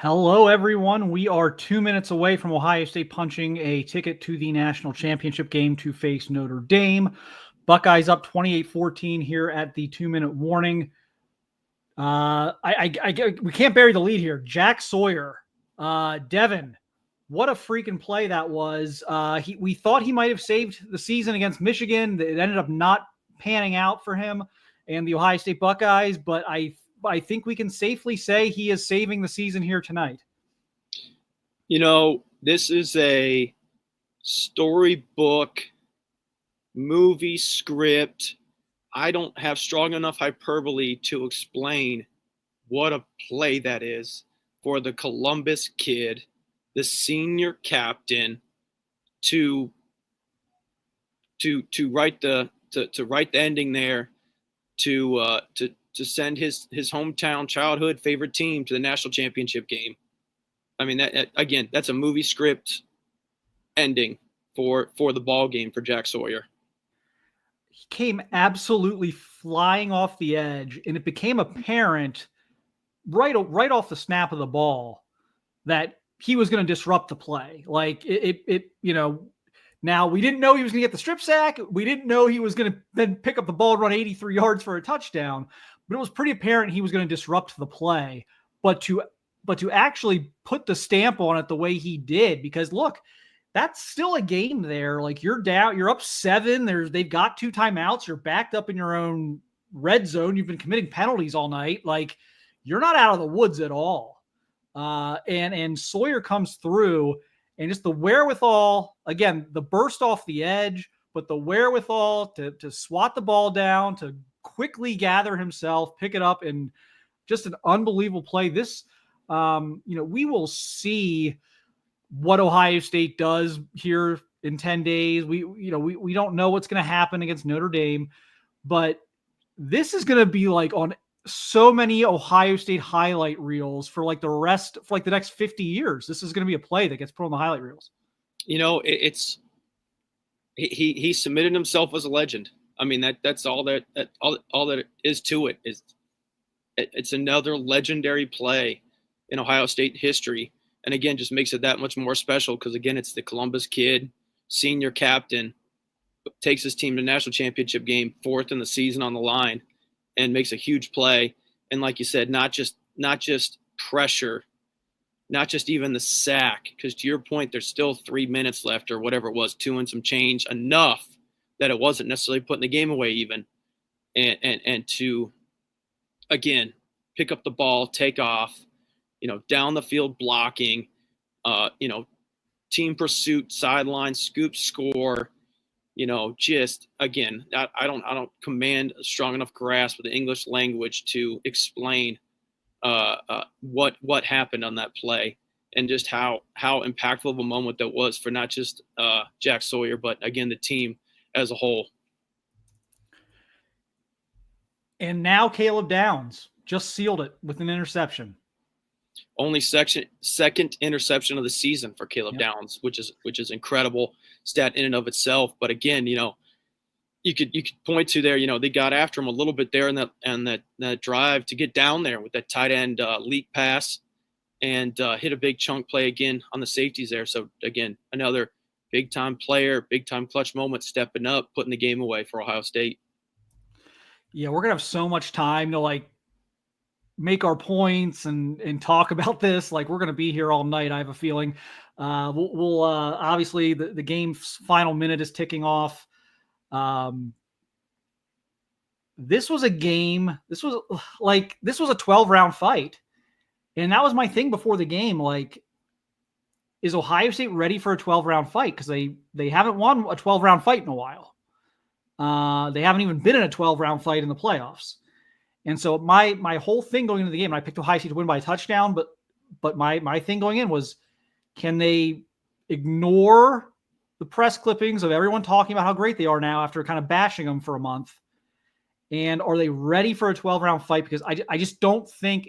Hello, everyone. We are 2 minutes away from Ohio State punching a ticket to the national championship game to face Notre Dame. Buckeyes up 28-14 here at the 2-minute warning. We can't bury the lead here. Jack Sawyer, Devin, what a freaking play that was. We thought he might have saved the season against Michigan. It ended up not panning out for him and the Ohio State Buckeyes, but I think we can safely say he is saving the season here tonight. You know, this is a storybook movie script. I don't have strong enough hyperbole to explain what a play that is for the Columbus kid, the senior captain, to write the ending there, to send his hometown childhood favorite team to the national championship game. I mean, that's a movie script ending for the ball game for Jack Sawyer. He came absolutely flying off the edge, and it became apparent right off the snap of the ball that he was going to disrupt the play. Like now we didn't know he was going to get the strip sack. We didn't know he was going to then pick up the ball and run 83 yards for a touchdown. But it was pretty apparent he was going to disrupt the play. But to actually put the stamp on it the way he did, because look, that's still a game there. Like, you're down, you're up 7. They've got 2 timeouts. You're backed up in your own red zone. You've been committing penalties all night. Like, you're not out of the woods at all. And Sawyer comes through, and just the wherewithal, again, the burst off the edge, but the wherewithal to swat the ball down, to quickly gather himself, pick it up, and just an unbelievable play. This, we will see what Ohio State does here in 10 days. We don't know what's going to happen against Notre Dame, but this is going to be like on so many Ohio State highlight reels for like the next 50 years. This is going to be a play that gets put on the highlight reels. You know, he submitted himself as a legend. I mean, that's all that is to it. It's another legendary play in Ohio State history. And again, just makes it that much more special because, again, it's the Columbus kid, senior captain, takes his team to the national championship game, 4th in the season on the line, and makes a huge play. And like you said, not just pressure, not just even the sack, because to your point, there's still 3 minutes left or whatever it was, 2 and some change, enough that it wasn't necessarily putting the game away even. And to, again, pick up the ball, take off, down the field blocking, team pursuit, sideline, scoop, score, just, again, I don't command a strong enough grasp of the English language to explain what happened on that play and just how impactful of a moment that was for not just Jack Sawyer, but again, the team as a whole. And now Caleb Downs just sealed it with an interception. Only second interception of the season for Caleb Downs, which is incredible stat in and of itself. But again, you could point to there, they got after him a little bit there in that drive to get down there with that tight end leak pass and hit a big chunk play again on the safeties there. So again, another big time player, big time clutch moment, stepping up, putting the game away for Ohio State. Yeah, we're gonna have so much time to make our points and talk about this. Like, we're going to be here all night, I have a feeling. We'll obviously the game's final minute is ticking off. This was a game. This was a 12-round fight. And that was my thing before the game. Like, is Ohio State ready for a 12-round fight? Because they haven't won a 12-round fight in a while. They haven't even been in a 12-round fight in the playoffs. And so my whole thing going into the game, I picked Ohio State to win by a touchdown, but my thing going in was, can they ignore the press clippings of everyone talking about how great they are now after kind of bashing them for a month? And are they ready for a 12-round fight? Because I just don't think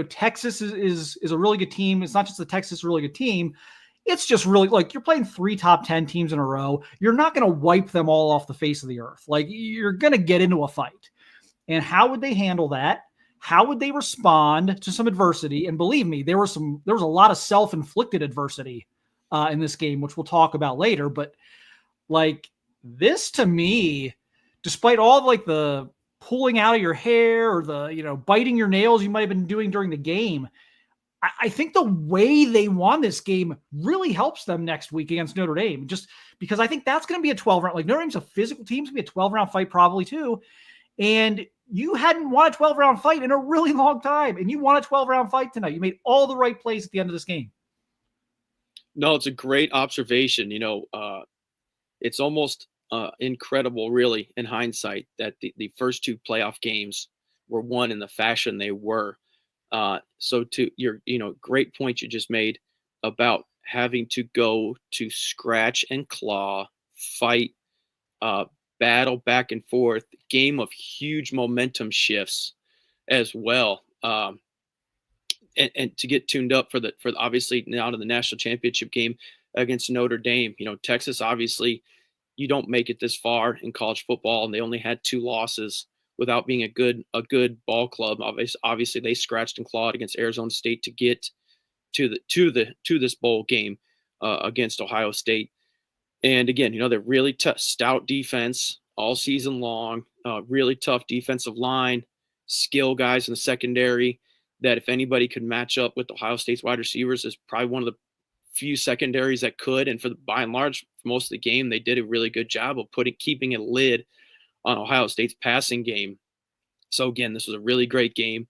Texas is a really good team. It's not just the Texas is a really good team. It's just really, you're playing 3 top 10 teams in a row. You're not going to wipe them all off the face of the earth. You're going to get into a fight. And how would they handle that? how would they respond to some adversity? And believe me, there was a lot of self-inflicted adversity in this game, which we'll talk about later. But like this to me, despite all of like the pulling out of your hair or the, biting your nails you might have been doing during the game, I think the way they won this game really helps them next week against Notre Dame, just because I think that's going to be a 12-round. Like Notre Dame's a physical team. It's going to be a 12-round fight probably too. And you hadn't won a 12-round fight in a really long time, and you won a 12-round fight tonight. You made all the right plays at the end of this game. No, it's a great observation. It's almost incredible, really, in hindsight, that the first two playoff games were won in the fashion they were. So to your, great point you just made about having to go to scratch and claw, fight, battle back and forth, game of huge momentum shifts as well. And to get tuned up for obviously now to the national championship game against Notre Dame. Texas, obviously, you don't make it this far in college football, and they only had 2 losses without being a good ball club. Obviously, they scratched and clawed against Arizona State to get to this bowl game against Ohio State. And again, they're really tough, stout defense all season long, really tough defensive line, skill guys in the secondary that if anybody could match up with Ohio State's wide receivers is probably one of the few secondaries that could. And by and large, for most of the game, they did a really good job of keeping a lid on Ohio State's passing game. So again, this was a really great game,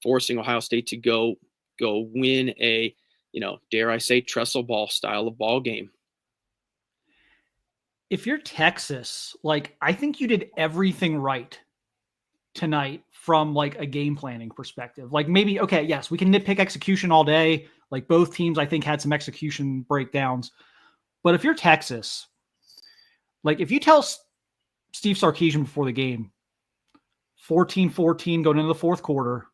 forcing Ohio State to go win a, dare I say, trestle ball style of ball game. If you're Texas, I think you did everything right tonight from a game planning perspective. Maybe, okay, yes, we can nitpick execution all day. Both teams, I think, had some execution breakdowns. But if you're Texas, if you tell Steve Sarkisian before the game, 14-14 going into the fourth quarter,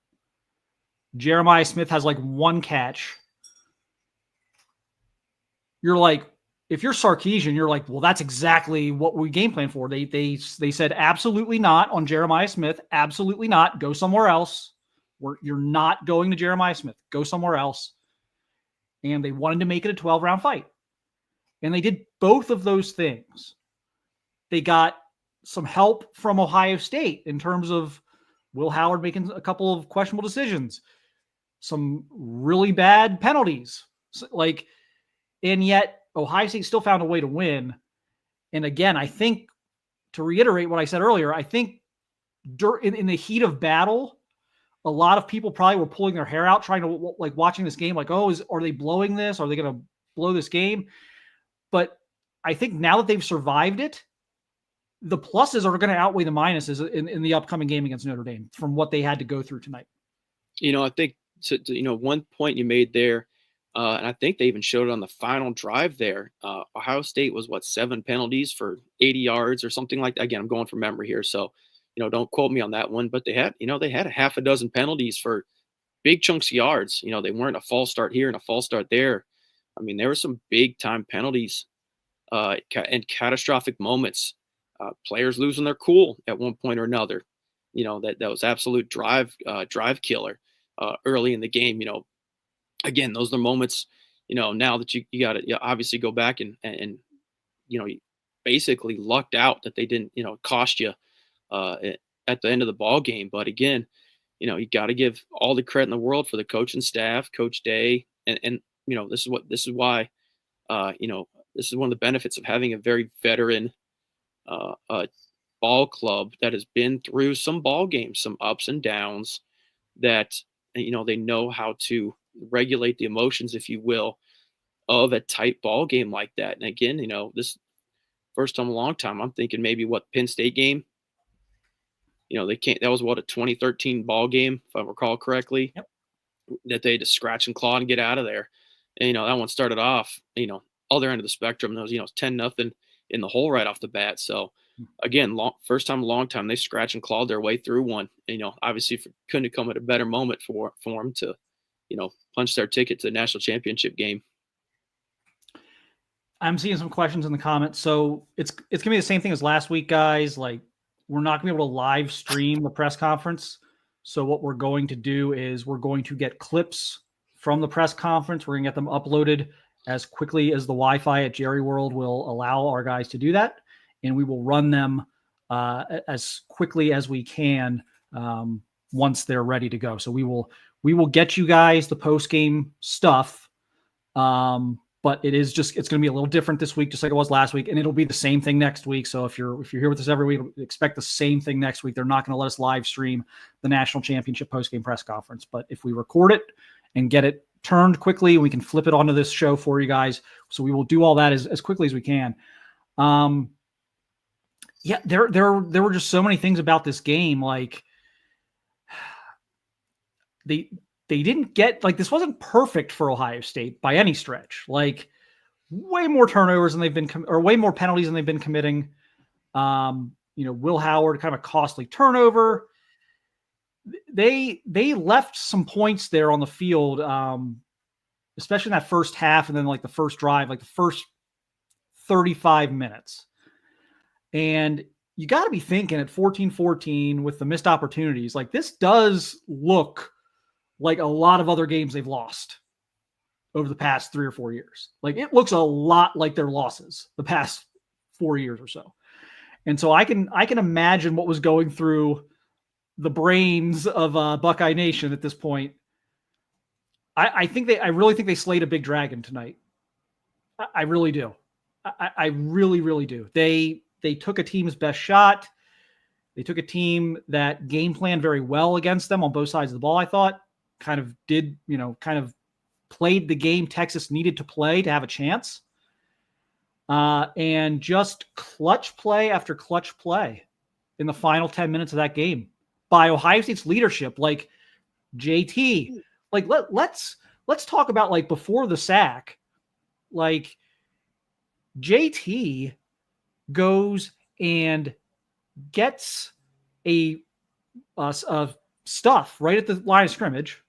Jeremiah Smith has 1 catch, you're if you're Sarkisian, you're well, that's exactly what we game plan for. They said absolutely not on Jeremiah Smith. Absolutely not. Go somewhere else. You're not going to Jeremiah Smith. Go somewhere else. And they wanted to make it a 12-round fight. And they did both of those things. They got some help from Ohio State in terms of Will Howard making a couple of questionable decisions, some really bad penalties. And yet Ohio State still found a way to win. And again, I think, to reiterate what I said earlier, I think in the heat of battle, a lot of people probably were pulling their hair out, trying to watching this game, are they blowing this? Are they going to blow this game? But I think now that they've survived it, the pluses are going to outweigh the minuses in the upcoming game against Notre Dame from what they had to go through tonight. I think, one point you made there, and I think they even showed it on the final drive there. Ohio State was 7 penalties for 80 yards or something like that. Again, I'm going from memory here, so don't quote me on that one. But they had a half a dozen penalties for big chunks of yards. They weren't a false start here and a false start there. I mean, there were some big time penalties and catastrophic moments. Players losing their cool at one point or another. That was absolute drive killer early in the game. Again, those are the moments, now that you got to obviously go back and basically lucked out that they didn't, cost you at the end of the ball game. But again, you got to give all the credit in the world for the coaching staff, Coach Day. And this is why, this is one of the benefits of having a very veteran ball club that has been through some ball games, some ups and downs, that, they know how to regulate the emotions, if you will, of a tight ball game like that. And again, this first time in a long time, I'm thinking maybe Penn State game. They can't. That was a 2013 ball game, if I recall correctly. Yep. That they had to scratch and claw and get out of there. And that one started off, other end of the spectrum. That was 10-0 in the hole right off the bat. So again, first time in a long time, they scratch and clawed their way through one. Obviously, couldn't have come at a better moment for them to, punch their ticket to the national championship game. I'm seeing some questions in the comments. So it's going to be the same thing as last week, guys. We're not going to be able to live stream the press conference. So what we're going to do is we're going to get clips from the press conference. We're going to get them uploaded as quickly as the Wi-Fi at Jerry World will allow our guys to do that. And we will run them as quickly as we can once they're ready to go. So we will get you guys the post-game stuff. But it's going to be a little different this week, just like it was last week. And it'll be the same thing next week. So if you're here with us every week, expect the same thing next week. They're not going to let us live stream the national championship post-game press conference. But if we record it and get it turned quickly, we can flip it onto this show for you guys. So we will do all that as quickly as we can. Yeah, there were just so many things about this game. Like they didn't get, like, this wasn't perfect for Ohio State by any stretch. Like, way more turnovers than they've been, or way more penalties than they've been committing. Will Howard, kind of a costly turnover. They left some points there on the field, especially in that first half, and then like the first drive, like the first 35 minutes. And you got to be thinking at 14-14 with the missed opportunities, like this does look like a lot of other games they've lost over the past 3 or 4 years. Like it looks a lot like their losses the past 4 years or so. And so I can imagine what was going through the brains of Buckeye Nation at this point. I really think they slayed a big dragon tonight. I really do. I really, really do. They took a team's best shot. They took a team that game planned very well against them on both sides of the ball, I thought. Kind of played the game Texas needed to play to have a chance. And just clutch play after clutch play in the final 10 minutes of that game by Ohio State's leadership. Like JT, like let's talk about, like, before the sack, like JT goes and gets a stuff right at the line of scrimmage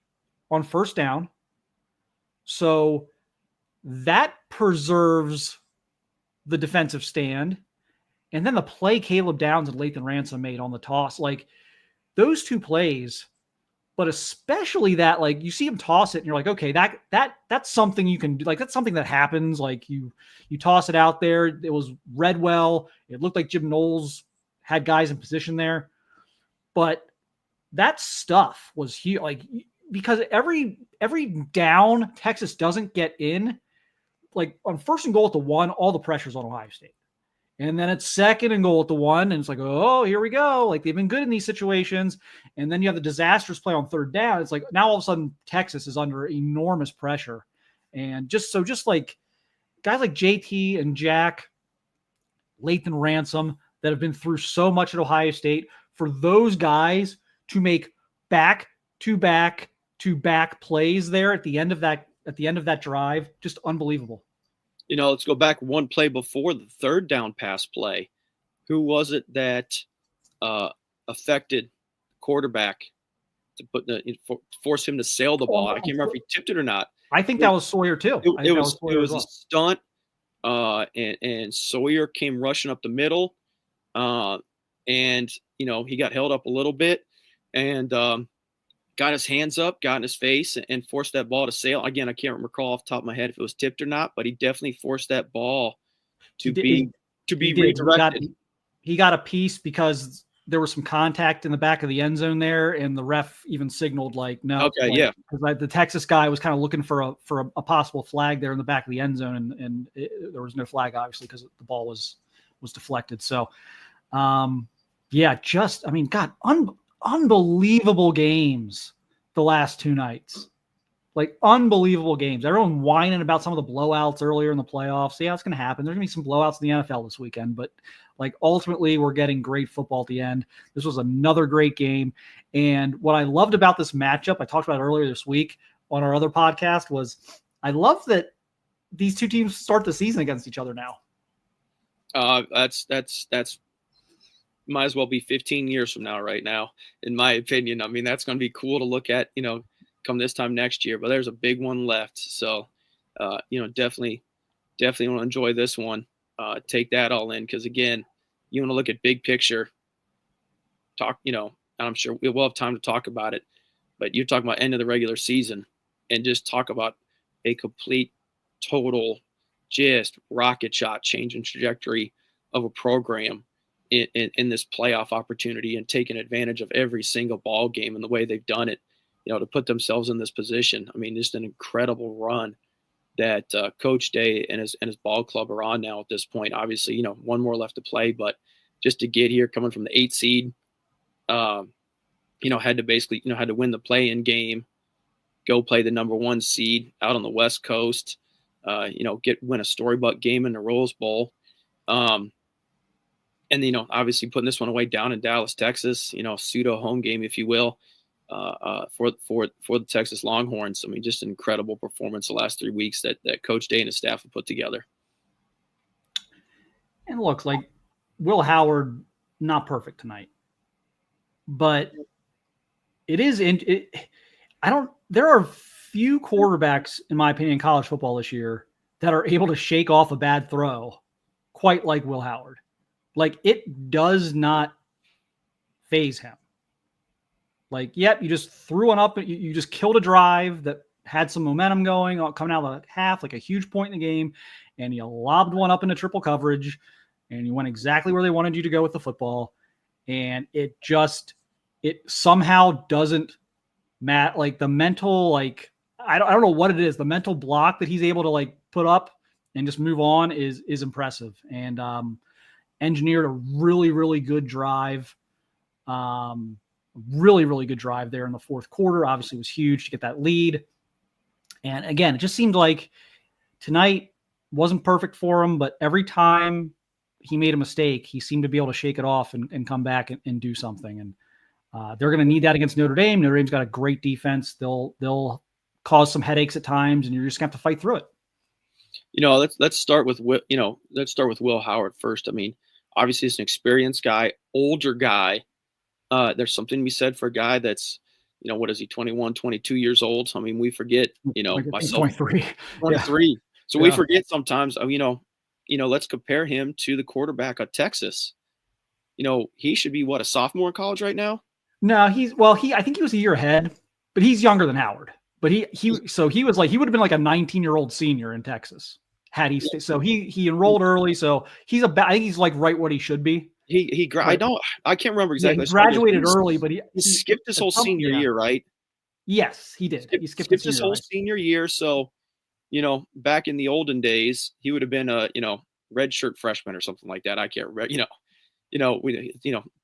on first down. So that preserves the defensive stand. And then the play Caleb Downs and Lathan Ransom made on the toss, like those two plays, but especially that, like, you see him toss it and you're like, okay, that's something you can do. Like, that's something that happens. Like you toss it out there. It was read well. It looked like Jim Knowles had guys in position there, but that stuff was huge. Like, because every down Texas doesn't get in, like on first and goal at the 1, all the pressure's on Ohio State. And then it's second and goal at the 1, and it's like, oh, here we go. Like, they've been good in these situations. And then you have the disastrous play on third down. It's like now all of a sudden Texas is under enormous pressure. And just like guys like JT and Jack, Lathan Ransom, that have been through so much at Ohio State, for those guys to make back-to-back plays there at the end of that drive, just unbelievable. Let's go back one play before the third down pass play. Who was it that affected quarterback to force him to sail the ball? I can't remember if he tipped it or not. I think that was Sawyer too. It was a stunt, and Sawyer came rushing up the middle, and he got held up a little bit, and got his hands up, got in his face, and forced that ball to sail. Again, I can't recall off the top of my head if it was tipped or not, but he definitely forced that ball to be redirected. He got a piece because there was some contact in the back of the end zone there, and the ref even signaled like, no. Okay, yeah. Because the Texas guy was kind of looking for a possible flag there in the back of the end zone, and there was no flag, obviously, because the ball was deflected. So, unbelievable games the last 2 nights. Like, unbelievable games. Everyone whining about some of the blowouts earlier in the playoffs. Yeah, it's going to happen. There's going to be some blowouts in the NFL this weekend, but like, ultimately we're getting great football at the end. This was another great game. And what I loved about this matchup, I talked about earlier this week on our other podcast, was I love that these two teams start the season against each other now. That's might as well be 15 years from now right now, in my opinion. I mean, that's going to be cool to look at, come this time next year, but there's a big one left. So, definitely want to enjoy this one. Take that all in. Cause again, you want to look at big picture, talk, and I'm sure we'll have time to talk about it, but you're talking about end of the regular season and just talk about a complete, total, just rocket shot change in trajectory of a program in this playoff opportunity and taking advantage of every single ball game and the way they've done it, to put themselves in this position. I mean, just an incredible run that Coach Day and his ball club are on now at this point. Obviously, one more left to play, but just to get here, coming from the 8 seed, had to win the play-in game, go play the number 1 seed out on the West Coast, win a storybook game in the Rose Bowl. And, obviously putting this one away down in Dallas, Texas, pseudo home game, if you will, for the Texas Longhorns. I mean, just an incredible performance the last 3 weeks that Coach Day and his staff have put together. And look, like Will Howard, not perfect tonight, but there are few quarterbacks, in my opinion, in college football this year that are able to shake off a bad throw quite like Will Howard. Like, it does not phase him. Like, yep, you just threw one up, you just killed a drive that had some momentum going, coming out of the half, like a huge point in the game, and you lobbed one up into triple coverage, and you went exactly where they wanted you to go with the football, and it somehow doesn't matter. Like, the mental, like, I don't know what it is, the mental block that he's able to, like, put up and just move on is impressive, and engineered a really, really good drive. Really, really good drive there in the fourth quarter. Obviously, it was huge to get that lead. And again, it just seemed like tonight wasn't perfect for him, but every time he made a mistake, he seemed to be able to shake it off and come back and do something. And they're going to need that against Notre Dame. Notre Dame's got a great defense. They'll cause some headaches at times, and you're just going to have to fight through it. Let's start with Will Howard first. I mean, obviously, he's an experienced guy, older guy. There's something to be said for a guy that's, what is he, 21, 22 years old? I mean, we forget, myself, 23. 23. Yeah. So we Yeah. forget sometimes, let's compare him to the quarterback of Texas. He should be a sophomore in college right now? No, I think he was a year ahead, but he's younger than Howard. But he would have been like a 19-year-old senior in Texas had he stayed. So he enrolled early. So I think he's like right what he should be. I can't remember exactly. Yeah, he graduated early, but he skipped his whole senior year, right? Yes, he did. He skipped his whole senior year. So, back in the olden days, he would have been a redshirt freshman or something like that. I can't remember.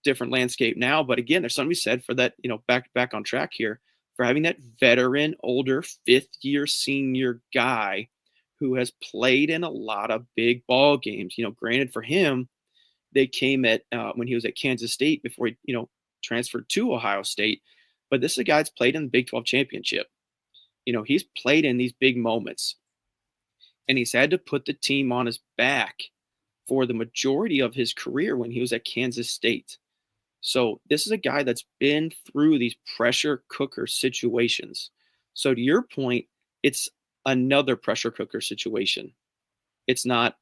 Different landscape now. But again, there's something to be said for that. Back on track here for having that veteran, older, 5th-year senior guy who has played in a lot of big ball games. Granted for him, they came at when he was at Kansas State before he, transferred to Ohio State. But this is a guy that's played in the Big 12 championship. He's played in these big moments, and he's had to put the team on his back for the majority of his career when he was at Kansas State. So this is a guy that's been through these pressure cooker situations. So to your point, it's another pressure cooker situation. It's not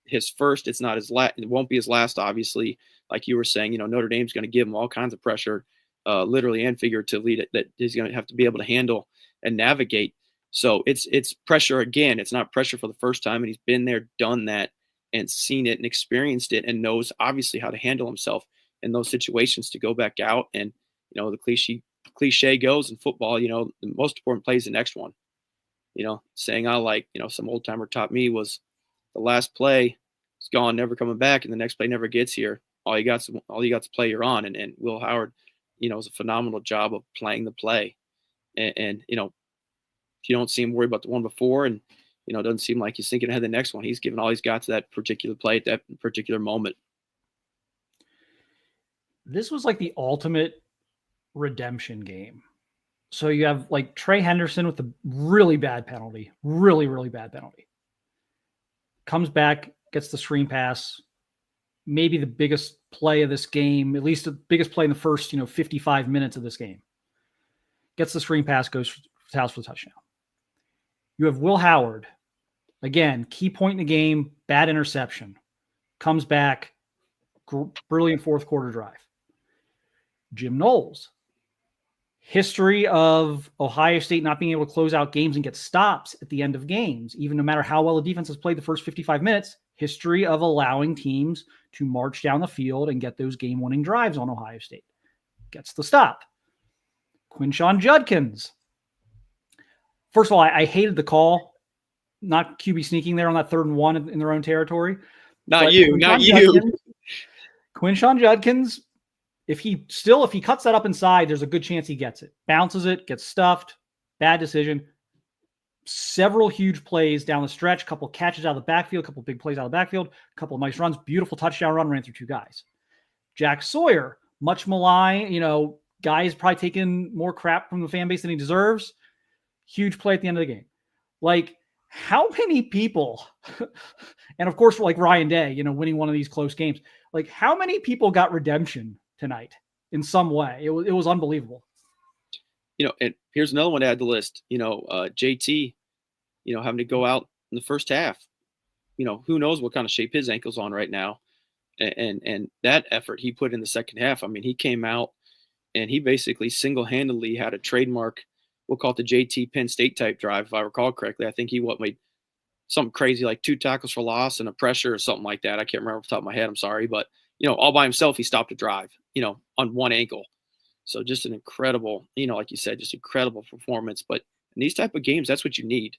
his first, it's not his last, it won't be his last, obviously. Like you were saying, Notre Dame's going to give him all kinds of pressure, literally and figuratively, that he's going to have to be able to handle and navigate. So it's pressure again. It's not pressure for the first time, and he's been there, done that, and seen it and experienced it, and knows obviously how to handle himself in those situations to go back out. And the cliche goes in football, the most important play is the next one. Saying some old timer taught me was, the last play is gone, never coming back, and the next play never gets here. All you got to play you're on. And Will Howard, is a phenomenal job of playing the play. And if you don't see him worry about the one before, and it doesn't seem like he's thinking ahead of the next one, he's given all he's got to that particular play at that particular moment. This was like the ultimate redemption game. So you have like Trey Henderson with a really bad penalty, really, really bad penalty. Comes back, gets the screen pass, maybe the biggest play of this game, at least the biggest play in the first, 55 minutes of this game. Gets the screen pass, goes for the touchdown. You have Will Howard, again, key point in the game, bad interception. Comes back, brilliant fourth quarter drive. Jim Knowles. History of Ohio State not being able to close out games and get stops at the end of games, even no matter how well the defense has played the first 55 minutes. History of allowing teams to march down the field and get those game-winning drives on Ohio State. Gets the stop. Quinshon Judkins. First of all, I hated the call. Not QB sneaking there on that 3rd and 1 in their own territory. Not you. Quinshon Judkins, if he cuts that up inside, there's a good chance he gets it. Bounces it, gets stuffed. Bad decision. Several huge plays down the stretch, couple catches out of the backfield, couple big plays out of the backfield, couple of nice runs, beautiful touchdown run, ran through 2 guys. Jack Sawyer, much maligned, guys probably taking more crap from the fan base than he deserves. Huge play at the end of the game. Like, how many people, and of course, like Ryan Day, winning one of these close games, like how many people got redemption tonight in some way? It was unbelievable. And here's another one to add to the list. JT, having to go out in the first half. Who knows what kind of shape his ankle's on right now. And that effort he put in the second half, I mean, he came out and he basically single-handedly had a trademark, we'll call it the JT Penn State type drive, if I recall correctly. I think he made something crazy like 2 tackles for loss and a pressure or something like that. I can't remember off the top of my head. I'm sorry. But, all by himself, he stopped a drive, on one ankle. So just an incredible, like you said, just incredible performance. But in these type of games, that's what you need.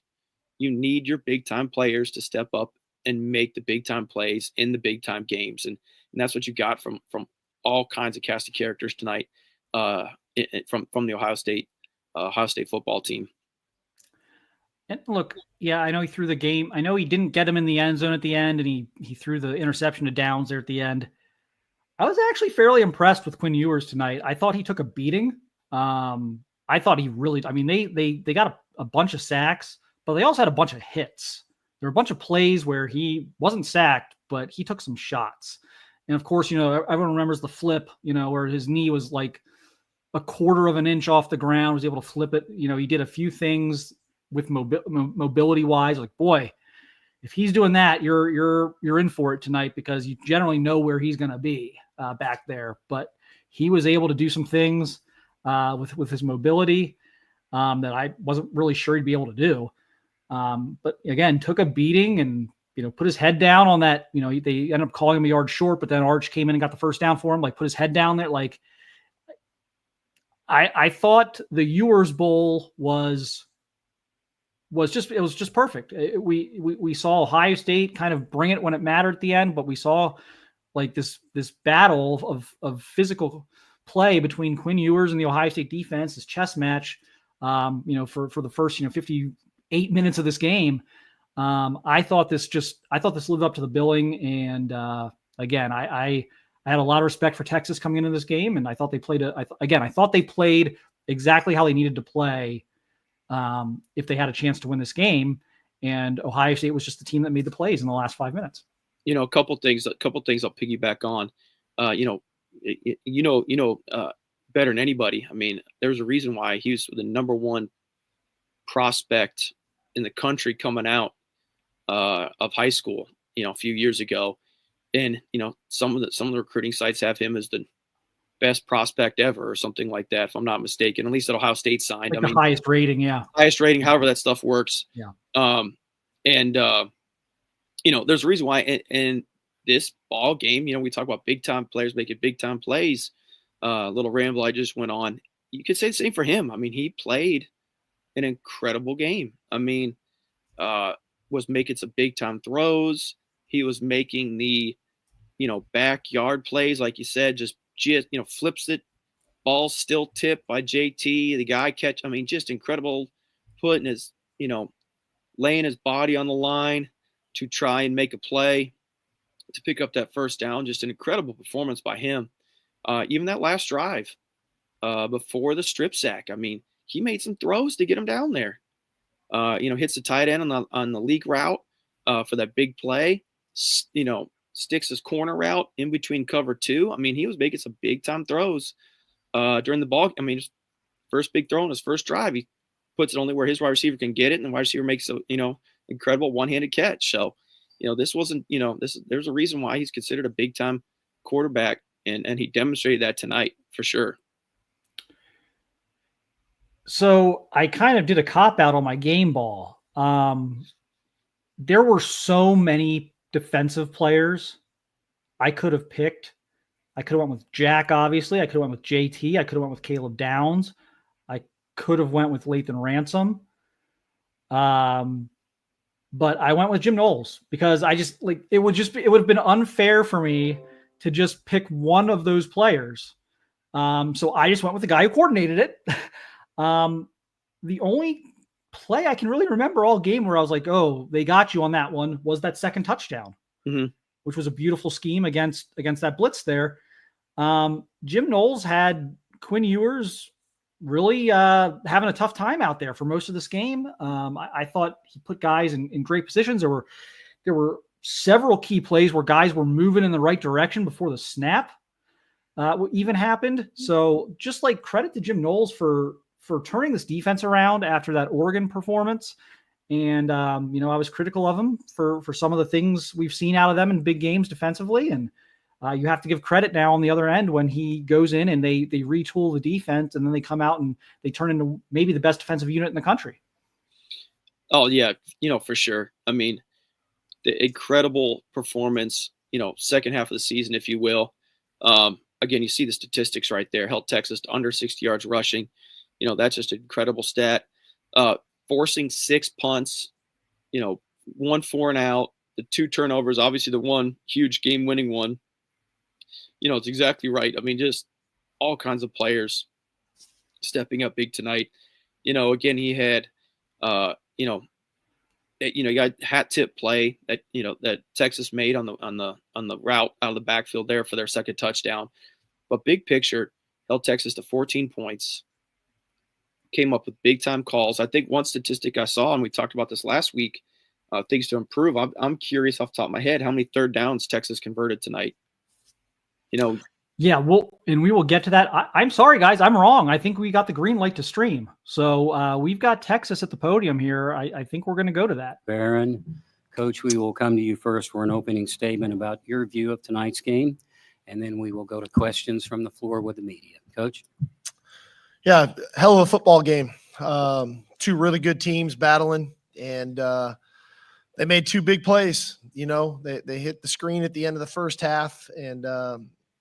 You need your big-time players to step up and make the big-time plays in the big-time games. And that's what you got from all kinds of cast of characters tonight from the Ohio State football team. And look, yeah, I know he threw the game. I know he didn't get him in the end zone at the end, and he threw the interception to Downs there at the end. I was actually fairly impressed with Quinn Ewers tonight. I thought he took a beating. I thought he really, I mean, they got a bunch of sacks, but they also had a bunch of hits. There were a bunch of plays where he wasn't sacked, but he took some shots. And of course, everyone remembers the flip, where his knee was like a quarter of an inch off the ground, was able to flip it. He did a few things with mobility wise. Like, boy, if he's doing that, you're in for it tonight, because you generally know where he's going to be back there. But he was able to do some things with his mobility that I wasn't really sure he'd be able to do. But again, took a beating and, put his head down on that. They ended up calling him a yard short, but then Arch came in and got the first down for him, like put his head down there. Like, I thought the Ewers Bowl was just perfect. We saw Ohio State kind of bring it when it mattered at the end, but we saw like this battle of physical play between Quinn Ewers and the Ohio State defense, this chess match, for the first 58 minutes of this game. I thought this lived up to the billing, and again, I had a lot of respect for Texas coming into this game, and I thought they played I thought they played exactly how they needed to play if they had a chance to win this game. And Ohio State was just the team that made the plays in the last 5 minutes. A couple things I'll piggyback on. Better than anybody. I mean, there's a reason why he was the number 1 prospect in the country coming out of high school, a few years ago. And, some of the recruiting sites have him as the best prospect ever or something like that, if I'm not mistaken. At least at Ohio State signed. Like the highest rating, yeah. Highest rating, however that stuff works. Yeah. There's a reason why in this ball game, we talk about big-time players making big-time plays. Little ramble I just went on. You could say the same for him. I mean, he played an incredible game. I mean, was making some big-time throws. He was making the, backyard plays, like you said, just flips it, ball still tipped by JT, the guy catch. I mean, just incredible, putting his, laying his body on the line to try and make a play to pick up that first down. Just an incredible performance by him. Even that last drive before the strip sack, I mean, he made some throws to get him down there. Hits the tight end on the leak route for that big play. Sticks his corner route in between cover 2. I mean, he was making some big time throws during the ball. I mean, his first big throw on his first drive, he puts it only where his wide receiver can get it, and the wide receiver makes a incredible one-handed catch. So, this wasn't there's a reason why he's considered a big time quarterback, and he demonstrated that tonight. for sure. So I kind of did a cop out on my game ball. There were so many defensive players I could have picked. I could have went with Jack, obviously. I could have went with JT. I could have went with Caleb Downs. I could have went with Lathan Ransom. But I went with Jim Knowles because I just it would have been unfair for me to just pick one of those players. So I just went with the guy who coordinated it. The only play I can really remember all game where I was like, oh, they got you on that one was that second touchdown, which was a beautiful scheme against that blitz there. Jim Knowles had Quinn Ewers really having a tough time out there for most of this game. I thought he put guys in great positions. There were several key plays where guys were moving in the right direction before the snap even happened. So just credit to Jim Knowles for turning this defense around after that Oregon performance. And, I was critical of him for some of the things we've seen out of them in big games defensively. And you have to give credit now on the other end when he goes in and they retool the defense and then they come out and they turn into maybe the best defensive unit in the country. Oh, yeah, for sure. I mean, the incredible performance, second half of the season, if you will. Again, you see the statistics right there. Held Texas to under 60 yards rushing. That's just an incredible stat. Forcing 6 punts, 1 4 and out, the 2 turnovers, obviously the one huge game-winning one. It's exactly right. I mean, just all kinds of players stepping up big tonight. Again, he had, you got hat tip play that Texas made on the route out of the backfield there for their second touchdown. But big picture, held Texas to 14 points. Came up with big time calls. I think one statistic I saw, and we talked about this last week, things to improve. I'm curious off the top of my head how many third downs Texas converted tonight. Yeah, we will get to that. I'm sorry, guys, I'm wrong. I think we got the green light to stream. So we've got Texas at the podium here. I think we're going to go to that. Barron, Coach, we will come to you first for an opening statement about your view of tonight's game, and then we will go to questions from the floor with the media. Coach? Yeah, hell of a football game. 2 really good teams battling, and they made 2 big plays. They hit the screen at the end of the first half and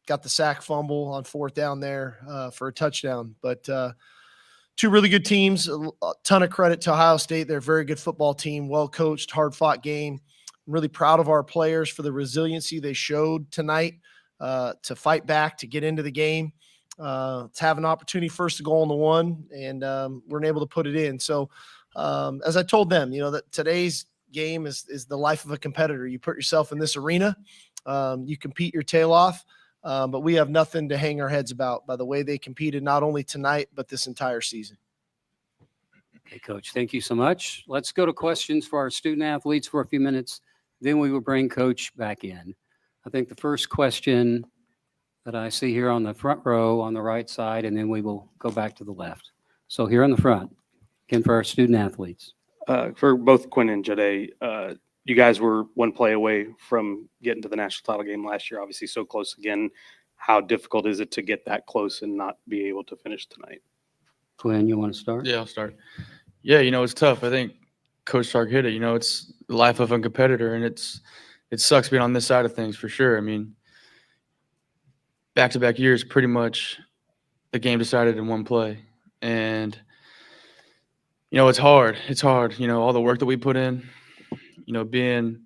got the sack fumble on 4th down there for a touchdown. But 2 really good teams, a ton of credit to Ohio State. They're a very good football team, well-coached, hard-fought game. I'm really proud of our players for the resiliency they showed tonight to fight back, to get into the game. To have an opportunity first to go on the 1, and we're able to put it in. So as I told them, that today's game is the life of a competitor. You put yourself in this arena, you compete your tail off, but we have nothing to hang our heads about by the way they competed, not only tonight, but this entire season. Okay, Coach, thank you so much. Let's go to questions for our student athletes for a few minutes. Then we will bring Coach back in. I think the first question that I see here on the front row on the right side, and then we will go back to the left. So here on the front, again, for our student athletes. For both Quinn and Jade, you guys were 1 play away from getting to the national title game last year, obviously so close again. How difficult is it to get that close and not be able to finish tonight? Quinn, you want to start? Yeah, I'll start. Yeah, it's tough. I think Coach Sark hit it. It's the life of a competitor, and it sucks being on this side of things for sure. I mean, back-to-back years, pretty much the game decided in 1 play. And, it's hard. It's hard, all the work that we put in, being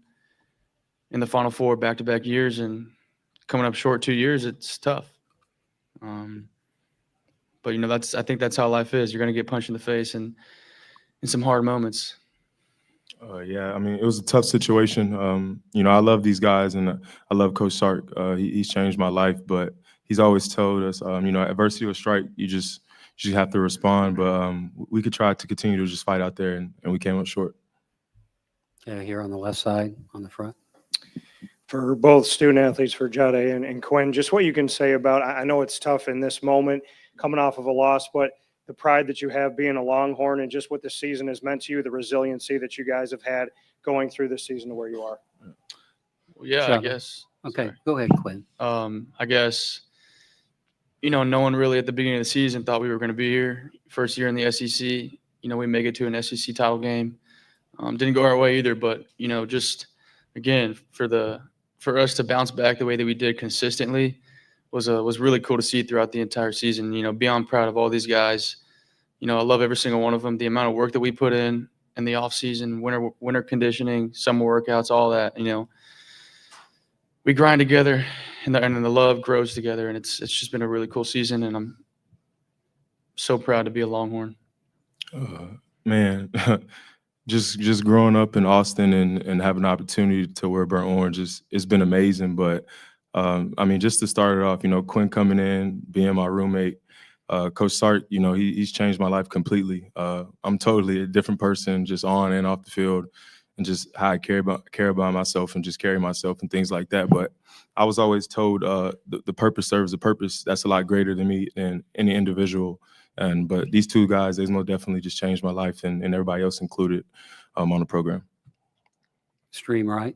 in the Final Four back-to-back years and coming up short 2 years, it's tough. But, I think that's how life is. You're going to get punched in the face and in some hard moments. Yeah, I mean, it was a tough situation. I love these guys, and I love Coach Sark. He's changed my life, but he's always told us, adversity will strike. You just have to respond. But we could try to continue to just fight out there, and we came up short. Yeah, here on the left side, on the front. For both student athletes, for Jade and Quinn, just what you can say about, I know it's tough in this moment coming off of a loss, but the pride that you have being a Longhorn and just what this season has meant to you, the resiliency that you guys have had going through this season to where you are. Well, yeah, Sure. I guess. Okay, Sorry. go ahead, Quinn. I guess, no one really at the beginning of the season thought we were going to be here. First year in the SEC, we make it to an SEC title game. Didn't go our way either, but, just again, for us to bounce back the way that we did consistently was really cool to see throughout the entire season. Beyond proud of all these guys. I love every single one of them. The amount of work that we put in the off season, winter conditioning, summer workouts, all that, we grind together and the love grows together. And it's just been a really cool season. And I'm so proud to be a Longhorn. Man, just growing up in Austin and having an opportunity to wear burnt orange it's been amazing. But just to start it off, Quinn coming in, being my roommate, Coach Sark, he's changed my life completely. I'm totally a different person, just on and off the field, and just how I care about myself and just carry myself and things like that. But I was always told the purpose serves a purpose. That's a lot greater than me and any individual. But these two guys, they most definitely just changed my life and everybody else included on the program. Stream right.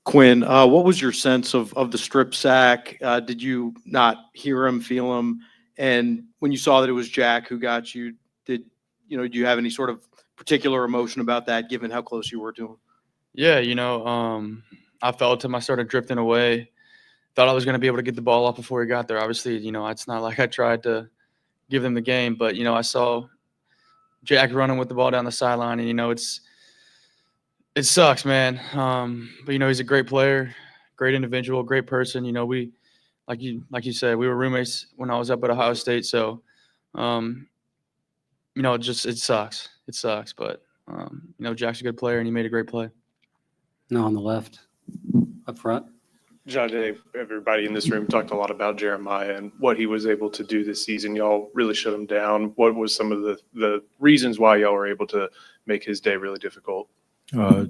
Quinn, what was your sense of the strip sack? Did you not hear him, feel him? And when you saw that it was Jack who got you, do you have any sort of particular emotion about that, given how close you were to him? Yeah, I felt him. I started drifting away. Thought I was going to be able to get the ball off before he got there. Obviously, it's not like I tried to give them the game, but, I saw Jack running with the ball down the sideline, and, it sucks, man. But, he's a great player, great individual, great person. We, like you said, we were roommates when I was up at Ohio State. So, it sucks. It sucks. But, Jack's a good player, and he made a great play. No, on the left, up front. John, today, everybody in this room talked a lot about Jeremiah and what he was able to do this season. Y'all really shut him down. What was some of the reasons why y'all were able to make his day really difficult?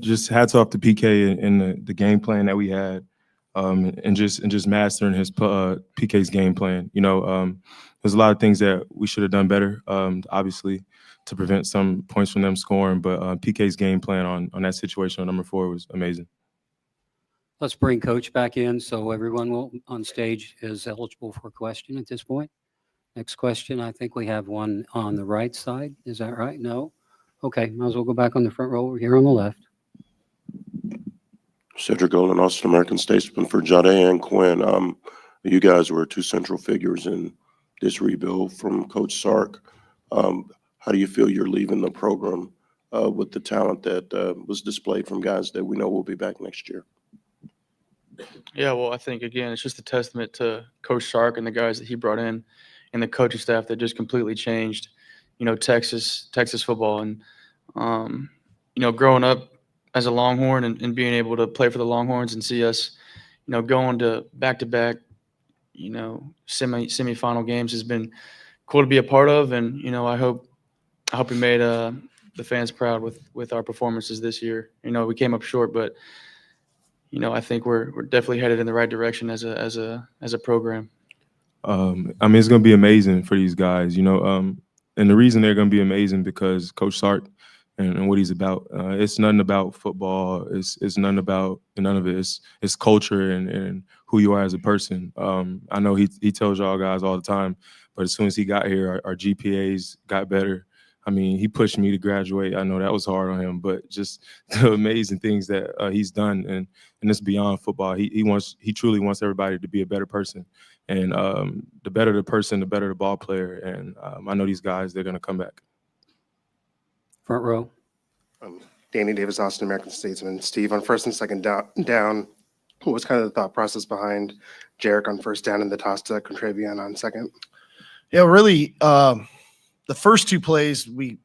Just hats off to PK and the game plan that we had, and just mastering his PK's game plan. There's a lot of things that we should have done better, obviously, to prevent some points from them scoring. But PK's game plan on that situation on number 4 was amazing. Let's bring Coach back in so everyone on stage is eligible for a question at this point. Next question, I think we have one on the right side. Is that right? No? Okay, might as well go back on the front row over here on the left. Cedric Golden, Austin American Statesman for Jade and Quinn. You guys were 2 central figures in this rebuild from Coach Sark. How do you feel you're leaving the program with the talent that was displayed from guys that we know will be back next year? Yeah, well, I think, again, it's just a testament to Coach Sark and the guys that he brought in and the coaching staff that just completely changed, Texas football. And, growing up as a Longhorn and being able to play for the Longhorns and see us, going to back-to-back, semifinal games has been cool to be a part of. And, I hope we made the fans proud with our performances this year. We came up short, but I think we're definitely headed in the right direction as a program. It's going to be amazing for these guys, and the reason they're going to be amazing because Coach Sark and what he's about. It's nothing about football. It's none of it. It's culture and who you are as a person. I know he tells y'all guys all the time, but as soon as he got here, our GPAs got better. He pushed me to graduate. I know that was hard on him, but just the amazing things that he's done, and it's beyond football. He truly wants everybody to be a better person, and the better the person, the better the ball player. And I know these guys, they're going to come back. Front row. Danny Davis, Austin American Statesman. Steve, on first and second down, what was kind of the thought process behind Jarek on first down and the toss to Contravian on second? Yeah, really. The first 2 plays, we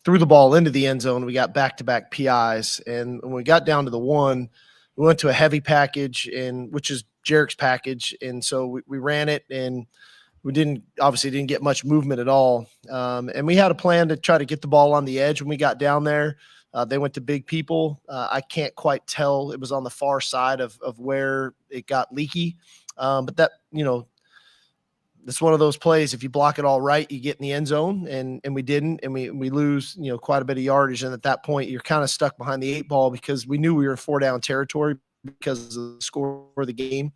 threw the ball into the end zone. We got back-to-back PIs. And when we got down to the 1, we went to a heavy package, which is Jarek's package. And so we ran it, and we didn't get much movement at all. And we had a plan to try to get the ball on the edge when we got down there. They went to big people. I can't quite tell. It was on the far side of where it got leaky. But that, it's one of those plays. If you block it all right, you get in the end zone, and we didn't, and we lose, quite a bit of yardage. And at that point, you're kind of stuck behind the 8 ball because we knew we were 4 down territory because of the score of the game.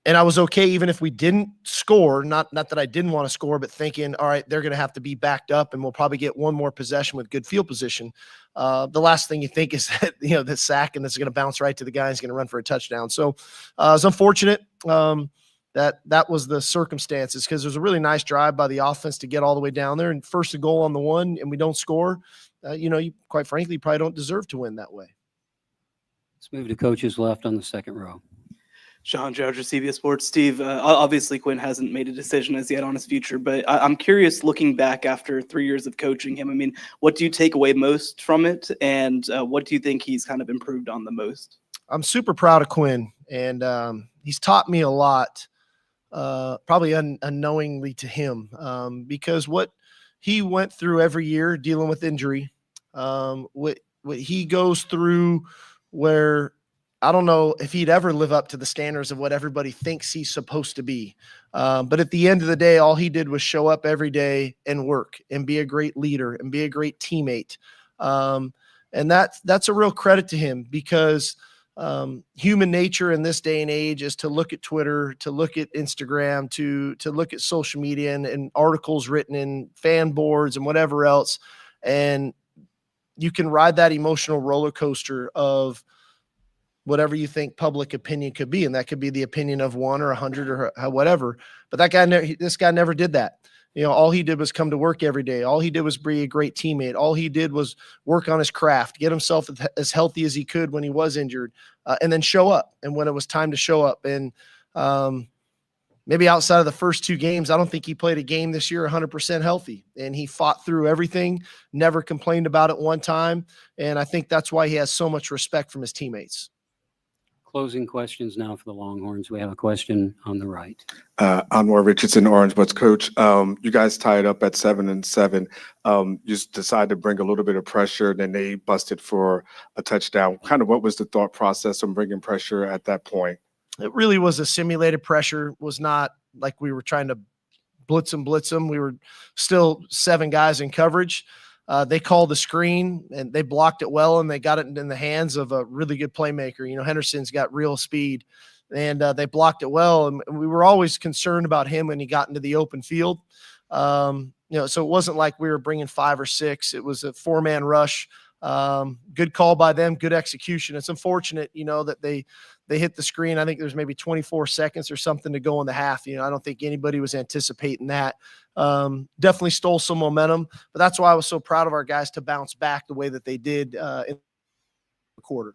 And I was okay even if we didn't score, not that I didn't want to score, but thinking, all right, they're going to have to be backed up and we'll probably get one more possession with good field position. The last thing you think is that, the sack and this is going to bounce right to the guy who's going to run for a touchdown. So it was unfortunate that was the circumstances, because there's a really nice drive by the offense to get all the way down there, and first a goal on the one and we don't score. You quite frankly probably don't deserve to win that way. Let's move to coaches left on the second row. Sean Judge, CBS Sports. Steve, obviously Quinn hasn't made a decision as yet on his future, but I'm curious, looking back after 3 years of coaching him, I mean, what do you take away most from it, and what do you think he's kind of improved on the most? I'm super proud of Quinn, and he's taught me a lot, probably unknowingly to him, because what he went through every year dealing with injury, what he goes through, where I don't know if he'd ever live up to the standards of what everybody thinks he's supposed to be. But at the end of the day, all he did was show up every day and work and be a great leader and be a great teammate. And that's a real credit to him, because human nature in this day and age is to look at Twitter, to look at Instagram, to look at social media and articles written in fan boards and whatever else. And you can ride that emotional roller coaster of whatever you think public opinion could be. And that could be the opinion of 1 or 100 or whatever. But this guy never did that. All he did was come to work every day. All he did was be a great teammate. All he did was work on his craft, get himself as healthy as he could when he was injured, and then show up. And when it was time to show up, and maybe outside of the first 2 games, I don't think he played a game this year 100% healthy. And he fought through everything, never complained about it one time. And I think that's why he has so much respect from his teammates. Closing questions now for the Longhorns. We have a question on the right. Anwar Richardson, Orange Butts coach. You guys tied up at 7-7. You just decided to bring a little bit of pressure, then they busted for a touchdown. Kind of what was the thought process on bringing pressure at that point? It really was a simulated pressure. It was not like we were trying to blitz them. We were still 7 guys in coverage. They called the screen and they blocked it well, and they got it in the hands of a really good playmaker. Henderson's got real speed, and they blocked it well. And we were always concerned about him when he got into the open field. So it wasn't like we were bringing 5 or 6. It was a 4-man rush. Good call by them, good execution. It's unfortunate, that they hit the screen. I think there's maybe 24 seconds or something to go in the half. I don't think anybody was anticipating that. Definitely stole some momentum, but that's why I was so proud of our guys to bounce back the way that they did in the quarter.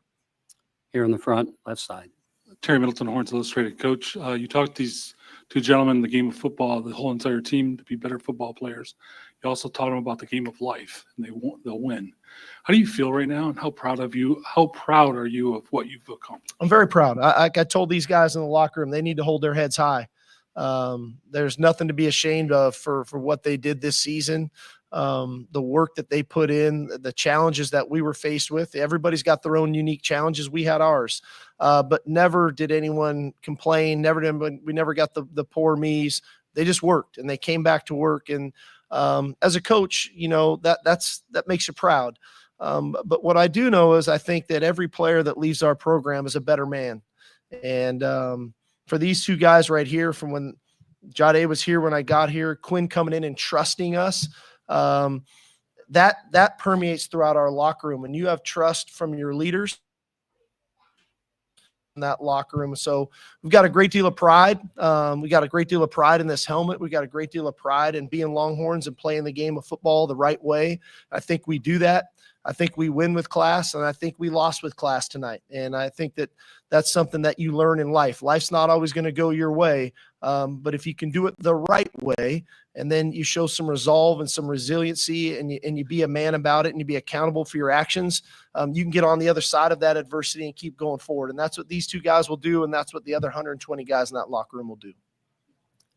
Here in the front, left side. Terry Middleton, Horns Illustrated. Coach, you talked these 2 gentlemen in the game of football, the whole entire team, to be better football players. You also taught them about the game of life, and they'll win. How do you feel right now, and how proud are you of what you've accomplished? I'm very proud. I told these guys in the locker room, they need to hold their heads high. There's nothing to be ashamed of for what they did this season. The work that they put in, the challenges that we were faced with. Everybody's got their own unique challenges. We had ours, but never did anyone complain. We never got the poor me's. They just worked, and they came back to work. And as a coach, that makes you proud. But what I do know is I think that every player that leaves our program is a better man. And for these 2 guys right here, from when Jade was here, when I got here, Quinn coming in and trusting us, that permeates throughout our locker room. And you have trust from your leaders in that locker room. So we've got a great deal of pride. We got a great deal of pride in this helmet. We got a great deal of pride in being Longhorns and playing the game of football the right way. I think we do that. I think we win with class, and I think we lost with class tonight. And I think that that's something that you learn in life. Life's not always going to go your way, but if you can do it the right way, and then you show some resolve and some resiliency, and you be a man about it, and you be accountable for your actions, you can get on the other side of that adversity and keep going forward. And that's what these 2 guys will do, and that's what the other 120 guys in that locker room will do.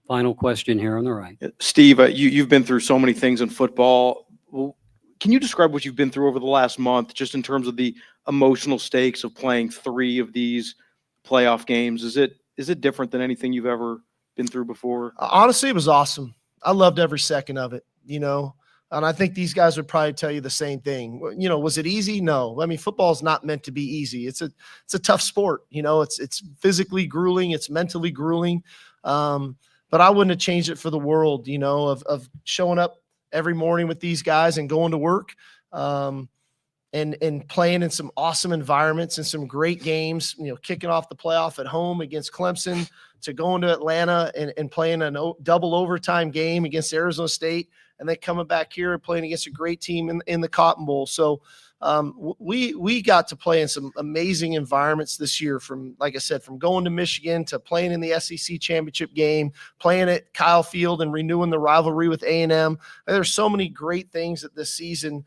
Final question here on the right. Steve, you've been through so many things in football. Well, can you describe what you've been through over the last month, just in terms of the emotional stakes of playing 3 of these playoff games? Is it different than anything you've ever been through before? Honestly, it was awesome. I loved every second of it. And I think these guys would probably tell you the same thing. Was it easy? No. I mean, football is not meant to be easy. It's a tough sport. It's physically grueling. It's mentally grueling. But I wouldn't have changed it for the world, of showing up every morning with these guys and going to work, and playing in some awesome environments and some great games, kicking off the playoff at home against Clemson, to going to Atlanta and playing a double overtime game against Arizona State, and then coming back here and playing against a great team in the Cotton Bowl. So we got to play in some amazing environments this year, from, like I said, from going to Michigan to playing in the SEC championship game, playing at Kyle Field and renewing the rivalry with A&M. There's so many great things that this season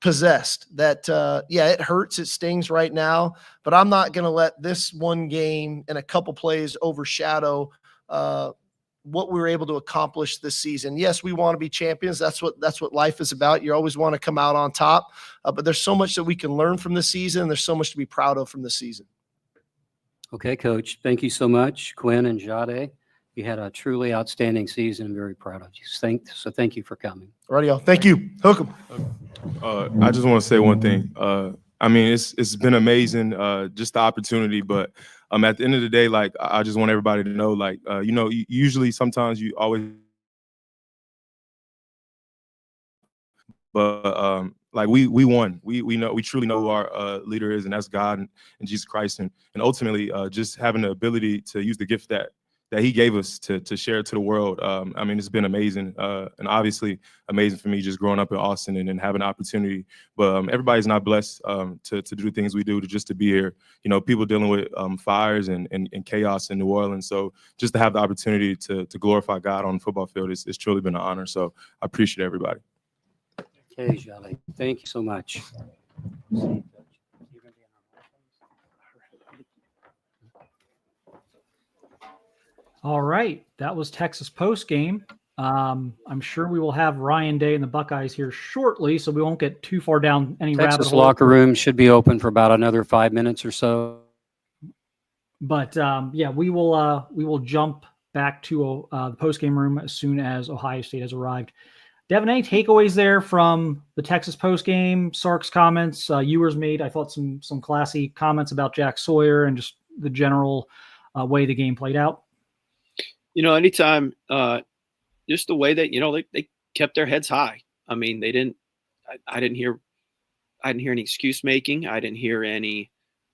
possessed that, it hurts. It stings right now, but I'm not going to let this one game and a couple plays overshadow what we were able to accomplish this season. Yes, we want to be champions. That's what life is about. You always want to come out on top, but there's so much that we can learn from this season. And there's so much to be proud of from this season. Okay, Coach. Thank you so much, Quinn and Jade. You had a truly outstanding season. I'm very proud of you. So thank you for coming. Alrighty, y'all. Thank you. Hook 'em. I just want to say one thing. I mean, it's been amazing, just the opportunity. But at the end of the day, like, I just want everybody to know, like, usually sometimes you always, but like we won. We know, we truly know who our leader is, and that's God and Jesus Christ, and ultimately just having the ability to use the gift that he gave us to share to the world. I mean, it's been amazing, and obviously amazing for me just growing up in Austin and having the opportunity. But everybody's not blessed to do the things we do, to be here. People dealing with fires and chaos in New Orleans. So just to have the opportunity to glorify God on the football field, it's truly been an honor. So I appreciate everybody. Okay, Jolly. Thank you so much. All right, that was Texas postgame. I'm sure we will have Ryan Day and the Buckeyes here shortly, so we won't get too far down any rabbit Texas hole. locker room should be open for about another 5 minutes or so. But we will jump back to the postgame room as soon as Ohio State has arrived. Devin, any takeaways there from the Texas postgame? Sark's comments, Ewers made, I thought, some classy comments about Jack Sawyer and just the general way the game played out. Anytime, just the way that, they kept their heads high. I mean, they didn't, I didn't hear any excuse making. I didn't hear any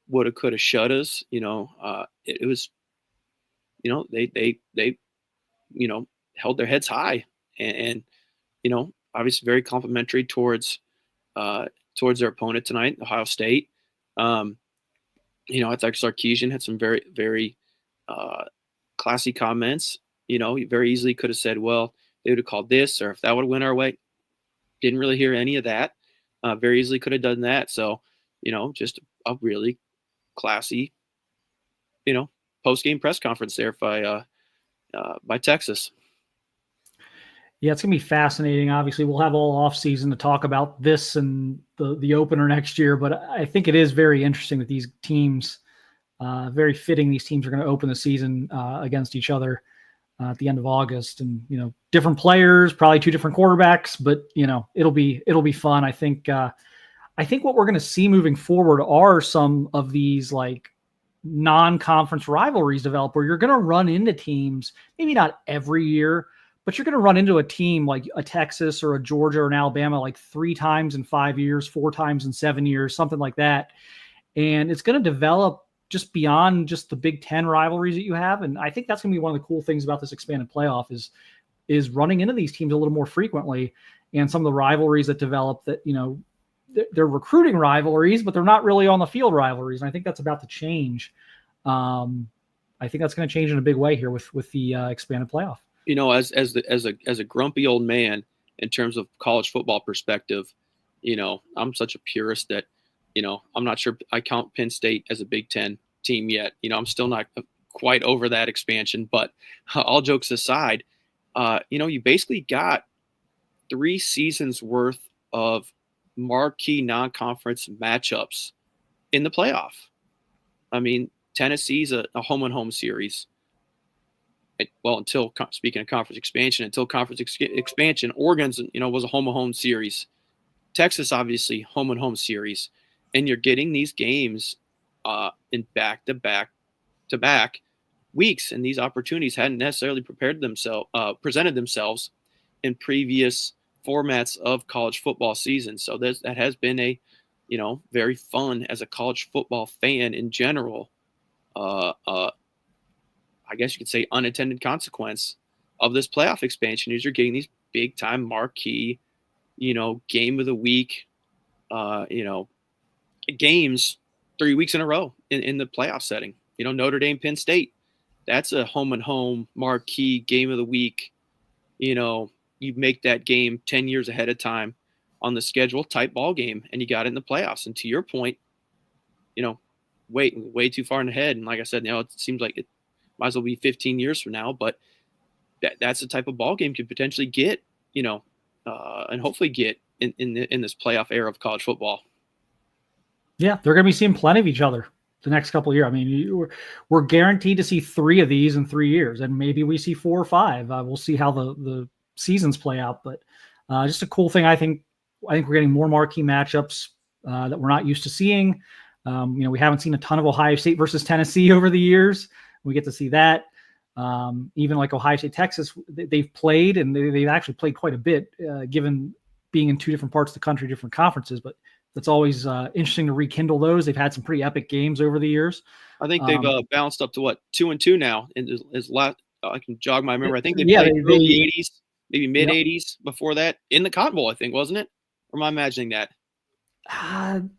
woulda, coulda, shouldas. It was, they held their heads high and obviously very complimentary towards their opponent tonight, Ohio State. I thought Sarkisian had some very, very classy comments. He very easily could have said, well, they would have called this, or if that would have went our way. Didn't really hear any of that. Very easily could have done that. So, just a really classy, post-game press conference there by Texas. Yeah, it's going to be fascinating. Obviously, we'll have all off season to talk about this and the opener next year, but I think it is very interesting that these teams, very fitting, these teams are going to open the season against each other at the end of August, and different players, probably two different quarterbacks, but it'll be fun. I think what we're going to see moving forward are some of these like non-conference rivalries develop, where you're going to run into teams, maybe not every year, but you're going to run into a team like a Texas or a Georgia or an Alabama like 3 times in 5 years, 4 times in 7 years, something like that, and it's going to develop just beyond just the Big Ten rivalries that you have. And I think that's going to be one of the cool things about this expanded playoff is running into these teams a little more frequently, and some of the rivalries that develop that, they're recruiting rivalries, but they're not really on the field rivalries. And I think that's about to change. I think that's going to change in a big way here with the expanded playoff. As a grumpy old man in terms of college football perspective, I'm such a purist that, I'm not sure I count Penn State as a Big Ten team yet. I'm still not quite over that expansion, but all jokes aside, you basically got 3 seasons worth of marquee non-conference matchups in the playoff. I mean, Tennessee's a home-and-home series. until speaking of conference expansion, expansion, Oregon's, was a home series. Texas, obviously, home and home series. And you're getting these games in back-to-back weeks, and these opportunities hadn't necessarily presented themselves in previous formats of college football season. So that has been a, very fun as a college football fan in general. I guess you could say unintended consequence of this playoff expansion is you're getting these big time marquee, game of the week, games 3 weeks in a row in the playoff setting. Notre Dame, Penn State, that's a home and home marquee game of the week. You make that game 10 years ahead of time on the schedule type ball game, and you got it in the playoffs. And to your point, way too far ahead. And like I said, it seems like it might as well be 15 years from now, but that's the type of ball game you could potentially get, and hopefully get in this playoff era of college football. Yeah, they're going to be seeing plenty of each other the next couple of years. I mean, we're guaranteed to see 3 of these in 3 years, and maybe we see 4 or 5. We'll see how the seasons play out, but just a cool thing. I think we're getting more marquee matchups that we're not used to seeing. We haven't seen a ton of Ohio State versus Tennessee over the years. We get to see that. Even like Ohio State, Texas, they've played, and they've actually played quite a bit, given being in 2 different parts of the country, different conferences. But that's always interesting to rekindle those. They've had some pretty epic games over the years. I think they've bounced up to 2-2 now. And I can jog my memory. I think they played early 80s, maybe mid 80s before that in the Cotton Bowl, I think, wasn't it? Or am I imagining that? I'm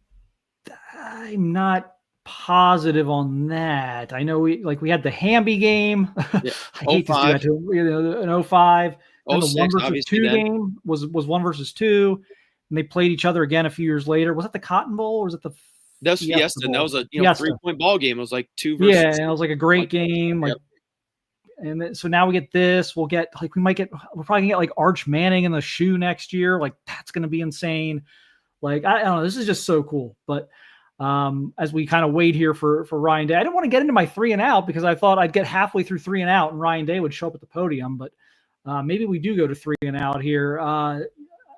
not positive on that. I know we had the Hamby game. Yeah. I hate to do that to an 05. And the 1 versus 2 game was 1 versus 2. And they played each other again a few years later. Was that the Cotton Bowl or was it the that was Fiesta? And that was a 3-point ball game. It was like 2 versus. Yeah, and it was like a great game. Like, and then, so now we get this. We're probably gonna get like Arch Manning in the shoe next year. Like that's gonna be insane. Like I don't know. This is just so cool. But as we kind of wait here for Ryan Day, I didn't want to get into my 3 and out because I thought I'd get halfway through 3 and out and Ryan Day would show up at the podium. But maybe we do go to 3 and out here.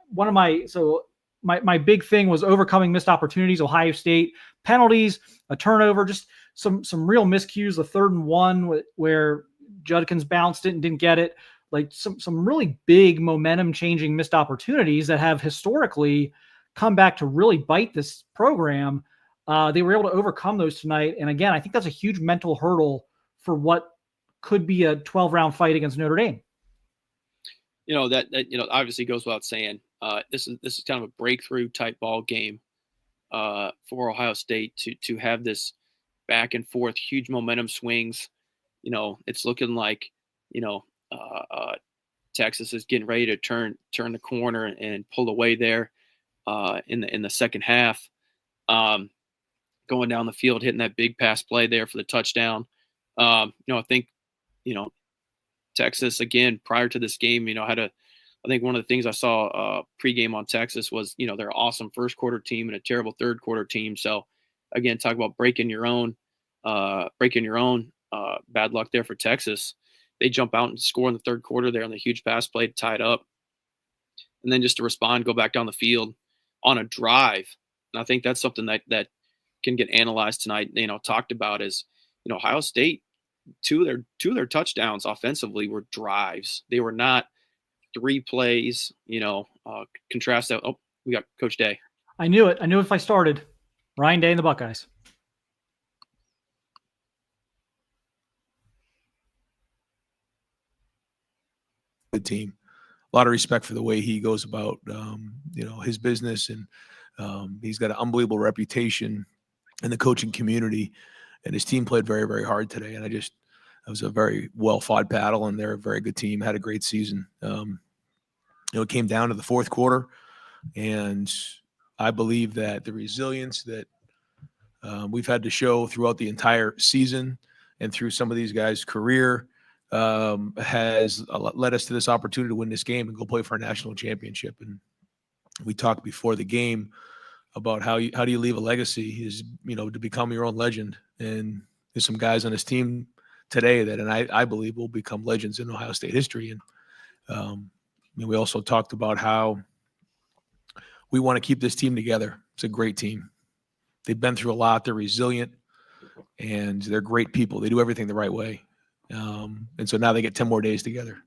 One of my big thing was overcoming missed opportunities. Ohio State penalties, a turnover, just some real miscues. A 3rd and 1 where Judkins bounced it and didn't get it. Like some really big momentum changing missed opportunities that have historically come back to really bite this program. They were able to overcome those tonight. And again, I think that's a huge mental hurdle for what could be a 12-round fight against Notre Dame. That obviously goes without saying. This is kind of a breakthrough type ball game for Ohio State to have this back and forth, huge momentum swings. It's looking like Texas is getting ready to turn the corner and pull away there in the second half. Going down the field, hitting that big pass play there for the touchdown. I think Texas, again, prior to this game, I think one of the things I saw pregame on Texas was, they're an awesome first quarter team and a terrible third quarter team. So again, talk about breaking your own bad luck there for Texas. They jump out and score in the third quarter there on the huge pass play to tie it up. And then just to respond, go back down the field on a drive. And I think that's something that can get analyzed tonight, talked about is, Ohio State, two of their touchdowns offensively were drives. They were not 3 plays, contrast that. Oh, we got Coach Day. I knew it. I knew if I started. Ryan Day and the Buckeyes. The team. A lot of respect for the way he goes about, his business, and he's got an unbelievable reputation in the coaching community, and his team played very, very hard today. And it was a very well fought battle, and they're a very good team, had a great season. It came down to the fourth quarter, and I believe that the resilience that we've had to show throughout the entire season and through some of these guys' career has led us to this opportunity to win this game and go play for a national championship. And we talked before the game about how do you leave a legacy is, to become your own legend. And there's some guys on this team today that, and I believe will become legends in Ohio State history. And we also talked about how we want to keep this team together. It's a great team. They've been through a lot. They're resilient, and they're great people. They do everything the right way. And so now they get 10 more days together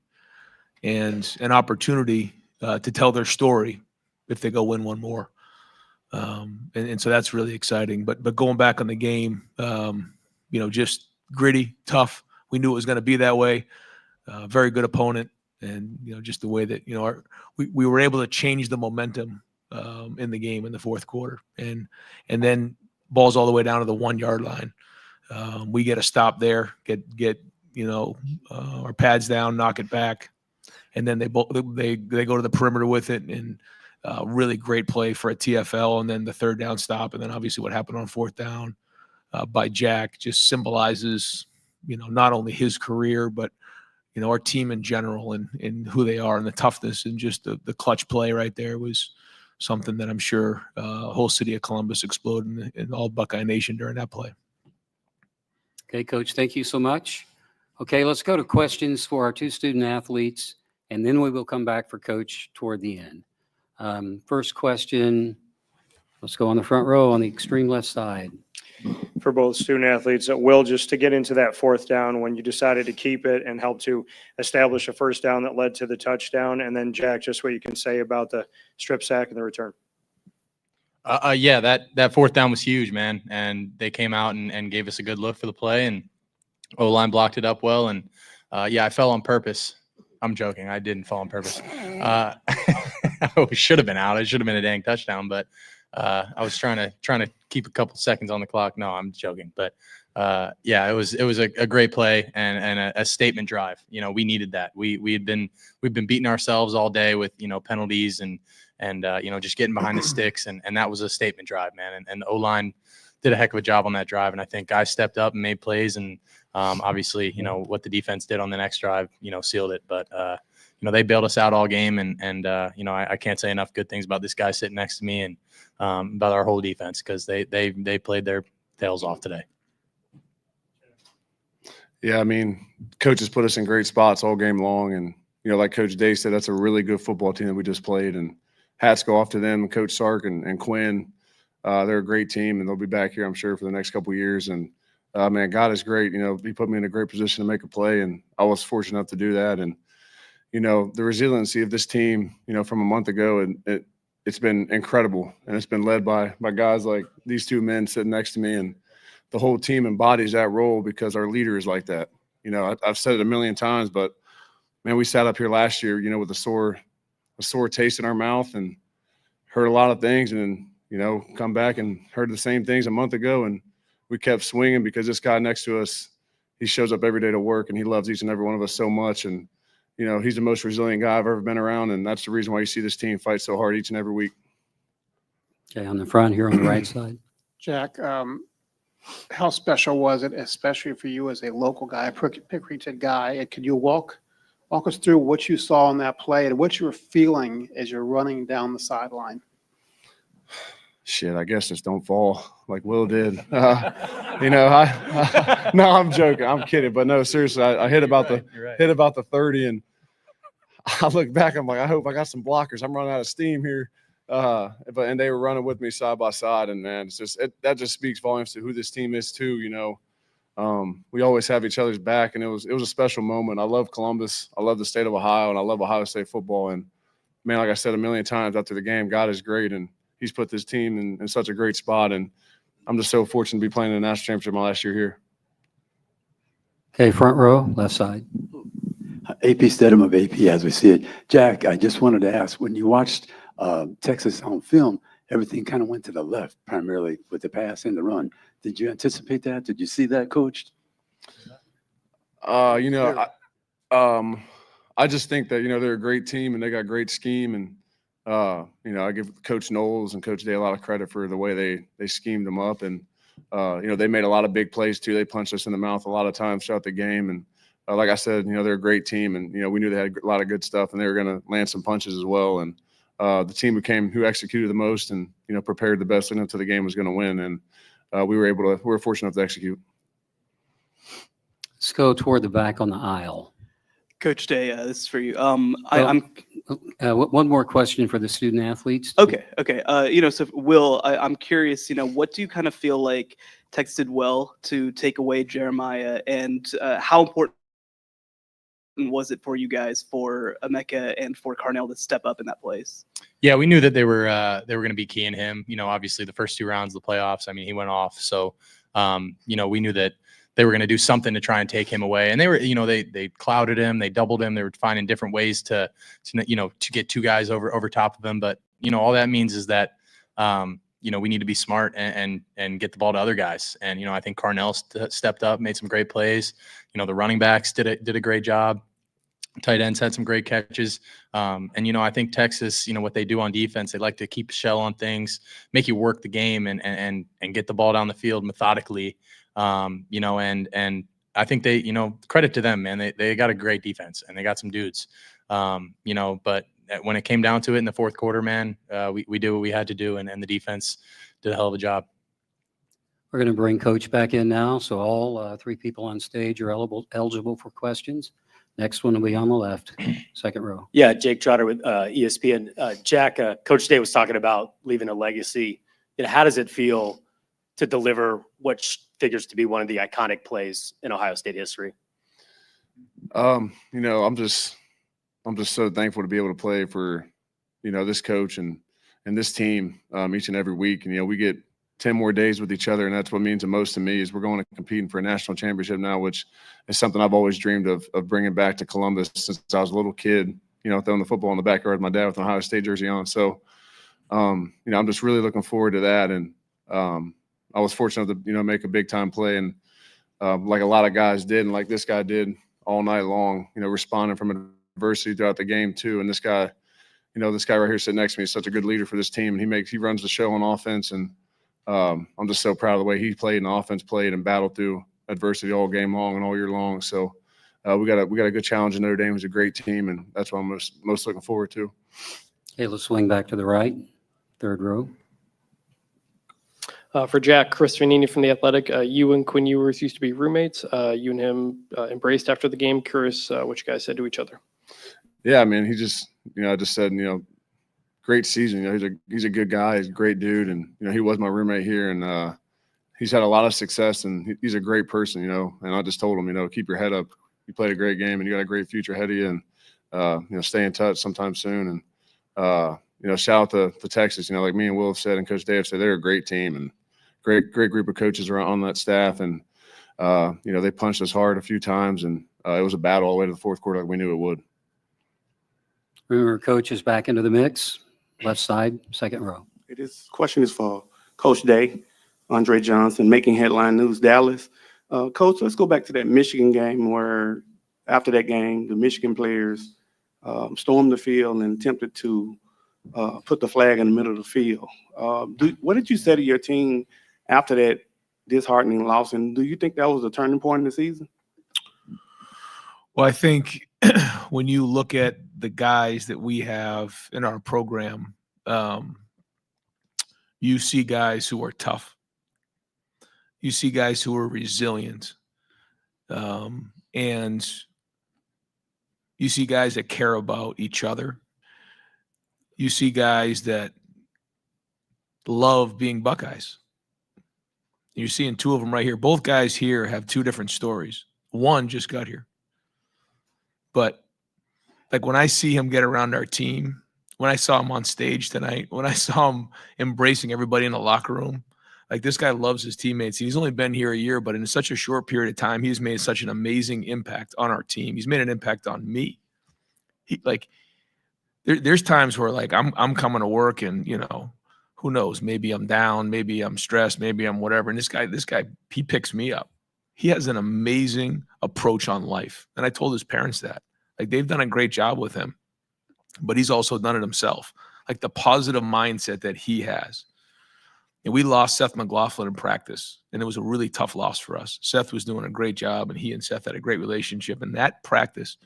and an opportunity to tell their story if they go win one more. And so that's really exciting. But going back on the game, just gritty, tough. We knew it was going to be that way. Very good opponent. And, just the way that, we were able to change the momentum in the game in the fourth quarter. And then balls all the way down to the 1 yard line. We get a stop there, get our pads down, knock it back. And then they go to the perimeter with it, and really great play for a TFL. And then the third down stop. And then obviously what happened on fourth down by Jack just symbolizes, not only his career, but, our team in general and who they are and the toughness, and just the clutch play right there was something that I'm sure whole city of Columbus exploded in all Buckeye Nation during that play. Okay, Coach, thank you so much. Okay, let's go to questions for our two student athletes, and then we will come back for Coach toward the end. First question, let's go on the front row on the extreme left side. For both student athletes, Will, just to get into that fourth down when you decided to keep it and help to establish a first down that led to the touchdown, and then Jack, just what you can say about the strip sack and the return. Yeah, that fourth down was huge, man. And they came out and gave us a good look for the play, and O-line blocked it up well. And I fell on purpose. I'm joking. I didn't fall on purpose. I should have been out. It should have been a dang touchdown, but I was trying to keep a couple seconds on the clock. No, I'm joking. But it was a great play and a statement drive. We needed that. We've been beating ourselves all day with penalties and just getting behind the sticks, and that was a statement drive, man. And the O-line did a heck of a job on that drive, and I think guys stepped up and made plays, and obviously what the defense did on the next drive sealed it. But they bailed us out all game, and I can't say enough good things about this guy sitting next to me and about our whole defense, because they played their tails off today. Yeah, I mean, coaches put us in great spots all game long, and like Coach Day said, that's a really good football team that we just played, and hats go off to them, Coach Sark and Quinn. They're a great team, and they'll be back here, I'm sure, for the next couple of years. And man, God is great. He put me in a great position to make a play, and I was fortunate enough to do that. And the resiliency of this team, from a month ago, and it's been incredible, and it's been led by guys like these two men sitting next to me, and the whole team embodies that role because our leader is like that. I've said it a million times, but man, we sat up here last year, with a sore taste in our mouth and heard a lot of things, and come back and heard the same things a month ago, and we kept swinging because this guy next to us, he shows up every day to work, and he loves each and every one of us so much, and he's the most resilient guy I've ever been around, and that's the reason why you see this team fight so hard each and every week. Okay, on the front here on the right side. Jack, how special was it, especially for you as a local guy, a Pickerington guy? And could you walk us through what you saw on that play and what you were feeling as you're running down the sideline? Shit, I guess just don't fall like Will did. No, I'm joking. I'm kidding. But no, seriously, I hit about the 30, and I look back. I'm like, I hope I got some blockers. I'm running out of steam here. And they were running with me side by side, and man, that just speaks volumes to who this team is too. We always have each other's back, and it was a special moment. I love Columbus. I love the state of Ohio, and I love Ohio State football. And man, like I said a million times after the game, God is great, and He's put this team in such a great spot. And I'm just so fortunate to be playing in the national championship my last year here. Okay, front row, left side. AP Stedham of AP as we see it. Jack, I just wanted to ask, when you watched Texas on film, everything kind of went to the left, primarily with the pass and the run. Did you anticipate that? Did you see that, Coach? I just think that, they're a great team and they got great scheme. And, I give Coach Knowles and Coach Day a lot of credit for the way they schemed them up. And, they made a lot of big plays too. They punched us in the mouth a lot of times throughout the game. And like I said, they're a great team, and, we knew they had a lot of good stuff, and they were going to land some punches as well. And the team who executed the most and, prepared the best into the game was going to win. And we were fortunate enough to execute. Let's go toward the back on the aisle. Coach Day, this is for you. Well, one more question for the student athletes. Okay. So Will, I'm curious, what do you kind of feel like Texas did well to take away Jeremiah, and how important was it for you guys, for Emeka and for Carnell, to step up in that place? Yeah, we knew that they were going to be key in him. Obviously the first 2 rounds of the playoffs, I mean, he went off. So, we knew that they were going to do something to try and take him away. And they were, they clouded him, they doubled him. They were finding different ways to get 2 guys over top of him. But, all that means is that, we need to be smart and get the ball to other guys. And, I think Carnell stepped up, made some great plays. The running backs did a great job. Tight ends had some great catches. And, I think Texas, what they do on defense, they like to keep a shell on things, make you work the game and get the ball down the field methodically. And I think they, credit to them, man. They got a great defense and they got some dudes. But when it came down to it in the fourth quarter, man, we did what we had to do, and the defense did a hell of a job. We're going to bring Coach back in now. So all 3 people on stage are eligible for questions. Next one will be on the left, second row. Yeah, Jake Trotter with ESPN. Jack, Coach Day was talking about leaving a legacy. How does it feel to deliver what figures to be one of the iconic plays in Ohio State history? I'm just so thankful to be able to play for, this coach and this team each and every week. And, we get 10 more days with each other, and that's what means the most to me is we're going to competing for a national championship now, which is something I've always dreamed of bringing back to Columbus since I was a little kid, throwing the football in the backyard with my dad with an Ohio State jersey on. So, I'm just really looking forward to that. And I was fortunate to, make a big-time play, and like a lot of guys did, and like this guy did all night long, responding from adversity throughout the game too. And this guy right here sitting next to me is such a good leader for this team, and he runs the show on offense. And I'm just so proud of the way he played and the offense played and battled through adversity all game long and all year long. So we got a good challenge in Notre Dame. It's a great team, and that's what I'm most looking forward to. Okay, let's swing back to the right, third row. For Jack, Chris Vanini from The Athletic. You and Quinn Ewers used to be roommates. You and him embraced after the game. Curious what you guys said to each other. Yeah, I mean, he just, I just said, great season. He's a good guy. He's a great dude. And, he was my roommate here, and he's had a lot of success, and he's a great person, and I just told him, keep your head up. You played a great game, and you got a great future ahead of you, and, stay in touch sometime soon. And, shout out to Texas, like me and Will have said and Coach Dave said, they're a great team and great group of coaches are on that staff. And, they punched us hard a few times, and it was a battle all the way to the fourth quarter like we knew it would. Remember, Coach is back into the mix. Left side, second row. This question is for Coach Day, Andre Johnson, making headline news, Dallas. Coach, let's go back to that Michigan game where after that game, the Michigan players stormed the field and attempted to put the flag in the middle of the field. What did you say to your team after that disheartening loss? And do you think that was a turning point in the season? Well, I think when you look at the guys that we have in our program, you see guys who are tough. You see guys who are resilient. And you see guys that care about each other. You see guys that love being Buckeyes. You're seeing 2 of them right here. Both guys here have 2 different stories. One just got here. But like when I see him get around our team, when I saw him on stage tonight, when I saw him embracing everybody in the locker room, like this guy loves his teammates. He's only been here a year, but in such a short period of time, he's made such an amazing impact on our team. He's made an impact on me. There's times where like I'm coming to work and, who knows, maybe I'm down, maybe I'm stressed, maybe I'm whatever. And this guy, he picks me up. He has an amazing approach on life. And I told his parents that. Like they've done a great job with him, but he's also done it himself. Like the positive mindset that he has. And we lost Seth McLaughlin in practice, and it was a really tough loss for us. Seth was doing a great job, and he and Seth had a great relationship. And that practice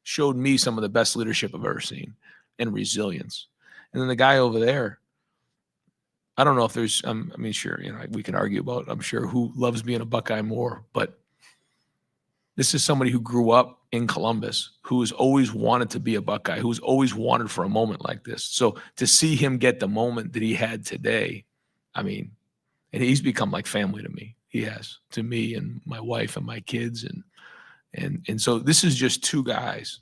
showed me some of the best leadership I've ever seen and resilience. And then the guy over there, I don't know if there's, sure, we can argue about, I'm sure, who loves being a Buckeye more, but This is somebody who grew up in Columbus, who has always wanted to be a Buckeye, who's always wanted for a moment like this. So to see him get the moment that he had today, I mean, and he's become like family to me. He has, to me and my wife and my kids. And so this is just two guys,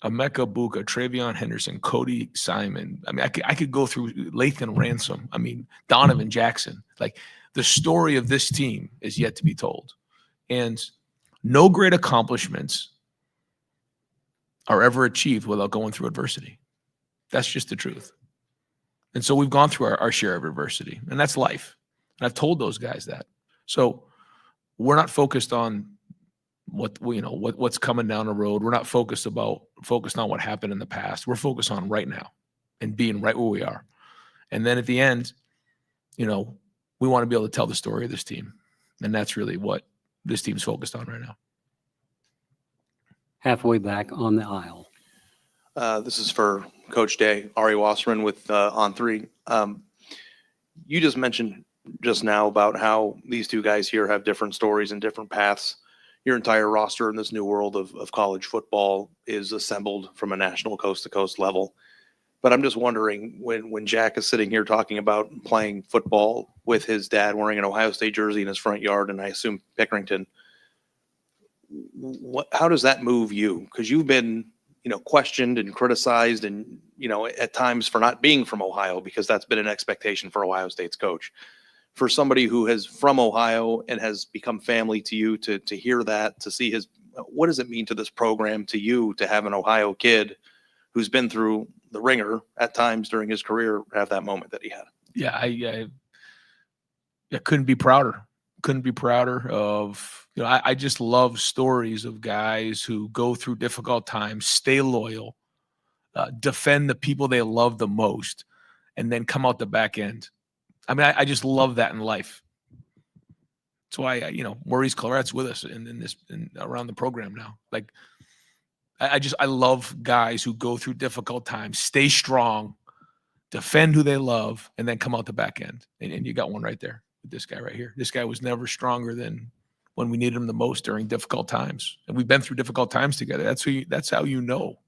Emeka Buka, Travion Henderson, Cody Simon. I mean, I could go through Lathan Ransom. I mean, Donovan Jackson. Like, the story of this team is yet to be told. And no great accomplishments are ever achieved without going through adversity. That's just the truth. And so we've gone through our share of adversity, and that's life. And I've told those guys that. So we're not focused on what's coming down the road. We're not focused on what happened in the past. We're focused on right now and being right where we are. And then at the end, we want to be able to tell the story of this team. And that's really what this team's focused on right now. Halfway back on the aisle. This is for Coach Day, Ari Wasserman with On3. You just mentioned just now about how these two guys here have different stories and different paths. Your entire roster in this new world of college football is assembled from a national coast-to-coast level. But I'm just wondering, when Jack is sitting here talking about playing football with his dad wearing an Ohio State jersey in his front yard, and I assume Pickerington, how does that move you? Because you've been questioned and criticized and, at times for not being from Ohio, because that's been an expectation for Ohio State's coach. For somebody who is from Ohio and has become family to you, to hear that, to see what does it mean to this program, to you, to have an Ohio kid who's been through the ringer at times during his career have that moment that he had? Yeah, I couldn't be prouder. Couldn't be prouder of, I just love stories of guys who go through difficult times, stay loyal, defend the people they love the most, and then come out the back end. I mean, I just love that in life. That's why, Maurice Claret's with us in around the program now. Like, I love guys who go through difficult times, stay strong, defend who they love, and then come out the back end. And you got one right there with this guy right here. This guy was never stronger than when we needed him the most during difficult times. And we've been through difficult times together. That's how you know.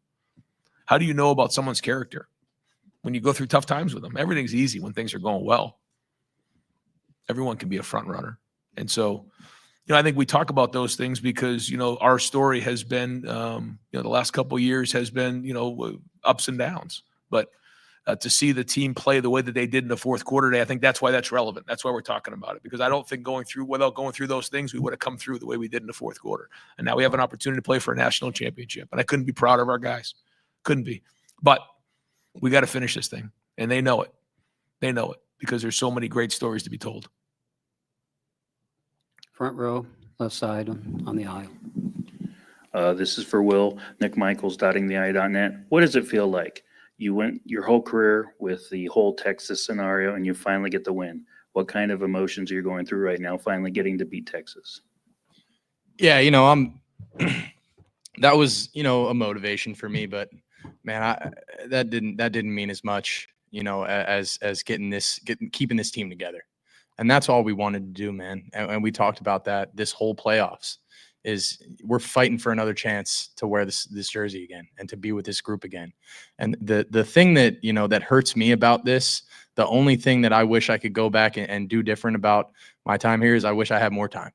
How do you know about someone's character? When you go through tough times with them. Everything's easy when things are going well. Everyone can be a front runner. And so, I think we talk about those things because, our story has been, the last couple of years has been, ups and downs. But to see the team play the way that they did in the fourth quarter today, I think that's why that's relevant. That's why we're talking about it, because I don't think without going through those things, we would have come through the way we did in the fourth quarter. And now we have an opportunity to play for a national championship. And I couldn't be prouder of our guys. Couldn't be. But we got to finish this thing. And they know it. They know it because there's so many great stories to be told. Front row, left side on the aisle. This is for Will. Nick Michaels, dottingthei.net. What does it feel like? You went your whole career with the whole Texas scenario, and you finally get the win. What kind of emotions are you going through right now, finally getting to beat Texas? Yeah, that was, a motivation for me, but man, that didn't mean as much, as keeping this team together. And that's all we wanted to do, man. And we talked about that this whole playoffs is we're fighting for another chance to wear this jersey again and to be with this group again. And the thing that, that hurts me about this, the only thing that I wish I could go back and do different about my time here is I wish I had more time.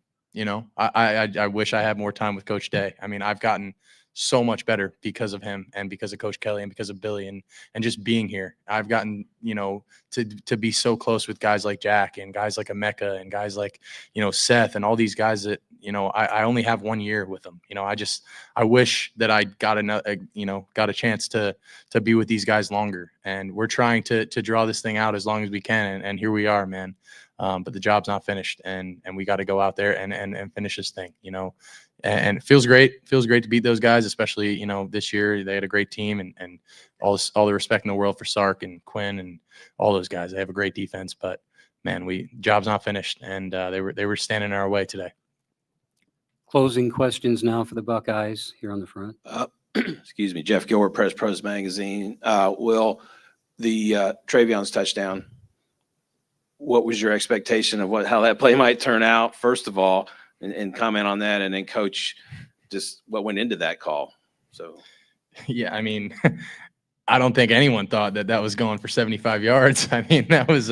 I wish I had more time with Coach Day. I mean, I've gotten so much better because of him and because of Coach Kelly and because of Billy and just being here. I've gotten, to be so close with guys like Jack and guys like Emeka and guys like, Seth and all these guys that, I only have 1 year with them. I wish that I got got a chance to be with these guys longer. And we're trying to draw this thing out as long as we can. And here we are, man. But the job's not finished and we got to go out there and finish this thing, And it feels great. Feels great to beat those guys, especially, this year they had a great team and all the respect in the world for Sark and Quinn and all those guys. They have a great defense, but man, job's not finished and they were standing in our way today. Closing questions now for the Buckeyes here on the front. Excuse me, Jeff Gilbert, Press Pros Magazine. Will, the Travion's touchdown, what was your expectation of how that play might turn out, first of all? and comment on that, and then coach just what went into that call. So. Yeah, I mean, I don't think anyone thought that that was going for 75 yards. I mean, that was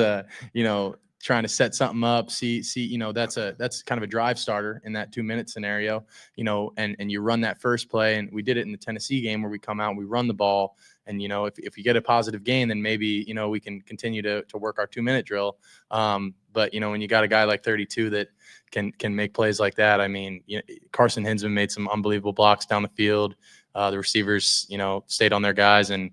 trying to set something up. See, that's kind of a drive starter in that 2-minute scenario. And you run that first play, and we did it in the Tennessee game where we come out and we run the ball. And if you get a positive gain, then maybe we can continue to work our 2-minute drill. But when you got a guy like 32 that can make plays like that, I mean, Carson Hinsman made some unbelievable blocks down the field. The receivers, stayed on their guys, and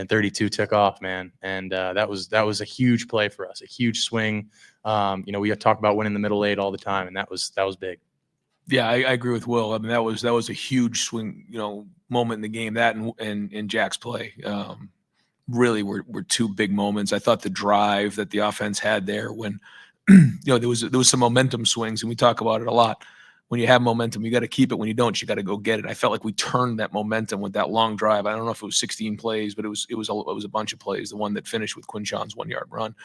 32 took off, man. And that was a huge play for us, a huge swing. We talk about winning the middle eight all the time, and that was big. Yeah, I agree with Will. I mean, that was a huge swing, moment in the game. That and Jack's play really were two big moments. I thought the drive that the offense had there when there was some momentum swings, and we talk about it a lot. When you have momentum, you got to keep it. When you don't, you got to go get it. I felt like we turned that momentum with that long drive. I don't know if it was 16 plays, but it was a bunch of plays. The one that finished with Quinshon's 1-yard run,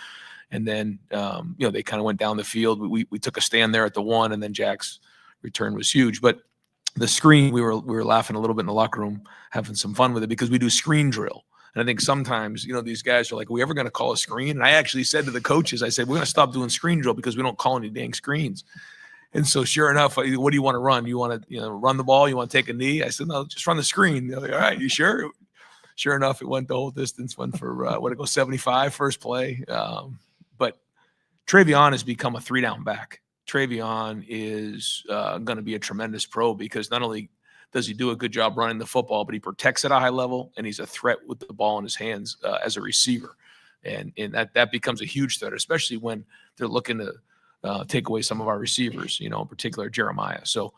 and then they kind of went down the field. We took a stand there at the 1, and then Jack's return was huge. But the screen, we were laughing a little bit in the locker room, having some fun with it because we do screen drill. And I think sometimes, these guys are like, are we ever going to call a screen? And I actually said to the coaches, I said, we're going to stop doing screen drill because we don't call any dang screens. And so sure enough, what do you want to run? You want to run the ball? You want to take a knee? I said, no, just run the screen. They're like, all right, you sure? Sure enough, it went the whole distance, went for 75 first play. But Travion has become a 3-down back. Travion is going to be a tremendous pro because not only does he do a good job running the football, but he protects at a high level, and he's a threat with the ball in his hands as a receiver. And that becomes a huge threat, especially when they're looking to take away some of our receivers, in particular Jeremiah. So,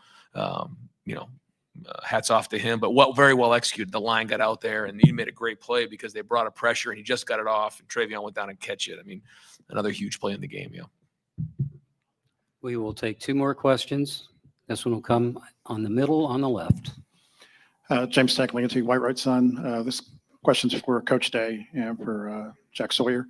hats off to him, but very well executed. The line got out there, and he made a great play because they brought a pressure, and he just got it off, and Travion went down and catch it. I mean, another huge play in the game, We will take 2 more questions. This one will come on the middle on the left. James Stackling, to White Right Son. This question's for Coach Day and for Jack Sawyer.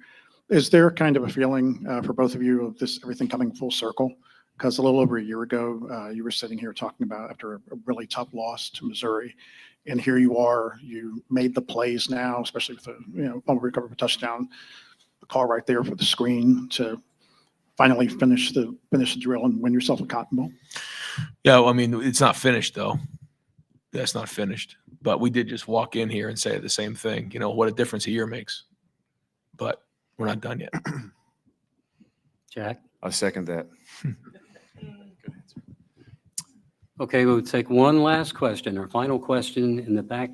Is there kind of a feeling for both of you of this everything coming full circle? Because a little over a year ago, you were sitting here talking about after a really tough loss to Missouri, and here you are. You made the plays now, especially with the fumble recovery touchdown, the call right there for the screen to finally finish the drill and win yourself a Cotton Bowl. Yeah, well, I mean, it's not finished though. That's not finished. But we did just walk in here and say the same thing. What a difference a year makes. But we're not done yet. Jack? I second that. Okay, we'll take one last question, our final question in the back.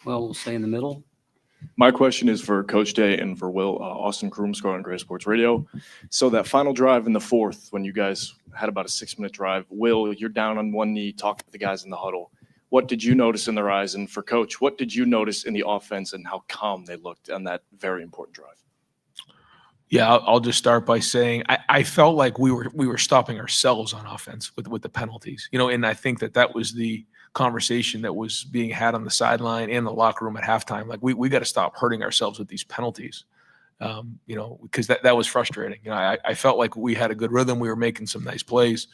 Well, we'll say in the middle. My question is for Coach Day and for Will. Austin Kroomscore on Gray Sports Radio. So that final drive in the 4th, when you guys had about a 6-minute drive, Will, you're down on one knee talking to the guys in the huddle. What did you notice in their eyes? And for Coach, what did you notice in the offense and how calm they looked on that very important drive? Yeah, I'll just start by saying I felt like we were stopping ourselves on offense with the penalties, and I think that was the conversation that was being had on the sideline and the locker room at halftime. Like we got to stop hurting ourselves with these penalties, because that was frustrating. I felt like we had a good rhythm. We were making some nice plays,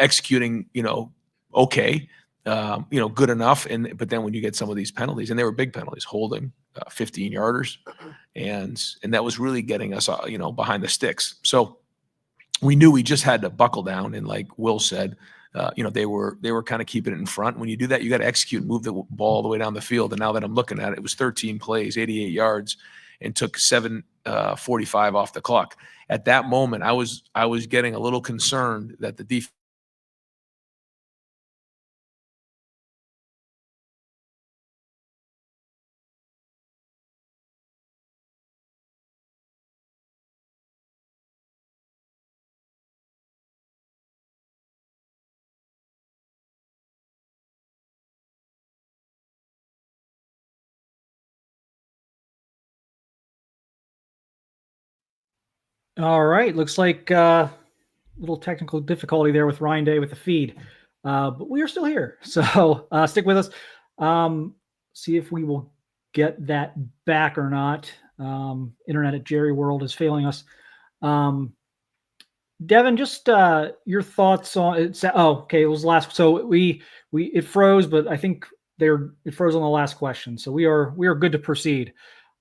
executing, okay, good enough. But then when you get some of these penalties, and they were big penalties, holding, 15-yarders, and that was really getting us, behind the sticks. So we knew we just had to buckle down. And like Will said, they were kind of keeping it in front. When you do that, you got to execute and move the ball all the way down the field. And now that I'm looking at it, it was 13 plays, 88 yards, and took 7:45 off the clock. At that moment, I was getting a little concerned that the defense. All right. Looks like little technical difficulty there with Ryan Day with the feed. But we are still here. So stick with us. See if we will get that back or not. Internet at Jerry World is failing us. Devin, just your thoughts on it. Okay, it was last. So it froze, but I think it froze on the last question. So we are good to proceed.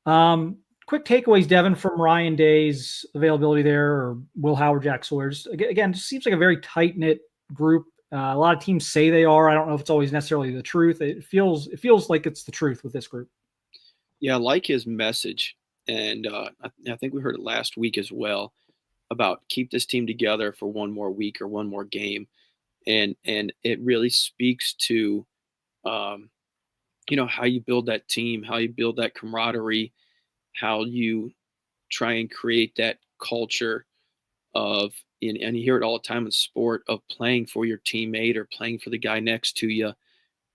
Quick takeaways, Devin, from Ryan Day's availability there, or Will Howard, Jack Sawyer. Just, again, just seems like a very tight knit group. A lot of teams say they are. I don't know if it's always necessarily the truth. It feels like it's the truth with this group. Yeah, I like his message, and I think we heard it last week as well about keep this team together for one more week or one more game, and it really speaks to how you build that team, how you build that camaraderie, how you try and create that culture of and you hear it all the time in sport, of playing for your teammate or playing for the guy next to you.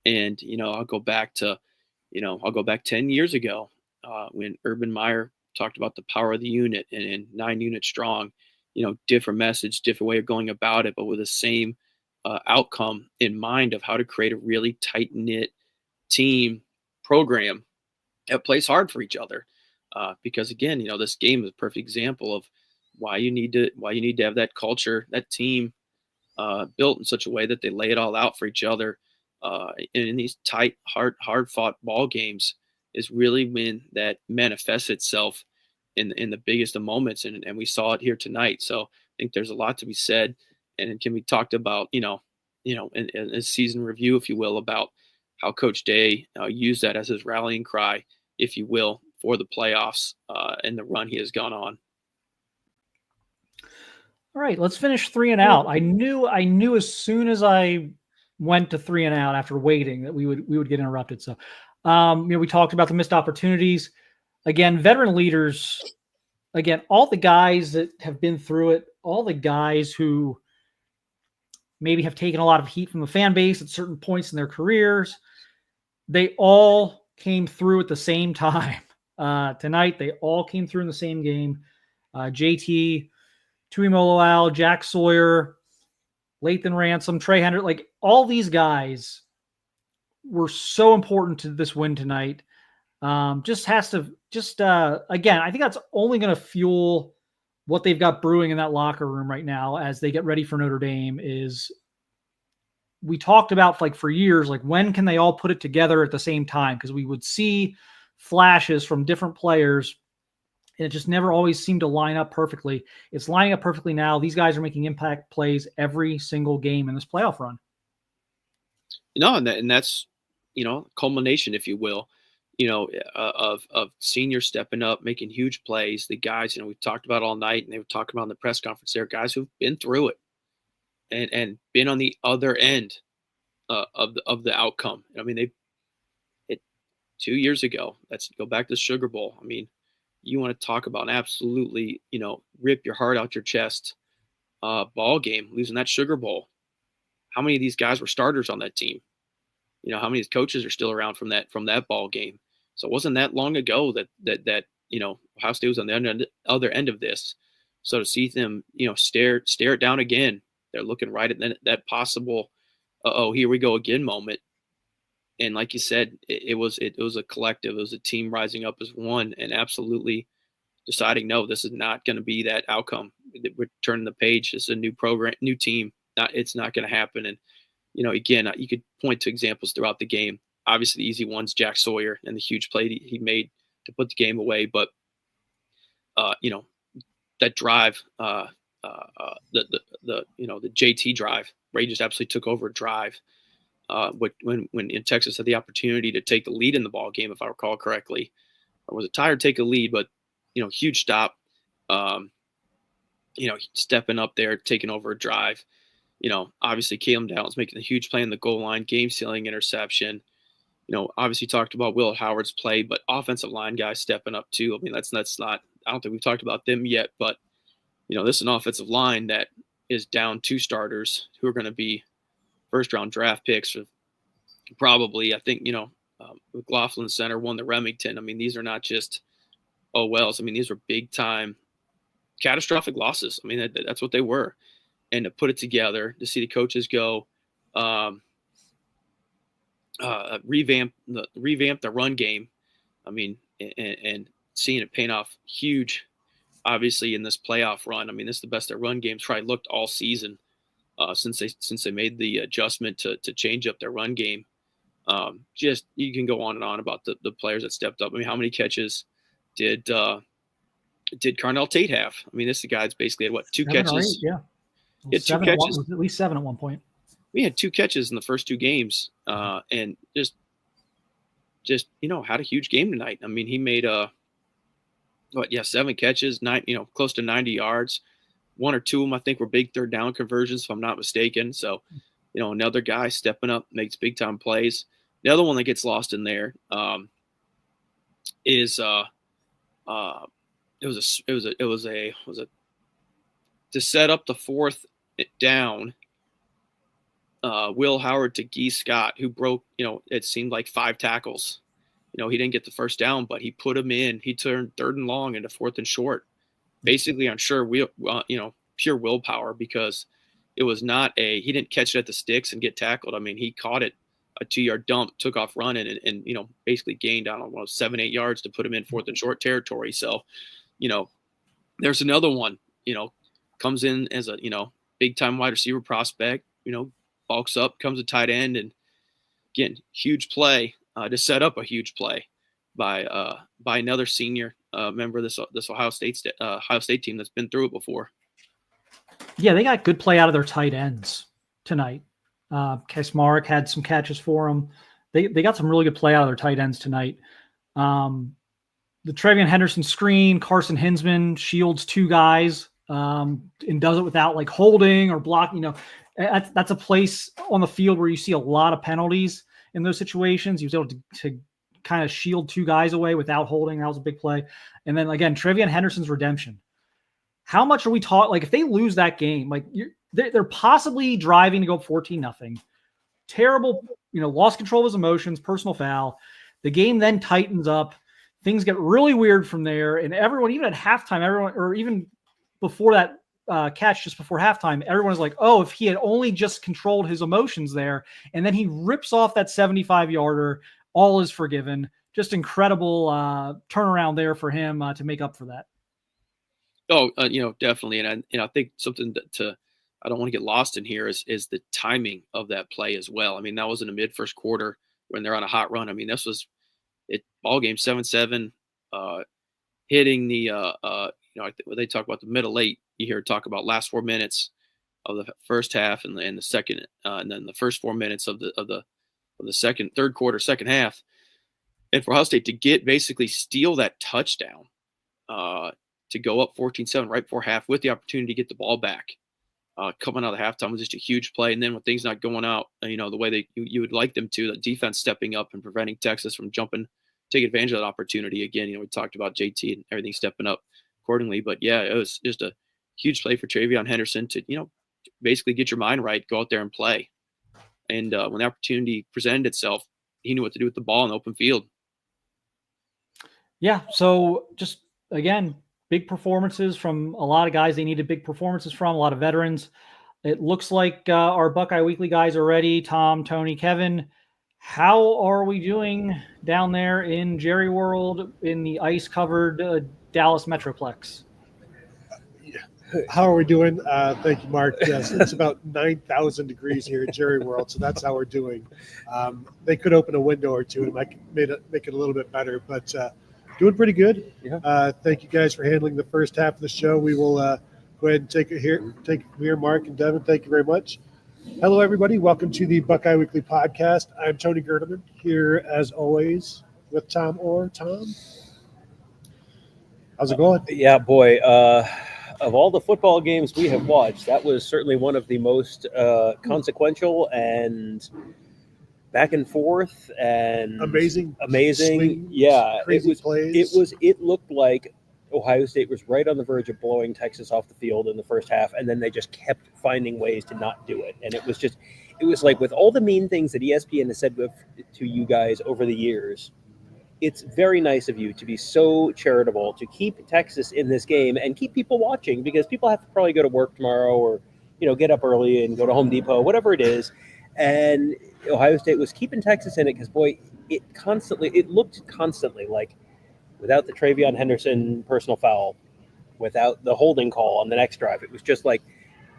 And I'll go back 10 years ago when Urban Meyer talked about the power of the unit and 9 units strong. Different message, different way of going about it, but with the same outcome in mind of how to create a really tight knit team program that plays hard for each other. Because again, this game is a perfect example of why you need to have that culture, that team built in such a way that they lay it all out for each other. In these tight, hard fought ball games is really when that manifests itself in the biggest of moments. And we saw it here tonight. So I think there's a lot to be said, and it can be talked about, in a season review, if you will, about how Coach Day used that as his rallying cry, if you will, for the playoffs and the run he has gone on. All right, let's finish 3 and out. I knew as soon as I went to 3 and out after waiting that we would get interrupted. So, we talked about the missed opportunities. Again, veteran leaders. Again, all the guys that have been through it, all the guys who maybe have taken a lot of heat from the fan base at certain points in their careers, they all came through at the same time. Tonight, they all came through in the same game. JT, Tuimoloau, Jack Sawyer, Lathan Ransom, Trey Henderson, like all these guys were so important to this win tonight. Again, I think that's only going to fuel what they've got brewing in that locker room right now as they get ready for Notre Dame. Is we talked about for years, when can they all put it together at the same time? Because we would see flashes from different players, and it just never always seemed to line up perfectly. It's lining up perfectly now. These guys are making impact plays every single game in this playoff run. And that's, culmination, if you will, of seniors stepping up, making huge plays. The guys, we've talked about all night, and they were talking about in the press conference there, guys who've been through it and been on the other end of the outcome. I mean, 2 years ago, let's go back to the Sugar Bowl. I mean, you want to talk about an absolutely, rip your heart out your chest ball game, losing that Sugar Bowl. How many of these guys were starters on that team? How many coaches are still around from that ball game? So it wasn't that long ago that Ohio State was on the other end of this. So to see them, stare it down again, they're looking right at that possible, here we go again moment. And like you said, it was a collective. It was a team rising up as one and absolutely deciding, no, this is not going to be that outcome. We're turning the page. It's a new program, new team. It's not going to happen. And, again, you could point to examples throughout the game. Obviously, the easy one's Jack Sawyer and the huge play he made to put the game away. But, that drive, the JT drive, where he just absolutely took over a drive. When in Texas had the opportunity to take the lead in the ball game, if I recall correctly, or was it tie or take a lead? But huge stop. Stepping up there, taking over a drive. Obviously Caleb Downs making a huge play in the goal line, game-sealing interception. Obviously talked about Will Howard's play, but offensive line guys stepping up too. I mean, that's not. I don't think we've talked about them yet, but this is an offensive line that is down 2 starters who are going to be first-round draft picks. Probably, I think, McLaughlin Center won the Remington. I mean, these are not just wells. I mean, these are big-time catastrophic losses. I mean, that's what they were. And to put it together, to see the coaches go revamp the run game, I mean, and seeing it paying off huge obviously in this playoff run. I mean, this is the best their run game's probably looked all season since they made the adjustment to change up their run game. Just you can go on and on about the players that stepped up. I mean, how many catches did Carnell Tate have? I mean, this is a guy that's basically had two 7 or 8, catches. yeah. He had 2 7 catches. at least 7 at one point. We had 2 catches in the first 2 games, and just had a huge game tonight. I mean, he made 7 catches, 9, close to 90 yards. 1 or 2 of them I think were big third down conversions, if I'm not mistaken. So, another guy stepping up, makes big time plays. The other one that gets lost in there is to set up the 4th down. Will Howard to Gee Scott, who broke, it seemed like 5 tackles. He didn't get the first down, but he put him in. He turned 3rd and long into 4th and short. Basically, I'm sure pure willpower, because it was not he didn't catch it at the sticks and get tackled. I mean, he caught it, a 2-yard dump, took off running, and basically gained, 7-8 yards to put him in 4th and short territory. So, there's another one, comes in as a, big time wide receiver prospect, bulks up, comes a tight end, and again, huge play to set up a huge play by another senior member of this Ohio State team that's been through it before. Yeah, they got good play out of their tight ends tonight. Kasmarek had some catches for them. They got some really good play out of their tight ends tonight. The Trevion Henderson screen, Carson Hinsman shields 2 guys and does it without like holding or blocking. That's a place on the field where you see a lot of penalties in those situations. He was able to kind of shield 2 guys away without holding. That was a big play. And then again, Trevion Henderson's redemption. How much are we taught? Like if they lose that game, like they're possibly driving to go 14-0. Terrible, lost control of his emotions, personal foul. The game then tightens up. Things get really weird from there. And everyone, even at halftime, or even before that catch, just before halftime, everyone was like, oh, if he had only just controlled his emotions there. And then he rips off that 75-yarder. All is forgiven. Just incredible turnaround there for him to make up for that. Oh, definitely. And I think something that I don't want to get lost in here is the timing of that play as well. I mean, that was in the mid first quarter when they're on a hot run. I mean, this was ball game 7-7, hitting the, when they talk about the middle late, you hear talk about last 4 minutes of the first half and the second, and then the first 4 minutes of the third quarter, second half. And for Ohio State to basically steal that touchdown, to go up 14-7 right before half with the opportunity to get the ball back, coming out of the halftime was just a huge play. And then when things not going out, the way you would like them to, the defense stepping up and preventing Texas from take advantage of that opportunity. Again, we talked about JT and everything stepping up accordingly. But yeah, it was just a huge play for Trevion Henderson to, basically get your mind right, go out there and play. And when the opportunity presented itself, he knew what to do with the ball in the open field. Yeah. So just again, big performances from a lot of guys they needed big performances from, a lot of veterans. It looks like our Buckeye Weekly guys are ready. Tom, Tony, Kevin, how are we doing down there in Jerry World in the ice-covered Dallas Metroplex? How are we doing? Thank you, Mark. Yes, it's about 9,000 degrees here at Jerry World, so that's how we're doing. They could open a window or two and make it a little bit better, but doing pretty good. Yeah. Thank you guys for handling the first half of the show. We will go ahead and take it from here, Mark and Devin. Thank you very much. Hello, everybody. Welcome to the Buckeye Weekly Podcast. I'm Tony Gerdeman, here as always with Tom Orr. Tom, how's it going? Yeah, boy. Of all the football games we have watched, that was certainly one of the most consequential and back and forth and amazing. Swings, yeah, crazy plays. It looked like Ohio State was right on the verge of blowing Texas off the field in the first half, and then they just kept finding ways to not do it. And it was like with all the mean things that ESPN has said to you guys over the years, it's very nice of you to be so charitable to keep Texas in this game and keep people watching, because people have to probably go to work tomorrow or, get up early and go to Home Depot, whatever it is. And Ohio State was keeping Texas in it because, boy, it looked constantly like without the Trevion Henderson personal foul, without the holding call on the next drive. It was just like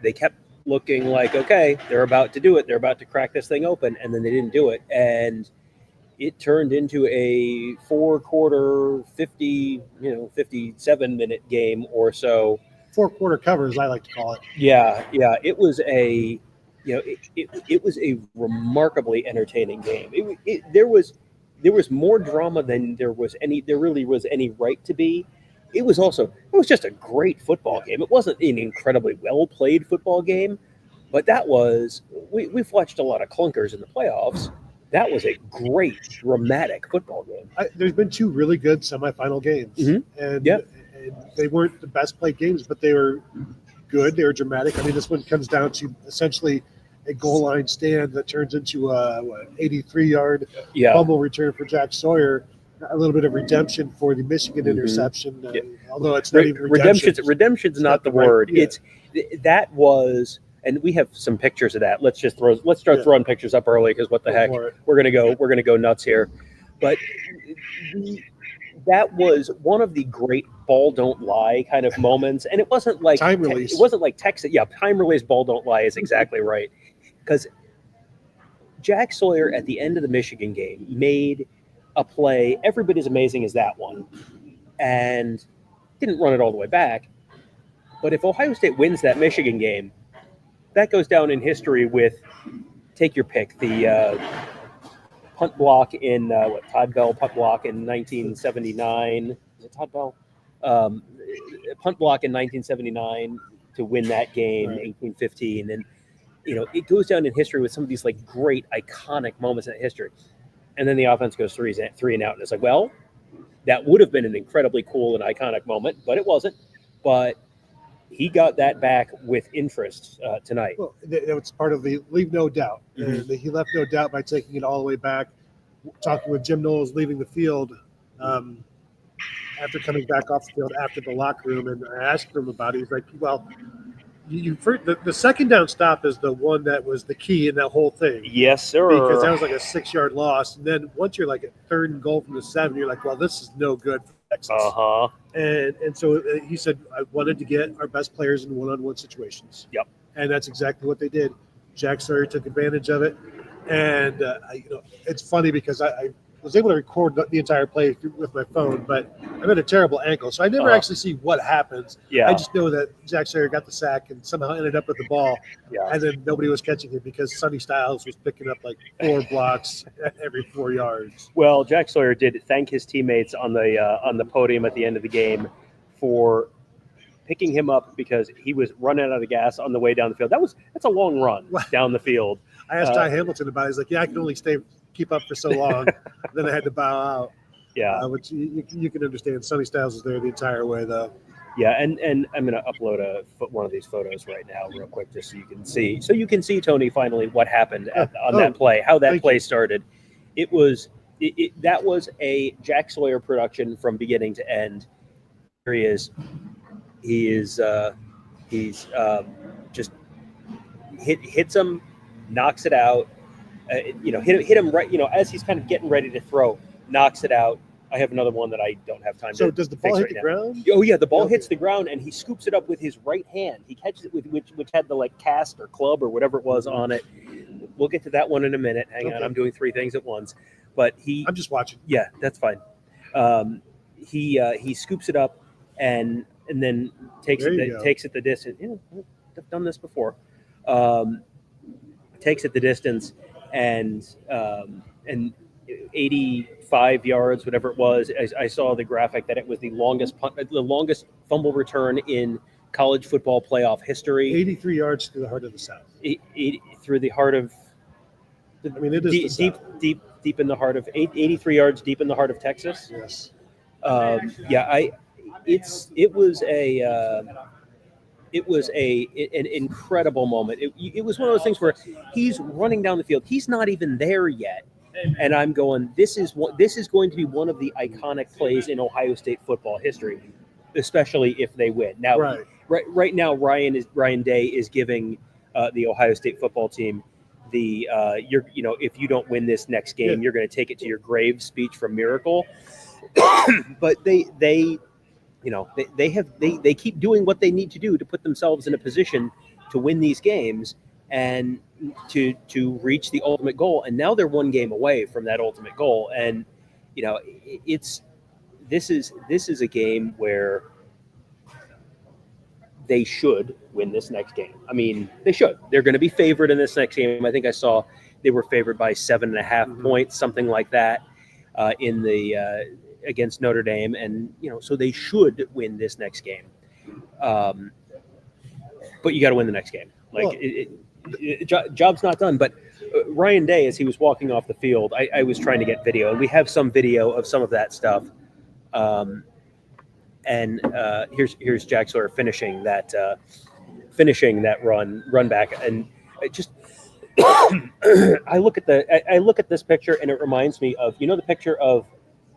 they kept looking like, okay, they're about to do it. They're about to crack this thing open, and then they didn't do it. And it turned into a 4-quarter, 57-minute game or so. 4-quarter covers, I like to call it. Yeah. It was it was a remarkably entertaining game. There was more drama than there really was any right to be. It was just a great football game. It wasn't an incredibly well played football game, but we've watched a lot of clunkers in the playoffs. That was a great dramatic football game. There's been 2 really good semifinal games, and they weren't the best played games, but they were good. They were dramatic. I mean, this one comes down to essentially a goal line stand that turns into a 83-yard fumble return for Jack Sawyer. A little bit of redemption for the Michigan interception, although it's not even redemption. Redemption's not the word. Right. That was, and we have some pictures of that. Let's start throwing pictures up early because what the heck, we're gonna go nuts here. But that was one of the great ball don't lie kind of moments, and it wasn't like time release. It wasn't like Texas. Yeah, time release ball don't lie is exactly right, because Jack Sawyer at the end of the Michigan game made a play every bit as amazing as that one, and didn't run it all the way back. But if Ohio State wins that Michigan game, that goes down in history with, take your pick, the punt block in Todd Bell punt block in 1979. Is it Todd Bell? Punt block in 1979 to win that game, 18-15, and it goes down in history with some of these like great iconic moments in history. And then the offense goes 3 and out, and it's like, well, that would have been an incredibly cool and iconic moment, but it wasn't. But he got that back with interest tonight. Well, it was part of the leave no doubt. And he left no doubt by taking it all the way back. Talking with Jim Knowles leaving the field after coming back off the field after the locker room, and I asked him about it. He's like, well, the second down stop is the one that was the key in that whole thing. Yes, sir. Because that was like a 6-yard loss. And then once you're like at 3rd and goal from the 7, you're like, well, this is no good for Texas. And so he said, I wanted to get our best players in one-on-one situations. Yep. And that's exactly what they did. Jack Sawyer took advantage of it. And, it's funny because I was able to record the entire play with my phone, but I'm at a terrible angle. So I never actually see what happens. Yeah. I just know that Jack Sawyer got the sack and somehow ended up with the ball. Yeah. And then nobody was catching him because Sonny Styles was picking up like 4 blocks every 4 yards. Well, Jack Sawyer did thank his teammates on the podium at the end of the game for picking him up because he was running out of gas on the way down the field. That's a long run down the field. I asked Ty Hamilton about it. He's like, yeah, I can only keep up for so long. Then I had to bow out. Yeah. Which you can understand. Sonny Styles was there the entire way, though. Yeah, and I'm going to upload one of these photos right now real quick just so you can see. So you can see, Tony, finally what happened on that play, how that play started. That was a Jack Sawyer production from beginning to end. Here he is. He's just hits him, knocks it out. Hit him right, as he's kind of getting ready to throw, knocks it out. I have another one that I don't have time to. So does the ball hit the ground? Oh yeah, the ball hits the ground and he scoops it up with his right hand. He catches it with which had the like cast or club or whatever it was on it. We'll get to that one in a minute. Hang on, I'm doing 3 things at once. But I'm just watching. Yeah, that's fine. He scoops it up and then takes it the distance. I've done this before. Takes it the distance and 85 yards, whatever it was. I saw the graphic that it was the longest fumble return in college football playoff history. 83 yards through the heart of the South. Through the heart of. I mean, it is deep in the heart of 83 yards deep in the heart of Texas. Yes. It was an incredible moment. It was one of those things where he's running down the field. He's not even there yet. And I'm going, this is going to be one of the iconic plays in Ohio State football history, especially if they win. Now, right now, Ryan Day is giving the Ohio State football team the if you don't win this next game, you're going to take it to your grave speech from Miracle. But they they keep doing what they need to do to put themselves in a position to win these games and to reach the ultimate goal. And now they're one game away from that ultimate goal. And this is a game where they should win this next game. I mean, they should. They're going to be favored in this next game. I think I saw they were favored by 7.5 points, something like that, in the against Notre Dame, and so they should win this next game. But you got to win the next game. Job's not done. But Ryan Day, as he was walking off the field, I was trying to get video, and we have some video of some of that stuff. And here's Jack Sawyer finishing that run back, and it just I look at this picture, and it reminds me of the picture of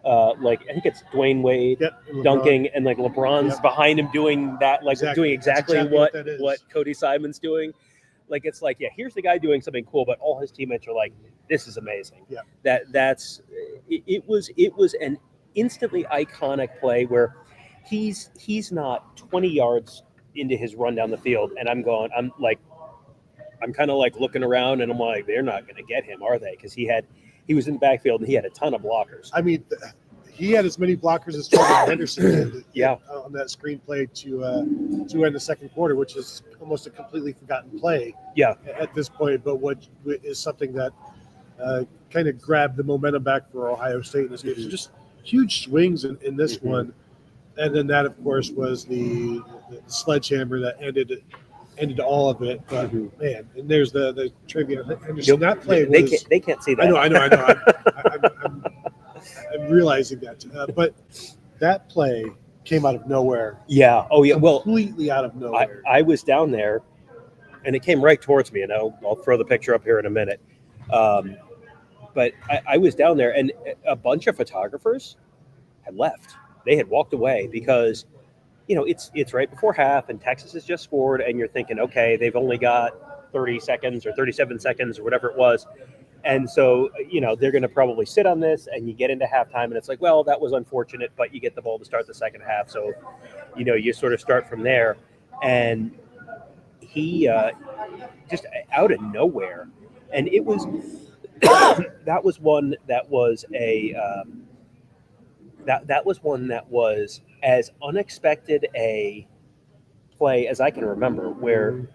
I think it's Dwayne Wade dunking, and LeBron's behind him doing that, doing exactly what Cody Simon's doing. Here's the guy doing something cool, but all his teammates are like, this is amazing. Yeah. It was an instantly iconic play where he's not 20 yards into his run down the field, and I'm kind of looking around, and I'm like, they're not going to get him, are they? Because he was in the backfield, and he had a ton of blockers. I mean, he had as many blockers as Henderson did on that screenplay to end the second quarter, which is almost a completely forgotten play at this point, but what is something that kind of grabbed the momentum back for Ohio State in this game. So just huge swings in this one. And then that, of course, was the sledgehammer that ended all of it. But man, and there's the trivia. Henderson, that play was. They can't see that. I know. I'm realizing that. But that play came out of nowhere. Yeah. Oh, yeah. Well, completely out of nowhere. I was down there, and it came right towards me. And I'll throw the picture up here in a minute. But I was down there, and a bunch of photographers had left. They had walked away because, it's right before half, and Texas has just scored, and you're thinking, okay, they've only got 30 seconds or 37 seconds or whatever it was. And so, they're going to probably sit on this, and you get into halftime, and it's like, well, that was unfortunate, but you get the ball to start the second half. So, you sort of start from there. And he just out of nowhere. And it was that was one that was that was one that was as unexpected a play as I can remember, where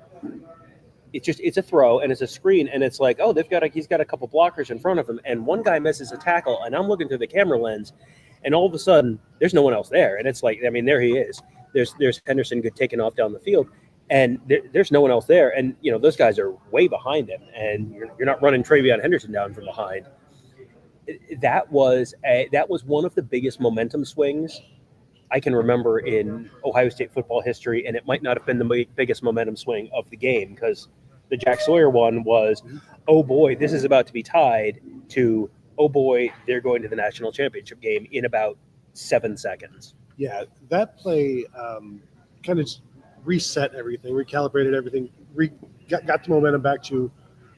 it's a throw and it's a screen, and it's like, oh, he's got a couple blockers in front of him, and one guy misses a tackle, and I'm looking through the camera lens, and all of a sudden there's no one else there, and it's like, I mean, there he is. There's Henderson taking off down the field, and there's no one else there, and those guys are way behind him, and you're not running Travion Henderson down from behind. That was one of the biggest momentum swings I can remember in Ohio State football history, and it might not have been the biggest momentum swing of the game, because the Jack Sawyer one was, oh boy, this is about to be tied, to, oh boy, they're going to the national championship game in about 7 seconds. Yeah, that play kind of reset everything, recalibrated everything, got the momentum back to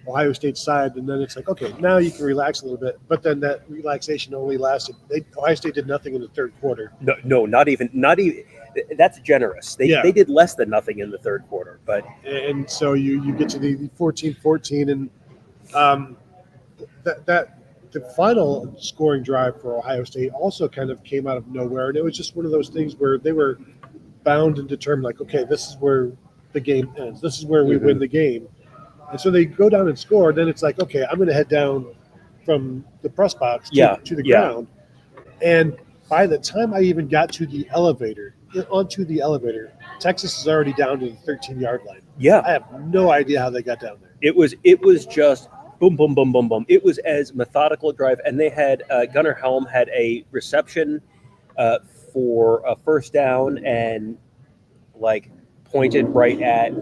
Ohio State's side, and then it's like, okay, now you can relax a little bit. But then that relaxation only lasted. Ohio State did nothing in the third quarter. No, not even. That's generous. They did less than nothing in the third quarter. But and so you get to the 14-14, and that the final scoring drive for Ohio State also kind of came out of nowhere, and it was just one of those things where they were bound and determined, like, okay, this is where the game ends. This is where we win the game. And so they go down and score. Then it's like, okay, I'm going to head down from the press box to the ground. And by the time I even got to the elevator, Texas is already down to the 13-yard line. Yeah. I have no idea how they got down there. It was just boom, boom, boom, boom, boom. It was as methodical a drive. And they had Gunnar Helm had a reception for a first down and pointed right at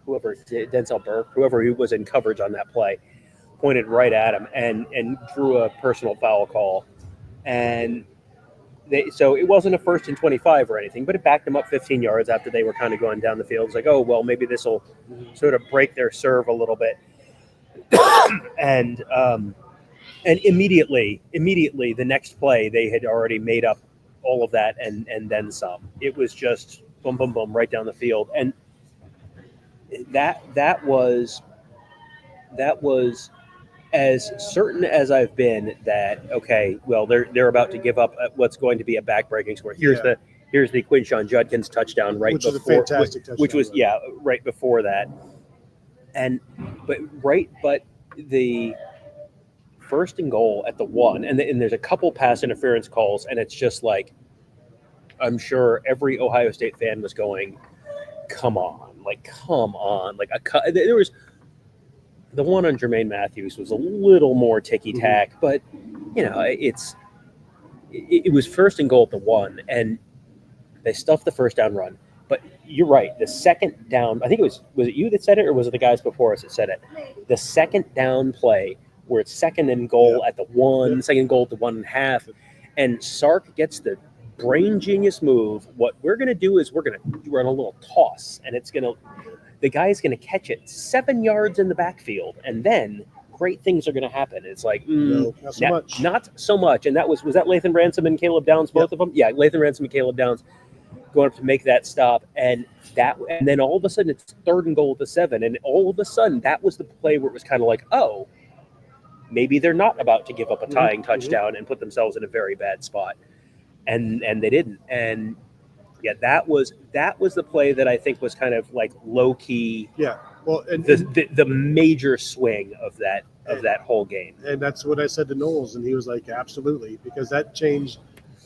whoever, Denzel Burke, whoever he was in coverage on that play, pointed right at him and drew a personal foul call. And so it wasn't a 1st and 25 or anything, but it backed them up 15 yards after they were kind of going down the field. It's like, oh, well, maybe this will sort of break their serve a little bit. And immediately the next play, they had already made up all of that and then some. It was just boom, boom, boom, right down the field. And that was as certain as I've been that, okay, well, they're about to give up what's going to be a backbreaking score. Here's the Quinshon Judkins touchdown right Which is a before, fantastic which was touchdown. right before that. But the first and goal at the 1, and there's a couple pass interference calls, and it's just like, I'm sure every Ohio State fan was going, come on. Like there was the one on Jermaine Matthews was a little more ticky-tack, but it was first and goal at the 1, and they stuffed the first down run. But you're right. The second down, I think was it you that said it, or was it the guys before us that said it? The second down play where it's second and goal at the 1, second goal at the 1.5, and Sark gets the brain genius move. What we're going to do is we're going to run a little toss, and the guy's going to catch it 7 yards in the backfield, and then great things are going to happen. It's like, No, not so much. And that was that Lathan Ransom and Caleb Downs, both of them? Yeah, Lathan Ransom and Caleb Downs going up to make that stop, and then all of a sudden it's third and goal at the 7, and all of a sudden that was the play where it was kind of like, oh, maybe they're not about to give up a tying touchdown and put themselves in a very bad spot, and they didn't. And yeah, that was the play that I think was kind of like low key. Yeah, well, and the major swing of that whole game. And that's what I said to Knowles, and he was like, absolutely, because that changed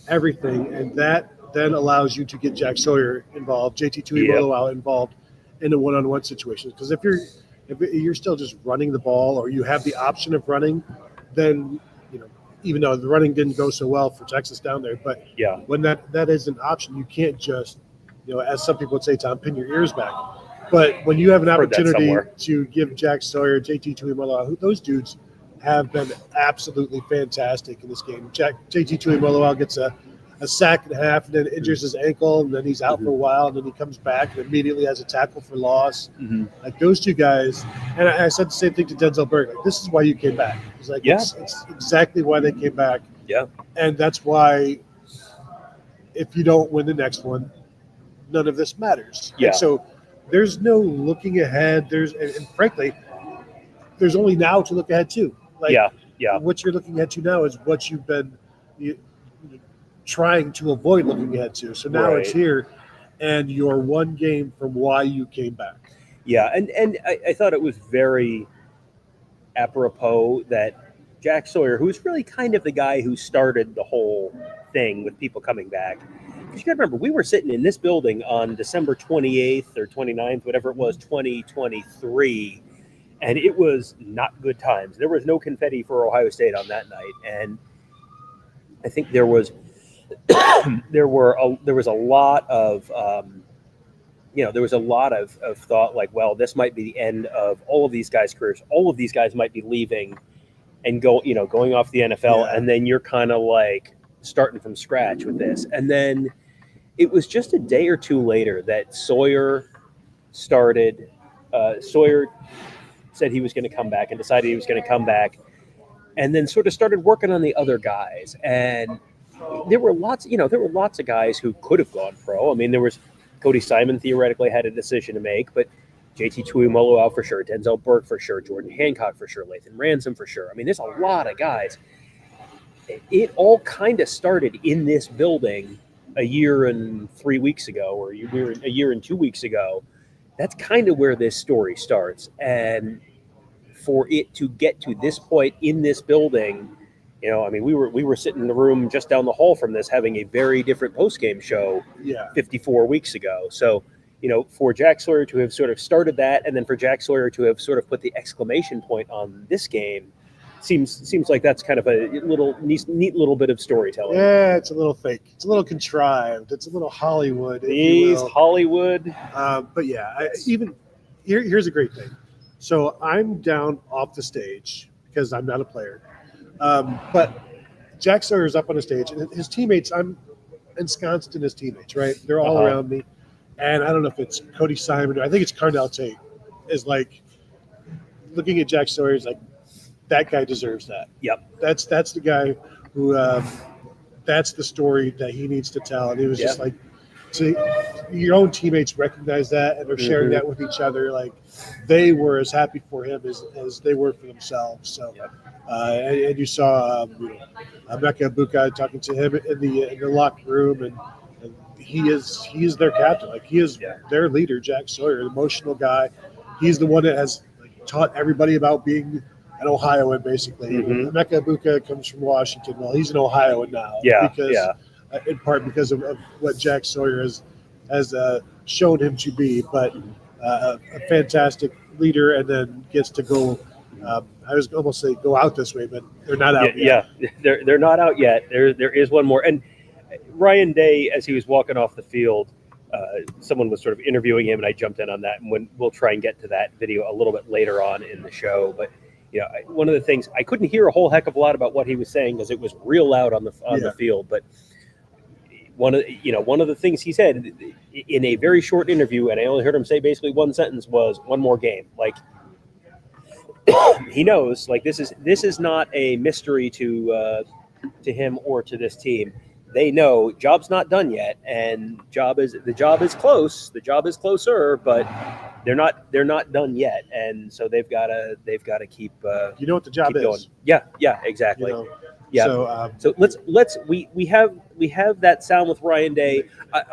everything, and that then allows you to get Jack Sawyer involved, JT Tuimoloau involved in a one-on-one situation. Because if you're still just running the ball, or you have the option of running, then even though the running didn't go so well for Texas down there, but when that is an option, you can't just, as some people would say, Tom, pin your ears back. But when you have an opportunity to give Jack Sawyer, JT Tuimoloau, those dudes have been absolutely fantastic in this game. JT Tuimoloau gets a sack and a half, and then injures his ankle, and then he's out for a while, and then he comes back and immediately has a tackle for loss. Like those two guys, and I said the same thing to Denzel Burke. Like, this is why you came back. It's like it's exactly why they came back. Yeah, and that's why if you don't win the next one, none of this matters. Yeah. And so there's no looking ahead. And frankly, there's only now to look ahead to. Like, what you're looking ahead to now is what you've been trying to avoid looking ahead to. So now it's here, and you're one game from why you came back. Yeah, and I thought it was very apropos that Jack Sawyer, who's really kind of the guy who started the whole thing with people coming back. Because you got to remember, we were sitting in this building on December 28th or 29th, whatever it was, 2023, and it was not good times. There was no confetti for Ohio State on that night, and I think there was there was a lot of thought like, well, this might be the end of all of these guys' careers. All of these guys might be leaving and going off the NFL, and then you're kind of like starting from scratch with this. And then it was just a day or two later that Sawyer started. Sawyer said he was going to come back and decided he was going to come back, and then sort of started working on the other guys. And there were lots of guys who could have gone pro. I mean, there was Cody Simon theoretically had a decision to make, but JT Tuimoloau for sure, Denzel Burke for sure, Jordan Hancock for sure, Lathan Ransom for sure. I mean, there's a lot of guys. It all kind of started in this building a year and 3 weeks ago, or a year and 2 weeks ago. That's kind of where this story starts. And for it to get to this point in this building, I mean, we were sitting in the room just down the hall from this, having a very different postgame show 54 weeks ago. So, for Jack Sawyer to have sort of started that, and then for Jack Sawyer to have sort of put the exclamation point on this game, seems like that's kind of a little neat little bit of storytelling. Yeah, it's a little fake. It's a little contrived. It's a little Hollywood. Hollywood. But yeah, here's a great thing. So I'm down off the stage because I'm not a player. But Jack Sawyer's up on the stage, and his teammates, I'm ensconced in his teammates, right? They're all around me. And I don't know if it's Cody Simon, or I think it's Carnell Tate, is like looking at Jack Sawyer, is like, that guy deserves that. Yep. That's the guy who that's the story that he needs to tell. And it was just like, to your own teammates recognize that, and they're sharing that with each other. Like, they were as happy for him as they were for themselves. So, and you saw Emeka Buckeye talking to him in the locker room, and he is their captain. Like, he is their leader, Jack Sawyer, an emotional guy. He's the one that has taught everybody about being an Ohioan, basically. Emeka Buckeye comes from Washington. Well, he's an Ohioan now. In part because of what Jack Sawyer has shown him to be, but a fantastic leader, and then gets to go. I was almost say go out this way, but they're not out yet. Yeah, they're not out yet. There is one more. And Ryan Day, as he was walking off the field, someone was sort of interviewing him, and I jumped in on that. And we'll try and get to that video a little bit later on in the show. But one of the things, I couldn't hear a whole heck of a lot about what he was saying because it was real loud on the field. But one of the things he said in a very short interview, and I only heard him say basically one sentence, was one more game. Like, he knows, like, this is not a mystery to him or to this team. They know job's not done yet, and the job is close. The job is closer, but they're not done yet, and so they've got to keep. You know what the job is? Going. Yeah, exactly. Yeah. So let's we have that sound with Ryan Day.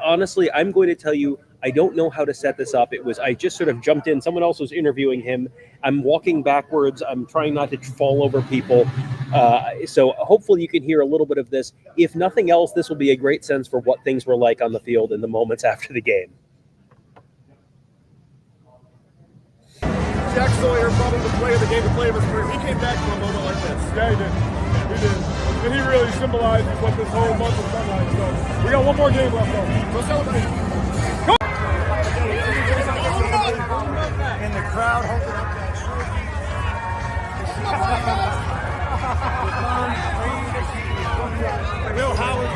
Honestly, I'm going to tell you, I don't know how to set this up. I just sort of jumped in. Someone else was interviewing him. I'm walking backwards. I'm trying not to fall over people. So hopefully you can hear a little bit of this. If nothing else, this will be a great sense for what things were like on the field in the moments after the game. Jack Sawyer, probably the play of the game, the play of his career. He came back from a moment like this. Yeah, he did. He did. And he really symbolizes what this whole month has been like. So we got one more game left, though. So celebrate. Go! And the crowd holding up that shirt. Will Howard.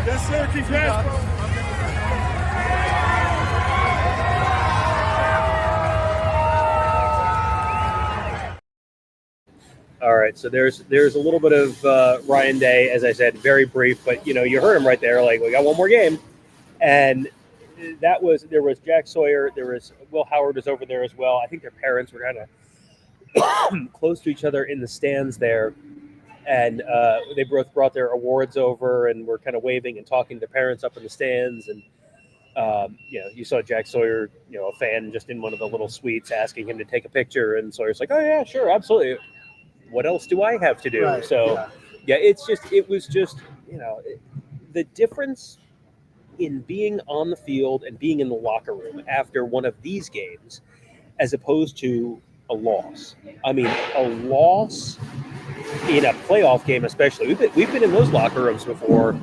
Yes, sir. Keep Jasper. All right, so there's a little bit of Ryan Day, as I said, very brief, but you heard him right there. Like, we got one more game, and there was Jack Sawyer, there was Will Howard was over there as well. I think their parents were kind of close to each other in the stands there, and they both brought their awards over and were kind of waving and talking to their parents up in the stands, and you saw Jack Sawyer, a fan just in one of the little suites asking him to take a picture, and Sawyer's like, oh yeah, sure, absolutely. What else do I have to do? Right, it was just the difference in being on the field and being in the locker room after one of these games as opposed to a loss. I mean, a loss in a playoff game, especially. We've been in those locker rooms before.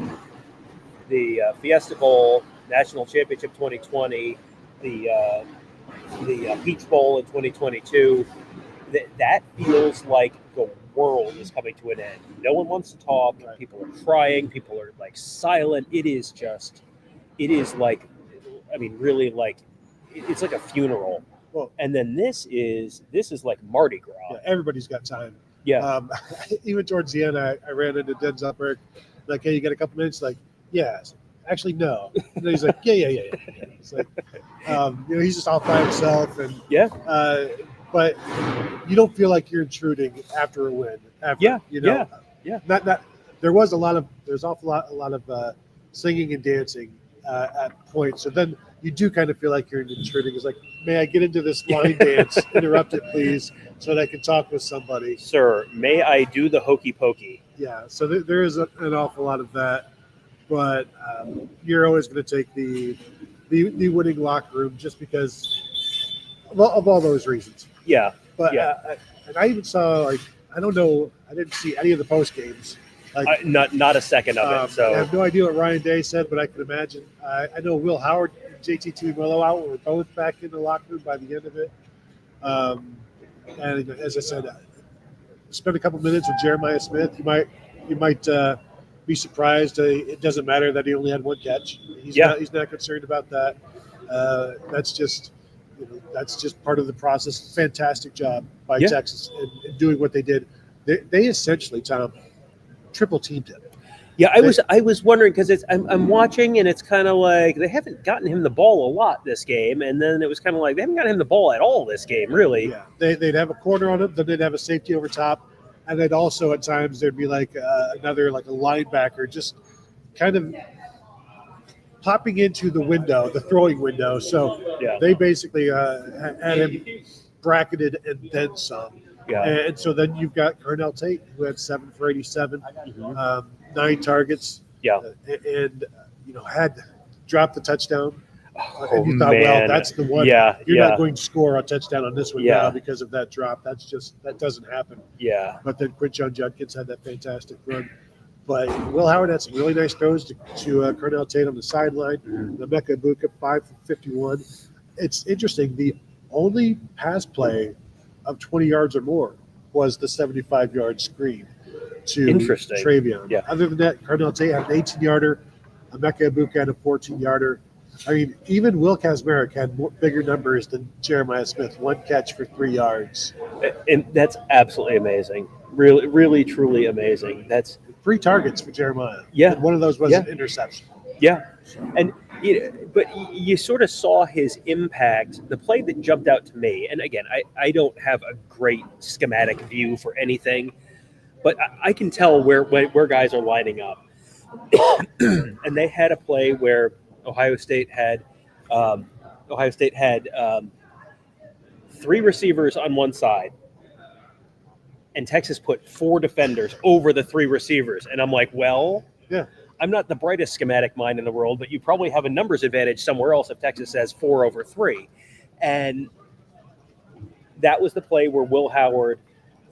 The Fiesta Bowl, National Championship 2020, the Peach Bowl in 2022. That feels like the world is coming to an end. No one wants to talk. People are crying. People are like silent. It is like, I mean, really like, it's like a funeral. Well, and then this is like Mardi Gras. Yeah, everybody's got time. Yeah. Even towards the end, I ran into Denzel Burke. Like, hey, you got a couple minutes? Like, yeah. Actually, no. And he's like, yeah. It's like, he's just off by himself, and but you don't feel like you're intruding after a win. Not. There's awful lot of singing and dancing at points. So then you do kind of feel like you're intruding. It's like, may I get into this line dance? Interrupt it, please, so that I can talk with somebody. Sir, may I do the hokey pokey? Yeah. So there is an awful lot of that, but you're always going to take the winning locker room just because of all those reasons. Yeah. But and I even saw, like, I don't know, I didn't see any of the post games, Like, not a second of it. I So have no idea what Ryan Day said, but I can imagine. I know Will Howard and JT Tuimoloau were both back in the locker room by the end of it. And as I said, spend a couple minutes with Jeremiah Smith. You might be surprised. It doesn't matter that he only had one catch. He's not concerned about that. That's just part of the process. Fantastic job by Texas in doing what they did. They essentially, Tom, triple teamed him. Yeah, I was wondering because I'm watching and it's kind of like they haven't gotten him the ball a lot this game, and then it was kind of like they haven't gotten him the ball at all this game, really. Yeah, they'd have a corner on him, then they'd have a safety over top, and they'd also at times there'd be like another like a linebacker just kind of popping into the window, the throwing window. So they basically had him bracketed and then some. Yeah. And so then you've got Cornell Tate, who had 7 for 87, 9 targets. Yeah. And had dropped the touchdown. And you Oh, thought, well, man. that's the one. Yeah, You're yeah. not going to score a touchdown on this one Yeah. now because of that drop. That doesn't happen. Yeah. But then Quinshon Judkins had that fantastic run. But Will Howard had some really nice throws to Cornell Tate on the sideline. Emeka Egbuka, 5 for 51. It's interesting. The only pass play of 20 yards or more was the 75-yard screen to Interesting. Travion. Yeah. Other than that, Cornell Tate had an 18-yarder. Emeka Egbuka had a 14-yarder. I mean, even Will Kazmarek had bigger numbers than Jeremiah Smith. 1 catch for 3 yards. And that's absolutely amazing. Really, really, truly amazing. That's 3 targets for Jeremiah. Yeah. And one of those was an interception. Yeah. And but you sort of saw his impact. The play that jumped out to me, and again, I don't have a great schematic view for anything, but I can tell where guys are lining up. And they had a play where Ohio State had 3 receivers on one side, and Texas put 4 defenders over the 3 receivers. And I'm like, well, yeah. I'm not the brightest schematic mind in the world, but you probably have a numbers advantage somewhere else if Texas says 4 over 3. And that was the play where Will Howard,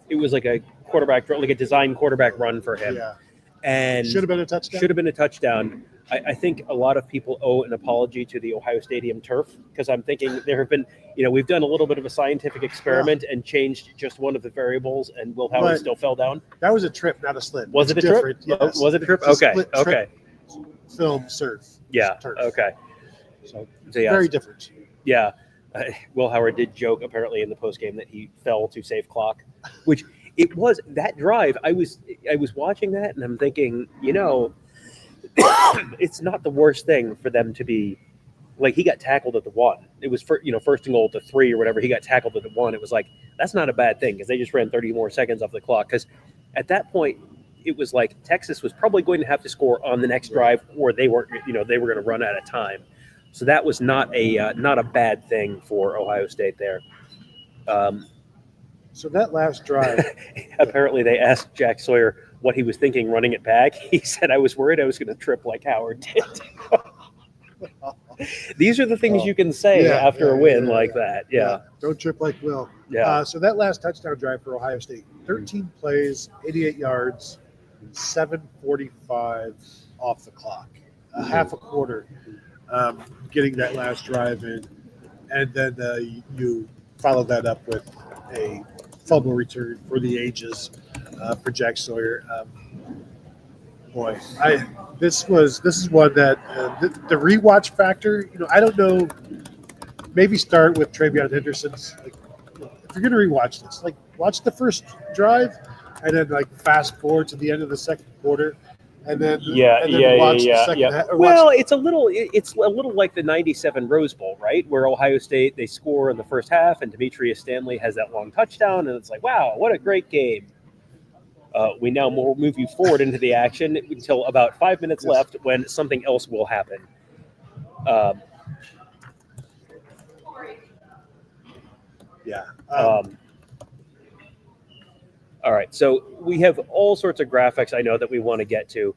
it was like a quarterback, like a design quarterback run for him. Yeah. And Should have been a touchdown. Should have been a touchdown. I think a lot of people owe an apology to the Ohio Stadium turf because I'm thinking there have been, we've done a little bit of a scientific experiment and changed just one of the variables, and Will Howard But still fell down. That was a trip, not a slip. Was it It's a trip? different, yes. Was it a trip? It's a Okay. split Okay. trip film surf. Yeah. Turf. Okay. So yeah. very different. Yeah. Will Howard did joke apparently in the postgame that he fell to save clock, which it was that drive. I was watching that and I'm thinking, it's not the worst thing for them to be like, he got tackled at the 1. It was first and goal at the 3 or whatever. He got tackled at the 1. It was like, that's not a bad thing because they just ran 30 more seconds off the clock. Because at that point, it was like Texas was probably going to have to score on the next drive, or they weren't, they were going to run out of time. So that was not a bad thing for Ohio State there. So that last drive, apparently they asked Jack Sawyer what he was thinking running it back. He said, I was worried I was going to trip like Howard did. These are the things you can say after a win like that. Yeah. Don't trip like Will. Yeah. So that last touchdown drive for Ohio State, 13 plays, 88 yards, 7:45 off the clock, half a quarter, getting that last drive in. And then you follow that up with a fumble return for the ages for Jack Sawyer. Boy, this is one that the rewatch factor. I don't know. Maybe start with Travion Henderson's. Like, if you're gonna rewatch this, like watch the first drive, and then like fast forward to the end of the second quarter, and then watch the second half. Well, it's a little like the '97 Rose Bowl, right? Where Ohio State they score in the first half, and Demetrius Stanley has that long touchdown, and it's like, wow, what a great game. We now move you forward into the action until about 5 minutes left when something else will happen. All right. So we have all sorts of graphics I know that we want to get to.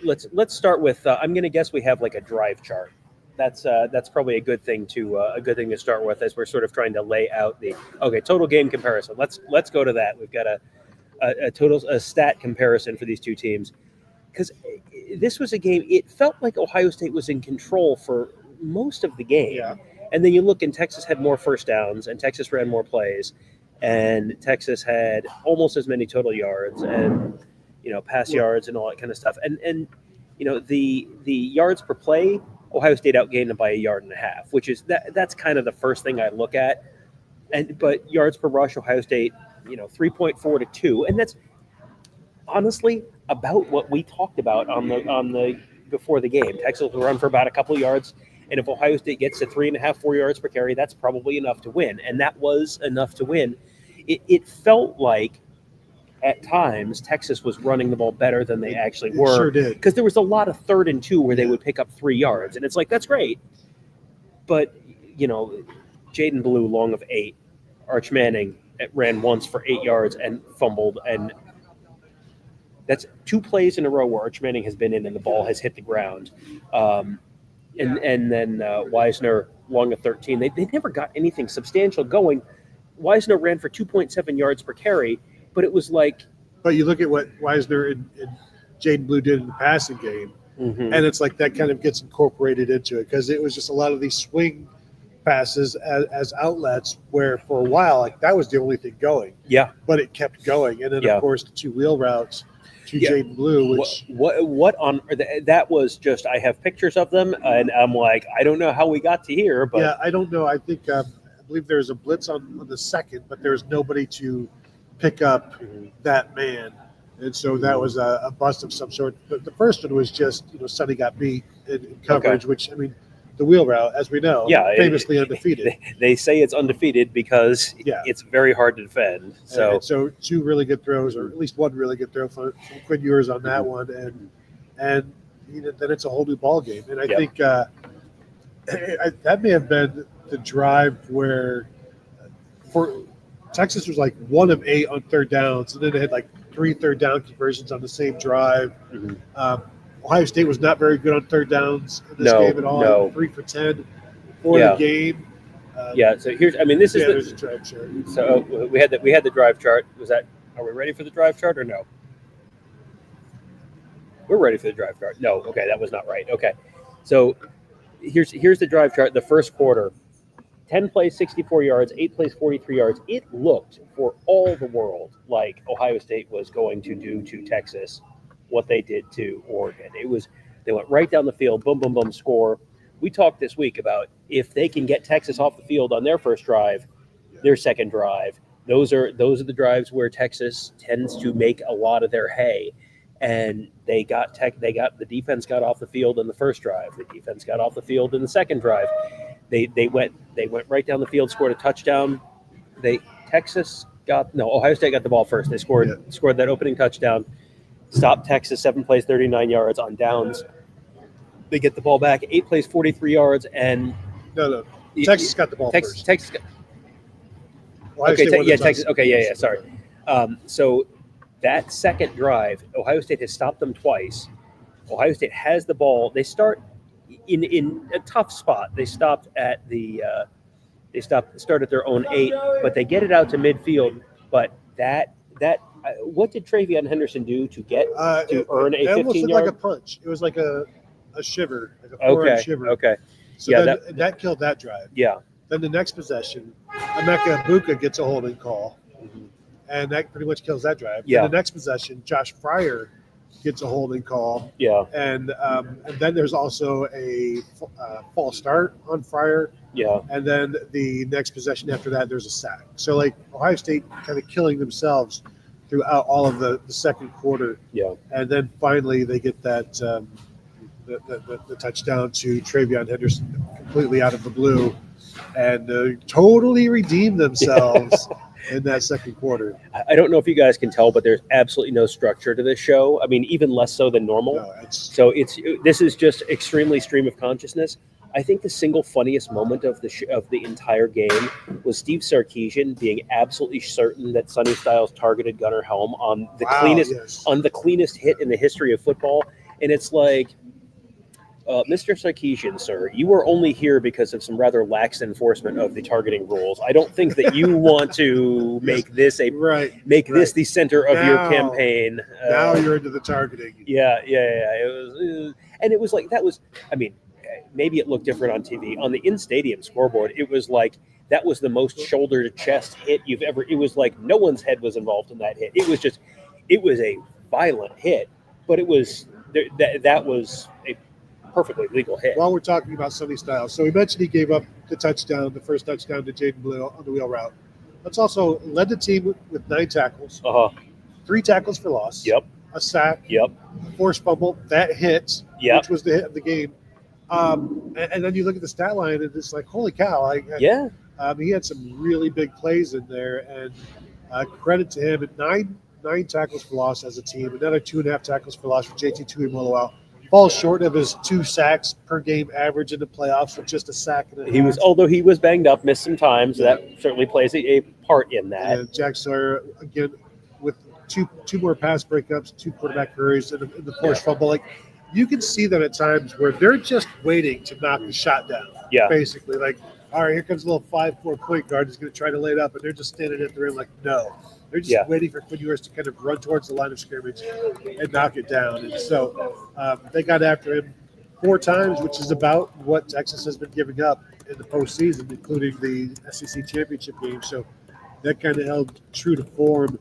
Let's start with, I'm going to guess we have like a drive chart. That's probably a good thing to start with as we're sort of trying to lay out the total game comparison. Let's go to that. We've got a stat comparison for these two teams, because this was a game. It felt like Ohio State was in control for most of the game. Yeah. And then you look, and Texas had more first downs, and Texas ran more plays, and Texas had almost as many total yards and pass yards and all that kind of stuff. And the yards per play, Ohio State outgained them by 1.5 yards, which is that's kind of the first thing I look at. But yards per rush, Ohio State, 3.4 to 2, and that's honestly about what we talked about on the before the game. Texas will run for about a couple of yards, and if Ohio State gets to 3.5, 4 yards per carry, that's probably enough to win, and that was enough to win. It felt like at times Texas was running the ball better than they actually were. It sure did. Because there was a lot of 3rd and 2 where they would pick up 3 yards, and it's like, that's great. But, Jaden Blue, long of 8. Arch Manning ran once for 8 yards and fumbled, and that's 2 plays in a row where Arch Manning has been in and the ball has hit the ground. And then Wisner, long of 13. They never got anything substantial going. Wisner ran for 2.7 yards per carry, but it was like. But you look at what Wisner and Jaden Blue did in the passing game, and it's like that kind of gets incorporated into it because it was just a lot of these swing passes as outlets where for a while that was the only thing going. Yeah. But it kept going, and then of course the 2 wheel routes to Jaden Blue, which what on that was just. I have pictures of them, and I'm like, I don't know how we got to here, but yeah, I don't know. I think I believe there's a blitz on the second, but there's nobody to pick up that man, and so that was a bust of some sort. But the first one was just Sonny got beat in coverage, which I mean. The wheel route, as we know, famously undefeated. They say it's undefeated because it's very hard to defend. So, and so 2 really good throws, or at least 1 really good throw from Quinn Ewers on that one, and then it's a whole new ball game. And I think that may have been the drive where for Texas was like 1 of 8 on 3rd downs, and then they had like 3 third down conversions on the same drive. Ohio State was not very good on 3rd downs in this game at all. No. 3 for 10 for the game. So here's, this is there's a drive chart. So we had the drive chart. Are we ready for the drive chart or no? We're ready for the drive chart. No, okay, that was not right. Okay, so here's the drive chart. The first quarter, 10 plays, 64 yards, 8 plays, 43 yards. It looked for all the world like Ohio State was going to do to Texas what they did to Oregon. They went right down the field, boom, boom, boom, score. We talked this week about if they can get Texas off the field on their first drive, their second drive. Those are the drives where Texas tends to make a lot of their hay. And the defense got off the field in the first drive. The defense got off the field in the second drive. They went right down the field, scored a touchdown. Ohio State got the ball first. They scored that opening touchdown. Stopped Texas 7 plays, 39 yards on downs. They get the ball back 8 plays, 43 yards, and no. Texas got the ball first. Texas. Texas. Okay, sorry. So that second drive, Ohio State has stopped them twice. Ohio State has the ball. They start in a tough spot. They stopped at start at their own 8, but they get it out to midfield. But that. What did Travion Henderson do to get to earn a 15-yard? It almost looked like a punch. It was like a shiver, like a forearm shiver. Okay. So that killed that drive. Yeah. Then the next possession, Emeka Egbuka gets a holding call, and that pretty much kills that drive. Yeah. Then the next possession, Josh Fryer gets a holding call. Yeah. And then there's also a false start on Fryer. Yeah. And then the next possession after that, there's a sack. So Ohio State kind of killing themselves throughout all of the second quarter. Yeah. And then finally they get that the touchdown to Travion Henderson completely out of the blue and totally redeem themselves in that second quarter. I don't know if you guys can tell, but there's absolutely no structure to this show. I mean, even less so than normal. No, this is just extremely stream of consciousness. I think the single funniest moment of the entire game was Steve Sarkisian being absolutely certain that Sonny Styles targeted Gunnar Helm on the cleanest hit in the history of football, and it's like, Mr. Sarkeesian, sir, you are only here because of some rather lax enforcement of the targeting rules. I don't think that you want to make this this the center of your campaign. Now you're into the targeting. Yeah. It was, and it was like that was. I mean, maybe it looked different on TV. On the in-stadium scoreboard, it was like that was the most shoulder-to-chest hit you've ever. It was like no one's head was involved in that hit. It was a violent hit, but it was that was a perfectly legal hit. While we're talking about Sonny Styles, so we mentioned he gave up the first touchdown to Jaden Blue on the wheel route. Let's also led the team with 9 tackles, 3 tackles for loss, a sack, a forced fumble, that hit, which was the hit of the game. And then you look at the stat line, and it's like, holy cow! He had some really big plays in there, and credit to him. At 9 tackles for loss as a team, another 2.5 tackles for loss for JT Tuimoloau. Falls short of his 2 sacks per game average in the playoffs with just a sack and a half. Although he was banged up, missed some time, so that certainly plays a part in that. And Jack Sawyer again with two more pass breakups, 2 quarterback hurries, and the forced fumble. Like you can see them at times where they're just waiting to knock the shot down. Yeah, basically, like all right, here comes a little 5'4" point guard who's going to try to lay it up, and they're just standing at the rim like no. They're just waiting for Quinn Ewers to kind of run towards the line of scrimmage and knock it down. And so they got after him 4 times, which is about what Texas has been giving up in the postseason, including the SEC championship game. So that kind of held true to form.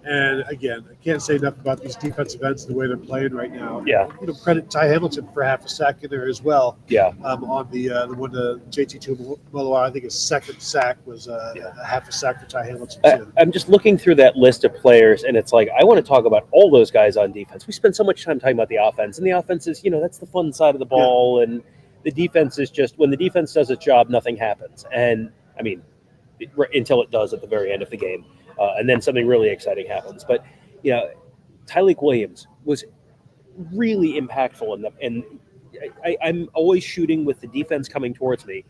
And again, I can't say enough about these defensive ends and the way they're playing right now. Yeah. Credit Ty Hamilton for half a sack in there as well. Yeah. On the one JT Tuimoloau, I think his second sack was a half a sack for Ty Hamilton too. I'm just looking through that list of players, and it's like I want to talk about all those guys on defense. We spend so much time talking about the offense, and the offense is, that's the fun side of the ball, and the defense is just when the defense does its job, nothing happens. And I mean, until it does at the very end of the game. And then something really exciting happens. But, Tyleik Williams was really impactful in them. And I'm always shooting with the defense coming towards me.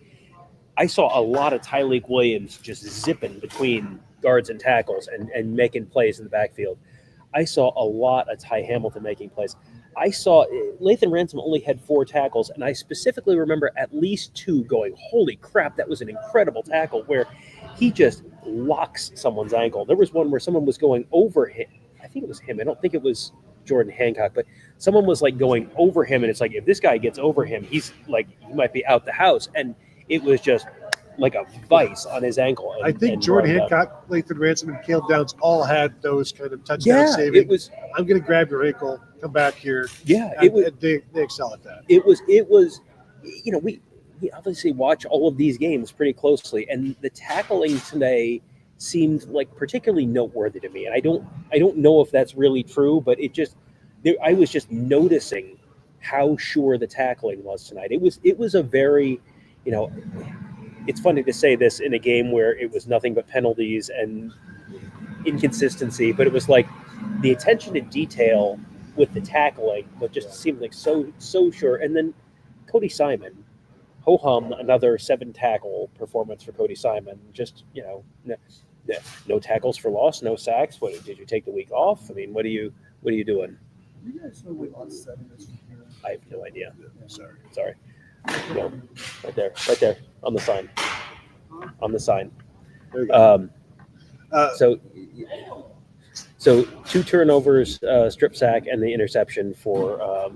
I saw a lot of Tyleik Williams just zipping between guards and tackles and making plays in the backfield. I saw a lot of Ty Hamilton making plays. I saw Lathan Ransom only had 4 tackles, and I specifically remember at least 2 going, holy crap, that was an incredible tackle, where he just locks someone's ankle. There was one where someone was going over him. I think it was him. I don't think it was Jordan Hancock, but someone was like going over him, and it's like, if this guy gets over him, he's like, he might be out the house. And it was just like a vice on his ankle. I think Jordan Hancock, Lathan Ransom, and Caleb Downs all had those kind of touchdown saving. It was, I'm going to grab your ankle, come back here. Yeah, they excel at that. It was. We obviously watch all of these games pretty closely, and the tackling today seemed like particularly noteworthy to me. And I don't know if that's really true, but I was just noticing how sure the tackling was tonight. It was a very, it's funny to say this in a game where it was nothing but penalties and inconsistency, but it was like the attention to detail with the tackling, but just seemed like so sure. And then Cody Simon, ho-hum, another 7 tackle performance for Cody Simon. Just, no tackles for loss, no sacks. What, did you take the week off? I mean, what are you doing? You guys know what on 7 is? I have no idea. Sorry. No, right there on the sign. On the sign. There you go. So 2 turnovers, strip sack, and the interception for.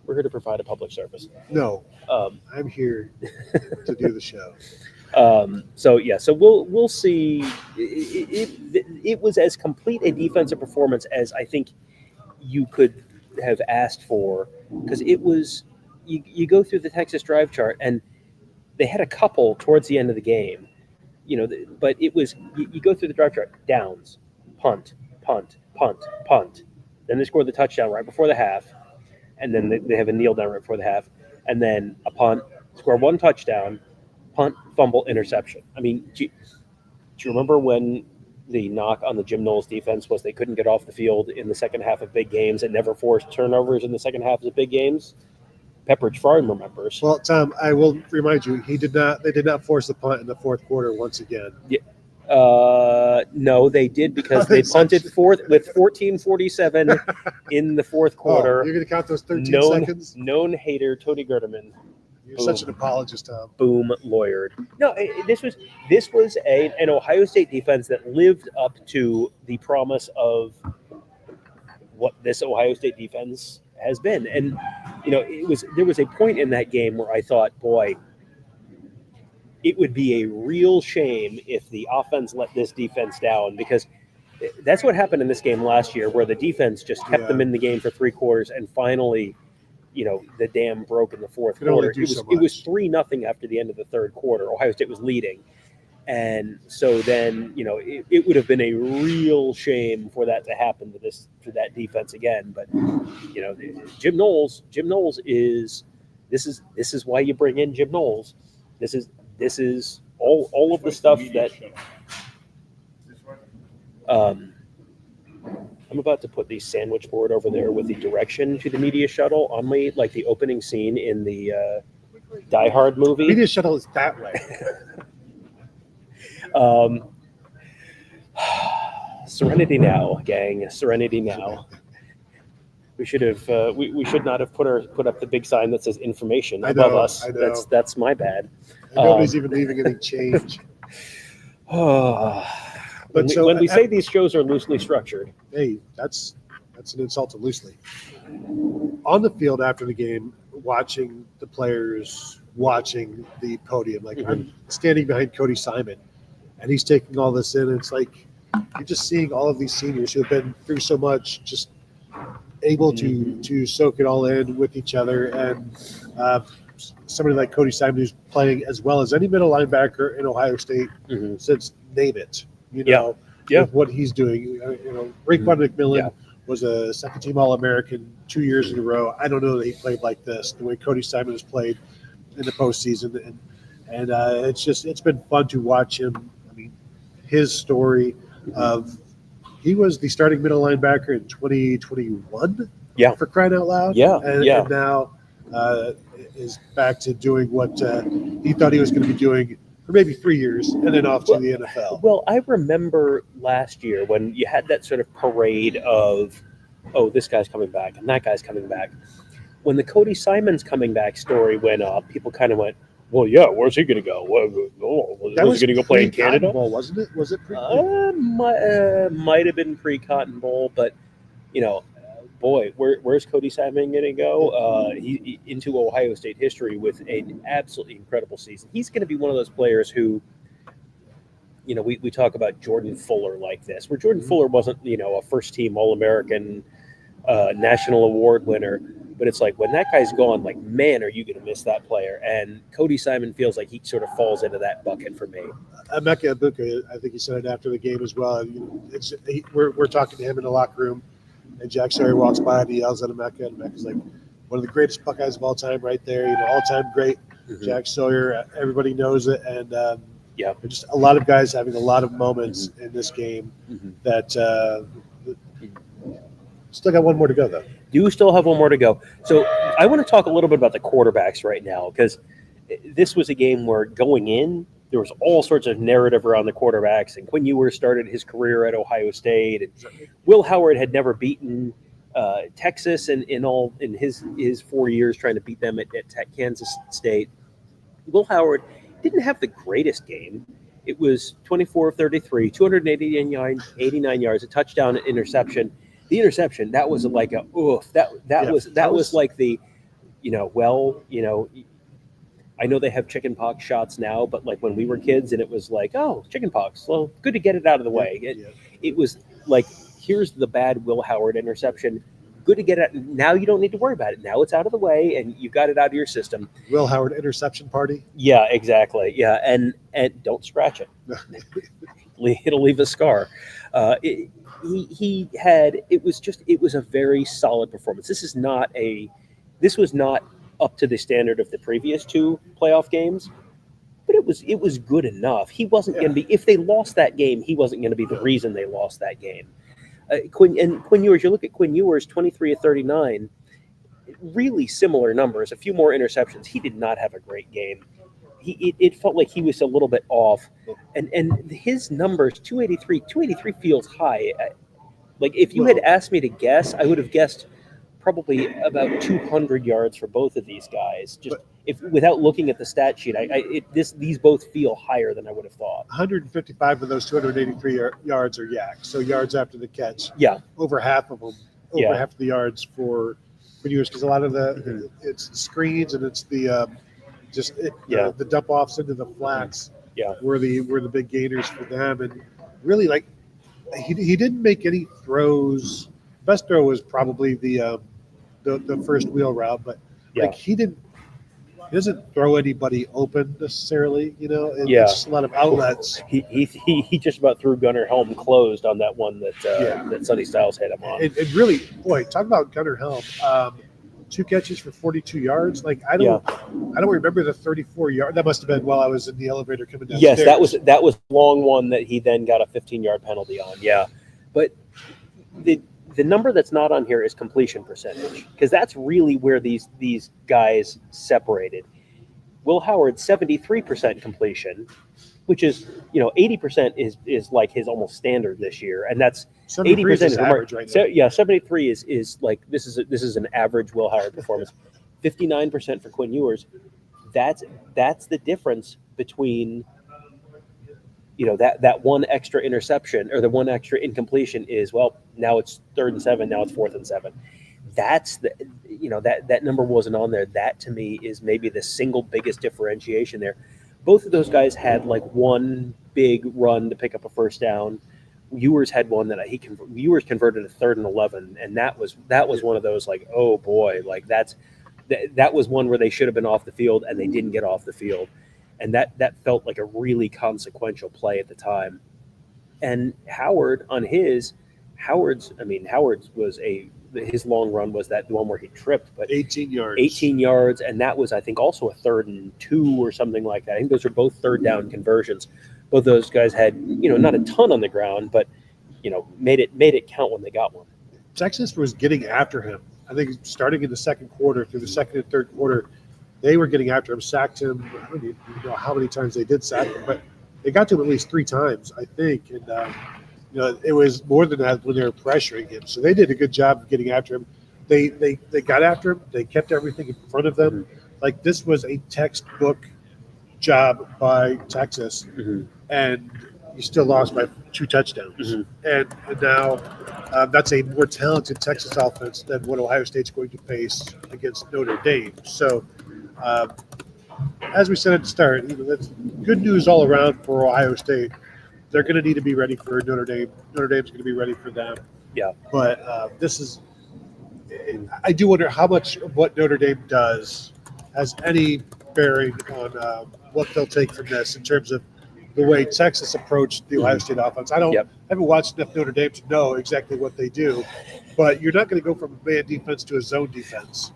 We're here to provide a public service. No, I'm here to do the show. So we'll see. It was as complete a defensive performance as I think you could have asked for, because it was. You go through the Texas drive chart, and they had a couple towards the end of the game, but it was you go through the drive chart: downs, punt, punt, punt, punt. Then they scored the touchdown right before the half. And then they have a kneel down right before the half, and then a punt, score 1 touchdown, punt, fumble, interception. I mean, do you remember when the knock on the Jim Knowles defense was they couldn't get off the field in the second half of big games and never forced turnovers in the second half of big games? Pepperidge Farm remembers. Well, Tom, I will remind you, they did not force the punt in the fourth quarter once again. Yeah. No, they did because they punted fourth with 14:47 in the fourth quarter. You're going to count those 13 seconds? Known hater Tony Gerdeman. You're such an apologist, Tom. Boom, lawyered. No, this was an Ohio State defense that lived up to the promise of what this Ohio State defense has been. And there was a point in that game where I thought, boy, it would be a real shame if the offense let this defense down, because that's what happened in this game last year, where the defense just kept them in the game for 3 quarters, and finally, the dam broke in the fourth quarter. It was 3-0 after the end of the third quarter. Ohio State was leading. And so then, it would have been a real shame for that to happen to that defense again. But, Jim Knowles is why you bring in Jim Knowles. This is all of the stuff that I'm about to put the sandwich board over there with the direction to the media shuttle on me, like the opening scene in the Die Hard movie. Media shuttle is that way. Serenity now, gang. Serenity now. We should have. We should not have put up the big sign that says information above us. I know. That's my bad. And nobody's even leaving any change. When we say these shows are loosely structured, hey, that's an insult to loosely. On the field after the game, watching the players, watching the podium, like I'm standing behind Cody Simon, and he's taking all this in. And it's like you're just seeing all of these seniors who have been through so much, just able to soak it all in with each other. And somebody like Cody Simon, who's playing as well as any middle linebacker in Ohio State since name it. With what he's doing. Raekwon McMillan was a second-team All-American 2 years in a row. I don't know that he played like this, the way Cody Simon has played in the postseason. And it's been fun to watch him. I mean, his story of he was the starting middle linebacker in 2021. For crying out loud. And now is back to doing what he thought he was going to be doing for maybe 3 years, and then off to the NFL. Well, I remember last year when you had that sort of parade of, oh, this guy's coming back and that guy's coming back. When the Cody Simon's coming back story went up, people kind of went, well, yeah, where's he going to go? Was he going to go play in Canada? Bowl, wasn't it? Was it might have been pre-Cotton Bowl, but, boy, where's Cody Simon going to go? He into Ohio State history with an absolutely incredible season. He's going to be one of those players who, we talk about Jordan Fuller like this, where Jordan Fuller wasn't, a first-team All-American national award winner. But it's like when that guy's gone, like, man, are you going to miss that player? And Cody Simon feels like he sort of falls into that bucket for me. Emeka Egbuka, I think he said it after the game as well. We're talking to him in the locker room. And Jack Sawyer walks by and he yells at Emeka, and Emeka's like one of the greatest Buckeyes of all time right there, all-time great. Jack Sawyer, everybody knows it. And just a lot of guys having a lot of moments in this game that still got one more to go, though. You still have one more to go. So I want to talk a little bit about the quarterbacks right now, because this was a game where going in, there was all sorts of narrative around the quarterbacks, and Quinn Ewers started his career at Ohio State, and Will Howard had never beaten Texas in his 4 years trying to beat them at Kansas State. Will Howard didn't have the greatest game. It was 24 of 33, 289 yards, a touchdown, an interception. The interception, that was like a oof. That was like the, I know they have chicken pox shots now, but like when we were kids and it was like, oh, chicken pox. Well, good to get it out of the way. It was like, here's the bad Will Howard interception. Good to get it. Now you don't need to worry about it. Now it's out of the way and you got it out of your system. Will Howard interception party. Yeah, exactly. Yeah. And don't scratch it. It'll leave a scar. It was a very solid performance. This was not up to the standard of the previous 2 playoff games, but it was good enough. He wasn't going to be, if they lost that game, he wasn't going to be the reason they lost that game. Quinn Ewers, you look at Quinn Ewers, 23 of 39, really similar numbers, a few more interceptions. He did not have a great game. it felt like he was a little bit off, and his numbers 283 feels high. Like if you had asked me to guess, I would have guessed probably about 200 yards for both of these guys. Just if without looking at the stat sheet, these both feel higher than I would have thought. 155 of those 283 yards are yak, so yards after the catch. Yeah, over half of them, half of the yards for Ewers, because a lot of it's the screens and it's the the dump offs into the flats. Were the big gainers for them, and really like he didn't make any throws. Best throw was probably the first wheel route, but like he doesn't throw anybody open necessarily. It's just a lot of outlets. He just about threw Gunnar Helm closed on that one that Sonny Styles hit him on. And really, boy, talk about Gunnar Helm. 2 catches for 42 yards. Like I don't remember the 34 yard. That must have been while I was in the elevator coming downstairs. Yes, that was a long one that he then got a 15-yard penalty on. Yeah, but the number that's not on here is completion percentage, because that's really where these guys separated. Will Howard 73% completion, which is 80% is like his almost standard this year, and that's 80% is average right now. So 73 is like this is an average Will Howard performance. 59% for Quinn Ewers. That's the difference between that one extra interception or the one extra incompletion is, well, now it's 3rd and 7, now it's 4th and 7. That's that number wasn't on there. That to me is maybe the single biggest differentiation there. Both of those guys had like one big run to pick up a first down. Ewers had one that Ewers converted a 3rd and 11, and that was one of those like, oh boy, like that was one where they should have been off the field and they didn't get off the field. And that felt like a really consequential play at the time. And Howard's was his long run was that one where he tripped, but 18 yards. And that was, I think, also a 3rd and 2 or something like that. I think those are both 3rd down conversions. Both those guys had, not a ton on the ground, but, made it count when they got one. Texas was getting after him. I think starting in the second quarter through the second and third quarter, they were getting after him, sacked him. I don't even know how many times they did sack him, but they got to him at least 3 times, I think. And, it was more than that when they were pressuring him. So they did a good job of getting after him. They got after him. They kept everything in front of them. Like this was a textbook job by Texas, and you still lost by 2 touchdowns. And now that's a more talented Texas offense than what Ohio State's going to face against Notre Dame. So as we said at the start, that's good news all around for Ohio State. They're going to need to be ready for Notre Dame. Notre Dame's going to be ready for them. Yeah. But I do wonder how much of what Notre Dame does has any bearing on what they'll take from this in terms of the way Texas approached the Ohio State offense. I haven't watched enough Notre Dame to know exactly what they do, but you're not going to go from a man defense to a zone defense.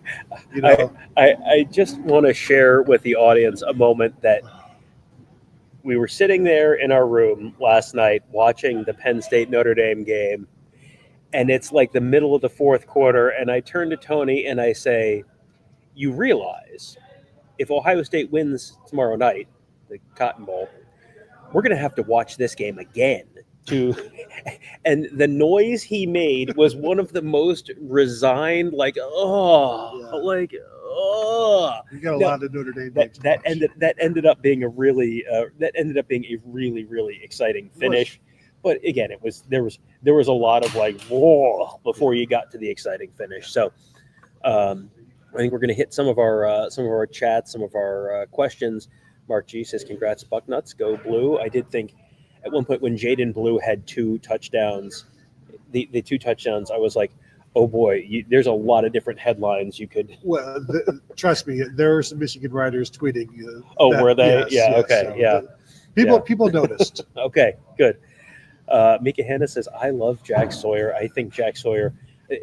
I just want to share with the audience a moment that we were sitting there in our room last night watching the Penn State Notre Dame game, and it's like the middle of the 4th quarter, and I turn to Tony and I say, you realize if Ohio State wins tomorrow night, the Cotton Bowl, we're going to have to watch this game again. And the noise he made was one of the most resigned, like, You got a lot of Notre Dame games. That ended up being a really really exciting finish. But again, there was a lot of like whoa before you got to the exciting finish. So I think we're going to hit some of our chats, some of our questions. Mark G says, "Congrats, Bucknuts, go Blue." I did think at one point when Jaden Blue had 2 touchdowns, the 2 touchdowns, I was like, oh boy, there's a lot of different headlines you could. Well, trust me, there are some Michigan writers tweeting. Were they? Yes, Okay. So Yeah. People noticed. Okay, good. Mika Hanna says, I love Jack Sawyer. I think Jack Sawyer,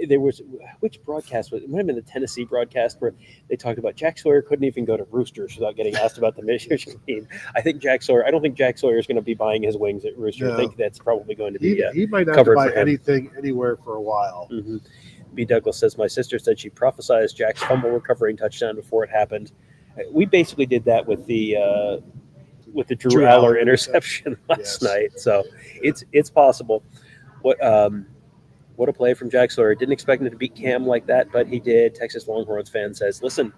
there was, which broadcast was it? It might have been the Tennessee broadcast where they talked about Jack Sawyer couldn't even go to Roosters without getting asked about the Michigan team. I don't think Jack Sawyer is going to be buying his wings at Roosters. No. I think that's probably going to be he might not covered buy for him. anything anywhere for a while. B. Douglas says, my sister said she prophesized Jack's fumble recovering touchdown before it happened, We basically did that with the Drew Aller Aller interception last night. So it's possible. What a play from Jack Sawyer. Didn't expect him to beat Cam like that, but he did. Texas Longhorns fan says, listen,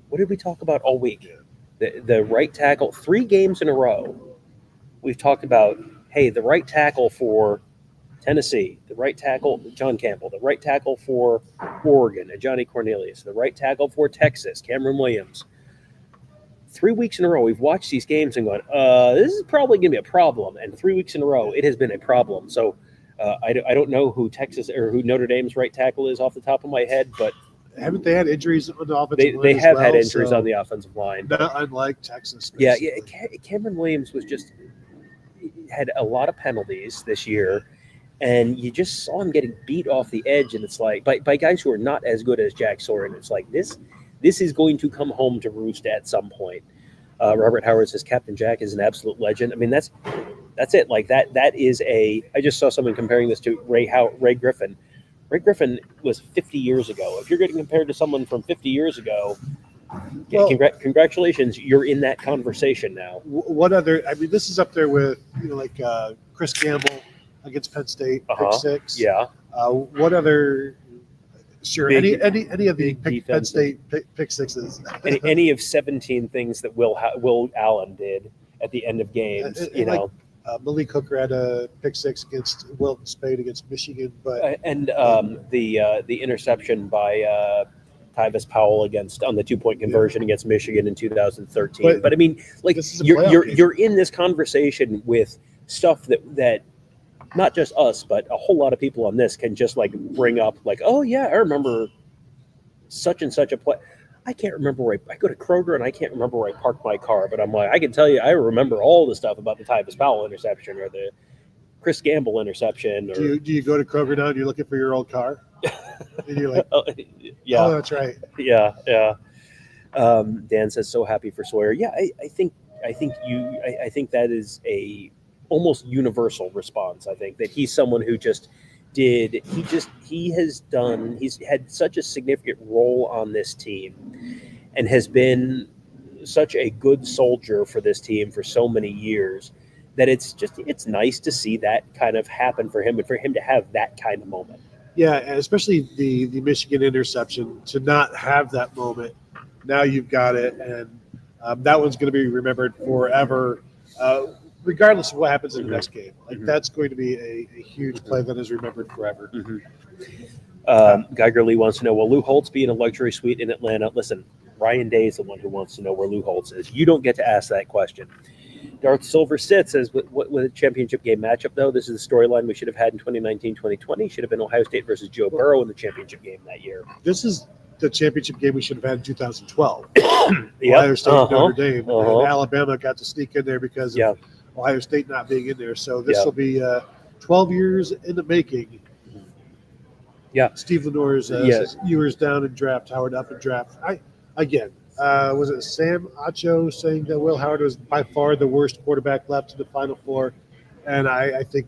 what did we talk about all week? The right tackle, 3 games in a row. We've talked about, hey, the right tackle for Tennessee, the right tackle, John Campbell, the right tackle for Oregon, Johnny Cornelius, the right tackle for Texas, Cameron Williams. 3 weeks in a row, we've watched these games and gone, this is probably going to be a problem. And 3 weeks in a row, it has been a problem. So I don't know who Texas or who Notre Dame's right tackle is off the top of my head, but haven't they had injuries on the offensive line? They as have well, had injuries so on the offensive line. Not unlike Texas. Yeah, basically. Cameron Williams was just had a lot of penalties this year, and you just saw him getting beat off the edge, and it's like by guys who are not as good as Jack Sawyer, and it's like this is going to come home to roost at some point. Robert Howard says Captain Jack is an absolute legend. I mean, that's it. Like that is I just saw someone comparing this to Ray Griffin. Ray Griffin was 50 years ago. If you're getting compared to someone from 50 years ago, Well, congratulations, you're in that conversation now. What other? I mean, this is up there with like Chris Campbell against Penn State, pick 6. Yeah. What other? Sure. Big- Any of the big Penn defensive. State pick 6s. any of 17 things that Will Allen did at the end of games, Malik Hooker had a pick 6 against Wilton Spade against Michigan, but and the interception by Tyvis Powell on the 2-point conversion against Michigan in 2013. But I mean, like this is a playoff game. you're in this conversation with stuff that not just us, but a whole lot of people on this can just like bring up, like, oh yeah, I remember such and such a play. I can't remember where I go to Kroger and I can't remember where I parked my car, but I'm like, I can tell you, I remember all the stuff about the Tyvis Powell interception or the Chris Gamble interception. Or do you go to Kroger now and you're looking for your old car? And you're like, yeah, oh, that's right. yeah. Dan says so happy for Sawyer. Yeah, I think that is a almost universal response. I think that he's someone who he's had such a significant role on this team and has been such a good soldier for this team for so many years that it's nice to see that kind of happen for him and for him to have that kind of moment. Yeah, and especially the Michigan interception, to not have that moment. Now you've got it, and that one's going to be remembered forever, regardless of what happens in the next game. Like that's going to be a huge play that is remembered forever. Geiger Lee wants to know, will Lou Holtz be in a luxury suite in Atlanta? Listen, Ryan Day is the one who wants to know where Lou Holtz is. You don't get to ask that question. Darth Silver Sit says, with a championship game matchup, though, this is the storyline we should have had in 2019-2020. Should have been Ohio State versus Joe Burrow in the championship game that year. This is the championship game we should have had in 2012. Ohio State and Notre Dame. And Alabama got to sneak in there because of Ohio State not being in there. So this will be 12 years in the making. Yeah. Steve Lenore's says Ewers down in draft, Howard up in draft. Was it Sam Acho saying that Will Howard was by far the worst quarterback left in the Final Four? And I think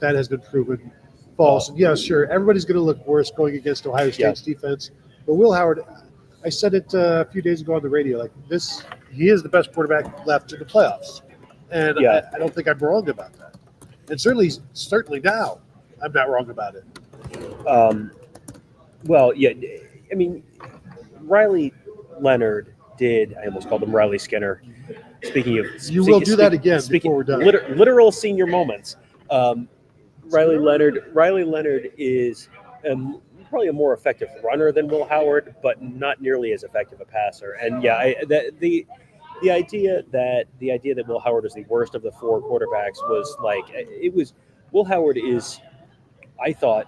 that has been proven false. And yeah, sure, everybody's going to look worse going against Ohio State's defense. But Will Howard, I said it a few days ago on the radio, like he is the best quarterback left in the playoffs. And I don't think I'm wrong about that. And certainly now, I'm not wrong about it. Well, yeah, I mean, Riley Leonard did. I almost called him Riley Skinner. Speaking of, you will do that again before we're done. Literal senior moments. Riley Leonard is probably a more effective runner than Will Howard, but not nearly as effective a passer. And the idea that Will Howard is the worst of the 4 quarterbacks was like Will Howard is, I thought,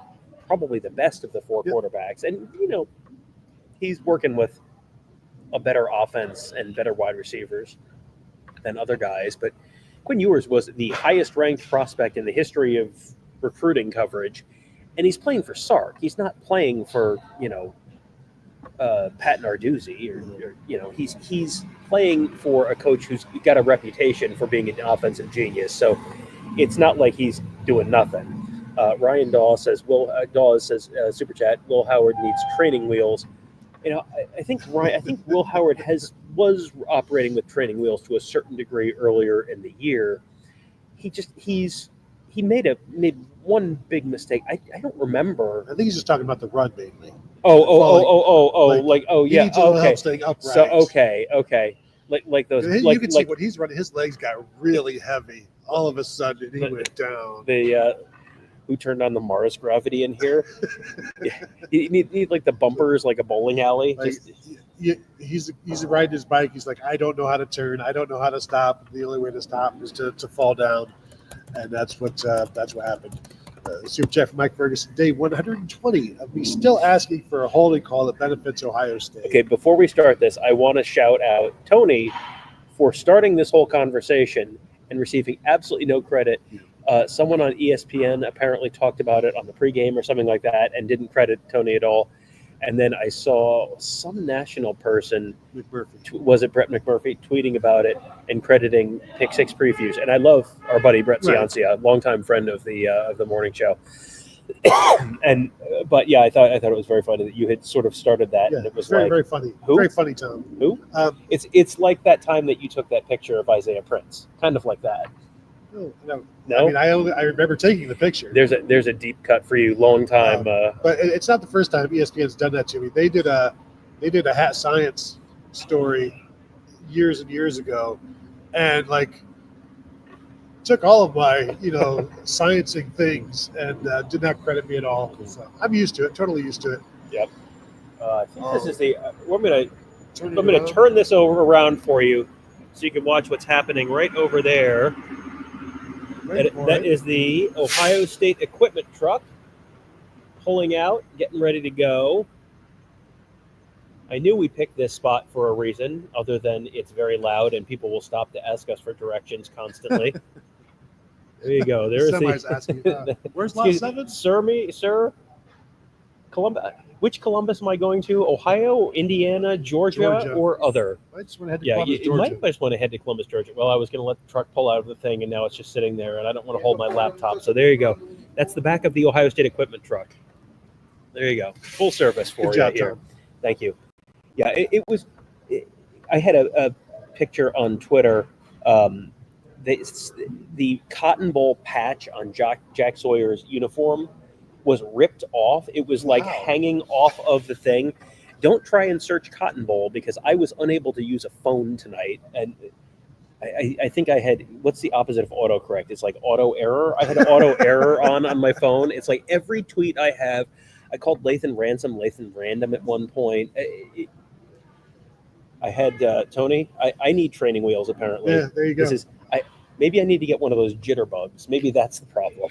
probably the best of the 4 quarterbacks, and he's working with a better offense and better wide receivers than other guys. But Quinn Ewers was the highest ranked prospect in the history of recruiting coverage, and he's playing for Sark. He's not playing for Pat Narduzzi or he's playing for a coach who's got a reputation for being an offensive genius. So it's not like he's doing nothing. Ryan Dawes says, super chat, Will Howard needs training wheels. I think Will Howard was operating with training wheels to a certain degree earlier in the year. He made one big mistake. I don't remember. I think he's just talking about the run mainly. Oh, He yeah. needs a little Okay. help staying upright. So okay. Like those. You can see when he's running, his legs got really heavy. All of a sudden, he went down. Who turned on the Mars gravity in here? Yeah. You need like the bumpers, like a bowling alley. He's riding his bike. He's like, I don't know how to turn. I don't know how to stop. The only way to stop is to fall down, and that's what happened. Super chat from Mike Ferguson. Day 120 of me still asking for a holding call that benefits Ohio State. Okay, before we start this, I want to shout out Tony for starting this whole conversation and receiving absolutely no credit. Someone on ESPN apparently talked about it on the pregame or something like that and didn't credit Tony at all. And then I saw some national person, was it Brett McMurphy, tweeting about it and crediting Pick Six previews. And I love our buddy Brett Ciancia, longtime friend of the morning show. But yeah, I thought it was very funny that you had sort of started that, and it was very funny. Who? Very funny, Tom. Who? It's like that time that you took that picture of Isaiah Prince, kind of like that. No. No? I mean, I remember taking the picture. There's a deep cut for you, long time. But it's not the first time ESPN's done that to me. They did a Hat Science story years and years ago, and took all of my sciencing things and did not credit me at all. So I'm used to it. Totally used to it. Yep. I think this is the. I'm gonna turn this around for you, so you can watch what's happening right over there. That is the Ohio State equipment truck pulling out, getting ready to go. I knew we picked this spot for a reason, other than it's very loud and people will stop to ask us for directions constantly. There you go. There's Somebody's asking, where's lot 7? Sir, Columbus. Which Columbus am I going to? Ohio, Indiana, Georgia. Or other? I just want to head to Columbus, you Georgia. might just want to head to Columbus, Georgia. Well, I was going to let the truck pull out of the thing, and now it's just sitting there, and I don't want to hold my laptop. So there you go. That's the back of the Ohio State equipment truck. There you go. Full service for Good you job, here. Tom. Thank you. Yeah, it was. I had a picture on Twitter. The Cotton Bowl patch on Jack Sawyer's uniform was ripped off. It was hanging off of the thing. Don't try and search Cotton Bowl because I was unable to use a phone tonight. And I think I had, what's the opposite of autocorrect? It's like auto error. I had auto error on my phone. It's like every tweet I have, I called Lathan Random at one point. I had Tony. I need training wheels apparently. Yeah, there you go. Maybe I need to get one of those jitterbugs. Maybe that's the problem.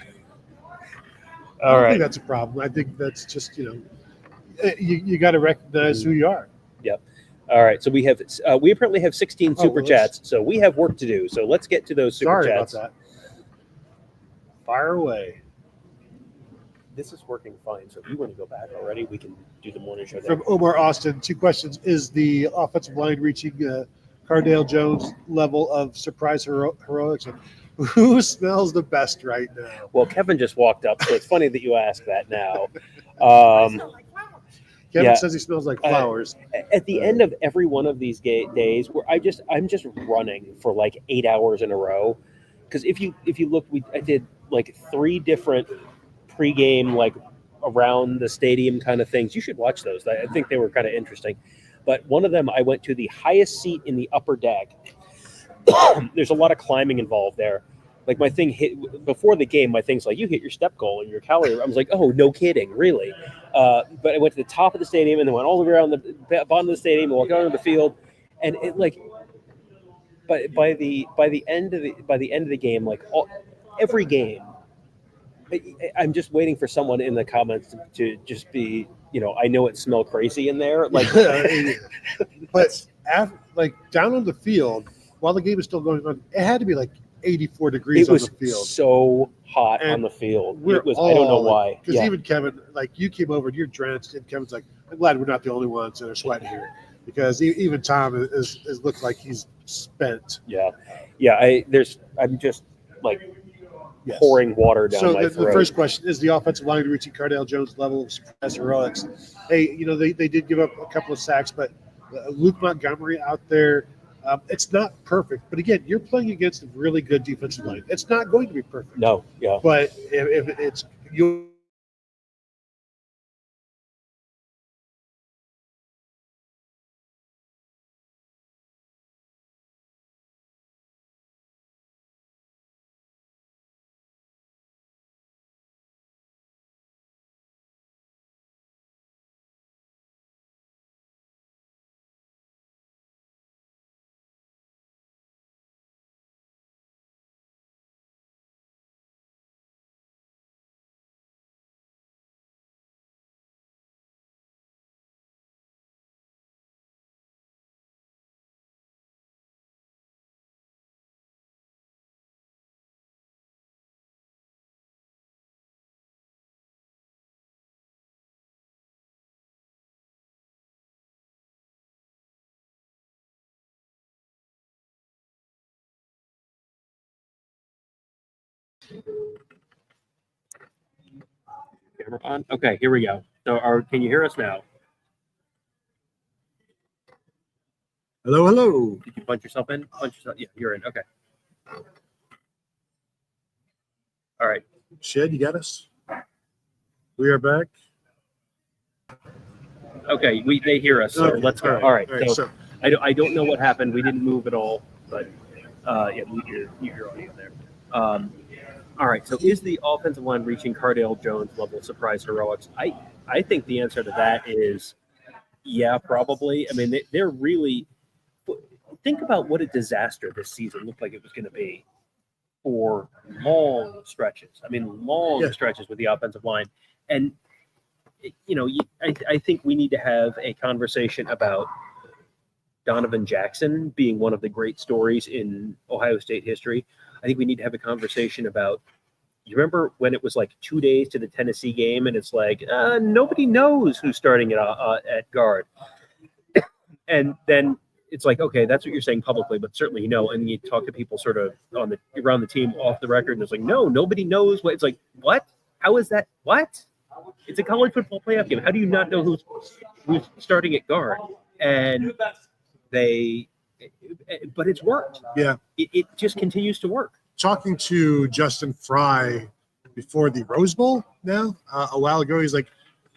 I don't think that's a problem. I think that's just you got to recognize who you are. Yep. All right. So we apparently have 16 super chats. So we have work to do. So let's get to those super chats. Sorry about that. Fire away. This is working fine. So if you want to go back already, we can do the morning show there. From Omar Austin, 2 questions. Is the offensive line reaching Cardale Jones level of surprise heroics? Who smells the best right now? Well, Kevin just walked up, so it's funny that you ask that now. Kevin says he smells like flowers. At the end of every one of these days, where I'm just running for like 8 hours in a row, because if you look, I did like 3 different pregame around the stadium kind of things. You should watch those. I think they were kind of interesting. But one of them, I went to the highest seat in the upper deck. There's a lot of climbing involved there. Like my thing hit before the game, my thing's like, you hit your step goal and your calorie. I was like, oh, no kidding, really? But I went to the top of the stadium and then went all the way around the bottom of the stadium and walked out onto the field. And it by the end of the game, every game, I'm just waiting for someone in the comments to just be, I know it smelled crazy in there. But down on the field, while the game is still going on, it had to be 84 degrees on the field. It was so hot on the field. I don't know why. Because even Kevin, you came over and you're drenched, and Kevin's like, I'm glad we're not the only ones that are sweating here. Because even Tom is looked like he's spent. Yeah. I'm just pouring water down So my the throat. first question is the offensive line reaching Cardale Jones' level of surprise heroics. Hey, they did give up a couple of sacks, but Luke Montgomery out there, it's not perfect. But again, you're playing against a really good defensive line. It's not going to be perfect. No, yeah. But if it's you. Camera on. Okay, here we go. So, can you hear us now? Hello, hello. Did you punch yourself in? Punch yourself. Yeah, you're in. Okay. All right. Shed, you got us? We are back. Okay, they hear us, so Okay, let's go. all right, All right. all right, So, so- I don't know what happened. We didn't move at all, but yeah, mute your audio there. All right. So, is the offensive line reaching Cardale Jones level surprise heroics? I think the answer to that is yeah, probably. I mean, they're really think about what a disaster this season looked like it was going to be for long stretches. I mean, long stretches with the offensive line. And, I think we need to have a conversation about Donovan Jackson being one of the great stories in Ohio State history. I think we need to have a conversation about, you remember when it was like 2 days to the Tennessee game and it's like, nobody knows who's starting at guard. And then it's like, okay, that's what you're saying publicly, but certainly, and you talk to people sort of around the team off the record, and it's like, no, nobody knows what. It's like, what? How is that? What? It's a college football playoff game. How do you not know who's starting at guard? And but it's worked. Yeah. It just continues to work. Talking to Justin Fry before the Rose Bowl now, a while ago, he's like,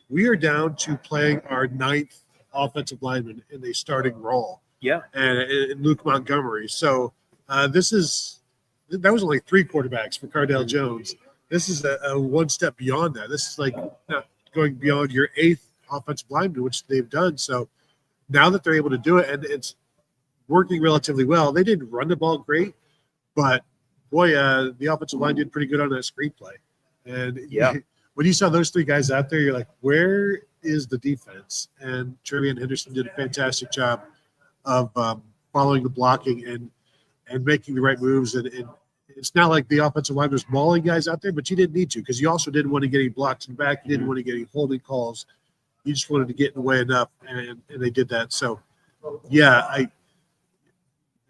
we are down to playing our 9th offensive lineman in a starting role. Yeah. And Luke Montgomery. So that was only 3 quarterbacks for Cardale Jones. This is a one step beyond that. This is like going beyond your 8th offensive lineman, which they've done. So now that they're able to do it, and it's working relatively well, they didn't run the ball great, but boy, the offensive line did pretty good on that screenplay. And when you saw those 3 guys out there, you're like, where is the defense? And Trevian Henderson did a fantastic job of following the blocking and making the right moves. And it's not like the offensive line was mauling guys out there, but you didn't need to, because you also didn't want to get any blocks in the back. You didn't want to get any holding calls. You just wanted to get in the way enough, and they did that. So, yeah,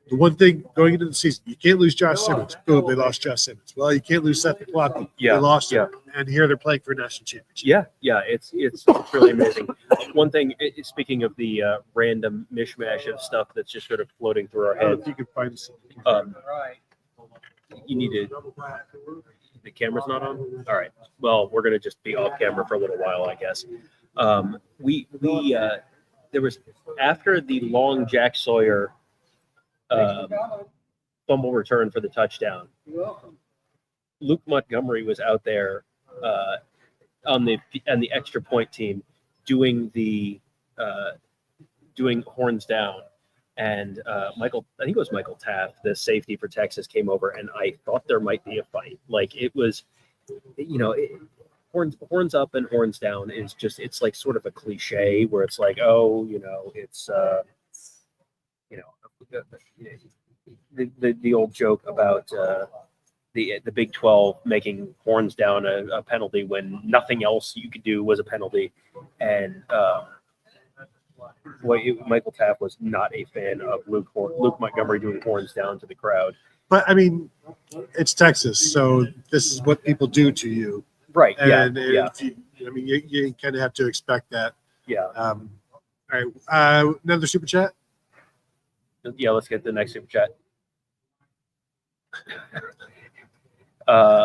the one thing going into the season, you can't lose Josh Simmons. Boom, they lost Josh Simmons. Well, you can't lose Seth McLaughlin. They lost him. And here they're playing for a national championship. Yeah, it's really amazing. One thing, speaking of the random mishmash of stuff that's just sort of floating through our heads, you can find you need to. The camera's not on. All right. Well, we're gonna just be off camera for a little while, I guess. There was, after the long Jack Sawyer fumble return for the touchdown, Luke Montgomery was out there on the extra point team doing horns down, and I think it was Michael Taft, the safety for Texas, came over, and I thought there might be a fight. Like, it was, horns up and horns down is just, it's like sort of a cliche where it's like, oh, it's the old joke about the Big 12 making horns down a penalty when nothing else you could do was a penalty. And Michael Taft was not a fan of Luke Montgomery doing horns down to the crowd. But I mean, it's Texas, so this is what people do to you. Right. And Yeah. if you, I mean, you kind of have to expect that. Yeah. All right. Another super chat. Yeah. Let's get the next super chat.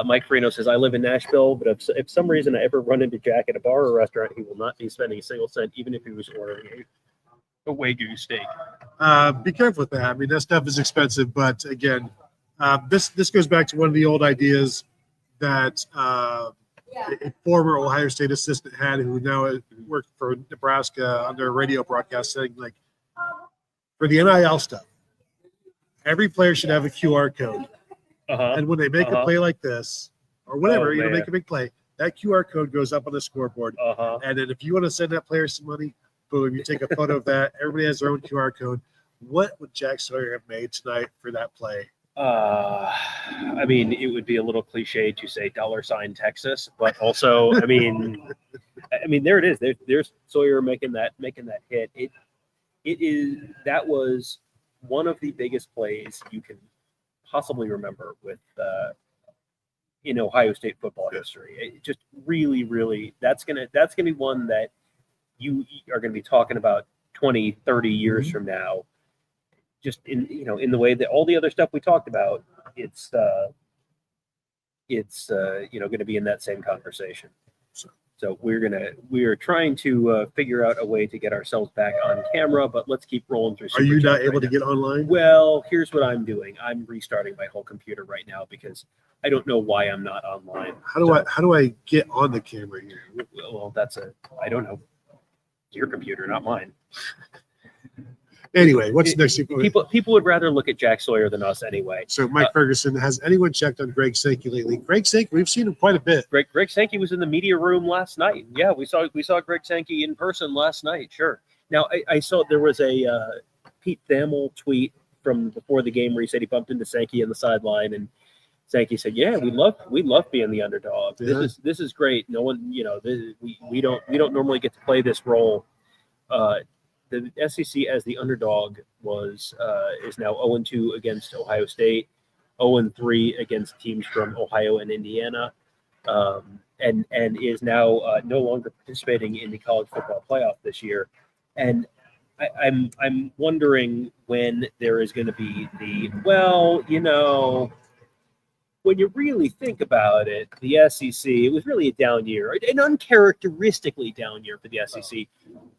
Mike Farino says, I live in Nashville, but if some reason I ever run into Jack at a bar or restaurant, he will not be spending a single cent, even if he was ordering a Wagyu steak. Be careful with that. I mean, that stuff is expensive, but again, this goes back to one of the old ideas that a former Ohio State assistant had, who now worked for Nebraska on their radio broadcast, saying, like, for the NIL stuff, every player should have a QR code. And when they make a play like this, or whatever, make a big play, that QR code goes up on the scoreboard. And then if you want to send that player some money, boom, you take a photo of that. Everybody has their own QR code. What would Jack Sawyer have made tonight for that play? I mean, it would be a little cliche to say $ Texas, but also, I mean, there it is. There's Sawyer making that hit. That was one of the biggest plays you can possibly remember with in Ohio State football history. It just really, really, that's gonna be one that you are going to be talking about 20, 30 years from now. Just in the way that all the other stuff we talked about, it's going to be in that same conversation. So we are trying to figure out a way to get ourselves back on camera, but let's keep rolling through. Are you not able to get online? Well, here's what I'm doing. I'm restarting my whole computer right now because I don't know why I'm not online. How do I get on the camera here? Well, I don't know. It's your computer, not mine. Anyway, what's next? People would rather look at Jack Sawyer than us anyway. So, Mike Ferguson, has anyone checked on Greg Sankey lately? Greg Sankey, we've seen him quite a bit. Greg Sankey was in the media room last night. Yeah, we saw Greg Sankey in person last night. Sure. Now, I saw there was a Pete Thamel tweet from before the game where he said he bumped into Sankey on the sideline, and Sankey said, "Yeah, we love being the underdog. Yeah. This is great. No one, we don't normally get to play this role." The SEC as the underdog is now 0-2 against Ohio State, 0-3 against teams from Ohio and Indiana, and is now no longer participating in the college football playoff this year. And I'm wondering when there is going to be when you really think about it, the SEC, it was really a down year, an uncharacteristically down year for the SEC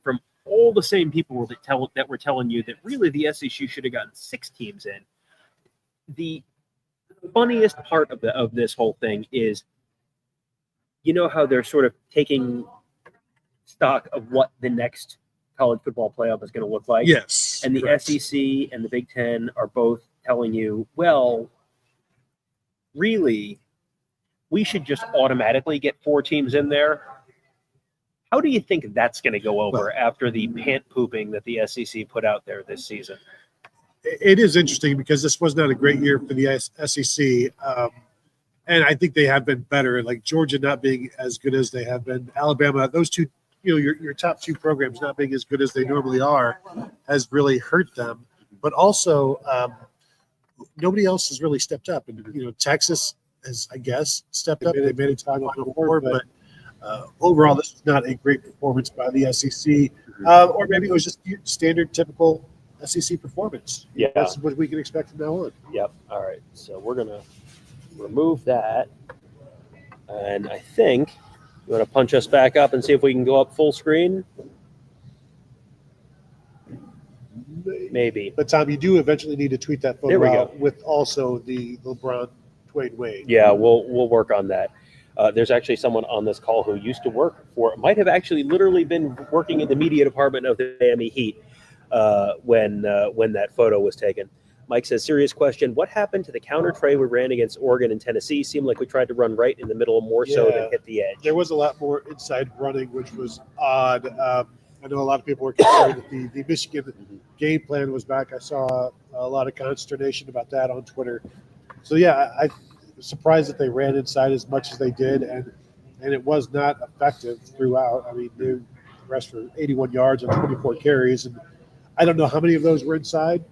from all the same people that were telling you that really the SEC should have gotten 6 teams in. The funniest part of this whole thing is, how they're sort of taking stock of what the next college football playoff is going to look like. Yes. And the correct. SEC and the Big Ten are both telling you, well, really, we should just automatically get 4 teams in there. How do you think that's going to go over after the pant pooping that the SEC put out there this season? It is interesting because this was not a great year for the SEC. And I think they have been better, like Georgia not being as good as they have been. Alabama, those two, your top 2 programs not being as good as they normally are has really hurt them. But also, nobody else has really stepped up. And, Texas has, I guess, stepped up. They made it to Final Four, but overall, this was not a great performance by the SEC. Or maybe it was just standard, typical SEC performance. Yeah. That's what we can expect from now on. Yep. All right. So we're going to remove that. And I think you want to punch us back up and see if we can go up full screen. Maybe. But, Tom, you do eventually need to tweet that There we photo go. out with also the LeBron Dwayne Wade. Yeah, we'll work on that. There's actually someone on this call who used to work might have actually literally been working in the media department of the Miami Heat when that photo was taken. Mike says, serious question. What happened to the counter trey we ran against Oregon and Tennessee? Seemed like we tried to run right in the middle more so than hit the edge. There was a lot more inside running, which was odd. I know a lot of people were concerned that the Michigan game plan was back. I saw a lot of consternation about that on Twitter. So, yeah, I was surprised that they ran inside as much as they did, and it was not effective throughout. I mean, they rushed for 81 yards on 24 carries, and I don't know how many of those were inside.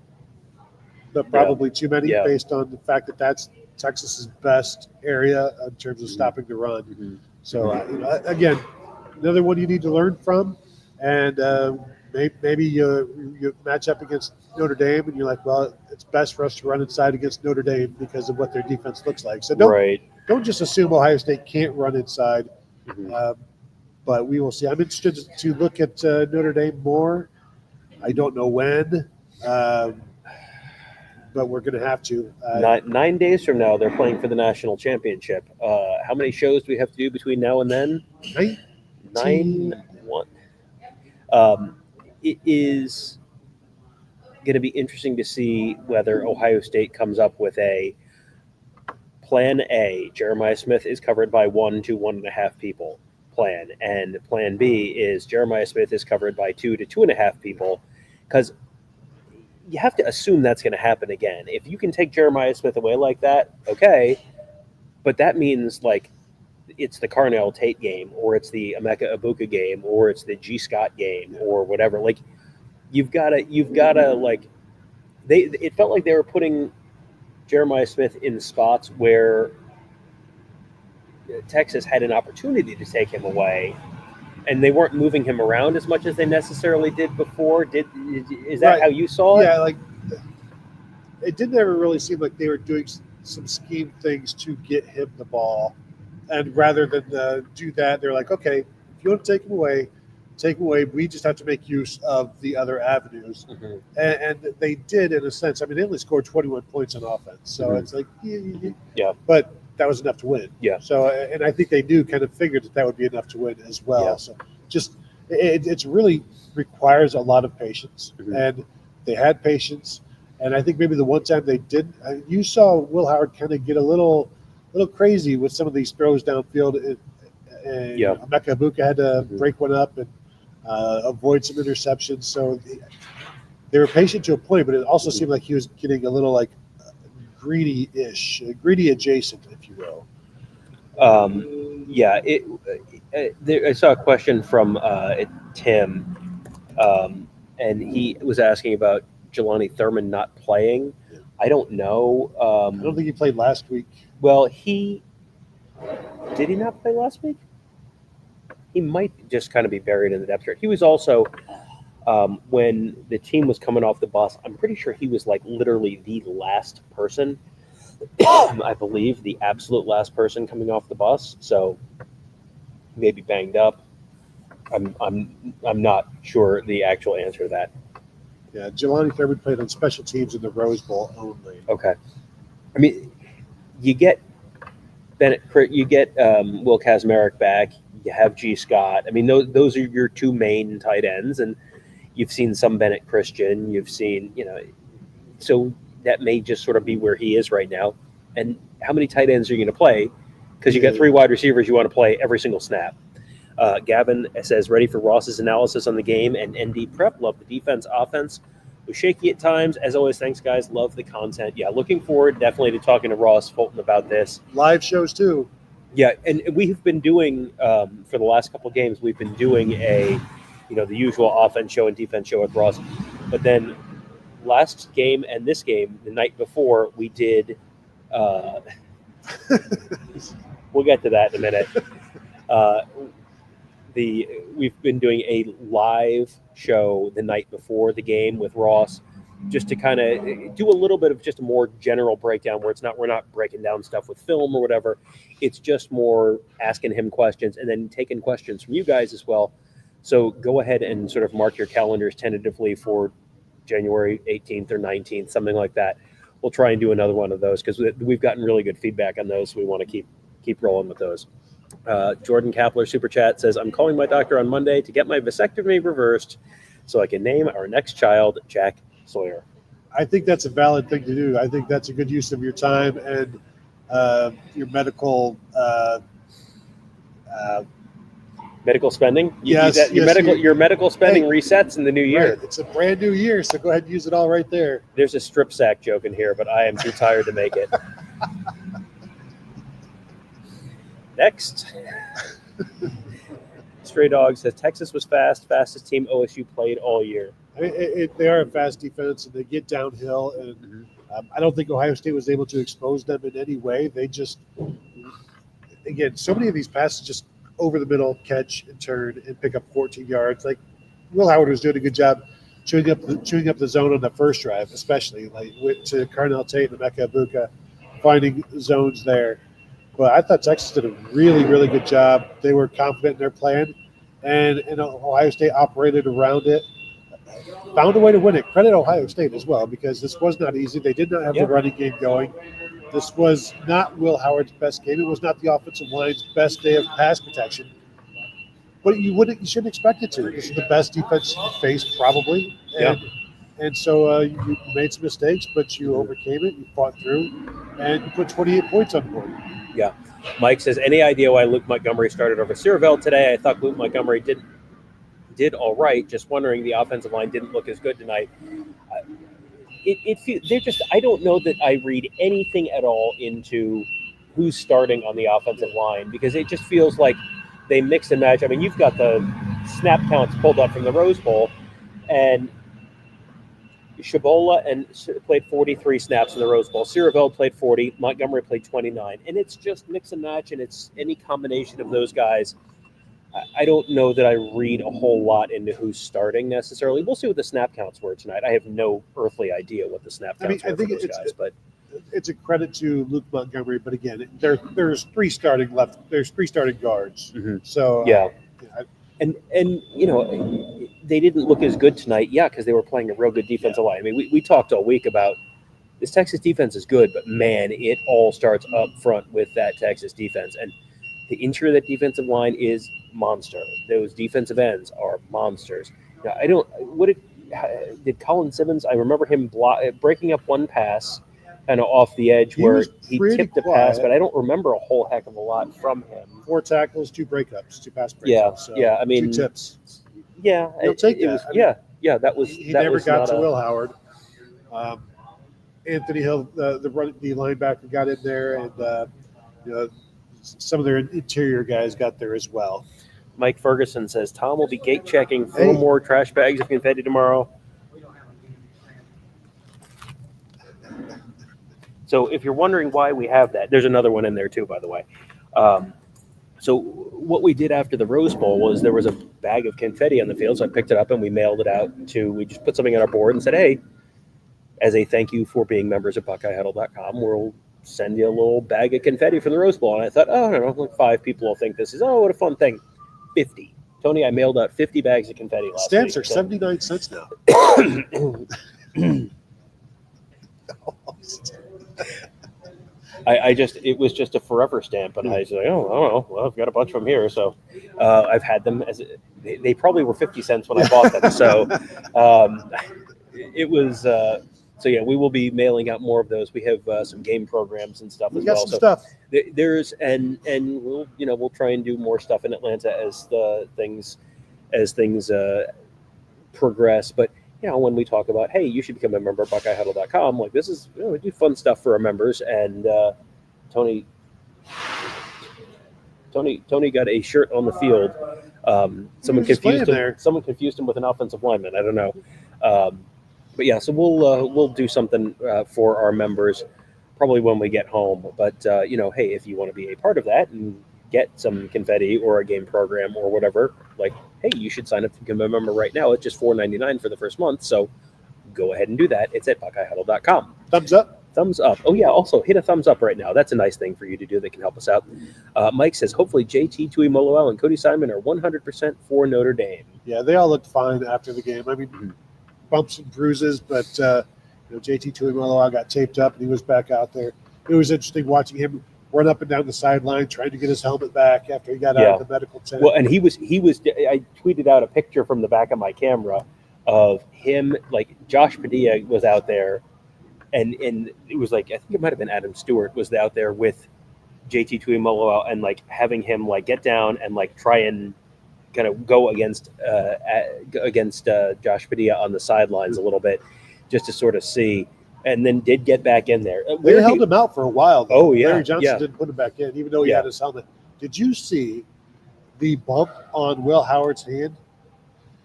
but probably too many Yeah. based on the fact that that's Texas's best area in terms of stopping the run. So, again, another one you need to learn from. And maybe you match up against Notre Dame and you're like, well, it's best for us to run inside against Notre Dame because of what their defense looks like. So don't just assume Ohio State can't run inside. But we will see. I'm interested to look at Notre Dame more. I don't know when, but we're going to have to. 9 days from now, they're playing for the national championship. How many shows do we have to do between now and then? 9. It is going to be interesting to see whether Ohio State comes up with a plan A. Jeremiah Smith is covered by 1 to 1.5 people plan, and plan B is Jeremiah Smith is covered by 2 to 2.5 people, because you have to assume that's going to happen again. If you can take Jeremiah Smith away like that, okay, but that means like it's the Carnell Tate game, or it's the Emeka Ibuka game, or it's the G. Scott game, or whatever. Like you've got to like it felt like they were putting Jeremiah Smith in spots where Texas had an opportunity to take him away, and they weren't moving him around as much as they necessarily did before. Is that how you saw it? Yeah, like it didn't ever really seem like they were doing some scheme things to get him the ball. And rather than do that, they're like, okay, if you want to take him away, we just have to make use of the other avenues. And they did, in a sense. I mean, they only scored 21 points on offense. So it's like, yeah. But that was enough to win. Yeah. So, and I think they kind of figured that would be enough to win as well. Yeah. So just, it's really requires a lot of patience. And they had patience. And I think maybe the one time they did, you saw Will Howard kind of get a little crazy with some of these throws downfield. And Emeka Ibuka had to break one up and avoid some interceptions. So they were patient to a point, but it also seemed like he was getting a little like greedy-ish, greedy adjacent, if you will. I saw a question from Tim, and he was asking about Jelani Thurman not playing. I don't know. I don't think he played last week. Well, did he not play last week? He might just kind of be buried in the depth chart. He was also, when the team was coming off the bus, I'm pretty sure he was like literally the last person. I believe the absolute last person coming off the bus. So maybe banged up. I'm not sure the actual answer to that. Yeah, Jelani Thurman played on special teams in the Rose Bowl only. Okay. I mean, you get Bennett, you get Will Kazmarek back. You have G. Scott. I mean, those are your two main tight ends, and you've seen some Bennett Christian. You've seen, so that may just sort of be where he is right now. And how many tight ends are you going to play? Because you got 3 wide receivers you want to play every single snap. Gavin says, ready for Ross's analysis on the game and ND prep. Love the defense, offense. Was shaky at times. As always, thanks, guys. Love the content. Yeah, looking forward definitely to talking to Ross Fulton about this. Live shows, too. Yeah, and we have been doing, for the last couple of games, we've been doing the usual offense show and defense show with Ross. But then last game and this game, the night before, we did we'll get to that in a minute. We've been doing a live show the night before the game with Ross, just to kind of do a little bit of just a more general breakdown where we're not breaking down stuff with film or whatever. It's just more asking him questions and then taking questions from you guys as well. So go ahead and sort of mark your calendars tentatively for January 18th or 19th, something like that. We'll try and do another one of those because we've gotten really good feedback on those. So we want to keep rolling with those. Jordan Kapler Super Chat says, I'm calling my doctor on Monday to get my vasectomy reversed so I can name our next child Jack Sawyer. I think that's a valid thing to do. I think that's a good use of your time and your medical spending. Yes, your medical spending resets in the new year. Right. It's a brand new year, so go ahead and use it all right there. There's a strip sack joke in here, but I am too tired to make it. Next. Stray Dog says Texas was fastest team OSU played all year. They are a fast defense, and they get downhill, and I don't think Ohio State was able to expose them in any way. They just, again, so many of these passes just over the middle, catch and turn and pick up 14 yards. Like Will Howard was doing a good job chewing up the zone on the first drive, especially like went to Carnell Tate and Emeka Ibuka, finding zones there. But I thought Texas did a really, really good job. They were confident in their plan, and Ohio State operated around it. Found a way to win it. Credit Ohio State as well, because this was not easy. They did not have the running game going. This was not Will Howard's best game. It was not the offensive line's best day of pass protection. But you shouldn't expect it to. This is the best defense you faced probably. And so you made some mistakes, but you overcame it. You fought through, and you put 28 points on the board. Yeah. Mike says, any idea why Luke Montgomery started over Searveld today? I thought Luke Montgomery did all right. Just wondering, the offensive line didn't look as good tonight. I don't know that I read anything at all into who's starting on the offensive line, because it just feels like they mix and match. I mean, you've got the snap counts pulled up from the Rose Bowl, and Shabola played 43 snaps in the Rose Bowl. Searveld played 40. Montgomery played 29. And it's just mix and match, and it's any combination of those guys. I don't know that I read a whole lot into who's starting necessarily. We'll see what the snap counts were tonight. I have no earthly idea what the snap counts were for those guys. But it's a credit to Luke Montgomery. But again, there's three starting left. There's three starting guards. Mm-hmm. So and they didn't look as good tonight, because they were playing a real good defensive line. I mean, we talked all week about this Texas defense is good, but man, it all starts up front with that Texas defense. And the interior of that defensive line is monster. Those defensive ends are monsters. Now, did Colin Simmons? I remember him breaking up one pass kind of off the edge where he tipped the pass, but I don't remember a whole heck of a lot from him. 4 tackles, 2 pass breakups. I mean, 2 tips. Yeah, you'll take that. That was. He never got to Will Howard. Anthony Hill, the linebacker, got in there, and some of their interior guys got there as well. Mike Ferguson says Tom will be gate checking 4 more trash bags of confetti tomorrow. So if you're wondering why we have that, there's another one in there too, by the way. So what we did after the Rose Bowl was there was a bag of confetti on the field, so I picked it up and we mailed it out we just put something on our board and said, hey, as a thank you for being members of BuckeyeHuddle.com, we'll send you a little bag of confetti from the Rose Bowl. And I thought, I don't know, like 5 people will think this is, what a fun thing. 50. Tony, I mailed out 50 bags of confetti last Stamps week. are 79 cents now. It was just a forever stamp, and I was like, I don't know. Well, I've got a bunch of them here, so I've had them they probably were 50 cents when I bought them. So it was. So yeah, we will be mailing out more of those. We have some game programs and stuff as well. Some stuff. There's and we'll try and do more stuff in Atlanta as things progress. But when we talk about, hey, you should become a member of BuckeyeHuddle.com, like this is we do fun stuff for our members. And Tony got a shirt on the field. Someone confused him with an offensive lineman. I don't know. But yeah, so we'll do something for our members probably when we get home. But hey, if you want to be a part of that and get some confetti or a game program or whatever, like, hey, you should sign up to become a member right now. It's just $4.99 for the first month. So go ahead and do that. It's at BuckeyeHuddle.com. Thumbs up. Thumbs up. Oh yeah. Also hit a thumbs up right now. That's a nice thing for you to do that can help us out. Mike says, hopefully JT Tuimoloau and Cody Simon are 100% for Notre Dame. Yeah, they all looked fine after the game. I mean, bumps and bruises, but JT Tuimoloau got taped up and he was back out there. It was interesting watching him run up and down the sideline trying to get his helmet back after he got out of the medical tent. Well, and he was. I tweeted out a picture from the back of my camera of him, like Josh Padilla was out there, and it was like I think it might have been Adam Stewart was out there with JT Tuimoloau and like having him like get down and like try and kind of go against Josh Padilla on the sidelines a little bit, just to sort of see, and then did get back in there. They held him out for a while, though. Oh yeah, Larry Johnson didn't put him back in, even though he had his helmet. Did you see the bump on Will Howard's hand?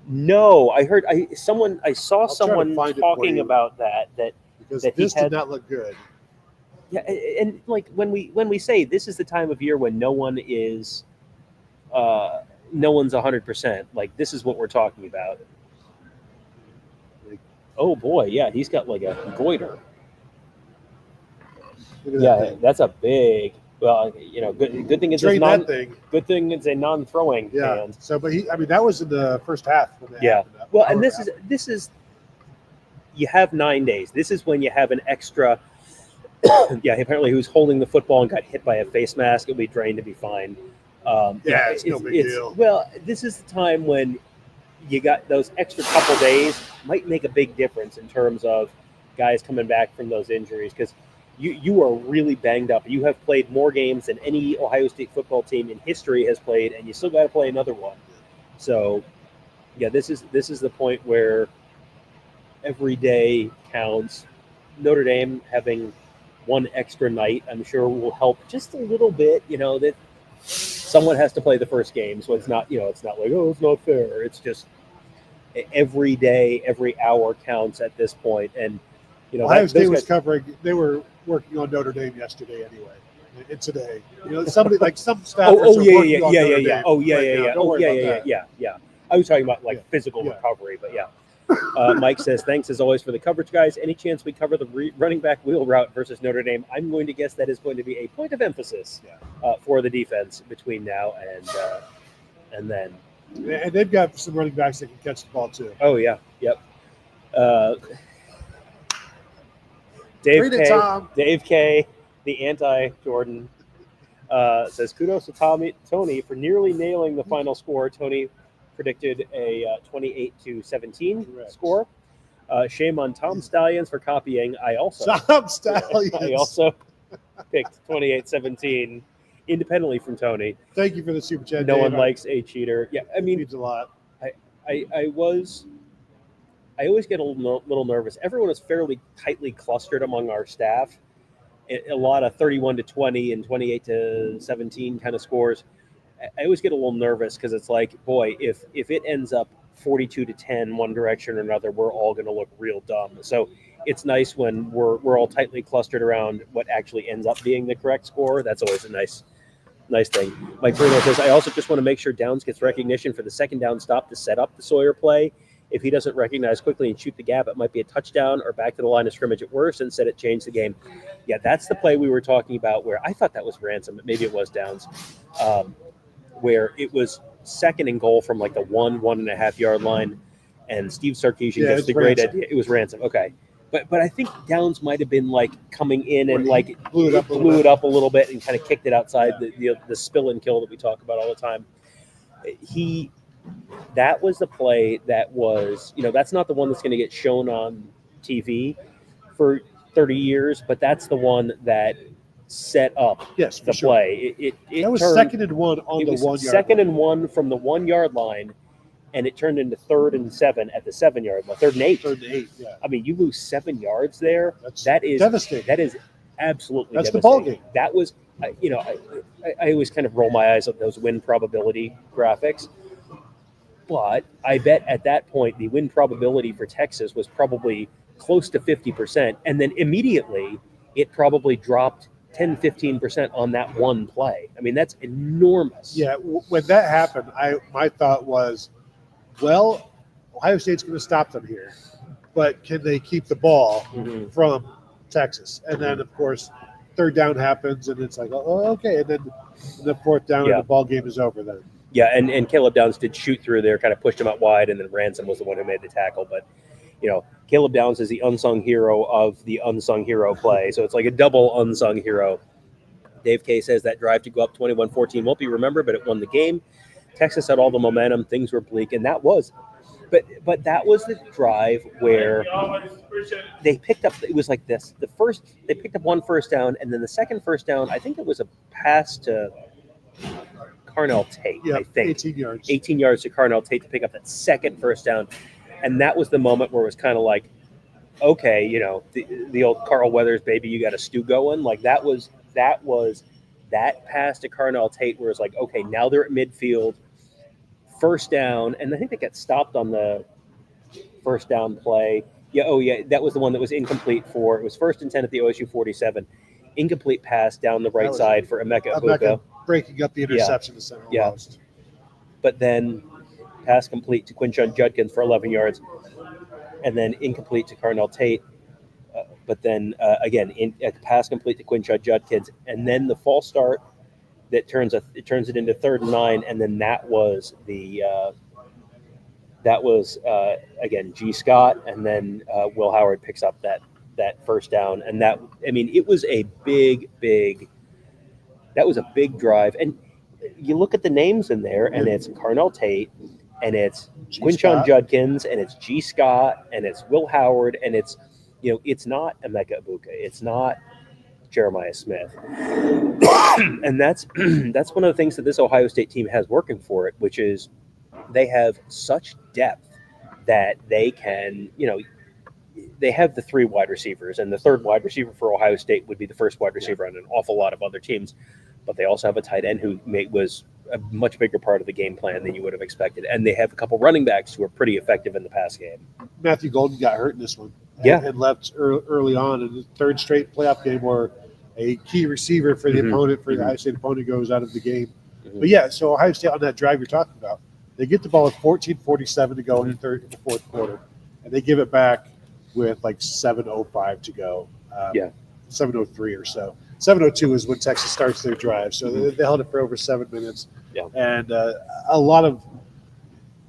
No, I saw someone talking about that because that he this had. did not look good. Yeah, and like when we say this is the time of year when no one's 100%. Like this is what we're talking about. Oh boy, yeah, he's got like a goiter. Look at that Yeah, thing. that's a big. Well, you know, good thing it's Drain non. that thing. Good thing it's a non-throwing Yeah. hand. So, but that was in the first half. When that Yeah. happened. Well, and this is. You have 9 days. This is when you have an extra. Yeah, apparently he was holding the football and got hit by a face mask. It'll be drained to be fine. It's no big deal. Well, this is the time when you got those extra couple days might make a big difference in terms of guys coming back from those injuries because you are really banged up. You have played more games than any Ohio State football team in history has played, and you still got to play another one. So, yeah, this is the point where every day counts. Notre Dame having one extra night, I'm sure, will help just a little bit. You know that someone has to play the first game, so it's not it's not like it's not fair. It's just every day, every hour counts at this point, and Ohio State was covering. They were working on Notre Dame yesterday anyway. And today, somebody like some staffers are working on Notre Dame right now. Don't worry about that. Yeah. I was talking about like physical recovery, but yeah. Mike says, thanks as always for the coverage, guys. Any chance we cover the running back wheel route versus Notre Dame? I'm going to guess that is going to be a point of emphasis for the defense between now and then. And they've got some running backs that can catch the ball too. Oh, yeah. Yep. Dave K, the anti-Jordan, says, kudos to Tony for nearly nailing the final score. Tony predicted a 28-17 score. Shame on Tom Stallions for copying. I also picked 28-17 independently from Tony. Thank you for the super chat. No Dave. one likes a cheater. Yeah, I mean, it means a lot. I always get a little nervous. Everyone is fairly tightly clustered among our staff. A lot of 31-20 and 28-17 kind of scores. I always get a little nervous because it's like, boy, if it ends up 42-10 one direction or another, we're all going to look real dumb. So it's nice when we're all tightly clustered around what actually ends up being the correct score. That's always a nice thing. Mike Bruno says, I also just want to make sure Downs gets recognition for the second down stop to set up the Sawyer play. If he doesn't recognize quickly and shoot the gap, it might be a touchdown or back to the line of scrimmage at worst. Instead, it changed the game. Yeah, that's the play we were talking about where I thought that was Ransom. Maybe it was Downs. Where it was second and goal from like the 1.5 yard line, and Steve Sarkisian gets the great idea. It was Ransom. Okay. But I think Downs might have been like coming in and like blew it up a little bit and kind of kicked it outside the spill and kill that we talk about all the time. That was the play that was, that's not the one that's going to get shown on TV for 30 years, but that's the one that set up the play. It was turned, 2nd and 1 on the 1 yard second line. and 1 from the 1 yard line, and it turned into 3rd and 7 at the 7 yard line. 3rd and 8. 3rd and 8. Yeah. I mean, you lose 7 yards there. That is devastating. That is absolutely That's devastating. the ball game. That was, I always kind of roll my eyes at those win probability graphics. But I bet at that point, the win probability for Texas was probably close to 50%. And then immediately it probably dropped 10-15% on that one play. I mean, that's enormous. Yeah, when that happened, my thought was, well, Ohio State's going to stop them here, but can they keep the ball from Texas? And then, of course, 3rd down happens, and it's like, oh, okay. And then the 4th down, and the ball game is over then. Yeah, and Caleb Downs did shoot through there, kind of pushed him out wide, and then Ransom was the one who made the tackle. But, Caleb Downs is the unsung hero of the unsung hero play. So it's like a double unsung hero. Dave K says that drive to go up 21-14 won't be remembered, but it won the game. Texas had all the momentum. Things were bleak, and that was – but that was the drive where they picked up – it was like this. They picked up one first down, and then the second first down, I think it was a pass to Carnell Tate, I think. 18 yards. 18 yards to Carnell Tate to pick up that second first down. And that was the moment where it was kind of like, okay, the old Carl Weathers, baby, you got a stew going. Like that was that pass to Carnell Tate where it's like, okay, now they're at midfield, first down. And I think they got stopped on the first down play. Yeah. Oh, yeah. That was the one that was incomplete for. It was 1st and 10 at the OSU 47. Incomplete pass down the right was side for Emeka Egbuka. Emeka breaking up the interception to center almost. But then pass complete to Quinshon Judkins for 11 yards, and then incomplete to Carnell Tate. But then again, a pass complete to Quinshon Judkins, and then the false start that turns it into 3rd and 9, and then that was again G. Scott, and then Will Howard picks up that first down, and it was a big drive, and you look at the names in there, and it's Carnell Tate, and it's Quinshon Judkins, and it's G. Scott, and it's Will Howard, and it's it's not Emeka Egbuka, it's not Jeremiah Smith, and that's one of the things that this Ohio State team has working for it, which is they have such depth that they can, they have the 3 wide receivers, and the 3rd wide receiver for Ohio State would be the 1st wide receiver on an awful lot of other teams, but they also have a tight end who was a much bigger part of the game plan than you would have expected, and they have a couple running backs who are pretty effective in the pass game. Matthew Golden got hurt in this one. Yeah. And left early on in the 3rd straight playoff game where a key receiver for the opponent, for the Ohio State opponent, goes out of the game. But yeah, so Ohio State on that drive you're talking about, they get the ball with 14:47 to go in the 4th quarter, and they give it back with like 7:05 to go. 7:03 or so. 7:02 is when Texas starts their drive. So they held it for over 7 minutes. Yeah. And a lot of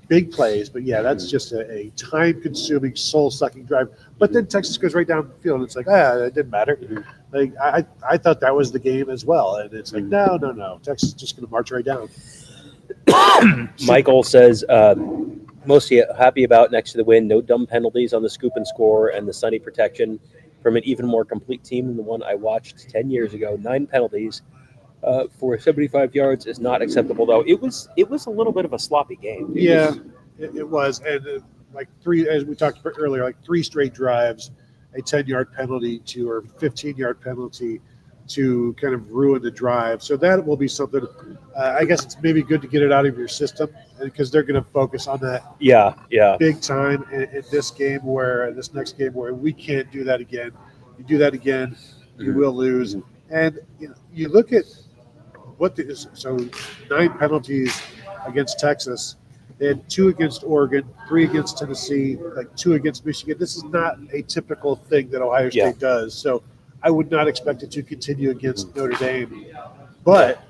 big plays, but yeah, that's just a time-consuming, soul-sucking drive. But then Texas goes right down the field, and it's like, it didn't matter. Like I thought that was the game as well, and it's like, no, Texas is just going to march right down. Michael says, most happy about next to the win, no dumb penalties on the scoop and score, and the sunny protection from an even more complete team than the one I watched 10 years ago. 9 penalties for 75 yards is not acceptable, though. It was a little bit of a sloppy game. It was. And like 3, as we talked about earlier, like 3 straight drives, a 10-yard penalty or 15-yard penalty to kind of ruin the drive. So that will be something, I guess it's maybe good to get it out of your system because they're going to focus on that big time in this game this next game where we can't do that again. You do that again, you will lose. And you look at so 9 penalties against Texas. They had 2 against Oregon, 3 against Tennessee, like 2 against Michigan. This is not a typical thing that Ohio State does. So I would not expect it to continue against Notre Dame. But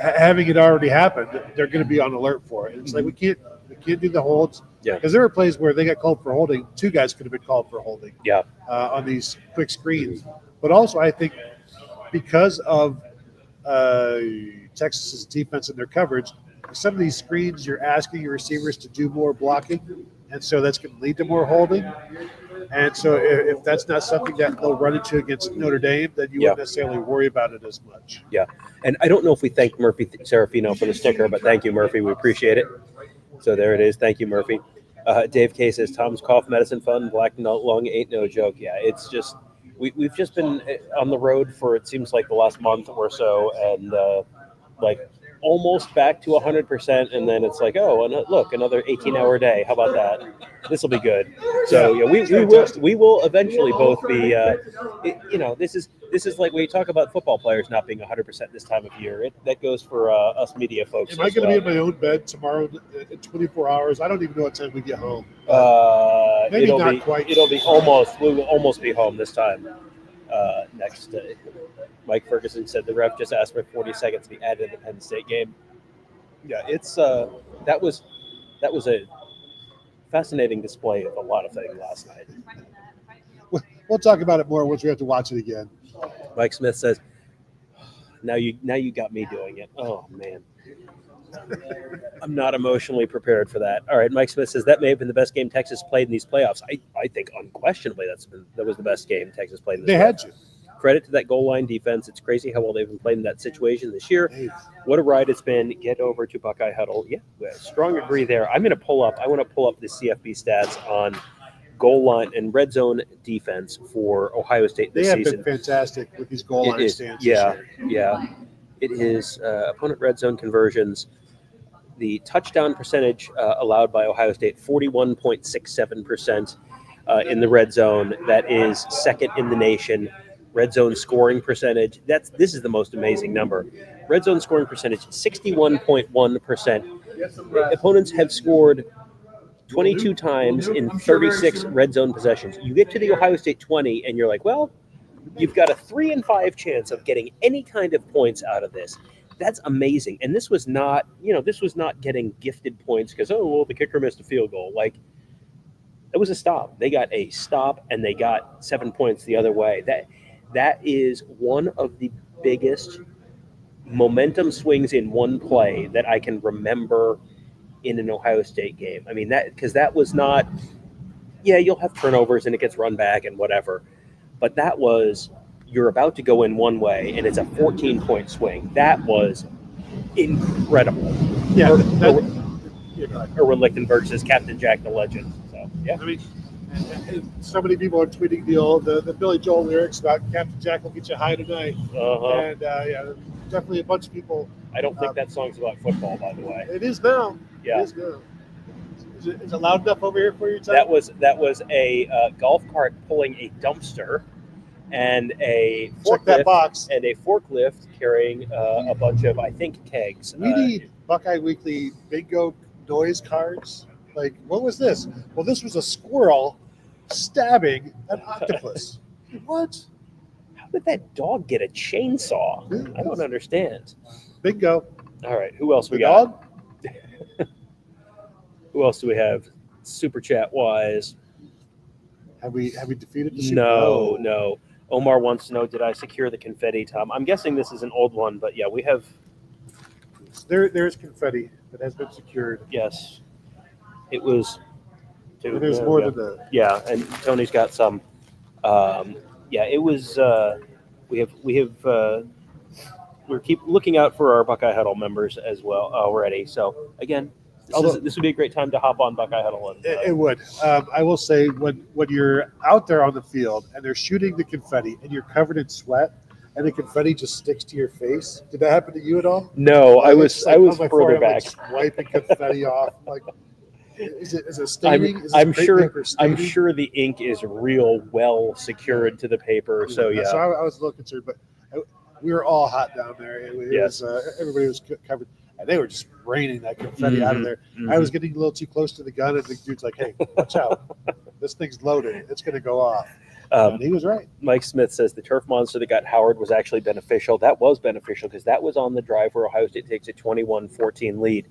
having it already happened, they're going to be on alert for it. It's like we can't do the holds. Because there were plays where they got called for holding. 2 guys could have been called for holding. On these quick screens. But also, I think because of Texas's defense and their coverage, some of these screens you're asking your receivers to do more blocking, and so that's going to lead to more holding. And so if that's not something that they'll run into against Notre Dame, then you wouldn't necessarily worry about it as much. Yeah, and I don't know if we thanked Murphy Serafino for the sticker, but thank you, Murphy. We appreciate it. So there it is. Thank you, Murphy. Dave K says, Tom's cough medicine fund, black lung ain't no joke. Yeah, it's just we've just been on the road for, it seems like, the last month or so, and almost back to 100%, and then it's like, look, another 18-hour day. How about that? This will be good. So we will eventually both be. This is like when you talk about football players not being 100% this time of year. That goes for us media folks. Am I going to be in my own bed tomorrow in 24 hours? I don't even know what time we get home. Maybe not quite. It'll be almost. We will almost be home this time. Next day. Mike Ferguson said the ref just asked for 40 seconds to be added to the Penn State game. Yeah, it's that was a fascinating display of a lot of things last night. We'll talk about it more once we have to watch it again. Mike Smith says, now you got me doing it. Oh, man. I'm not emotionally prepared for that. All right, Mike Smith says that may have been the best game Texas played in these playoffs. I think unquestionably that was the best game Texas played in this playoffs. Had to. Credit to that goal line defense. It's crazy how well they've been playing in that situation this year. What a ride it's been. Get over to Buckeye Huddle. Yeah, strong agree there. I want to pull up the CFB stats on goal line and red zone defense for Ohio State this season. They have been fantastic with these goal line stands. Yeah. It is opponent red zone conversions. The touchdown percentage allowed by Ohio State, 41.67%. in the red zone. That is second in the nation. Red zone scoring percentage. This is the most amazing number. Red zone scoring percentage, 61.1%. Opponents have scored 22 times in 36 red zone possessions. You get to the Ohio State 20, and you're like, well, you've got a 3 in 5 chance of getting any kind of points out of this. That's amazing. And this was not, this was not getting gifted points because, the kicker missed a field goal. Like, it was a stop. They got a stop, and they got 7 points the other way. That is one of the biggest momentum swings in one play that I can remember in an Ohio State game. I mean, that was not, you'll have turnovers and it gets run back and whatever. But that was, you're about to go in one way and it's a 14-point swing. That was incredible. Yeah. Erwin Lichtenberg says Captain Jack the Legend. So, yeah. I mean, and so many people are tweeting the Billy Joel lyrics about Captain Jack will get you high tonight. And definitely a bunch of people. I don't think that song's about football, by the way. It is now. Yeah. It is now. Is it loud enough over here for you, Tom? That was a golf cart pulling a dumpster and a forklift carrying a bunch of, I think, kegs. We need Buckeye Weekly bingo noise cards. Like, what was this? Well, this was a squirrel stabbing an octopus. What? How did that dog get a chainsaw? I don't understand. Bingo. All right, who else we got? Dog? Who else do we have? Super chat wise. Have we defeated the Super Bowl? No. Omar wants to know, did I secure the confetti, Tom? I'm guessing this is an old one, but yeah, we have. There's confetti that has been secured. Yes. It was. There's more than that. Yeah, and Tony's got some. It was. We keep looking out for our Buckeye Huddle members as well already. So again, this would be a great time to hop on Buckeye Huddle. And, it would. I will say when you're out there on the field and they're shooting the confetti and you're covered in sweat and the confetti just sticks to your face. Did that happen to you at all? No, I was further back. Wiping confetti off. Like, is it staining? I'm sure the ink is real well secured to the paper. So yeah. So I was a little concerned, but we were all hot down there. Everybody was covered, and they were just raining that confetti out of there. I was getting a little too close to the gun, and the dude's like, "Hey, watch out! This thing's loaded. It's going to go off." And he was right. Mike Smith says the turf monster that got Howard was actually beneficial. That was beneficial because that was on the drive where Ohio State takes a 21-14 lead.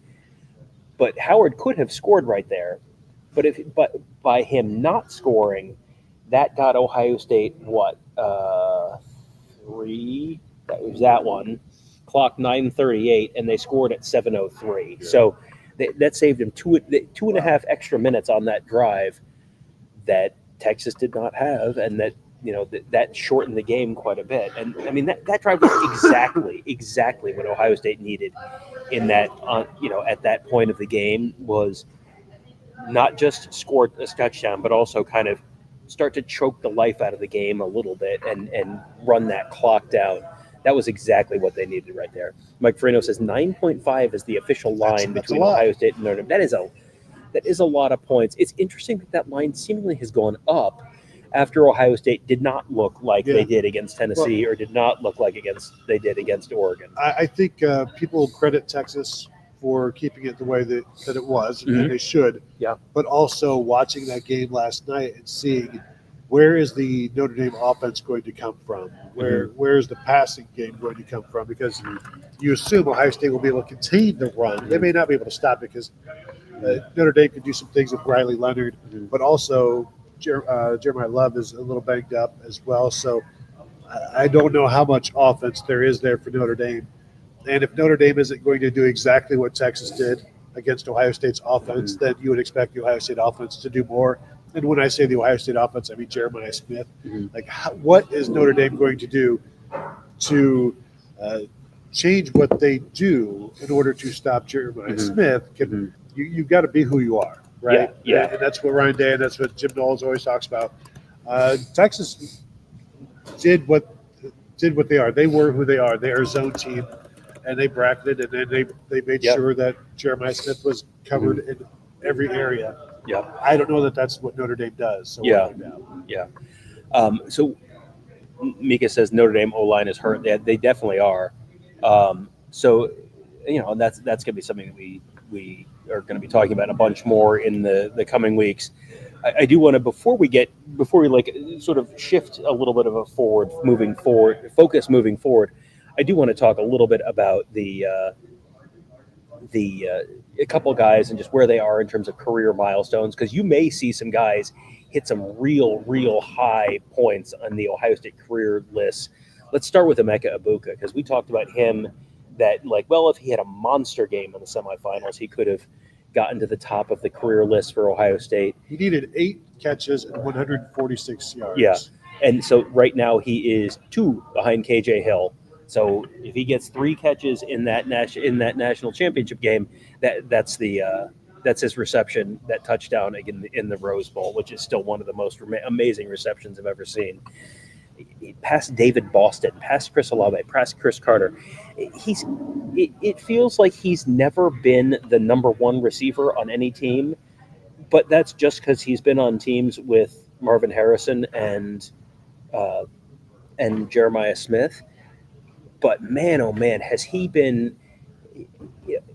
But Howard could have scored right there. But by him not scoring, that got Ohio State 3? That was that one. Clock 9:38, and they scored at 7:03. Yeah. So that saved him two and a half extra minutes on that drive that Texas did not have, and that that shortened the game quite a bit. And I mean that drive was exactly what Ohio State needed in that at that point of the game, was not just score a touchdown, but also kind of start to choke the life out of the game a little bit and run that clock down. That was exactly what they needed right there. Mike Farino says 9.5 is the official line between Ohio State and Notre Dame. That is a lot of points. It's interesting that line seemingly has gone up after Ohio State did not look like they did against Tennessee, or did not look like they did against Oregon. I think people credit Texas for keeping it the way that it was, and they should. Yeah. But also watching that game last night and seeing where is the Notre Dame offense going to come from? Where is the passing game going to come from? Because you assume Ohio State will be able to contain the run. They may not be able to stop it because Notre Dame could do some things with Riley Leonard, but also Jeremiah Love is a little banged up as well. So I don't know how much offense there is there for Notre Dame. And if Notre Dame isn't going to do exactly what Texas did against Ohio State's offense, then you would expect the Ohio State offense to do more. And when I say the Ohio State offense, I mean Jeremiah Smith. Like, what is Notre Dame going to do to change what they do in order to stop Jeremiah Smith? You've got to be who you are, right? Yeah. And that's what Ryan Day and that's what Jim Knowles always talks about. Texas did what they are. They were who they are. They are a zone team, and they bracketed, and then they made sure that Jeremiah Smith was covered in every area. Yeah. I don't know that that's what Notre Dame does. So Yeah. we'll find out. Yeah. So Mika says Notre Dame O-line is hurt. They definitely are. So, and that's going to be something that we are going to be talking about a bunch more in the coming weeks. I do want to, before we like sort of shift a little bit of a focus moving forward, I do want to talk a little bit about a couple guys and just where they are in terms of career milestones, because you may see some guys hit some real high points on the Ohio State career list. Let's start with Emeka Egbuka, because we talked about him that, like, well, if he had a monster game in the semifinals, he could have gotten to the top of the career list for Ohio State. He needed 8 catches and 146 yards. Yeah. And so right now he is 2 behind KJ Hill. So if he gets 3 catches in that national championship game, that's his reception, that touchdown in the Rose Bowl, which is still one of the most amazing receptions I've ever seen. Past David Boston, past Chris Olave, past Chris Carter. It feels like he's never been the number 1 receiver on any team, but that's just because he's been on teams with Marvin Harrison and Jeremiah Smith. But man, oh man, has he been?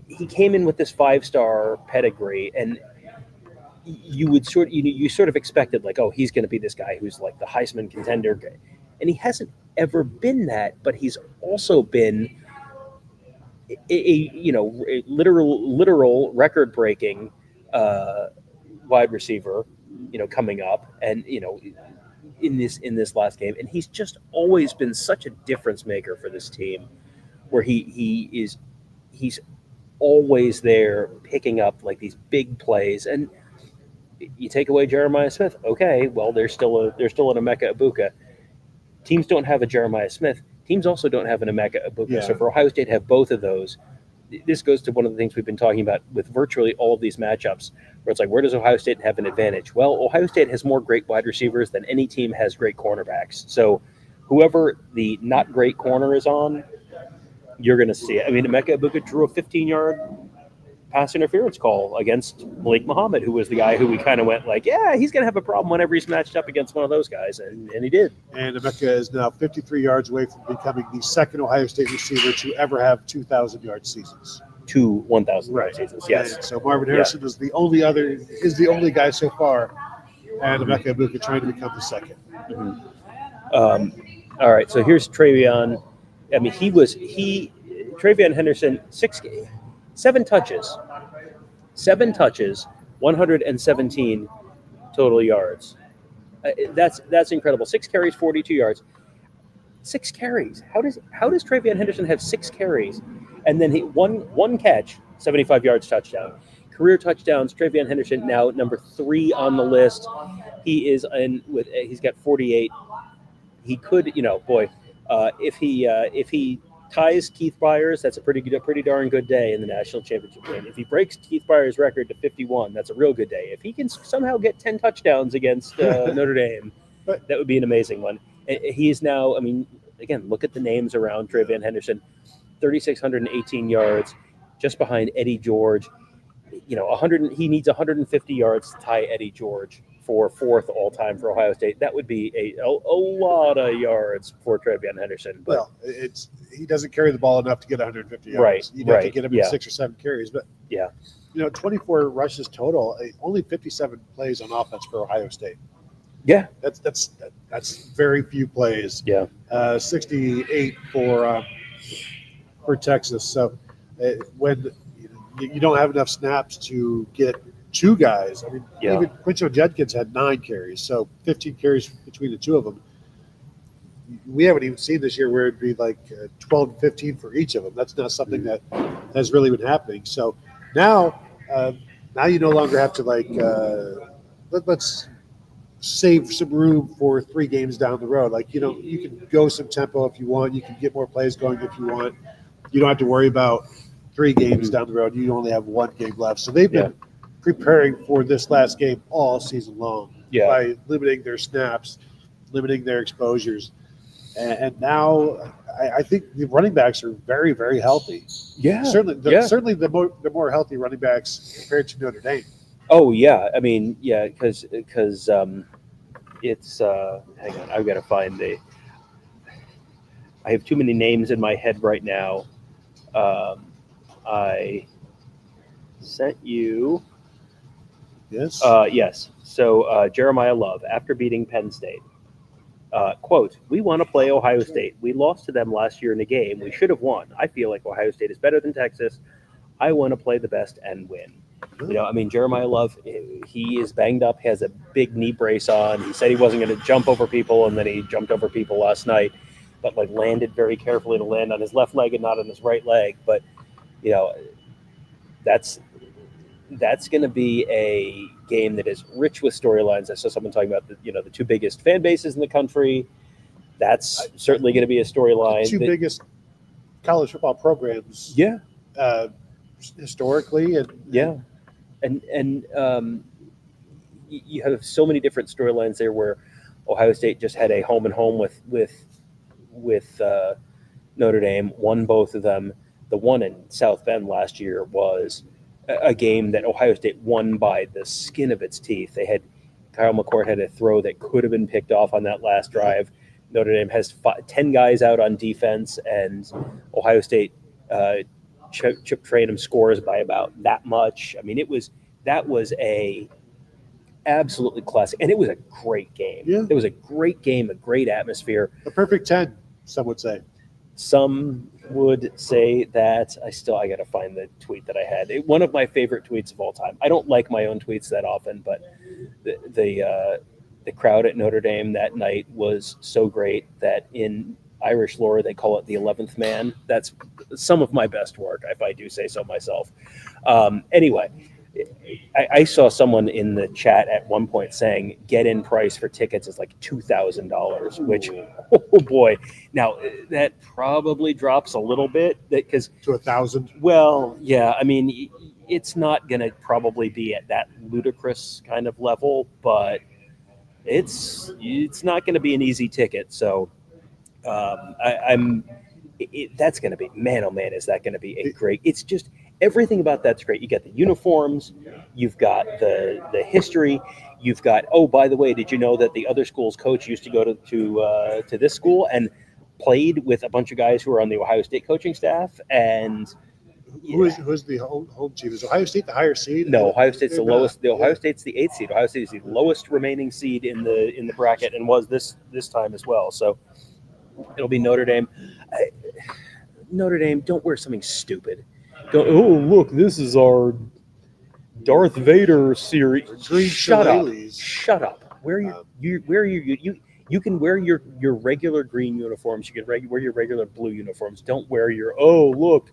He came in with this 5-star pedigree, and you sort of expected, like, oh, he's going to be this guy who's like the Heisman contender, and he hasn't ever been that. But he's also been a literal record breaking wide receiver, coming up, and in this last game, and he's just always been such a difference maker for this team, where he's always there picking up like these big plays. And you take away Jeremiah Smith, okay, well, there's still an Emeka Egbuka. Teams don't have a Jeremiah Smith. Teams also don't have an Emeka Egbuka. Yeah. So for Ohio State to have both of those, this goes to one of the things we've been talking about with virtually all of these matchups, where it's like, where does Ohio State have an advantage? Well, Ohio State has more great wide receivers than any team has great cornerbacks. So whoever the not great corner is on, you're going to see it. I mean, Emeka Egbuka drew a 15-yard pass interference call against Malik Muhammad, who was the guy who we kind of went like, yeah, he's going to have a problem whenever he's matched up against one of those guys, and he did. And Emeka is now 53 yards away from becoming the second Ohio State receiver to ever have 2,000-yard seasons. 2 1,000-yard seasons, yes. And so Marvin Harrison is the only guy so far, and Emeka Egbuka trying to become the second. All right, so here's Travion. I mean, Travion Henderson, 7 touches, 117 total yards. That's incredible. 6 carries, 42 yards. 6 carries. How does Travion Henderson have 6 carries, and then he one catch, 75 yards, touchdown? Career touchdowns. Travion Henderson now number 3 on the list. He's got 48. He could, if he ties Keith Byers, that's a pretty darn good day in the national championship game. If he breaks Keith Byers' record to 51, that's a real good day. If he can somehow get 10 touchdowns against Notre Dame, that would be an amazing one. He is now, I mean, again, look at the names around Travion Henderson. 3,618 yards, just behind Eddie George. He needs 150 yards to tie Eddie George for 4th all-time for Ohio State. That would be a lot of yards for Travion Henderson. But, well, he doesn't carry the ball enough to get 150 yards. Right, You'd have to get him in 6 or 7 carries. But, 24 rushes total, only 57 plays on offense for Ohio State. Yeah. That's very few plays. Yeah. 68 for Texas. So when you don't have enough snaps to get 2 guys. I mean, even Quincho Judkins had 9 carries, so 15 carries between the 2 of them. We haven't even seen this year where it'd be like 12 and 15 for each of them. That's not something that has really been happening. So now you no longer have to let's save some room for 3 games down the road. You can go some tempo if you want. You can get more plays going if you want. You don't have to worry about 3 games down the road. You only have 1 game left. So they've been preparing for this last game all season long by limiting their snaps, limiting their exposures. And now I think the running backs are very, very healthy. Yeah. Certainly the more healthy running backs compared to Notre Dame. Oh yeah, I mean yeah, because it's hang on, I've got to find the. I have too many names in my head right now. I sent you. Yes. Yes. So Jeremiah Love, after beating Penn State, quote, "We want to play Ohio State. We lost to them last year in a game. We should have won. I feel like Ohio State is better than Texas. I want to play the best and win." You know, I mean, Jeremiah Love, he is banged up, has a big knee brace on. He said he wasn't going to jump over people, and then he jumped over people last night, but like landed very carefully to land on his left leg and not on his right leg. But, you know, that's going to be a game that is rich with storylines. I saw someone talking about the two biggest fan bases in the country. That's certainly going to be a storyline. Two biggest college football programs. Yeah. Historically, and yeah, and you have so many different storylines there where Ohio State just had a home and home with Notre Dame, won both of them. The one in South Bend last year was a game that Ohio State won by the skin of its teeth. They had Kyle McCord had a throw that could have been picked off on that last drive. Notre Dame has 10 guys out on defense, and Ohio State Chip Trayanum scores by about that much. I mean, that was a absolutely classic, and it was a great game. Yeah. It was a great game, a great atmosphere. A perfect 10, some would say. Some would say that. I got to find the tweet that I had. One of my favorite tweets of all time. I don't like my own tweets that often, but the crowd at Notre Dame that night was so great that in Irish lore they call it the 11th man. That's some of my best work, if I do say so myself. Anyway, I saw someone in the chat at one point saying get-in price for tickets is like $2,000, which, oh boy. Now, that probably drops a little bit because to $1,000. Well, yeah, I mean, it's not going to probably be at that ludicrous kind of level, but it's not going to be an easy ticket. So that's going to be, man, oh man, is that going to be a great, it's just, everything about that's great. You got the uniforms, you've got the history, you've got, oh, by the way, did you know that the other school's coach used to go to this school and played with a bunch of guys who are on the Ohio State coaching staff? And who's the home team? Is Ohio State the higher seed? no, Ohio State's the lowest. Ohio State's the 8th seed. Ohio State is the lowest remaining seed in the bracket and was this time as well. So it'll be Notre Dame. Notre Dame, don't wear something stupid. Don't, oh, look, this is our Darth Vader series. Shut up. Shut up. You can wear your regular green uniforms. You can wear your regular blue uniforms. Don't wear your, oh, look,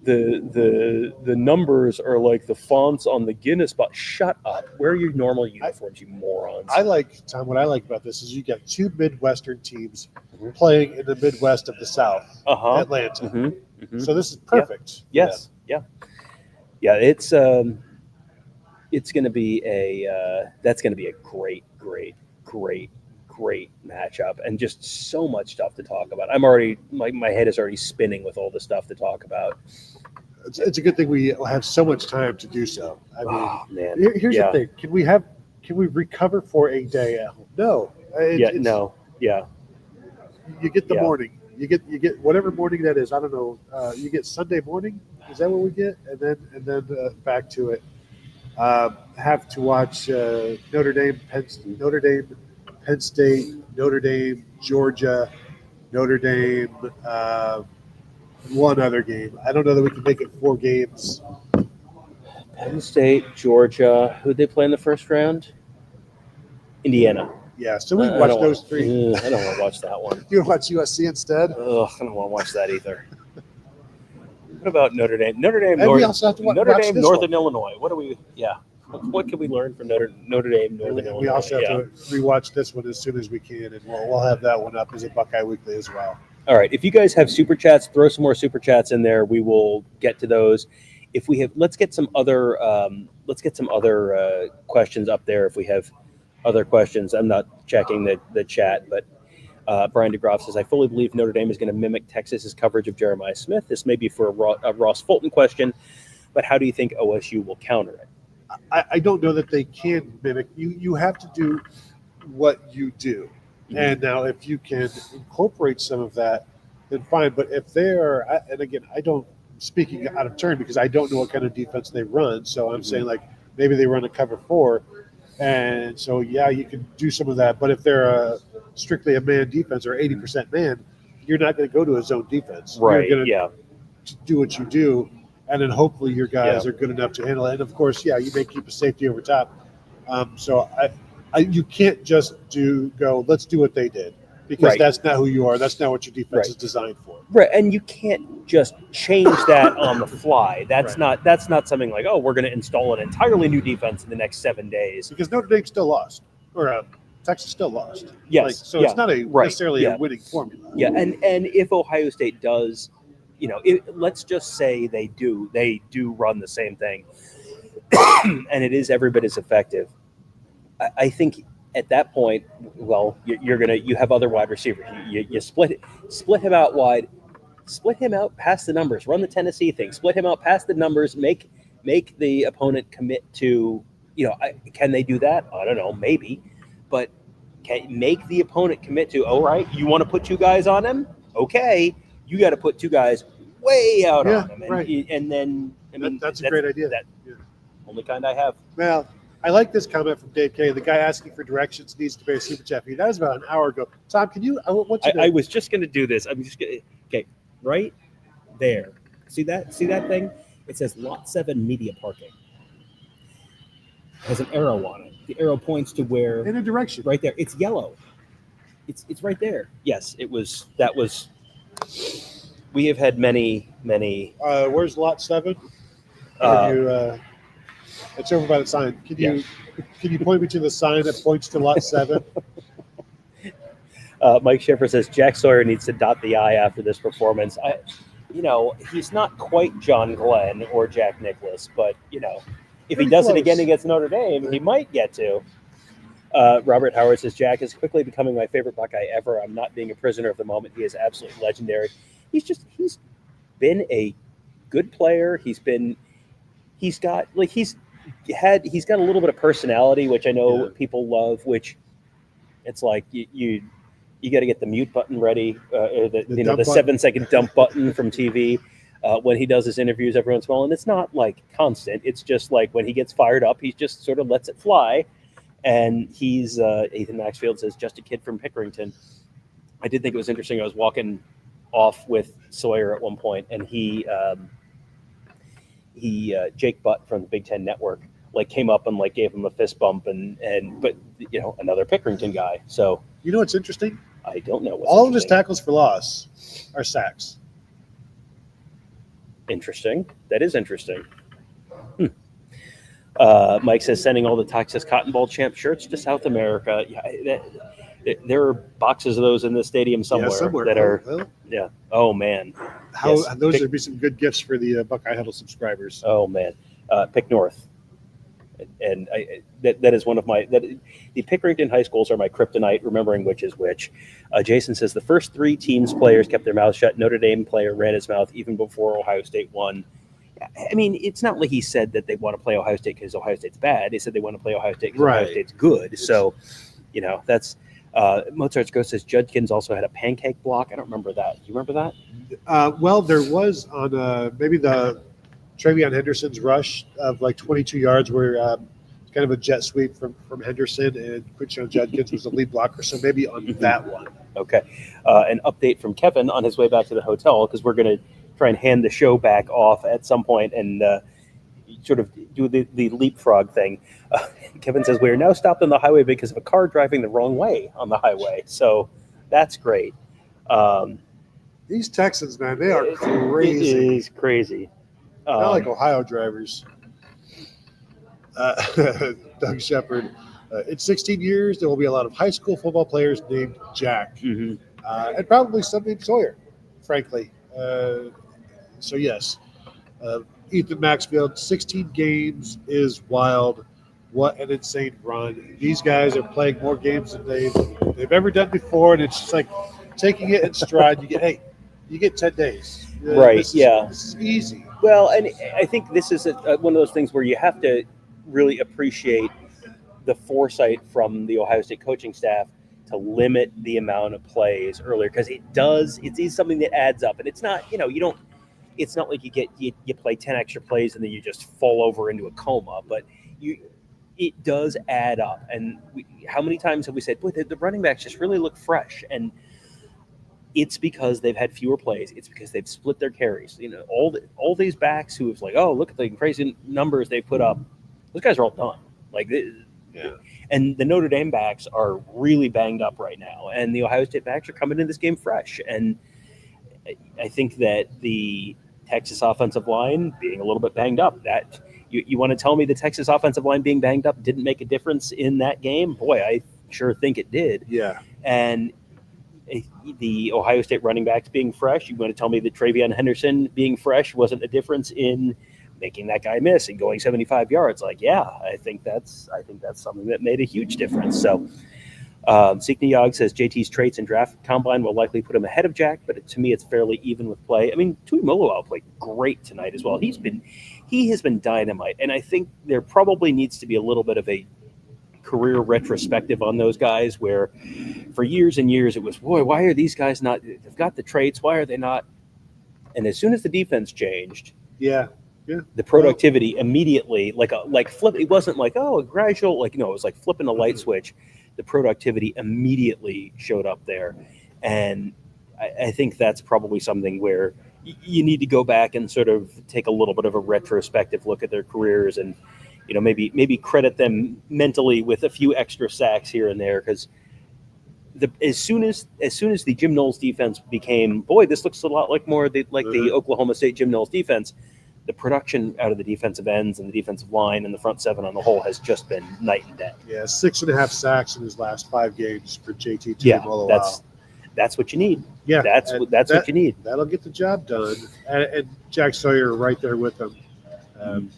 the numbers are like the fonts on the Guinness box. Shut up. Wear your normal uniforms, you morons. Tom, what I like about this is you got two Midwestern teams playing in the Midwest of the South, Atlanta. So this is perfect. Yeah. Yes. Yeah. It's going to be that's going to be a great matchup, and just so much stuff to talk about. I'm already my head is already spinning with all the stuff to talk about. It's a good thing we have so much time to do so. I mean, oh, man. Here's the thing: can we recover for a day at home? No. No. Yeah. You get the morning. You get whatever morning that is. I don't know. You get Sunday morning. Is that what we get? And then back to it. Have to watch Notre Dame, Penn State, Notre Dame, Georgia, Notre Dame. One other game. I don't know that we can make it 4 games. Penn State, Georgia. Who'd they play in the first round? Indiana. Yeah, so we can watch those 3. I don't want to watch that one. You want to watch USC instead? Ugh, I don't want to watch that either. What about Notre Dame? Notre Dame, we also have to Notre watch Dame, this Northern one. Illinois. What do we? Yeah. What can we learn from Notre Dame, Northern Illinois? We also have to rewatch this one as soon as we can, and we'll have that one up as a Buckeye Weekly as well. All right. If you guys have super chats, throw some more super chats in there. We will get to those. If we have, let's get some other questions up there. If we have other questions, I'm not checking the chat, but Brian DeGroff says, I fully believe Notre Dame is going to mimic Texas's coverage of Jeremiah Smith. This may be for a Ross Fulton question, but how do you think OSU will counter it? I don't know that they can mimic. You have to do what you do. And now if you can incorporate some of that, then fine. But if they are, and again, I don't, speaking out of turn because I don't know what kind of defense they run. So I'm saying like maybe they run a cover 4. And so, yeah, you can do some of that. But if they're strictly a man defense or 80% man, you're not going to go to a zone defense. Right. You're going Yeah. to do what you do. And then hopefully your guys are good enough to handle it. And of course, yeah, you may keep a safety over top. So you can't just let's do what they did, because Right. that's not who you are. That's not what your defense is designed for. Right, and you can't just change that on the fly. That's not something like, oh, we're going to install an entirely new defense in the next 7 days. Because Notre Dame still lost, or Texas still lost. Yes, so it's not necessarily a yeah. winning formula. Yeah, and if Ohio State does, let's just say they do run the same thing, and it is every bit as effective. I think at that point, well, you have other wide receivers. You split him out wide, split him out past the numbers. Run the Tennessee thing. Split him out past the numbers. Make the opponent commit to. Can they do that? I don't know, maybe, but make the opponent commit to. All right, you want to put 2 guys on him? Okay, you got to put 2 guys way out on him, and then that's a great idea. Only kind I have. Well, I like this comment from Dave K. The guy asking for directions needs to be a super chat feed. That was about an hour ago. Tom, can you? I was just going to do this. I'm just going to. Okay, right there. See that thing? It says Lot 7 Media Parking. It has an arrow on it. The arrow points to where. In a direction. Right there. It's yellow. It's right there. Yes, it was. That was. We have had many. Where's Lot 7? It's over by the sign. Can you point me to the sign that points to Lot 7? Mike Schiffer says Jack Sawyer needs to dot the I after this performance. He's not quite John Glenn or Jack Nicklaus, but if he does it again against Notre Dame, he might get to. Robert Howard says Jack is quickly becoming my favorite Buckeye ever. I'm not being a prisoner of the moment. He is absolutely legendary. He's been a good player. He's got a little bit of personality, which I know people love, which it's like you got to get the mute button ready, or the 7-second dump button from TV when he does his interviews every once in a while. And it's not like constant. It's just like when he gets fired up, he just sort of lets it fly. And he's Ethan Maxfield says, just a kid from Pickerington. I did think it was interesting. I was walking off with Sawyer at one point, and Jake Butt from the Big Ten Network came up and gave him a fist bump but another Pickerington guy. So you know what's interesting? I don't know. All of his tackles for loss are sacks. Interesting. That is interesting. Mike says sending all the Texas Cotton Bowl champ shirts to South America. Yeah, there are boxes of those in the stadium somewhere, that are. Well, yeah. Oh man. Those would be some good gifts for the Buckeye Huddle subscribers. Oh man. Pick North. And that is one of the Pickerington high schools are my kryptonite, remembering which is which. Jason says the first 3 teams players kept their mouths shut. Notre Dame player ran his mouth even before Ohio State won. I mean, it's not like he said that they want to play Ohio State because Ohio State's bad. They said they want to play Ohio State because Ohio State's good. So, that's Mozart's Ghost says Judkins also had a pancake block. I don't remember that. You remember that? Well, there was on maybe the Travion Henderson's rush of 22 yards where kind of a jet sweep from Henderson, and Quinshon Judkins was the lead blocker. So maybe on that one. Okay. An update from Kevin on his way back to the hotel, because we're going to try and hand the show back off at some point and sort of do the leapfrog thing. Kevin says, we are now stopped on the highway because of a car driving the wrong way on the highway. So that's great. These Texans, man, they are crazy. It is crazy. Not like Ohio drivers. Doug Shepard. In 16 years, there will be a lot of high school football players named Jack. Mm-hmm. And probably some named Sawyer, frankly. So, yes. Ethan Maxfield, 16 games is wild. What an insane run. These guys are playing more games than they've ever done before, and it's just like taking it in stride. You get 10 days. Right, this is easy. Well, and I think this is one of those things where you have to really appreciate the foresight from the Ohio State coaching staff to limit the amount of plays earlier, because it is something that adds up, and it's not, it's not like you play 10 extra plays and then you just fall over into a coma, but it does add up. And how many times have we said, boy, the running backs just really look fresh? And it's because they've had fewer plays. It's because they've split their carries. All these backs who have oh, look at the crazy numbers they put up. Those guys are all done. And the Notre Dame backs are really banged up right now, and the Ohio State backs are coming into this game fresh. And I think that the Texas offensive line being a little bit banged up, that you want to tell me the Texas offensive line being banged up didn't make a difference in that game? Boy, I sure think it did. Yeah. And the Ohio State running backs being fresh, you want to tell me that Travion Henderson being fresh wasn't a difference in making that guy miss and going 75 yards? I think that's something that made a huge difference. So Sikni Yog says JT's traits and draft combine will likely put him ahead of Jack, but to me it's fairly even with play. I mean, Tui Moloau played great tonight as well. He has been dynamite, and I think there probably needs to be a little bit of a career retrospective on those guys, where for years and years it was, boy, why are these guys not, they've got the traits, why are they not? And as soon as the defense changed, the productivity immediately, flip, it wasn't a gradual, it was like flipping a light switch. The productivity immediately showed up there. And I think that's probably something where you need to go back and sort of take a little bit of a retrospective look at their careers, and maybe credit them mentally with a few extra sacks here and there, because as soon as the Jim Knowles defense became, boy, this looks a lot like the Oklahoma State Jim Knowles defense, the production out of the defensive ends and the defensive line and the front seven on the whole has just been night and day. Yeah, 6.5 sacks in his last 5 games for JT. That's what you need. Yeah, that's what you need. That'll get the job done. And Jack Sawyer right there with him. I'm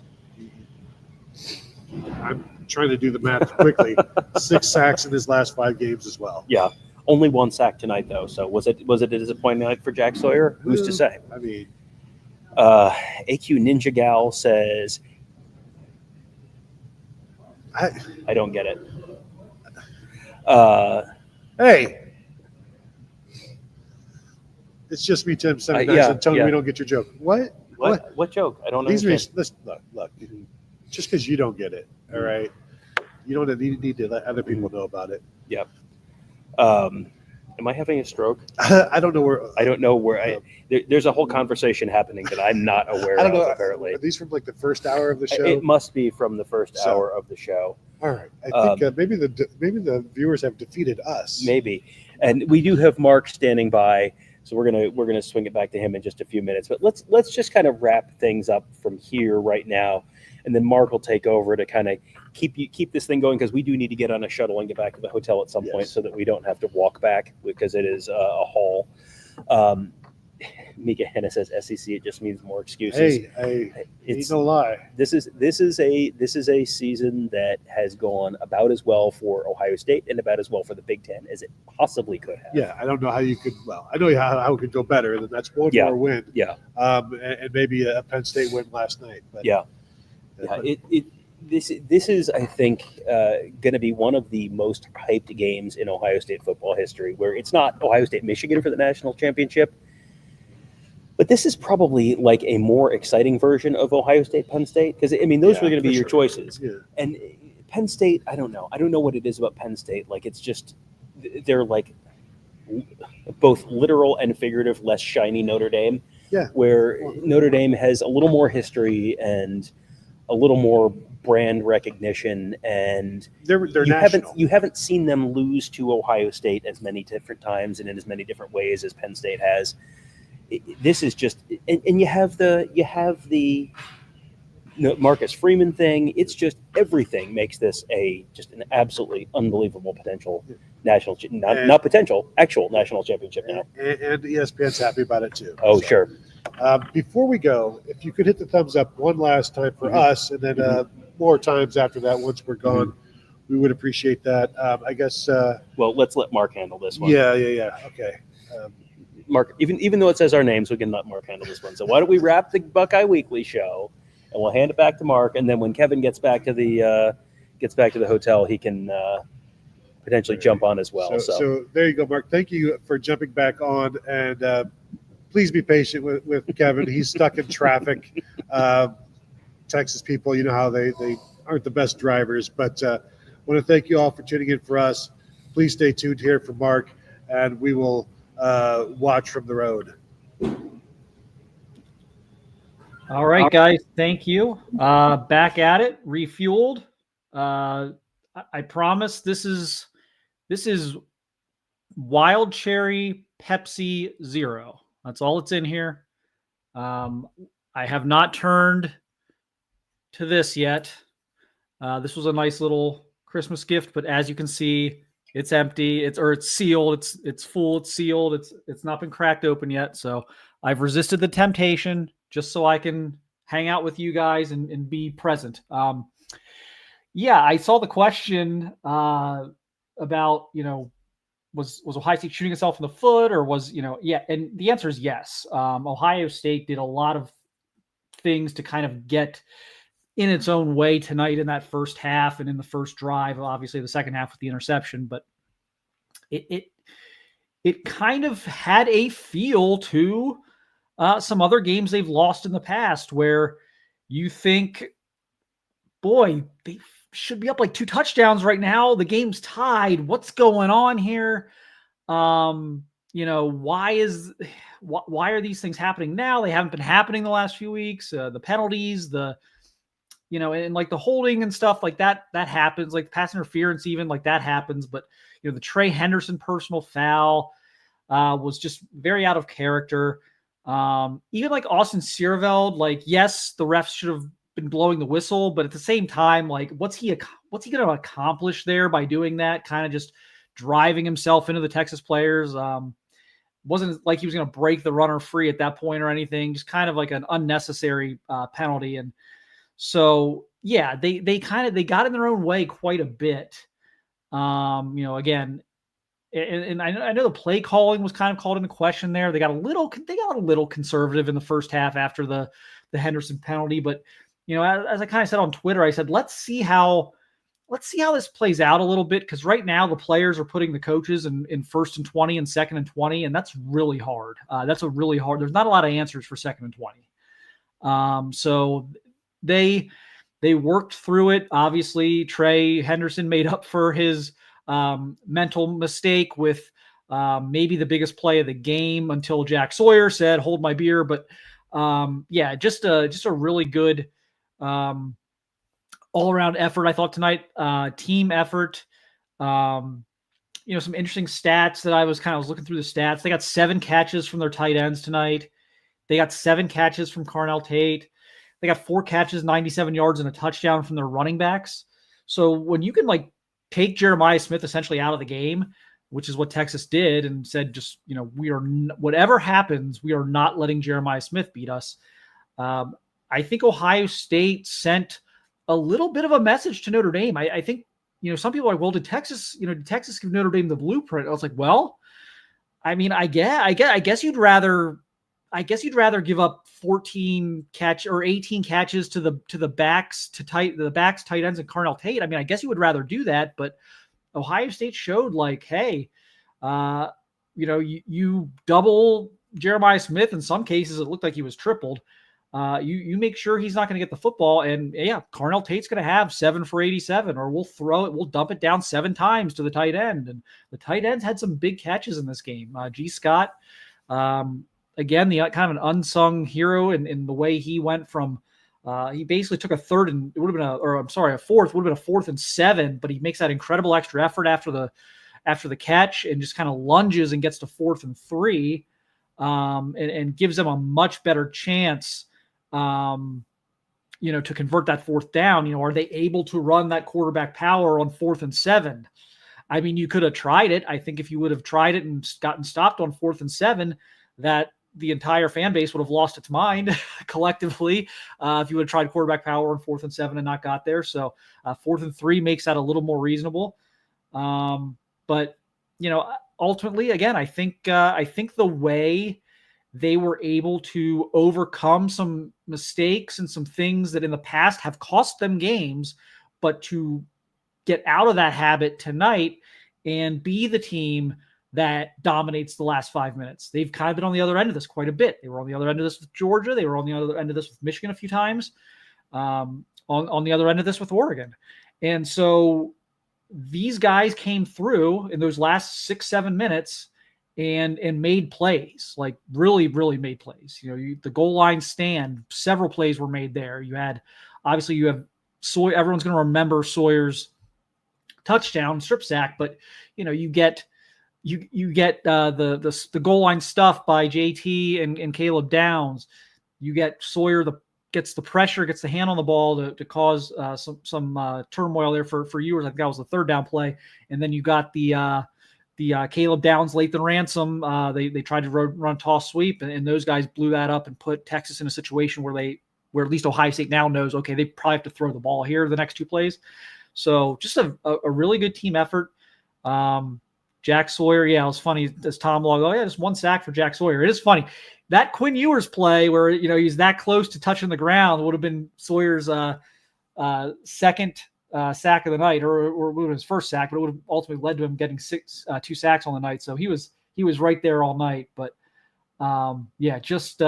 trying to do the math quickly. 6 sacks in his last 5 games as well. Yeah, only 1 sack tonight though. So was it a disappointing night for Jack Sawyer? Who's to say? I mean, AQ Ninja Gal says, I don't get it. Hey, it's just me, Tim. 79 and Tony, we don't get your joke. What? What joke? I don't understand. Look. Just because you don't get it, all right? You don't need to let other people know about it. Yep. Am I having a stroke? I don't know where. I don't know where. There's a whole conversation happening that I'm not aware of. Apparently, are these from the first hour of the show? It must be from the first hour of the show. All right. I think maybe the viewers have defeated us. Maybe, and we do have Mark standing by, so we're gonna swing it back to him in just a few minutes. But let's just kind of wrap things up from here right now, and then Mark will take over to kind of keep this thing going, because we do need to get on a shuttle and get back to the hotel at some point so that we don't have to walk back, because it is a haul. Mika Henna says SEC, it just means more excuses. It's no lie. This is a season that has gone about as well for Ohio State and about as well for the Big Ten as it possibly could have. Yeah, I don't know how you could. Well, I know how it could go better, and that's one more win. Yeah. And maybe a Penn State win last night. But, This is, I think, going to be one of the most hyped games in Ohio State football history, where it's not Ohio State Michigan for the national championship, but this is probably like a more exciting version of Ohio State Penn State, because I mean those were going to be your choices. Yeah. And Penn State, I don't know what it is about Penn State. Like, it's just they're like both literal and figurative, less shiny Notre Dame. Yeah. Where Notre Dame has a little more history and a little more brand recognition, and they're you haven't seen them lose to Ohio State as many different times and in as many different ways as Penn State has. This is just, and you have the Marcus Freeman thing. It's just everything makes this just an absolutely unbelievable potential actual national championship now. And ESPN's happy about it too. Oh, sure. Before we go, if you could hit the thumbs up one last time for us, and then more times after that once we're gone, we would appreciate that. I guess. Well, let's let Mark handle this one. Yeah. Okay. Mark, even though it says our names, we can let Mark handle this one. So why don't we wrap the Buckeye Weekly show and we'll hand it back to Mark. And then when Kevin gets back to the hotel, he can potentially jump on as well. So there you go, Mark. Thank you for jumping back on, and please be patient with Kevin. He's stuck in traffic. Texas people, you know how they aren't the best drivers, but I want to thank you all for tuning in for us. Please stay tuned here for Mark, and we will watch from the road. All right, guys. Thank you. Back at it, refueled. I promise this is Wild Cherry Pepsi Zero. That's all it's in here. I have not turned to this yet. This was a nice little Christmas gift, but as you can see, it's empty. It's sealed. It's full. It's sealed. It's not been cracked open yet. So I've resisted the temptation just so I can hang out with you guys and be present. Yeah, I saw the question about, was Ohio State shooting itself in the foot, or was, yeah, and the answer is yes. Ohio State did a lot of things to kind of get in its own way tonight in that first half and in the first drive, obviously the second half with the interception, but it kind of had a feel to some other games they've lost in the past where you think, boy, they should be up like 2 touchdowns right now. The game's tied. What's going on here? Why are these things happening now? They haven't been happening the last few weeks. The penalties, and like the holding and stuff like that happens, like pass interference, even like that happens. But, the Trey Henderson personal foul was just very out of character. Even like Austin Searveld, like, yes, the refs should have been blowing the whistle, but at the same time, like, what's he going to accomplish there by doing that? Kind of just driving himself into the Texas players. Wasn't like he was going to break the runner free at that point or anything. Just kind of like an unnecessary penalty. And so, yeah, they got in their own way quite a bit. Again, and I know the play calling was kind of called into question there. They got a little conservative in the first half after the Henderson penalty, but as I kind of said on Twitter, I said, let's see how this plays out a little bit, because right now the players are putting the coaches in 1st and 20 and 2nd and 20, and that's really hard. There's not a lot of answers for 2nd and 20. So they worked through it. Obviously, Trey Henderson made up for his mental mistake with maybe the biggest play of the game until Jack Sawyer said, "Hold my beer." But yeah, just a really good all-around effort, I thought, tonight. Team effort. Some interesting stats that I was looking through the stats. They got 7 catches from their tight ends tonight. They got 7 catches from Carnell Tate. They got 4 catches, 97 yards, and a touchdown from their running backs. So when you can take Jeremiah Smith essentially out of the game, which is what Texas did, and said, just, whatever happens, we are not letting Jeremiah Smith beat us. I think Ohio State sent a little bit of a message to Notre Dame. I think, some people are like, well, did Texas give Notre Dame the blueprint? I was like, well, I mean, I guess you'd rather give up 14 or 18 catches to the backs, tight ends, and Carnell Tate. I mean, I guess you would rather do that, but Ohio State showed hey, you double Jeremiah Smith. In some cases, it looked like he was tripled. You make sure he's not going to get the football, and yeah, Carnell Tate's going to have 7 for 87, or we'll dump it down 7 times to the tight end. And the tight ends had some big catches in this game. G. Scott, again, the kind of an unsung hero in the way he went from, he basically took a 4th, would have been a 4th and 7, but he makes that incredible extra effort after the catch and just kind of lunges and gets to 4th and 3, and gives them a much better chance, to convert that 4th down. Are they able to run that quarterback power on 4th and 7? I mean, you could have tried it. I think if you would have tried it and gotten stopped on 4th and 7, that the entire fan base would have lost its mind collectively if you would have tried quarterback power on 4th and 7 and not got there. So 4th and 3 makes that a little more reasonable. But ultimately, again, I think the way they were able to overcome some mistakes and some things that in the past have cost them games, but to get out of that habit tonight and be the team that dominates the last 5 minutes. They've kind of been on the other end of this quite a bit. They were on the other end of this with Georgia. They were on the other end of this with Michigan a few times, on the other end of this with Oregon. And so these guys came through in those last 6-7 minutes and made plays, like really, really made plays. The goal line stand, several plays were made there. You have Sawyer. Everyone's going to remember Sawyer's touchdown strip sack, but you get the goal line stuff by JT and Caleb Downs. You get Sawyer gets the pressure, gets the hand on the ball to cause some turmoil there for Ewers. I think that was the third down play, and then you got the Caleb Downs, Lathan Ransom. They tried to run toss sweep, and those guys blew that up and put Texas in a situation where at least Ohio State now knows, okay, they probably have to throw the ball here the next two plays. So just a really good team effort. Jack Sawyer, yeah, it was funny as Tom logged, oh yeah, just one sack for Jack Sawyer. It is funny. That Quinn Ewers play where, he's that close to touching the ground would have been Sawyer's second sack of the night, or would have been his first sack, but it would have ultimately led to him getting 2 sacks on the night. So he was right there all night. But yeah, just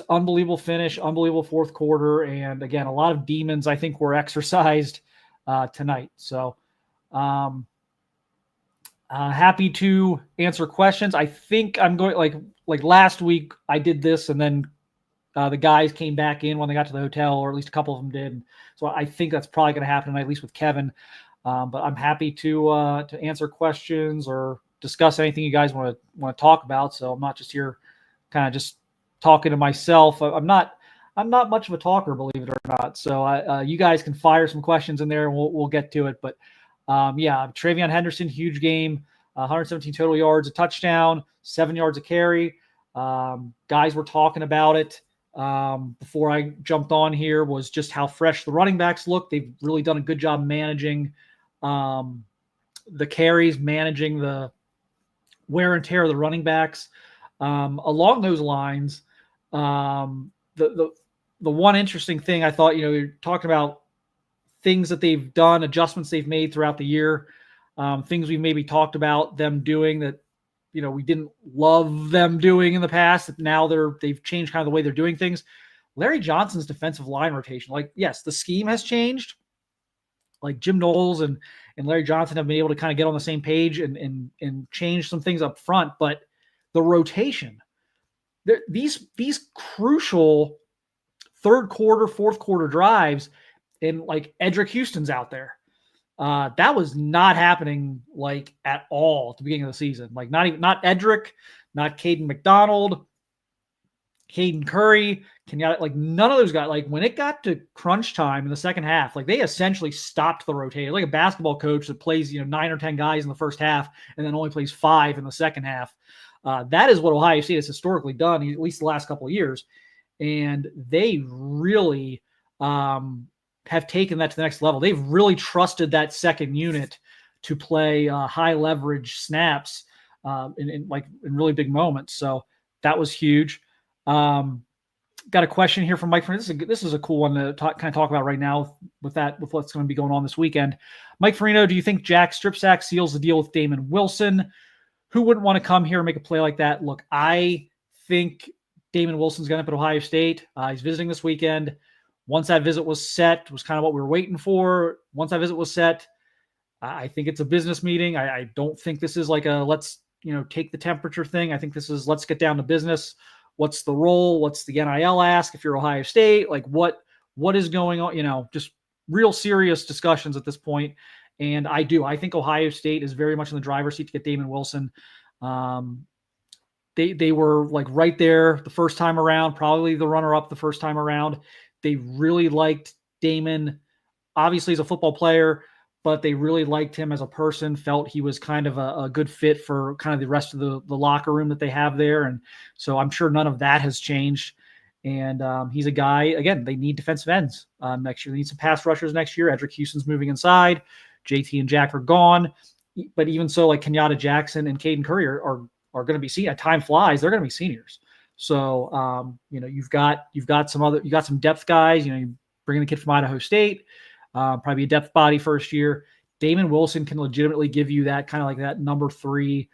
unbelievable finish, unbelievable fourth quarter. And again, a lot of demons I think were exercised tonight. So happy to answer questions. I think I'm going like last week I did this, and then the guys came back in when they got to the hotel, or at least a couple of them did. So I think that's probably going to happen tonight, at least with Kevin. But I'm happy to answer questions or discuss anything you guys want to talk about. So I'm not just here kind of just talking to myself. I'm not much of a talker, believe it or not. So you guys can fire some questions in there, and we'll get to it. But yeah, Travion Henderson, huge game, 117 total yards, a touchdown, 7 yards a carry. Guys were talking about it before I jumped on here, was just how fresh the running backs look. They've really done a good job managing the carries, managing the wear and tear of the running backs. Along those lines, the one interesting thing I thought, you're talking about things that they've done, adjustments they've made throughout the year, things we maybe talked about them doing that, we didn't love them doing in the past. Now they've changed kind of the way they're doing things. Larry Johnson's defensive line rotation, yes, the scheme has changed. Like Jim Knowles and Larry Johnson have been able to kind of get on the same page and change some things up front, but the rotation, these crucial third quarter, fourth quarter drives, and Edric Houston's out there. That was not happening at all at the beginning of the season. Not Edric, not Caden McDonald, Caden Curry, Kenyatta, none of those guys. When it got to crunch time in the second half, they essentially stopped the rotation. Like a basketball coach that plays 9 or 10 guys in the first half and then only plays 5 in the second half. That is what Ohio State has historically done, at least the last couple of years. And they really have taken that to the next level. They've really trusted that second unit to play high leverage snaps in really big moments. So that was huge. Got a question here from Mike. This is a cool one to talk about right now with what's going to be going on this weekend. Mike Farino, do you think Jack strip sack seals the deal with Damon Wilson? Who wouldn't want to come here and make a play like that? Look, I think Damon Wilson's going to put Ohio State. He's visiting this weekend. Once that visit was set, was kind of what we were waiting for. Once that visit was set, I think it's a business meeting. I don't think this is let's take the temperature thing. I think this is let's get down to business. What's the role? What's the NIL ask if you're Ohio State? What is going on? Just real serious discussions at this point. And I think Ohio State is very much in the driver's seat to get Damon Wilson. They were right there the first time around, probably the runner-up the first time around. They really liked Damon. Obviously, he's a football player, but they really liked him as a person, felt he was kind of a good fit for kind of the rest of the locker room that they have there. And so I'm sure none of that has changed. And he's a guy, again, they need defensive ends next year. They need some pass rushers next year. Edric Houston's moving inside. JT and Jack are gone. But even so, Kenyatta Jackson and Caden Curry are are going to be seen. Time flies; they're going to be seniors. So you've got some depth guys. You bring in the kid from Idaho State, probably a depth body first year. Damon Wilson can legitimately give you that kind of like that number 3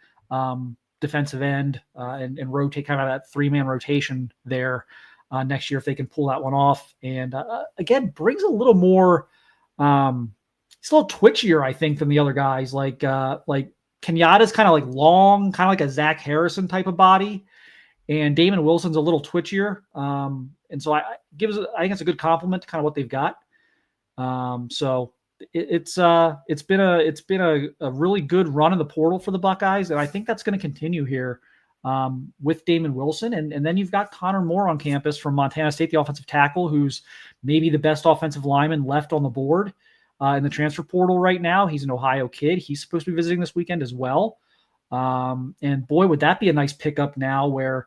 defensive end and rotate kind of that 3-man rotation there next year if they can pull that one off. And again, brings a little more. It's a little twitchier, I think, than the other guys. Like Kenyatta's kind of like long, kind of like a Zach Harrison type of body, and Damon Wilson's a little twitchier. And so I think it's a good compliment to kind of what they've got. So it's been a really good run in the portal for the Buckeyes, and I think that's going to continue here with Damon Wilson. And then you've got Connor Moore on campus from Montana State, the offensive tackle, who's maybe the best offensive lineman left on the board in the transfer portal right now. He's an Ohio kid. He's supposed to be visiting this weekend as well. And boy, would that be a nice pickup now where,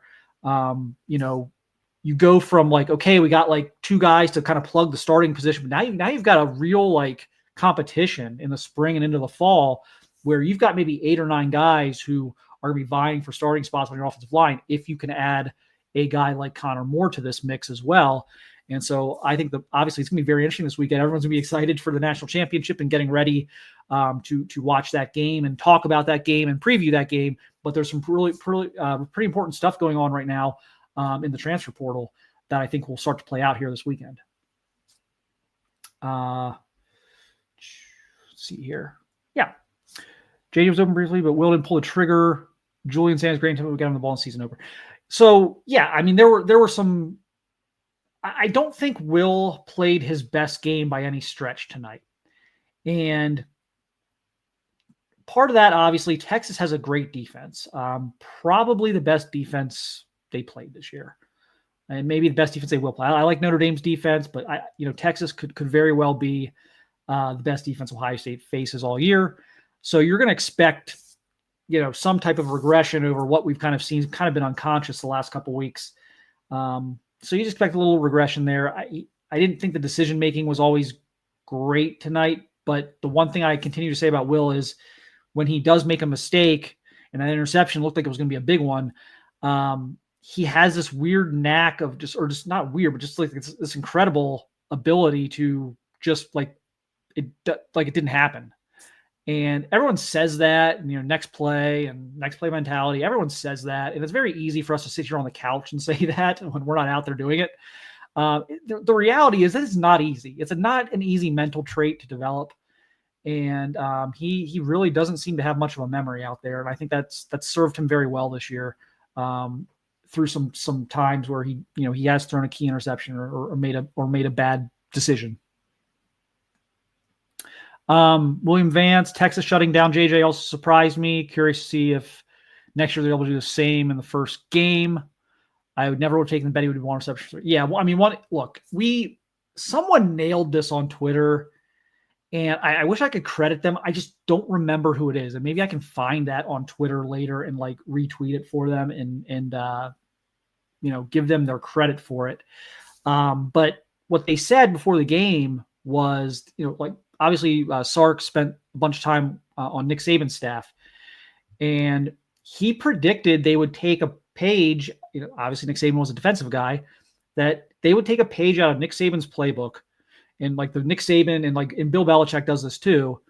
you go from like, okay, we got like 2 guys to kind of plug the starting position, but now you've got a real like competition in the spring and into the fall where you've got maybe 8 or 9 guys who are going to be vying for starting spots on your offensive line if you can add a guy like Connor Moore to this mix as well. And so I think obviously it's going to be very interesting this weekend. Everyone's going to be excited for the national championship and getting ready to watch that game and talk about that game and preview that game. But there's some pretty important stuff going on right now in the transfer portal that I think will start to play out here this weekend. Let's see here. Yeah. JD was open briefly, but Will didn't pull the trigger. Julian Sanders, great until we got him the ball in season over. So yeah, I mean, there were some. I don't think Will played his best game by any stretch tonight. And part of that, obviously, Texas has a great defense. Probably the best defense they played this year. And maybe the best defense they will play. I like Notre Dame's defense, but Texas could very well be the best defense Ohio State faces all year. So you're going to expect, some type of regression over what we've kind of seen, kind of been unconscious the last couple of weeks. So you just expect a little regression there. I didn't think the decision-making was always great tonight, but the one thing I continue to say about Will is when he does make a mistake, and that interception looked like it was going to be a big one, he has this weird knack of just not weird, but just like this incredible ability to just like it didn't happen. And everyone says that, next play mentality. Everyone says that. And it's very easy for us to sit here on the couch and say that when we're not out there doing it. The reality is that it's not easy. It's not an easy mental trait to develop. And he really doesn't seem to have much of a memory out there. And I think that's served him very well this year through some times where he has thrown a key interception or made a bad decision. William Vance, Texas shutting down JJ also surprised me. Curious to see if next year they're able to do the same in the first game. I would never have taken the bet he would do 1 reception. Yeah, well, I mean, someone nailed this on Twitter, and I wish I could credit them. I just don't remember who it is, and maybe I can find that on Twitter later and like retweet it for them and give them their credit for it. But what they said before the game was, obviously, Sark spent a bunch of time on Nick Saban's staff, and he predicted they would take a page. Obviously, Nick Saban was a defensive guy, that they would take a page out of Nick Saban's playbook, and like the Nick Saban and Bill Belichick does this too.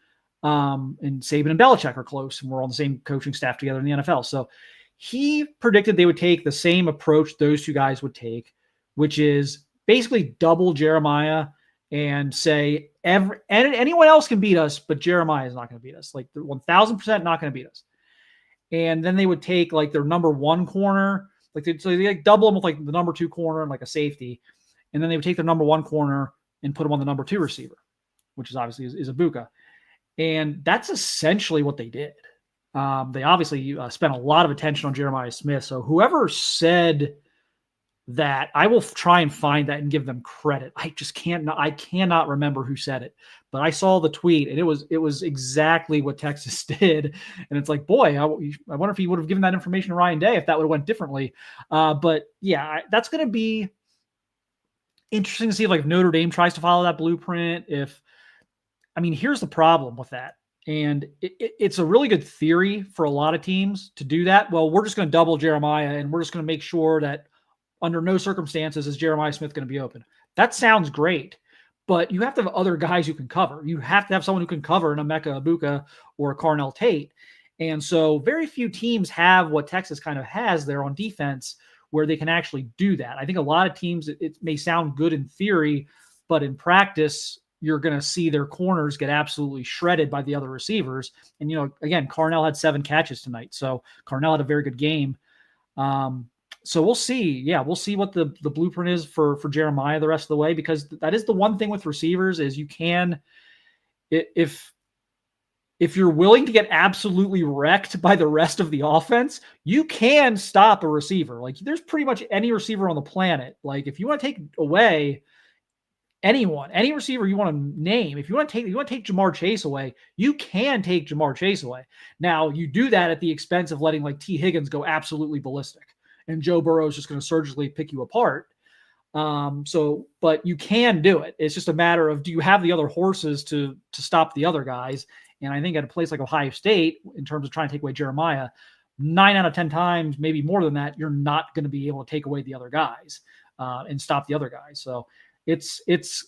And Saban and Belichick are close, and we're on the same coaching staff together in the NFL. So he predicted they would take the same approach those 2 guys would take, which is basically double Jeremiah and say anyone else can beat us, but Jeremiah is not going to beat us. Like 1,000% not going to beat us. And then they would take like their number 1 corner, so they double them with like the number 2 corner and like a safety, and then they would take their number 1 corner and put him on the number 2 receiver, which is obviously is Ibuka. And that's essentially what they did. They obviously spent a lot of attention on Jeremiah Smith. So whoever said that, I will try and find that and give them credit. I cannot remember who said it, but I saw the tweet and it was exactly what Texas did. And it's like, boy, I wonder if he would have given that information to Ryan Day if that would have went differently. But yeah, that's going to be interesting to see if like Notre Dame tries to follow that blueprint. Here's the problem with that. And it's a really good theory for a lot of teams to do that. Well, we're just going to double Jeremiah, and we're just going to make sure that under no circumstances is Jeremiah Smith going to be open. That sounds great, but you have to have other guys who can cover. You have to have someone who can cover an Emeka Egbuka or a Carnell Tate. And so very few teams have what Texas kind of has there on defense where they can actually do that. I think a lot of teams, it may sound good in theory, but in practice, you're going to see their corners get absolutely shredded by the other receivers. And, again, Carnell had 7 catches tonight. So Carnell had a very good game. So we'll see. Yeah, we'll see what the blueprint is for Jeremiah the rest of the way, because that is the one thing with receivers is you can, if you're willing to get absolutely wrecked by the rest of the offense, you can stop a receiver. Like there's pretty much any receiver on the planet. Like if you want to take away anyone, any receiver you want to name, if you want to take Jamar Chase away, you can take Jamar Chase away. Now you do that at the expense of letting like T. Higgins go absolutely ballistic and Joe Burrow is just going to surgically pick you apart. But you can do it. It's just a matter of, do you have the other horses to stop the other guys? And I think at a place like Ohio State, in terms of trying to take away Jeremiah, 9 out of 10 times, maybe more than that, you're not going to be able to take away the other guys and stop the other guys. So it's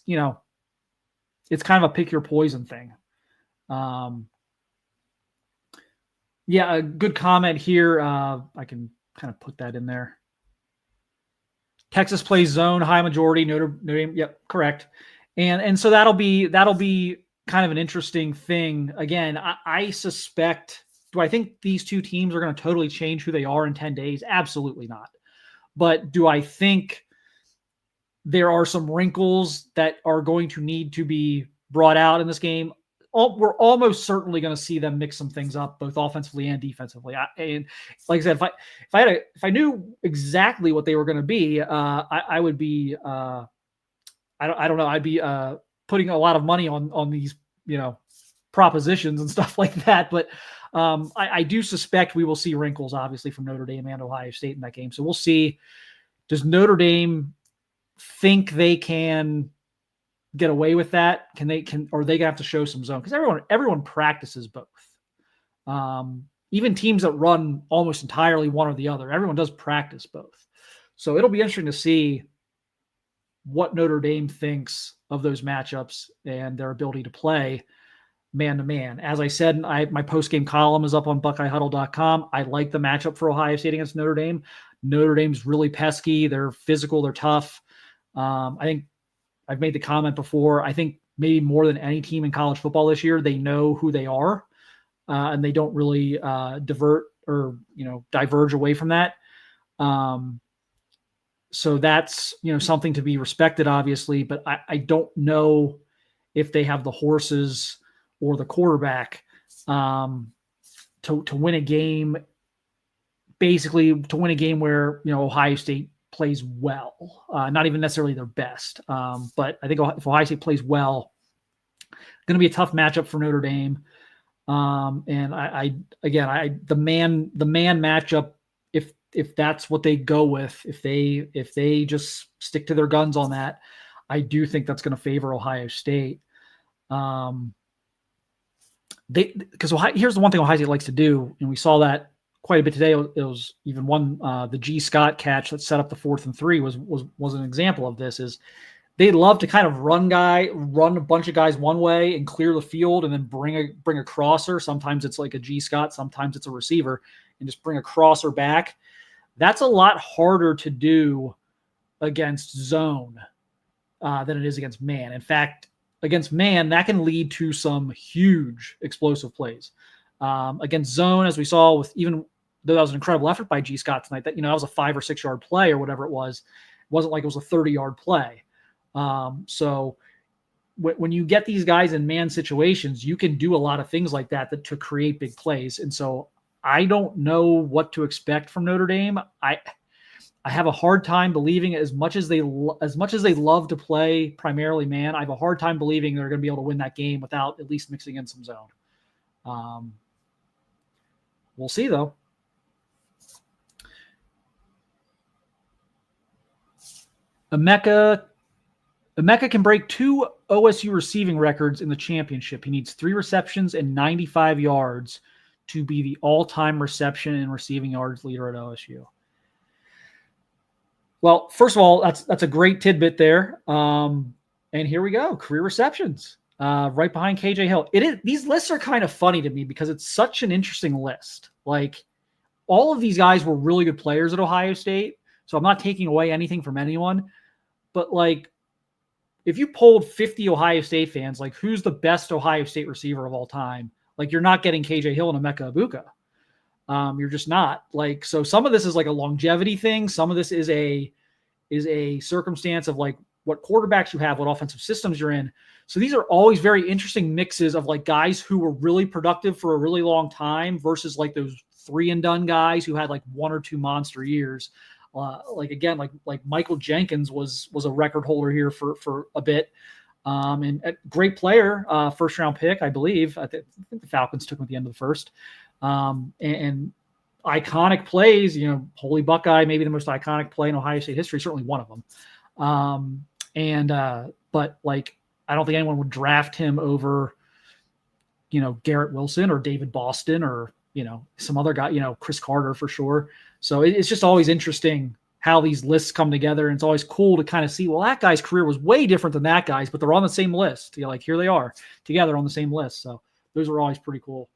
kind of a pick your poison thing. Yeah, a good comment here. I can kind of put that in there. Texas plays zone, high majority, Notre Dame. Yep, correct. And so that'll be kind of an interesting thing. Again, I suspect, do I think these two teams are going to totally change who they are in 10 days? Absolutely not. But do I think there are some wrinkles that are going to need to be brought out in this game? We're almost certainly going to see them mix some things up, both offensively and defensively. And like I said, if I knew exactly what they were going to be, I would be I don't know. I'd be putting a lot of money on these propositions and stuff like that. But I do suspect we will see wrinkles, obviously, from Notre Dame and Ohio State in that game. So we'll see. Does Notre Dame think they can get away with that? Or are they gonna have to show some zone? Because everyone practices both. Even teams that run almost entirely one or the other, everyone does practice both. So it'll be interesting to see what Notre Dame thinks of those matchups and their ability to play man to man. As I said, my post-game column is up on BuckeyeHuddle.com. I like the matchup for Ohio State against Notre Dame. Notre Dame's really pesky. They're physical. They're tough. I think I've made the comment before. I think maybe more than any team in college football this year, they know who they are, and they don't really divert or diverge away from that. So that's something to be respected, obviously. But I don't know if they have the horses or the quarterback to win a game. Basically, to win a game where Ohio State plays well, not even necessarily their best. But I think if Ohio State plays well, going to be a tough matchup for Notre Dame. And the man matchup, if that's what they go with, if they just stick to their guns on that, I do think that's going to favor Ohio State. Because here's the one thing Ohio State likes to do, and we saw that quite a bit today. It was even the G. Scott catch that set up the 4th and 3 was an example of this. Is they love to kind of run a bunch of guys one way and clear the field, and then bring a crosser. Sometimes it's like a G. Scott, sometimes it's a receiver, and just bring a crosser back. That's a lot harder to do against zone than it is against man. In fact, against man, that can lead to some huge explosive plays. Against zone, as we saw with, even though that was an incredible effort by G. Scott tonight, that was a 5 or 6 yard play or whatever it was. It wasn't like it was a 30-yard play. So when you get these guys in man situations, you can do a lot of things like that to create big plays. And so I don't know what to expect from Notre Dame. I have a hard time believing, as much as they love to play primarily man, I have a hard time believing they're going to be able to win that game without at least mixing in some zone. We'll see, though. Emeka Emeka can break 2 OSU receiving records in the championship. He needs 3 receptions and 95 yards to be the all-time reception and receiving yards leader at OSU. Well, first of all, that's a great tidbit there. And here we go, career receptions, right behind KJ Hill. These lists are kind of funny to me because it's such an interesting list. Like, all of these guys were really good players at Ohio State, so I'm not taking away anything from anyone. But, like, if you polled 50 Ohio State fans, like, who's the best Ohio State receiver of all time, like, you're not getting KJ Hill and Emeka Egbuka. You're just not. Like, so some of this is like a longevity thing. Some of this is a circumstance of like what quarterbacks you have, what offensive systems you're in. So these are always very interesting mixes of like guys who were really productive for a really long time versus like those 3-and-done guys who had like 1 or 2 monster years. Like Michael Jenkins was a record holder here for a bit. And a great player, first round pick, I believe. I think the Falcons took him at the end of the first. And iconic plays, Holy Buckeye, maybe the most iconic play in Ohio State history, certainly one of them. But like, I don't think anyone would draft him over, Garrett Wilson or David Boston or, some other guy, Chris Carter for sure. So it's just always interesting how these lists come together. And it's always cool to kind of see, well, that guy's career was way different than that guy's, but they're on the same list. Like, here they are together on the same list. So those are always pretty cool.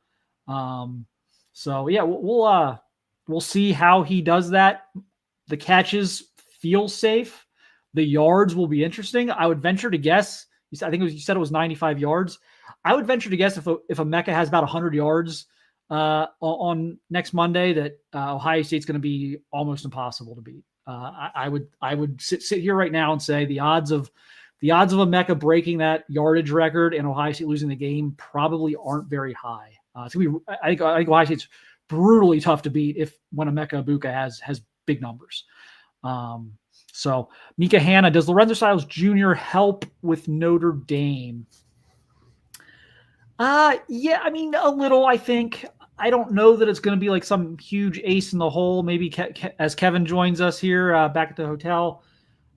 So yeah, we'll see how he does that. The catches feel safe. The yards will be interesting. I would venture to guess. I think you said it was 95 yards. I would venture to guess if Emeka has about 100 yards on next Monday, that Ohio State's going to be almost impossible to beat. I would sit here right now and say the odds of Emeka breaking that yardage record and Ohio State losing the game probably aren't very high. It's gonna be, I think Ohio State's brutally tough to beat when Emeka Egbuka has big numbers. So Mika Hanna, does Lorenzo Styles Jr. help with Notre Dame? Yeah, I mean, a little, I think. I don't know that it's going to be like some huge ace in the hole. Maybe as Kevin joins us here back at the hotel,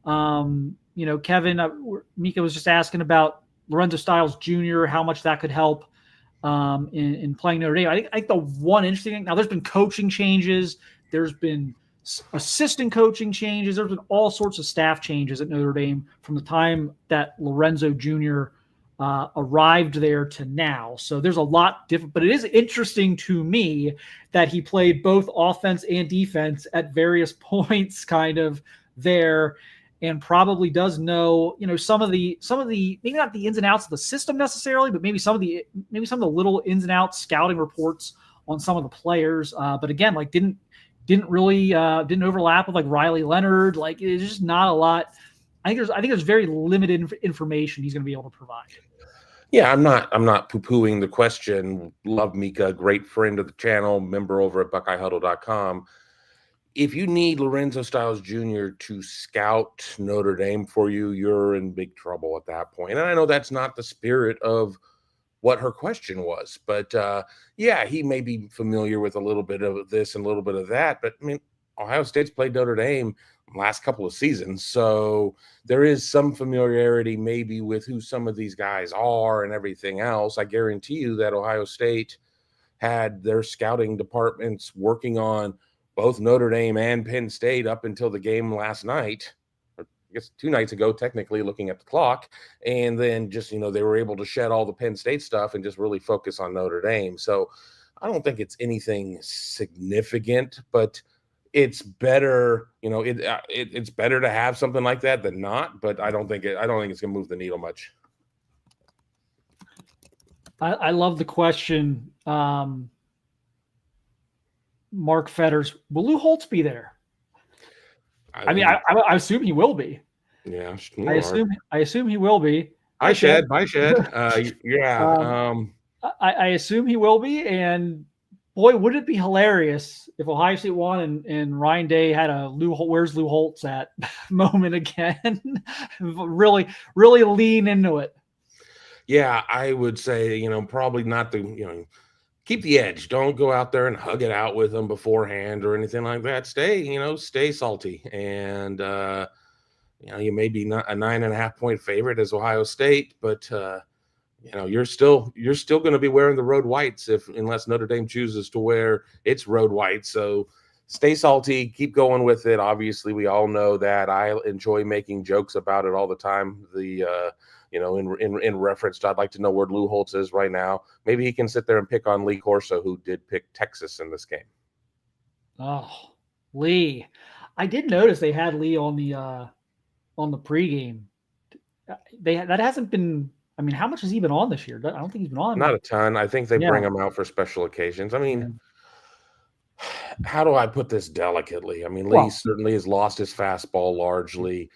Kevin, Mika was just asking about Lorenzo Styles Jr., how much that could help in playing Notre Dame. I think the one interesting thing, now there's been coaching changes. There's been assistant coaching changes. There's been all sorts of staff changes at Notre Dame from the time that Lorenzo Jr. Arrived there to now. So there's a lot different, but it is interesting to me that he played both offense and defense at various points kind of there, and probably does know, some of the maybe not the ins and outs of the system necessarily, but maybe some of the little ins and outs, scouting reports on some of the players. But again, like didn't overlap with like Riley Leonard. Like, it's just not a lot. I think there's very limited information he's going to be able to provide. Yeah, I'm not poo-pooing the question. Love Mika, great friend of the channel, member over at BuckeyeHuddle.com. If you need Lorenzo Styles Jr. to scout Notre Dame for you, you're in big trouble at that point. And I know that's not the spirit of what her question was, but yeah, he may be familiar with a little bit of this and a little bit of that. But I mean, Ohio State's played Notre Dame last couple of seasons, so there is some familiarity maybe with who some of these guys are and everything else. I guarantee you that Ohio State had their scouting departments working on both Notre Dame and Penn State up until the game last night, or I guess 2 nights ago, technically, looking at the clock, and then just, they were able to shed all the Penn State stuff and just really focus on Notre Dame. So I don't think it's anything significant, but it's better, it's better to have something like that than not. But I don't think it's going to move the needle much. I love the question. Mark Fetters, will Lou Holtz be there? I assume he will be. Yeah, sure. I assume he will be. Bye, Shed. Yeah. I assume he will be, and boy, would it be hilarious if Ohio State won and Ryan Day had a where's Lou Holtz at moment again. really lean into it. Yeah, I would say, probably not keep the edge. Don't go out there and hug it out with them beforehand or anything like that. Stay salty. And you may be not a 9.5-point favorite as Ohio State, but you're still going to be wearing the road whites unless Notre Dame chooses to wear its road whites. So stay salty, keep going with it. Obviously, we all know that I enjoy making jokes about it all the time. In reference to, I'd like to know where Lou Holtz is right now. Maybe he can sit there and pick on Lee Corso, who did pick Texas in this game. Oh, Lee. I did notice they had Lee on the pregame. That hasn't been. I mean, how much has he been on this year? I don't think he's been on. Not a ton. I think they bring him out for special occasions. I mean, how do I put this delicately? I mean, Lee certainly has lost his fastball largely.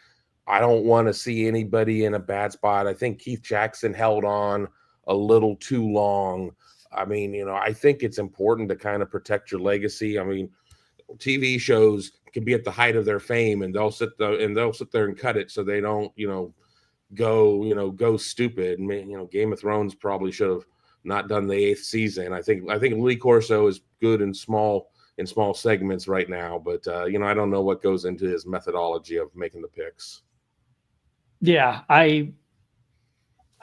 I don't want to see anybody in a bad spot. I think Keith Jackson held on a little too long. I mean, I think it's important to kind of protect your legacy. I mean, TV shows can be at the height of their fame, and they'll sit there and cut it so they don't, go stupid. I mean, Game of Thrones probably should have not done the 8th season. I think Lee Corso is good in small segments right now, but I don't know what goes into his methodology of making the picks. Yeah, I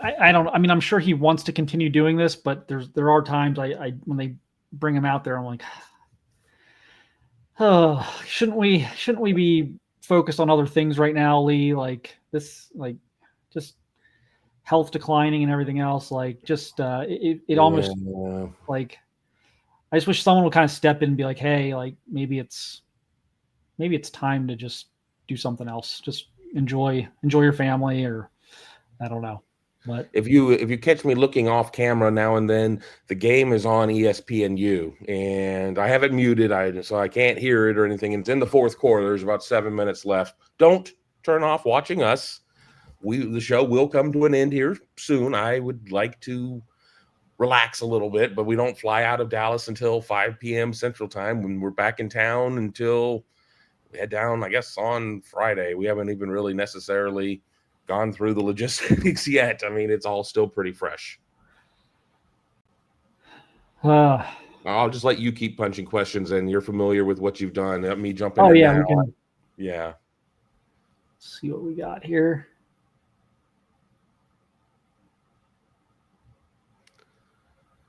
don't. I mean, I'm sure he wants to continue doing this, but there are times I when they bring him out there, I'm like, oh, shouldn't we be focused on other things right now, Lee? Like this, like just health declining and everything else. Like just it almost like I just wish someone would kind of step in and be like, hey, like maybe it's time to just do something else. Just enjoy your family, or I don't know. But if you catch me looking off camera now and then, the game is on ESPNU, and I have it muted, so I can't hear it or anything. And it's in the 4th quarter. There's about 7 minutes left. Don't turn off watching us. The show will come to an end here soon. I would like to relax a little bit, but we don't fly out of Dallas until 5 p.m. Central Time. When we're back in town until we head down, I guess, on Friday. We haven't even really necessarily gone through the logistics yet. I mean, it's all still pretty fresh. I'll just let you keep punching questions, and you're familiar with what you've done. Let me jump in. Oh, yeah. Now. Yeah. Let's see what we got here.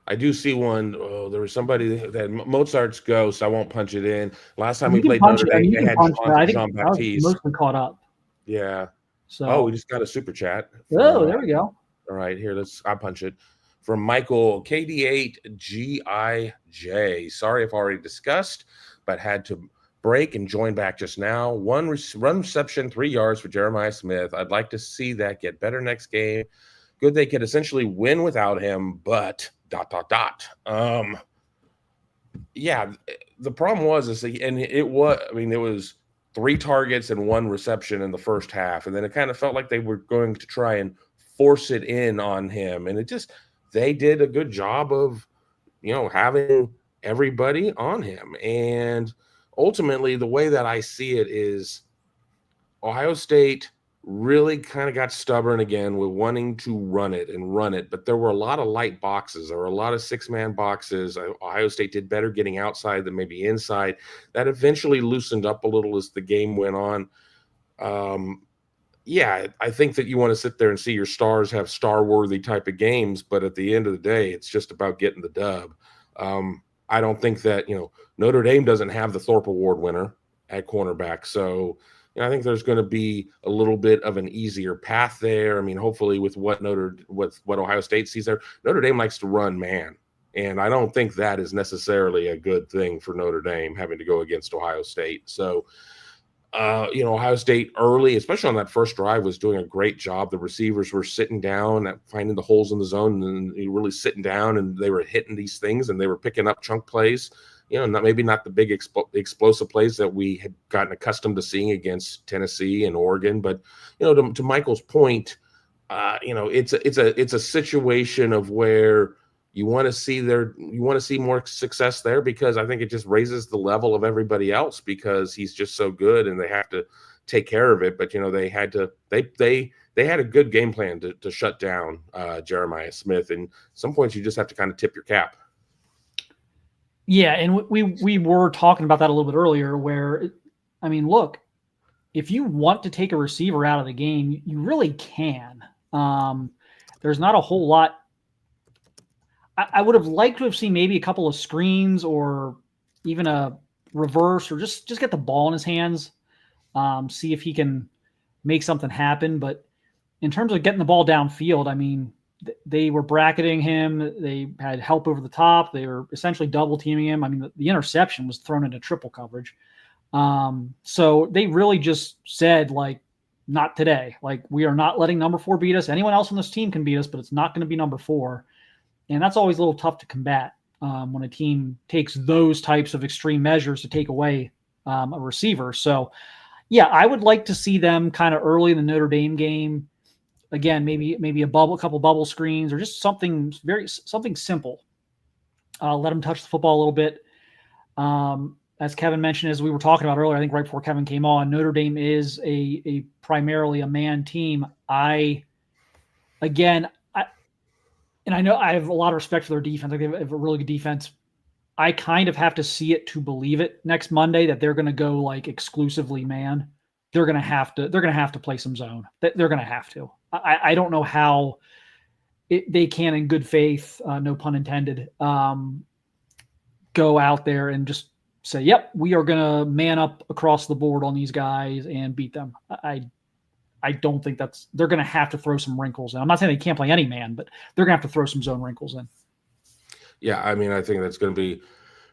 I do see one. Oh, there was somebody that Mozart's Ghost. I won't punch it in. Last time we played Notre Dame, they had Jean Baptiste. Mostly caught up. Yeah. So we just got a super chat. There we go. All right, here, I'll punch it. From Michael KD8GIJ. Sorry if already discussed, but had to break and join back just now. Run reception, 3 yards for Jeremiah Smith. I'd like to see that get better next game. Good, they could essentially win without him, but ... Yeah, the problem was it was 3 targets and 1 reception in the first half, and then it kind of felt like they were going to try and force it in on him, and they did a good job of having everybody on him. And ultimately, the way that I see it is Ohio State really kind of got stubborn again with wanting to run it, but there were a lot of light boxes. There were a lot of 6-man boxes. Ohio State did better getting outside than maybe inside. That eventually loosened up a little as the game went on. I think that you want to sit there and see your stars have star-worthy type of games, but at the end of the day, it's just about getting the dub. I don't think that, Notre Dame doesn't have the Thorpe Award winner at cornerback, so I think there's going to be a little bit of an easier path there. I mean, hopefully with what Ohio State sees there, Notre Dame likes to run man, and I don't think that is necessarily a good thing for Notre Dame having to go against Ohio State. So, Ohio State early, especially on that first drive, was doing a great job. The receivers were sitting down, finding the holes in the zone, and really sitting down, and they were hitting these things, and they were picking up chunk plays. Maybe not the big explosive plays that we had gotten accustomed to seeing against Tennessee and Oregon, but to Michael's point, it's a situation of where you want to see more success there, because I think it just raises the level of everybody else because he's just so good and they have to take care of it. But they had a good game plan to shut down Jeremiah Smith, and some points you just have to kind of tip your cap. Yeah, and we were talking about that a little bit earlier where, look, if you want to take a receiver out of the game, you really can. There's not a whole lot. I would have liked to have seen maybe a couple of screens or even a reverse, or just get the ball in his hands, see if he can make something happen. But in terms of getting the ball downfield, I mean, they were bracketing him. They had help over the top. They were essentially double teaming him. I mean, the interception was thrown into triple coverage. So they really just said, like, not today. Like, we are not letting number 4 beat us. Anyone else on this team can beat us, but it's not going to be number 4. And that's always a little tough to combat when a team takes those types of extreme measures to take away a receiver. So, yeah, I would like to see them kind of early in the Notre Dame game. Again, maybe a couple bubble screens, or just something simple. Let them touch the football a little bit. As Kevin mentioned, as we were talking about earlier, I think right before Kevin came on, Notre Dame is a primarily a man team. I know I have a lot of respect for their defense. Like, they have a really good defense. I kind of have to see it to believe it next Monday that they're going to go like exclusively man. They're going to have to play some zone. They're going to have to. I don't know how they can, in good faith, no pun intended, go out there and just say, yep, we are going to man up across the board on these guys and beat them. I don't think they're going to have to throw some wrinkles in. I'm not saying they can't play any man, but they're going to have to throw some zone wrinkles in. Yeah, I mean, I think that's going to be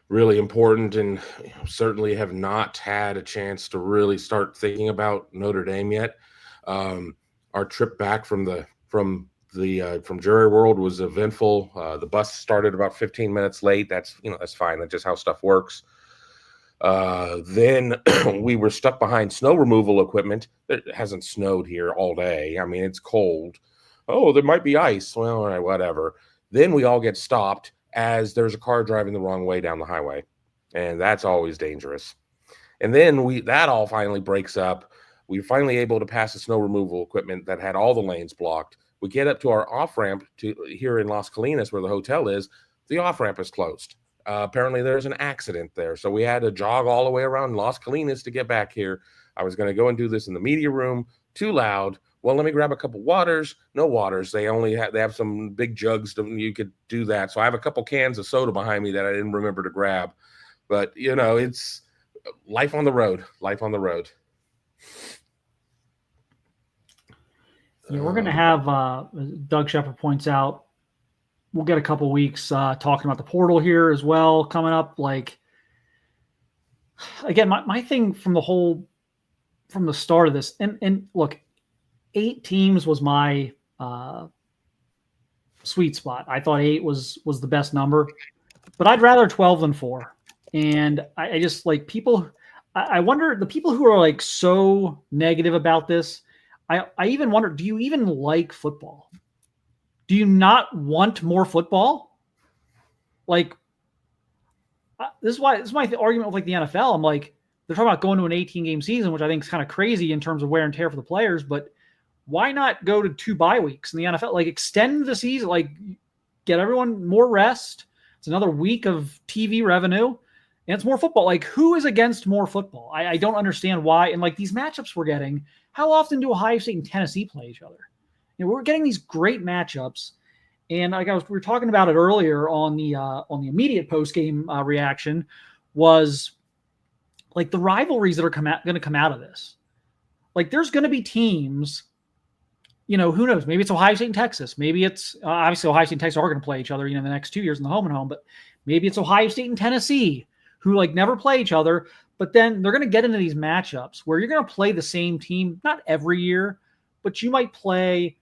really important, and certainly have not had a chance to really start thinking about Notre Dame yet. Our trip back from Jury World was eventful. The bus started about 15 minutes late. That's fine. That's just how stuff works. Then we were stuck behind snow removal equipment. It hasn't snowed here all day. I mean, it's cold. Oh, there might be ice. Well, all right, whatever. Then we all get stopped as there's a car driving the wrong way down the highway, and that's always dangerous. And then that all finally breaks up. We're finally able to pass the snow removal equipment that had all the lanes blocked. We get up to our off-ramp here in Las Colinas, where the hotel is. The off-ramp is closed. Apparently there's an accident there. So we had to jog all the way around Las Colinas to get back here. I was going to go and do this in the media room. Too loud. Well, let me grab a couple waters. No waters. They have some big jugs. You could do that. So I have a couple cans of soda behind me that I didn't remember to grab. But, it's life on the road. Life on the road. Yeah, we're going to have, Doug Shepard points out, we'll get a couple weeks talking about the portal here as well coming up. Like, again, my thing from the start of this, and look, 8 teams was my sweet spot. I thought 8 was the best number, but I'd rather 12 than 4. And I just, like, people, I wonder, the people who are like so negative about this, I even wonder, do you even like football? Do you not want more football? Like, this is my argument with like the NFL. I'm like, they're talking about going to an 18-game season, which I think is kind of crazy in terms of wear and tear for the players, but why not go to 2 bye weeks in the NFL? Like, extend the season, like, get everyone more rest. It's another week of TV revenue, and it's more football. Like, who is against more football? I don't understand why. And like these matchups we're getting, how often do Ohio State and Tennessee play each other? We're getting these great matchups, and like we were talking about it earlier on the immediate post-game reaction, was like the rivalries that are going to come out of this. Like, there's going to be teams, who knows? Maybe it's Ohio State and Texas. Maybe it's obviously Ohio State and Texas are going to play each other, the next 2 years in the home and home. But maybe it's Ohio State and Tennessee who like never play each other. But then they're going to get into these matchups where you're going to play the same team, not every year, but you might play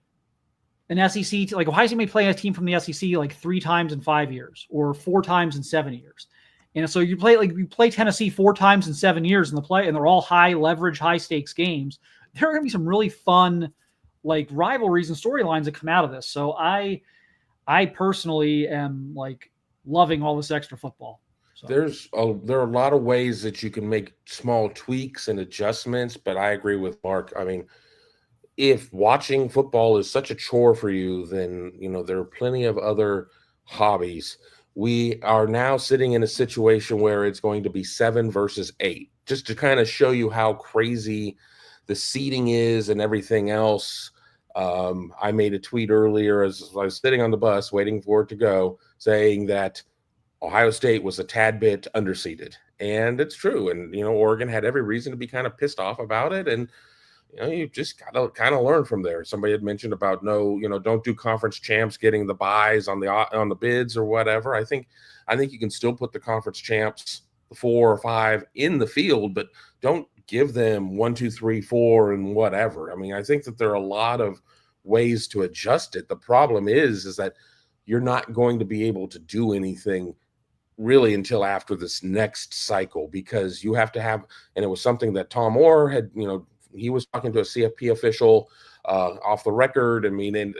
an SEC, like Ohio State may play a team from the SEC like 3 times in 5 years or 4 times in 7 years. And so you play Tennessee 4 times in 7 years in the play, and they're all high leverage, high stakes games. There are going to be some really fun like rivalries and storylines that come out of this. So I personally am like loving all this extra football. So. There are a lot of ways that you can make small tweaks and adjustments, but I agree with Mark. I mean, if watching football is such a chore for you, then, there are plenty of other hobbies. We are now sitting in a situation where it's going to be 7 versus 8, just to kind of show you how crazy the seating is and everything else. I made a tweet earlier as I was sitting on the bus waiting for it to go, saying that Ohio State was a tad bit underseeded. And it's true. And, Oregon had every reason to be kind of pissed off about it. And, you just got to kind of learn from there. Somebody had mentioned about don't do conference champs getting the buys on the bids or whatever. I think you can still put the conference champs, the 4 or 5 in the field, but don't give them 1, 2, 3, 4 and whatever. I mean, I think that there are a lot of ways to adjust it. The problem is that you're not going to be able to do anything really until after this next cycle, because you have to have, and it was something that Tom Orr had, he was talking to a CFP official off the record. I mean, and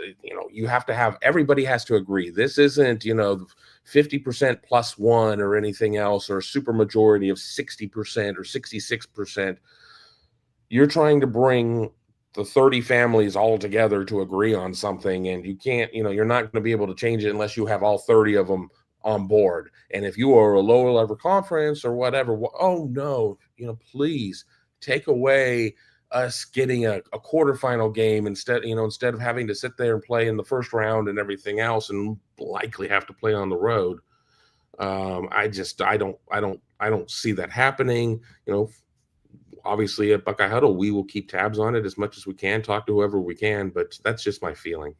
you have to have, everybody has to agree. This isn't, 50% plus one or anything else, or a super majority of 60% or 66%. You're trying to bring the 30 families all together to agree on something, and you can't, you're not going to be able to change it unless you have all 30 of them on board. And if you are a lower level conference or whatever, oh no, please take away us getting a quarterfinal game instead of having to sit there and play in the first round and everything else and likely have to play on the road. I don't see that happening. Obviously at Buckeye Huddle, we will keep tabs on it as much as we can, talk to whoever we can, but that's just my feeling.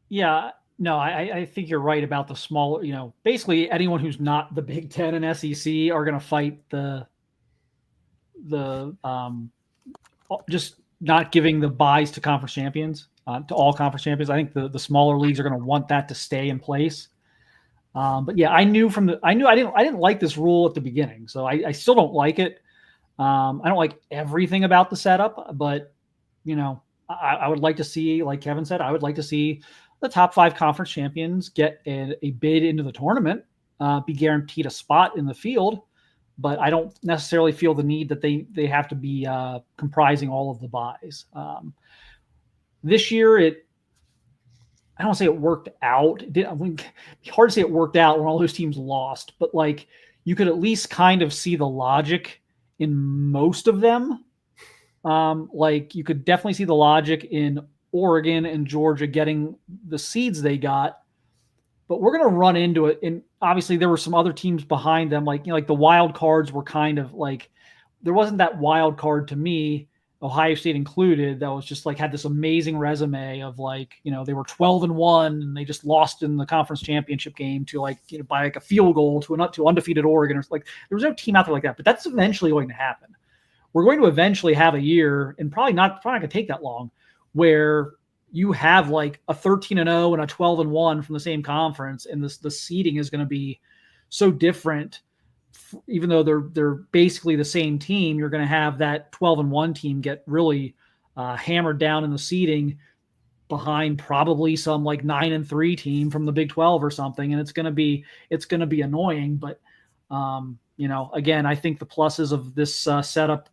Yeah, no, I think you're right about the smaller, basically anyone who's not the Big Ten and SEC are going to fight the just not giving the buys to conference champions, to all conference champions. I think the smaller leagues are going to want that to stay in place. But yeah, I knew I didn't like this rule at the beginning, so I still don't like it. I don't like everything about the setup, but I would like to see, like Kevin said, I would like to see the top 5 conference champions get a bid into the tournament, be guaranteed a spot in the field. But I don't necessarily feel the need that they have to be comprising all of the buys. This year, I don't want to say it worked out. It's hard to say it worked out when all those teams lost, but like you could at least kind of see the logic in most of them. Like you could definitely see the logic in Oregon and Georgia getting the seeds they got. But we're going to run into it. And obviously there were some other teams behind them. Like, like the wild cards were kind of like, there wasn't that wild card to me, Ohio State included, that was just like, had this amazing resume of like, they were 12-1 and they just lost in the conference championship game to like, by like a field goal to undefeated Oregon. Or like, there was no team out there like that, but that's eventually going to happen. We're going to eventually have a year, and probably not going to take that long, where you have like a 13-0 and a 12-1 from the same conference, and the seeding is going to be so different. Even though they're basically the same team, you're going to have that 12-1 team get really hammered down in the seeding behind probably some like 9-3 team from the Big 12 or something, and it's going to be annoying. But again, I think the pluses of this setup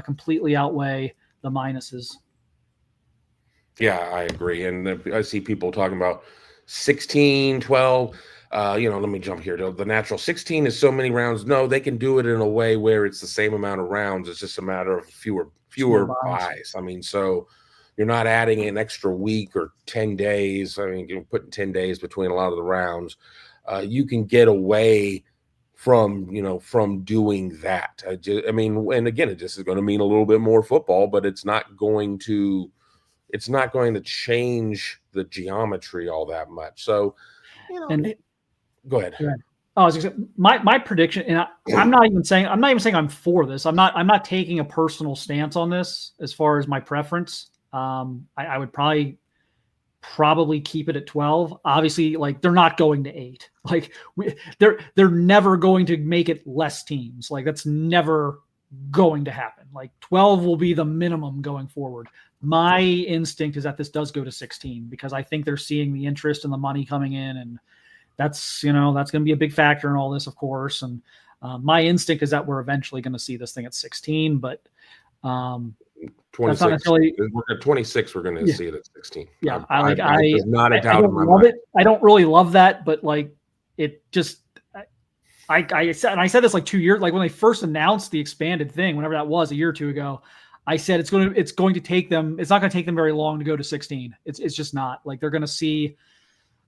completely outweigh the minuses. Yeah, I agree. And I see people talking about 16, 12. Let me jump here. The natural 16 is so many rounds. No, they can do it in a way where it's the same amount of rounds. It's just a matter of fewer buys. I mean, so you're not adding an extra week or 10 days. I mean, you're putting 10 days between a lot of the rounds. You can get away from doing that. And again, it just is going to mean a little bit more football, but it's not going to change the geometry all that much. So, go ahead. Oh, I was gonna say, my prediction, and I'm not even saying I'm for this. I'm not taking a personal stance on this as far as my preference. I would probably keep it at 12. Obviously, like they're not going to 8. Like they're never going to make it less teams. Like that's never going to happen. Like 12 will be the minimum going forward. My instinct is that this does go to 16 because I think they're seeing the interest and the money coming in, and that's going to be a big factor in all this, of course. And my instinct is that we're eventually going to see this thing at 16, but 26. We're at 26. We're going to see it at 16. Yeah, there's not a doubt in my love mind. it. I don't really love that, but like it just. I said this like 2 years, like when they first announced the expanded thing, whenever that was, a year or two ago. I said it's going to take them. It's not going to take them very long to go to 16. It's just not. Like, they're going to see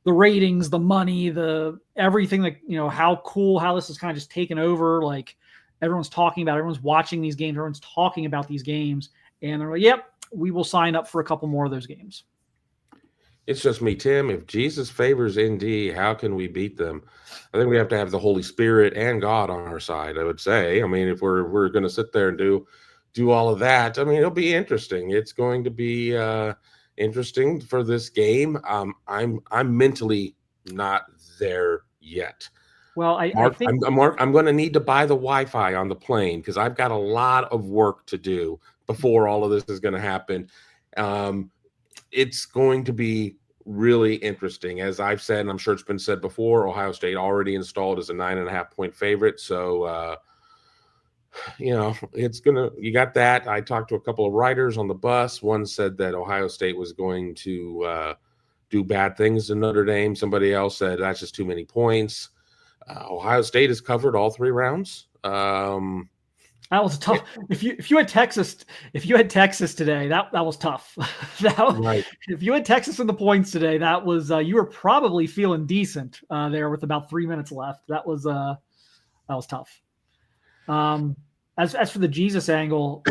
the ratings, the money, the everything, like, how cool, how this is kind of just taken over. Like, everyone's talking about, everyone's watching these games, everyone's talking about these games, and they're like, yep, we will sign up for a couple more of those games. It's just me, Tim. If Jesus favors ND, how can we beat them? I think we have to have the Holy Spirit and God on our side, I would say. I mean, if we're going to sit there and do all of that, I mean, it'll be interesting. It's going to be interesting for this game. I'm mentally not there yet. Well, Mark, I think I'm going to need to buy the Wi-Fi on the plane because I've got a lot of work to do before all of this is going to happen. It's going to be really interesting. As I've said, and I'm sure it's been said before, Ohio State already installed as a 9.5-point favorite. So, you got that. I talked to a couple of writers on the bus. One said that Ohio State was going to do bad things to Notre Dame. Somebody else said that's just too many points. Ohio State has covered all 3 rounds. That was tough. If you had Texas today, that was tough. Right. If you had Texas in the points today, that was you were probably feeling decent there with about 3 minutes left. That was tough. As for the Jesus angle,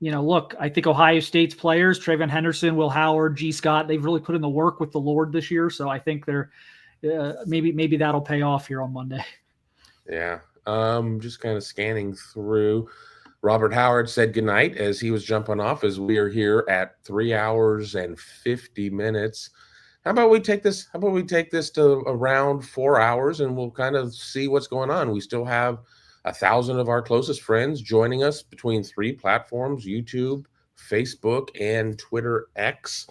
look, I think Ohio State's players, Trayvon Henderson, Will Howard, G. Scott, they've really put in the work with the Lord this year. So I think they're maybe that'll pay off here on Monday. Yeah. Just kind of scanning through. Robert Howard said goodnight as he was jumping off, as we are here at 3 hours and 50 minutes. How about we take this to around 4 hours and we'll kind of see what's going on. We still have 1,000 of our closest friends joining us between 3 platforms: YouTube, Facebook, and Twitter X.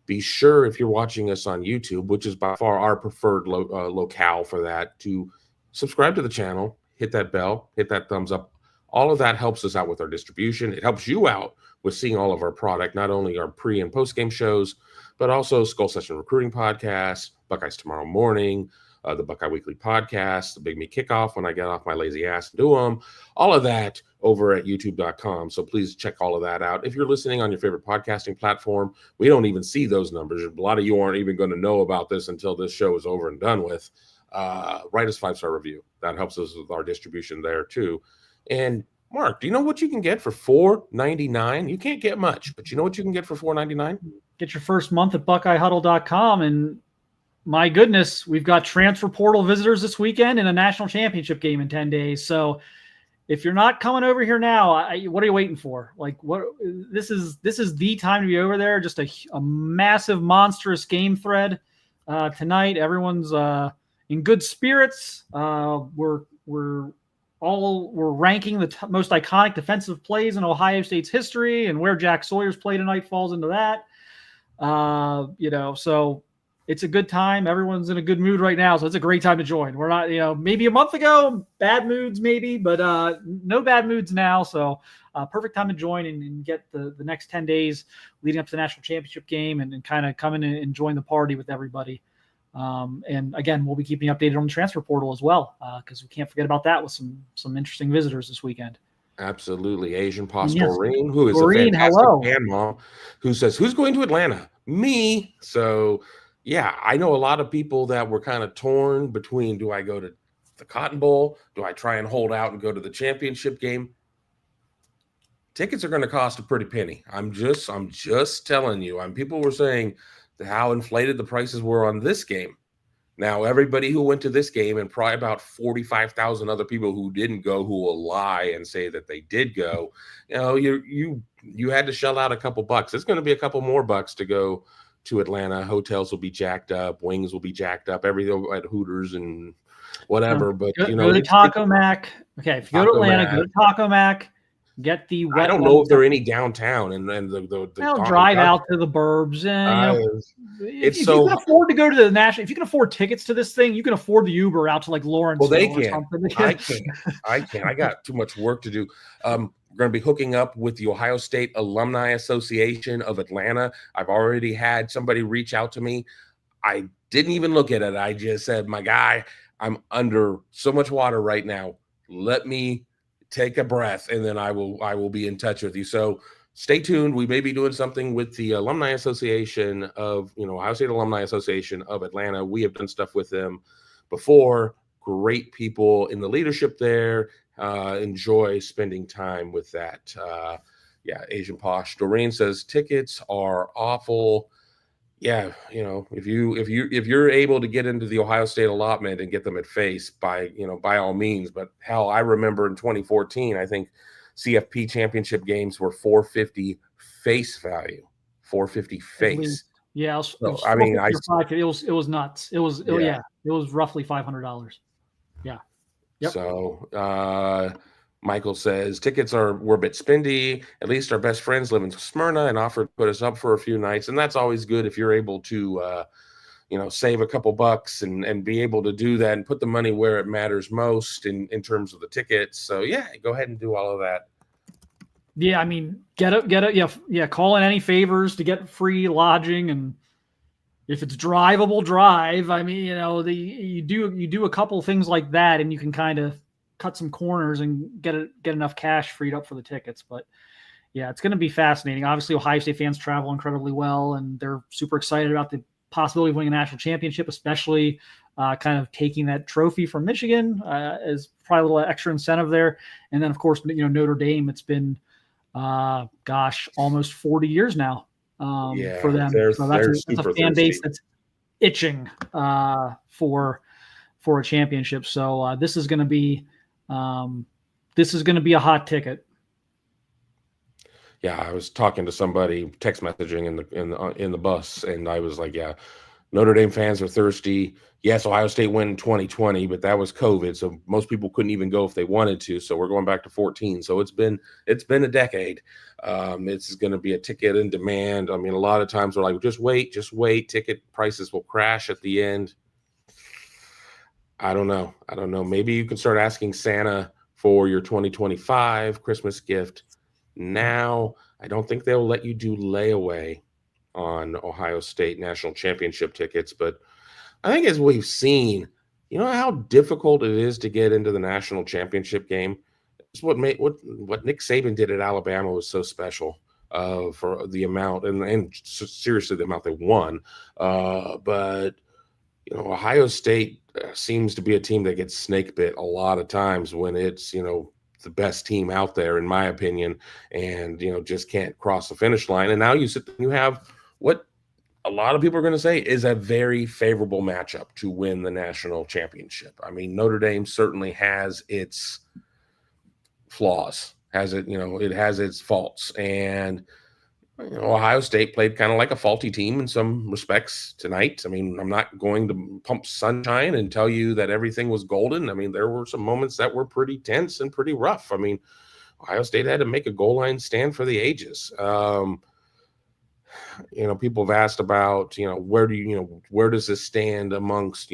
Be sure, if you're watching us on YouTube, which is by far our preferred locale for that, to subscribe to the channel, hit that bell, hit that thumbs up. All of that helps us out with our distribution. It helps you out with seeing all of our product, not only our pre and post game shows, but also Skull Session Recruiting Podcast, Buckeyes Tomorrow Morning, the Buckeye Weekly Podcast, the Big Me Kickoff when I get off my lazy ass and do them. All of that over at youtube.com. So please check all of that out. If you're listening on your favorite podcasting platform, we don't even see those numbers. A lot of you aren't even going to know about this until this show is over and done with. Write us a 5-star review. That helps us with our distribution there too. And Mark, do you know what you can get for $4.99? You can't get much, but you know what you can get for $4.99? Get your first month at BuckeyeHuddle.com, and my goodness, we've got transfer portal visitors this weekend and a national championship game in 10 days. So if you're not coming over here now, what are you waiting for? Like, what? This is the time to be over there. Just a massive, monstrous game thread tonight. Everyone's in good spirits. We're ranking the most iconic defensive plays in Ohio State's history, and where Jack Sawyer's play tonight falls into that. So it's a good time. Everyone's in a good mood right now, so it's a great time to join. We're not, maybe a month ago, bad moods maybe, but no bad moods now. So perfect time to join and get the next 10 days leading up to the national championship game and kind of come in and join the party with everybody. And again, we'll be keeping you updated on the transfer portal as well, because we can't forget about that with some interesting visitors this weekend. Absolutely. Asian Pasta Yes. Doreen, who is Doreen, a fantastic hello. fan mom, who says, who's going to Atlanta? Me. So, yeah, I know a lot of people that were kind of torn between, do I go to the Cotton Bowl? Do I try and hold out and go to the championship game? Tickets are going to cost a pretty penny. I'm just telling you. People were saying how inflated the prices were on this game. Now, everybody who went to this game, and probably about 45,000 other people who didn't go, who will lie and say that they did go, you had to shell out a couple bucks. It's going to be a couple more bucks to go to Atlanta. Hotels will be jacked up, wings will be jacked up, everything at Hooters and whatever. But go to Taco Mac. Okay, if you go to Atlanta, go to Taco Mac. Get the wet. I don't know if there are any downtown, and I'll drive out to the burbs. And, it's if so you can afford to go to the national, if you can afford tickets to this thing, you can afford the Uber out to like Lawrence. Well, they can. I can't. I got too much work to do. We're going to be hooking up with the Ohio State Alumni Association of Atlanta. I've already had somebody reach out to me. I didn't even look at it. I just said, my guy, I'm under so much water right now. Let me take a breath, and then I will be in touch with you. So stay tuned. We may be doing something with the Alumni Association of, Ohio State Alumni Association of Atlanta. We have done stuff with them before. Great people in the leadership there. Enjoy spending time with that. Asian Posh. Doreen says tickets are awful. Yeah, if you're able to get into the Ohio State allotment and get them at face, by all means. But hell, I remember in 2014, I think CFP championship games were $450 face value, $450 face. Yeah, it was I mean, it was nuts. It was it was roughly $500. Yeah. Yep. So Michael says tickets were a bit spendy. At least our best friends live in Smyrna and offered to put us up for a few nights, and that's always good if you're able to save a couple bucks and be able to do that and put the money where it matters most in terms of the tickets. So yeah, go ahead and do all of that. Yeah, I mean, get it. Call in any favors to get free lodging, and if it's drivable, drive. I mean, you do a couple things like that, and you can kind of cut some corners and get enough cash freed up for the tickets. But yeah, it's going to be fascinating. Obviously, Ohio State fans travel incredibly well, and they're super excited about the possibility of winning a national championship, especially kind of taking that trophy from Michigan is probably a little extra incentive there. And then, of course, Notre Dame. It's been almost 40 years now for them. So that's a fan base that's itching for a championship. So this is going to be a hot ticket. Yeah, I was talking to somebody, text messaging in the bus, and I was like, yeah, Notre Dame fans are thirsty. Yes, Ohio State won in 2020, but that was COVID, so most people couldn't even go if they wanted to. So we're going back to 14. So it's been a decade. It's going to be a ticket in demand. I mean, a lot of times we're like, just wait. Ticket prices will crash at the end. I don't know. Maybe you can start asking Santa for your 2025 Christmas gift now. I don't think they'll let you do layaway on Ohio State national championship tickets, but I think as we've seen, how difficult it is to get into the national championship game. It's what Nick Saban did at Alabama was so special for the amount and seriously the amount they won. But Ohio State seems to be a team that gets snake bit a lot of times when it's the best team out there, in my opinion, and just can't cross the finish line. And now you have what a lot of people are going to say is a very favorable matchup to win the national championship. I mean, Notre Dame certainly has its flaws, it has its faults, and Ohio State played kind of like a faulty team in some respects tonight. I mean, I'm not going to pump sunshine and tell you that everything was golden. I mean, there were some moments that were pretty tense and pretty rough. I mean, Ohio State had to make a goal line stand for the ages. People have asked about, where does this stand amongst,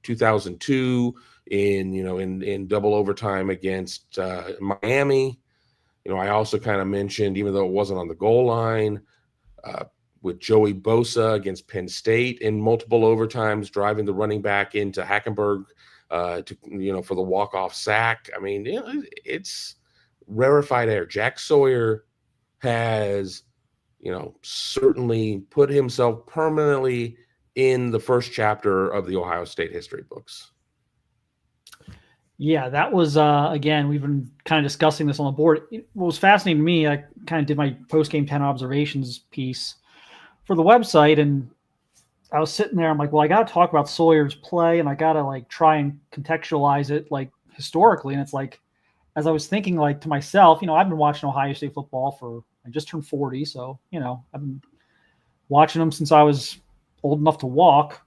2002 in double overtime against Miami. I also kind of mentioned, even though it wasn't on the goal line, with Joey Bosa against Penn State in multiple overtimes, driving the running back into Hackenberg for the walk-off sack. I mean, it's rarefied air. Jack Sawyer has, certainly put himself permanently in the first chapter of the Ohio State history books. Yeah, that was, again, we've been kind of discussing this on the board. What was fascinating to me, I kind of did my post-game 10 observations piece for the website, and I was sitting there, I'm like, well, I got to talk about Sawyer's play, and I got to, try and contextualize it, historically. And it's as I was thinking, to myself, I've been watching Ohio State football I just turned 40, so, I've been watching them since I was old enough to walk.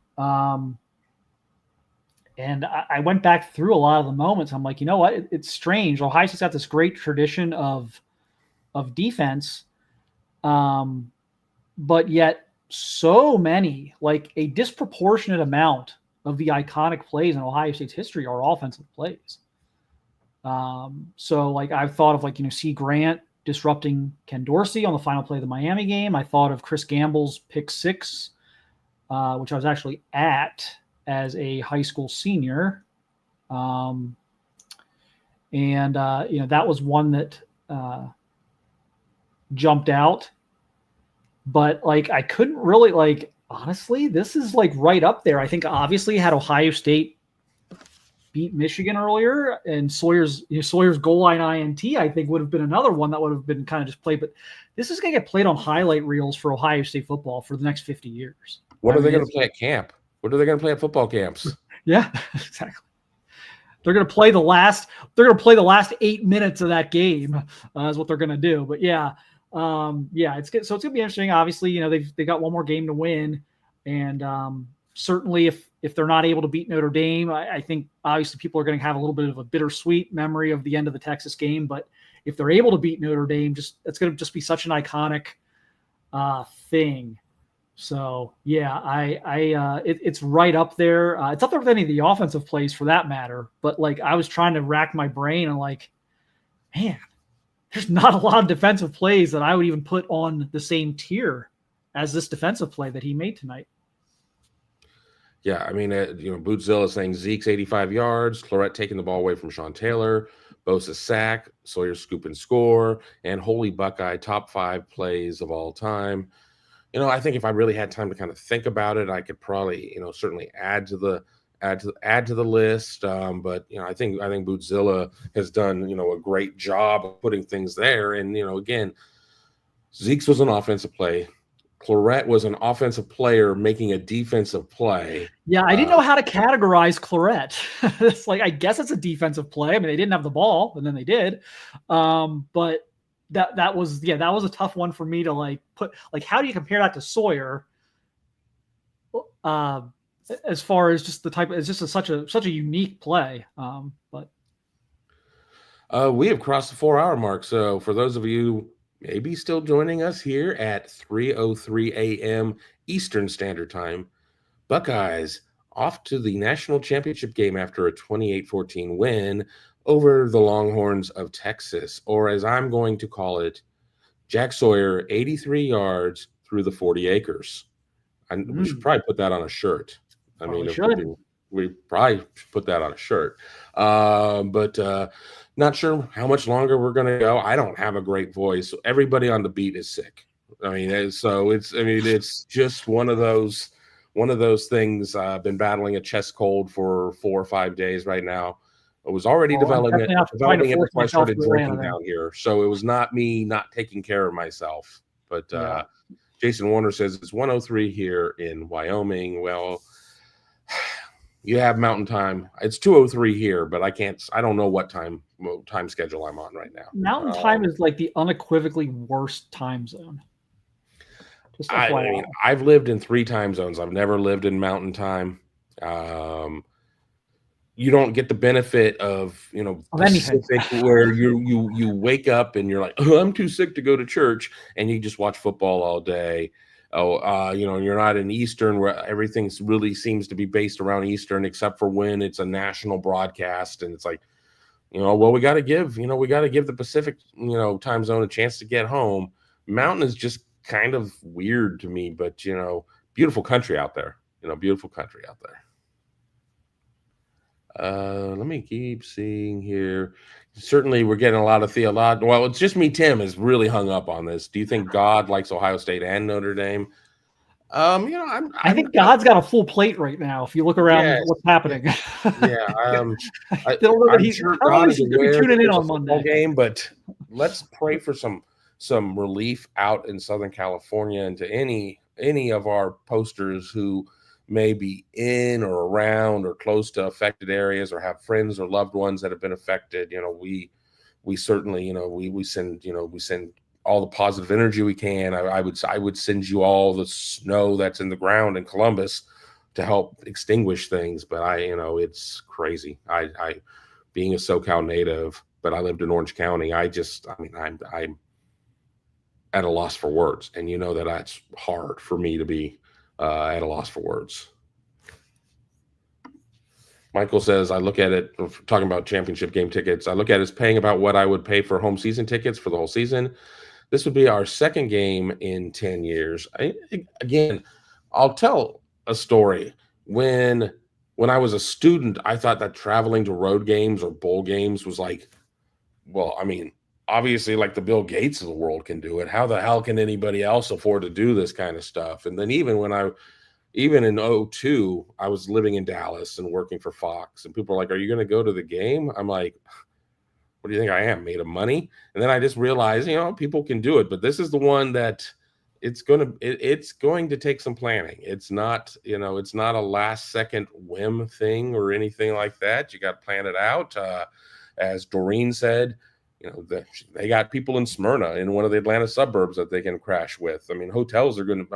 And I went back through a lot of the moments. I'm like, you know what? It's strange. Ohio State's got this great tradition of defense, but yet so many, a disproportionate amount of the iconic plays in Ohio State's history are offensive plays. So I've thought of C. Grant disrupting Ken Dorsey on the final play of the Miami game. I thought of Chris Gamble's pick six, which I was actually at as a high school senior. That was one that jumped out. But like, I couldn't really honestly, this is like right up there. I think obviously had Ohio State beat Michigan earlier, and Sawyer's goal line INT, I think would have been another one that would have been kind of just played. But this is going to get played on highlight reels for Ohio State football for the next 50 years. What are they going to play at camp? What are they going to play at football camps? Yeah, exactly. They're going to play the last 8 minutes of that game is what they're going to do. But yeah, it's good. So it's going to be interesting. Obviously, they got one more game to win, and certainly if they're not able to beat Notre Dame, I think obviously people are going to have a little bit of a bittersweet memory of the end of the Texas game. But if they're able to beat Notre Dame, it's going to just be such an iconic thing. So yeah, it's right up there. It's up there with any of the offensive plays for that matter. But like, I was trying to rack my brain and like, man, there's not a lot of defensive plays that I would even put on the same tier as this defensive play that he made tonight. Yeah, I mean, Bootzilla saying Zeke's 85 yards, Clarett taking the ball away from Sean Taylor, Bosa's sack, Sawyer scoop and score, and Holy Buckeye top 5 plays of all time. I think if I really had time to kind of think about it, I could probably, certainly add to the list. But I think Bootzilla has done, a great job of putting things there. And again, Zeke's was an offensive play. Clarett was an offensive player making a defensive play. Yeah, I didn't know how to categorize Clarett. It's like, I guess it's a defensive play. I mean, they didn't have the ball, and then they did. But that was a tough one for me to put. How do you compare that to Sawyer? As far as just the type, it's just such a unique play. But we have crossed the 4-hour mark. So for those of you maybe still joining us here at 3:03 a.m. Eastern Standard Time, Buckeyes off to the national championship game after a 28-14 win over the Longhorns of Texas, or as I'm going to call it, Jack Sawyer, 83 yards through the 40 acres. And we should probably put that on a shirt. I mean, we probably should put that on a shirt. But not sure how much longer we're going to go. I don't have a great voice. Everybody on the beat is sick. I mean, so it's just one of those things. I've been battling a chest cold for 4 or 5 days right now. I was already developing it before I started drinking down here. So it was not me not taking care of myself. But Jason Warner says it's 1:03 here in Wyoming. Well, you have mountain time. It's 2:03 here, but I don't know what time schedule I'm on right now. Mountain time is like the unequivocally worst time zone. I mean, I've lived in 3 time zones. I've never lived in mountain time. You don't get the benefit of Pacific where you wake up and you're like, oh, I'm too sick to go to church, and you just watch football all day. You're not in Eastern where everything really seems to be based around Eastern, except for when it's a national broadcast, and it's like, well, we got to give the Pacific time zone a chance to get home. Mountain is just kind of weird to me, but beautiful country out there. Beautiful country out there. Let me keep seeing here. Certainly, we're getting a lot of theological. Well, it's just me. Tim is really hung up on this. Do you think God likes Ohio State and Notre Dame? I think God's got a full plate right now. If you look around, what's happening? Yeah, I'm sure God is tuning in on Monday game, but let's pray for some relief out in Southern California and to any of our posters who may be in or around or close to affected areas or have friends or loved ones that have been affected. We certainly, we send all the positive energy we can. I would send you all the snow that's in the ground in Columbus to help extinguish things. But it's crazy. I being a SoCal native, but I lived in Orange County. I'm at a loss for words. And that's hard for me to be at a loss for words. Michael says, I look at it, talking about championship game tickets, I look at it as paying about what I would pay for home season tickets for the whole season. This would be our second game in 10 years. I'll tell a story. When I was a student, I thought that traveling to road games or bowl games was obviously like the Bill Gates of the world can do it. How the hell can anybody else afford to do this kind of stuff? And then even in 2002, I was living in Dallas and working for Fox, and people are like, "Are you going to go to the game?" I'm like, "What do you think I am, made of money?" And then I just realized, people can do it, but this is the one that it's going to take some planning. It's not, it's not a last second whim thing or anything like that. You got to plan it out. As Doreen said, they got people in Smyrna in one of the Atlanta suburbs that they can crash with. I mean, hotels are going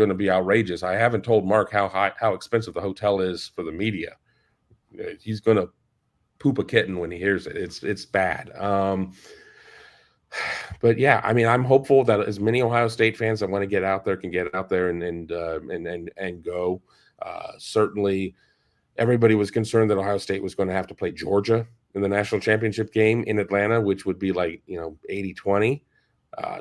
to be outrageous. I haven't told Mark how expensive the hotel is for the media. He's going to poop a kitten when he hears it. It's bad. But yeah, I mean, I'm hopeful that as many Ohio State fans that want to get out there can get out there and go. Certainly, everybody was concerned that Ohio State was going to have to play Georgia in the national championship game in Atlanta, which would be like 80-20.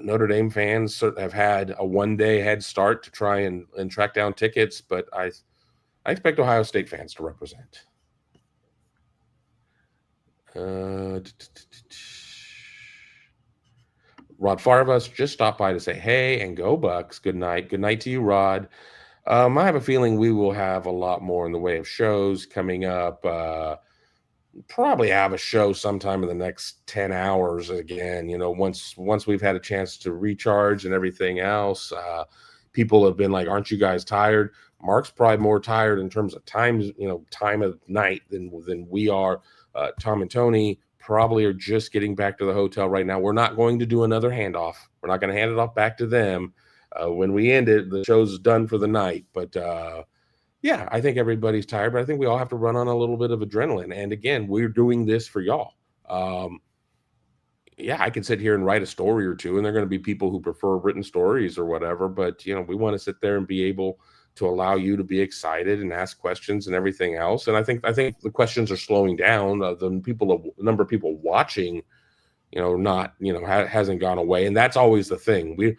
Notre Dame fans have had a one-day head start to try and track down tickets, but I expect Ohio State fans to represent. Rod Farvas just stopped by to say, "Hey, and go Bucks. Good night." Good night to you, Rod. I have a feeling we will have a lot more in the way of shows coming up. Probably have a show sometime in the next 10 hours again. Once we've had a chance to recharge and everything else. People have been like, "Aren't you guys tired?" Mark's probably more tired in terms of time of night than we are. Tom and Tony probably are just getting back to the hotel right now. We're not going to do another handoff. We're not going to hand it off back to them. When we end it, the show's done for the night. But yeah, I think everybody's tired, but I think we all have to run on a little bit of adrenaline. And again, we're doing this for y'all. Yeah, I can sit here and write a story or two, and there are going to be people who prefer written stories or whatever. But we want to sit there and be able to allow you to be excited and ask questions and everything else. And I think the questions are slowing down. The number of people watching, hasn't gone away. And that's always the thing. We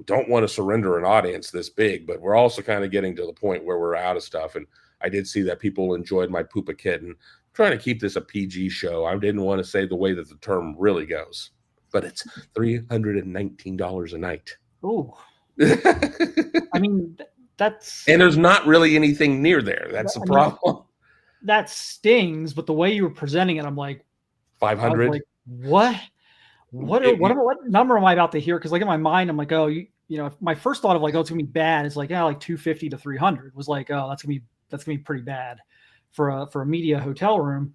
don't want to surrender an audience this big, but we're also kind of getting to the point where we're out of stuff. And I did see that people enjoyed my poop a kitten. I'm trying to keep this a PG show. I didn't want to say the way that the term really goes, but it's $319 a night. Ooh. I mean, and there's not really anything near there. That's the problem. That stings, but the way you were presenting it, I'm like 500. Like, what number am I about to hear? Because like in my mind, I'm like, oh, my first thought of like, oh, it's gonna be bad is like, like 250 to 300 was like, oh, that's gonna be pretty bad for a media hotel room.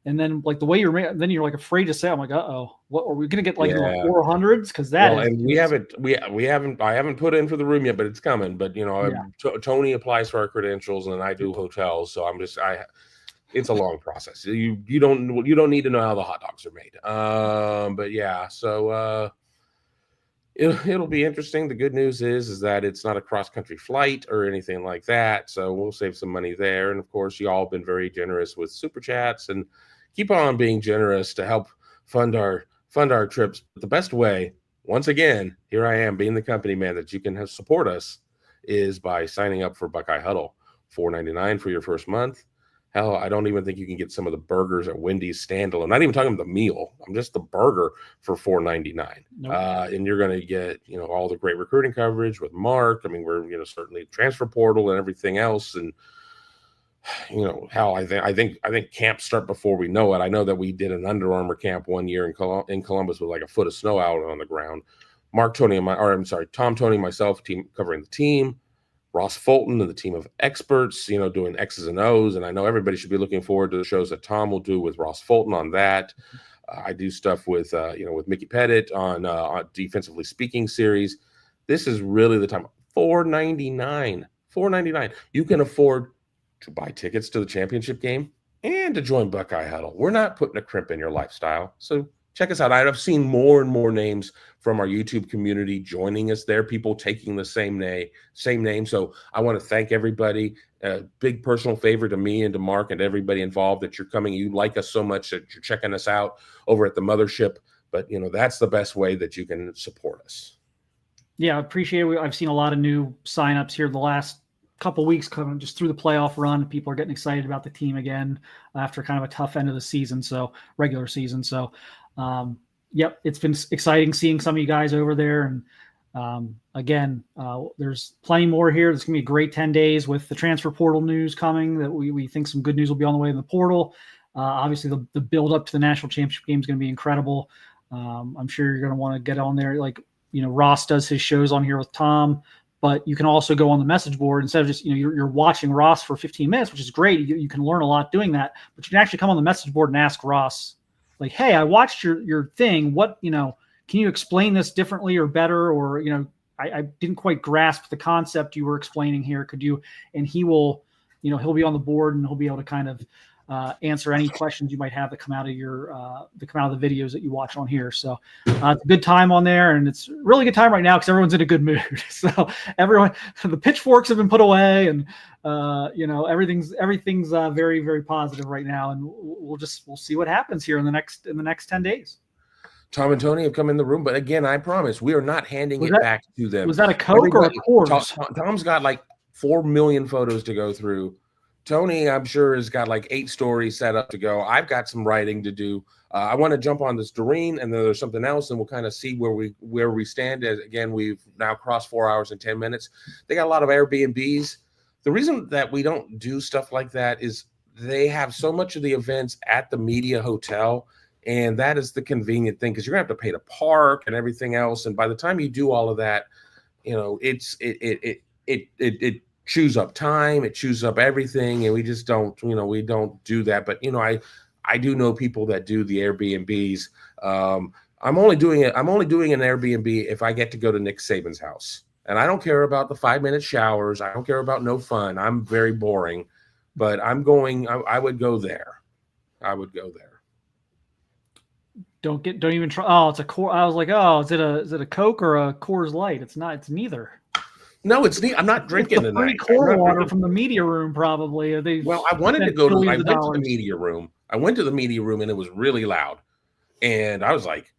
And then like the way then you're like afraid to say, I'm like, what are we gonna get like 400s? Because I haven't put in for the room yet, but it's coming. But Tony applies for our credentials, and I do hotels, so it's a long process. You don't need to know how the hot dogs are made. But yeah, so it'll be interesting. The good news is that it's not a cross-country flight or anything like that, so we'll save some money there. And of course, you all have been very generous with super chats, and keep on being generous to help fund our trips. But the best way, once again, here I am being the company man that you can support us, is by signing up for Buckeye Huddle. $4.99 for your first month. Hell, I don't even think you can get some of the burgers at Wendy's standalone. I'm not even talking about the meal. I'm just the burger for $4.99. Nope. And you're going to get, all the great recruiting coverage with Mark. I mean, we're, certainly transfer portal and everything else. And, hell, I think camps start before we know it. I know that we did an Under Armour camp one year in Columbus with like a foot of snow out on the ground. Tom, Tony, myself, team covering the team. Ross Fulton and the team of experts, doing X's and O's. And I know everybody should be looking forward to the shows that Tom will do with Ross Fulton on that. I do stuff with Mickey Pettit on Defensively Speaking series. This is really the time. $4.99. You can afford to buy tickets to the championship game and to join Buckeye Huddle. We're not putting a crimp in your lifestyle. So check us out. I've seen more and more names from our YouTube community joining us there, people taking the same name. So I want to thank everybody. A big personal favor to me and to Mark and everybody involved that you're coming. You like us so much that you're checking us out over at the mothership. But, that's the best way that you can support us. Yeah, I appreciate it. I've seen a lot of new signups here the last couple weeks coming just through the playoff run. People are getting excited about the team again after kind of a tough end of the season. So regular season. So, yep, it's been exciting seeing some of you guys over there. And again, there's plenty more here. There's going to be a great 10 days with the transfer portal news coming that we think some good news will be on the way in the portal. Obviously, the build up to the national championship game is going to be incredible. I'm sure you're going to want to get on there. Like, Ross does his shows on here with Tom, but you can also go on the message board instead of just, you're watching Ross for 15 minutes, which is great. You can learn a lot doing that, but you can actually come on the message board and ask Ross, like, hey, I watched your thing. What, can you explain this differently or better? Or, I didn't quite grasp the concept you were explaining here. Could you? And he will, he'll be on the board and he'll be able to kind of answer any questions you might have that come out of the videos that you watch on here. So it's a good time on there, and it's a really good time right now because everyone's in a good mood. So the pitchforks have been put away, and everything's very, very positive right now, and we'll see what happens here in the next 10 days. Tom and Tony have come in the room, but again, I promise we are not handing it back to them. Was that a Coke or a Coors? Tom's got like 4 million photos to go through. Tony, I'm sure, has got like 8 stories set up to go. I've got some writing to do. I want to jump on this Doreen, and then there's something else, and we'll kind of see where we stand. As again, we've now crossed 4 hours and 10 minutes. They got a lot of Airbnbs. The reason that we don't do stuff like that is they have so much of the events at the media hotel. And that is the convenient thing because you're going to have to pay to park and everything else. And by the time you do all of that, it chews up time, it chews up everything. And we just don't, we don't do that. But, I do know people that do the Airbnbs. I'm only doing an Airbnb if I get to go to Nick Saban's house. And I don't care about the 5-minute showers. I don't care about no fun. I'm very boring. But I would go there. I would go there. Don't even try. Oh, it's a core. I was like, oh, is it a Coke or a Coors Light? It's not. It's neither. No, it's neither. I'm not drinking tonight. Free core water from the media room, probably. I wanted to go to. I went to the media room. I went to the media room, and it was really loud. And I was like,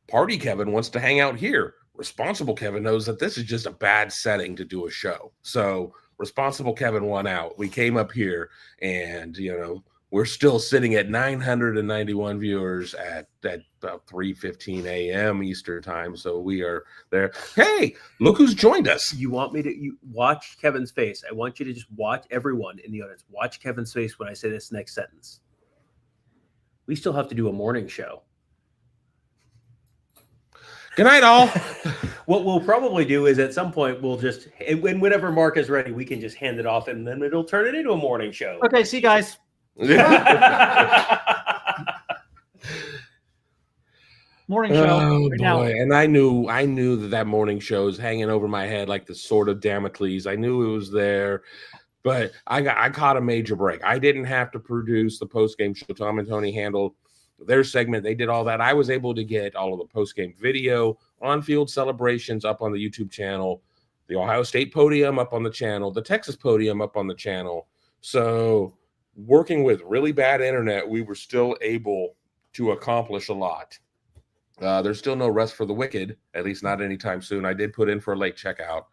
"Party Kevin wants to hang out here." Responsible Kevin knows that this is just a bad setting to do a show. So Responsible Kevin won out. We came up here, and we're still sitting at 991 viewers at about 3:15 a.m. Eastern time. So we are there. Hey, look who's joined us. You want me to watch Kevin's face? I want you to just watch everyone in the audience. Watch Kevin's face when I say this next sentence. We still have to do a morning show. Good night, all. What we'll probably do is at some point we'll just, whenever Mark is ready, we can just hand it off, and then it'll turn it into a morning show. Okay, see you guys. Morning show. Oh right boy! now. And I knew that morning show is hanging over my head like the sword of Damocles. I knew it was there, but I caught a major break. I didn't have to produce the post-game show. Tom and Tony handled their segment. They did all that. I was able to get all of the post-game video, on-field celebrations up on the YouTube channel, the Ohio State podium up on the channel, the Texas podium up on the channel. So working with really bad internet, we were still able to accomplish a lot. There's still no rest for the wicked, at least not anytime soon. I did put in for a late checkout.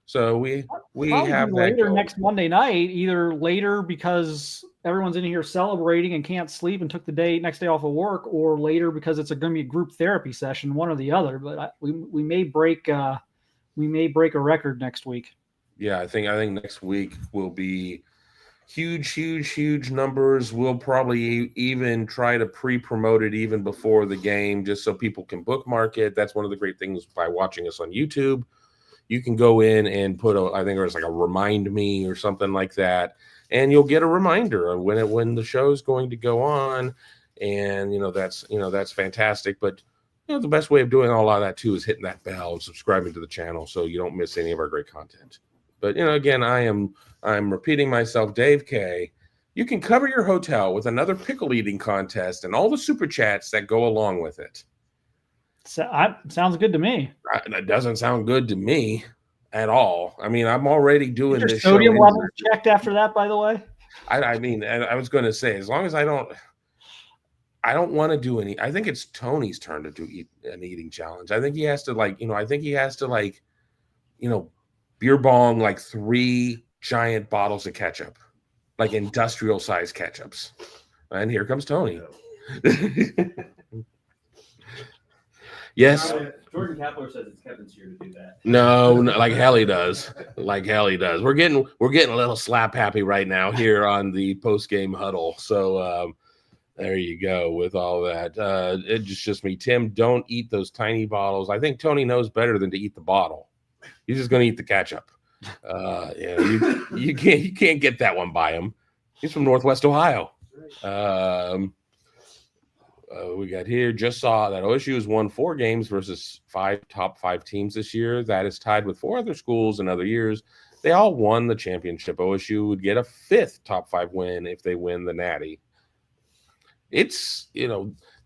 So we Probably have that later going. next Monday night, either later because everyone's in here celebrating and can't sleep and took the next day off of work, or later because it's going to be a group therapy session, one or the other. But we may break a record next week. Yeah, I think next week will be huge numbers. We'll probably even try to pre-promote it even before the game, just so people can bookmark it. That's one of the great things by watching us on YouTube. You can go in and put I think there's like a remind me or something like that, and you'll get a reminder of when the show is going to go on. And that's fantastic. But the best way of doing all of that too is hitting that bell and subscribing to the channel so you don't miss any of our great content. But again, I'm repeating myself, Dave K. You can cover your hotel with another pickle eating contest and all the super chats that go along with it. Sounds good to me. That doesn't sound good to me at all. I mean, I'm already doing Your this sodium show. levels checked after that, by the way. I mean, I was going to say, as long as I don't want to do any. I think it's Tony's turn to do an eating challenge. I think he has to beer bong like 3 giant bottles of ketchup, like industrial size ketchups. And here comes Tony. Yes. Jordan Kapler says it's Kevin's here to do that. No, like hell he does. Like hell he does. We're getting a little slap happy right now here on the post game huddle. So there you go with all that. It's just me. Tim, don't eat those tiny bottles. I think Tony knows better than to eat the bottle. He's just going to eat the ketchup. You can't get that one by him. He's from Northwest Ohio. We got here, just saw that OSU has won 4 games versus 5 top 5 teams this year. That is tied with 4 other schools in other years. They all won the championship. OSU would get a 5th top 5 win if they win the Natty. It's,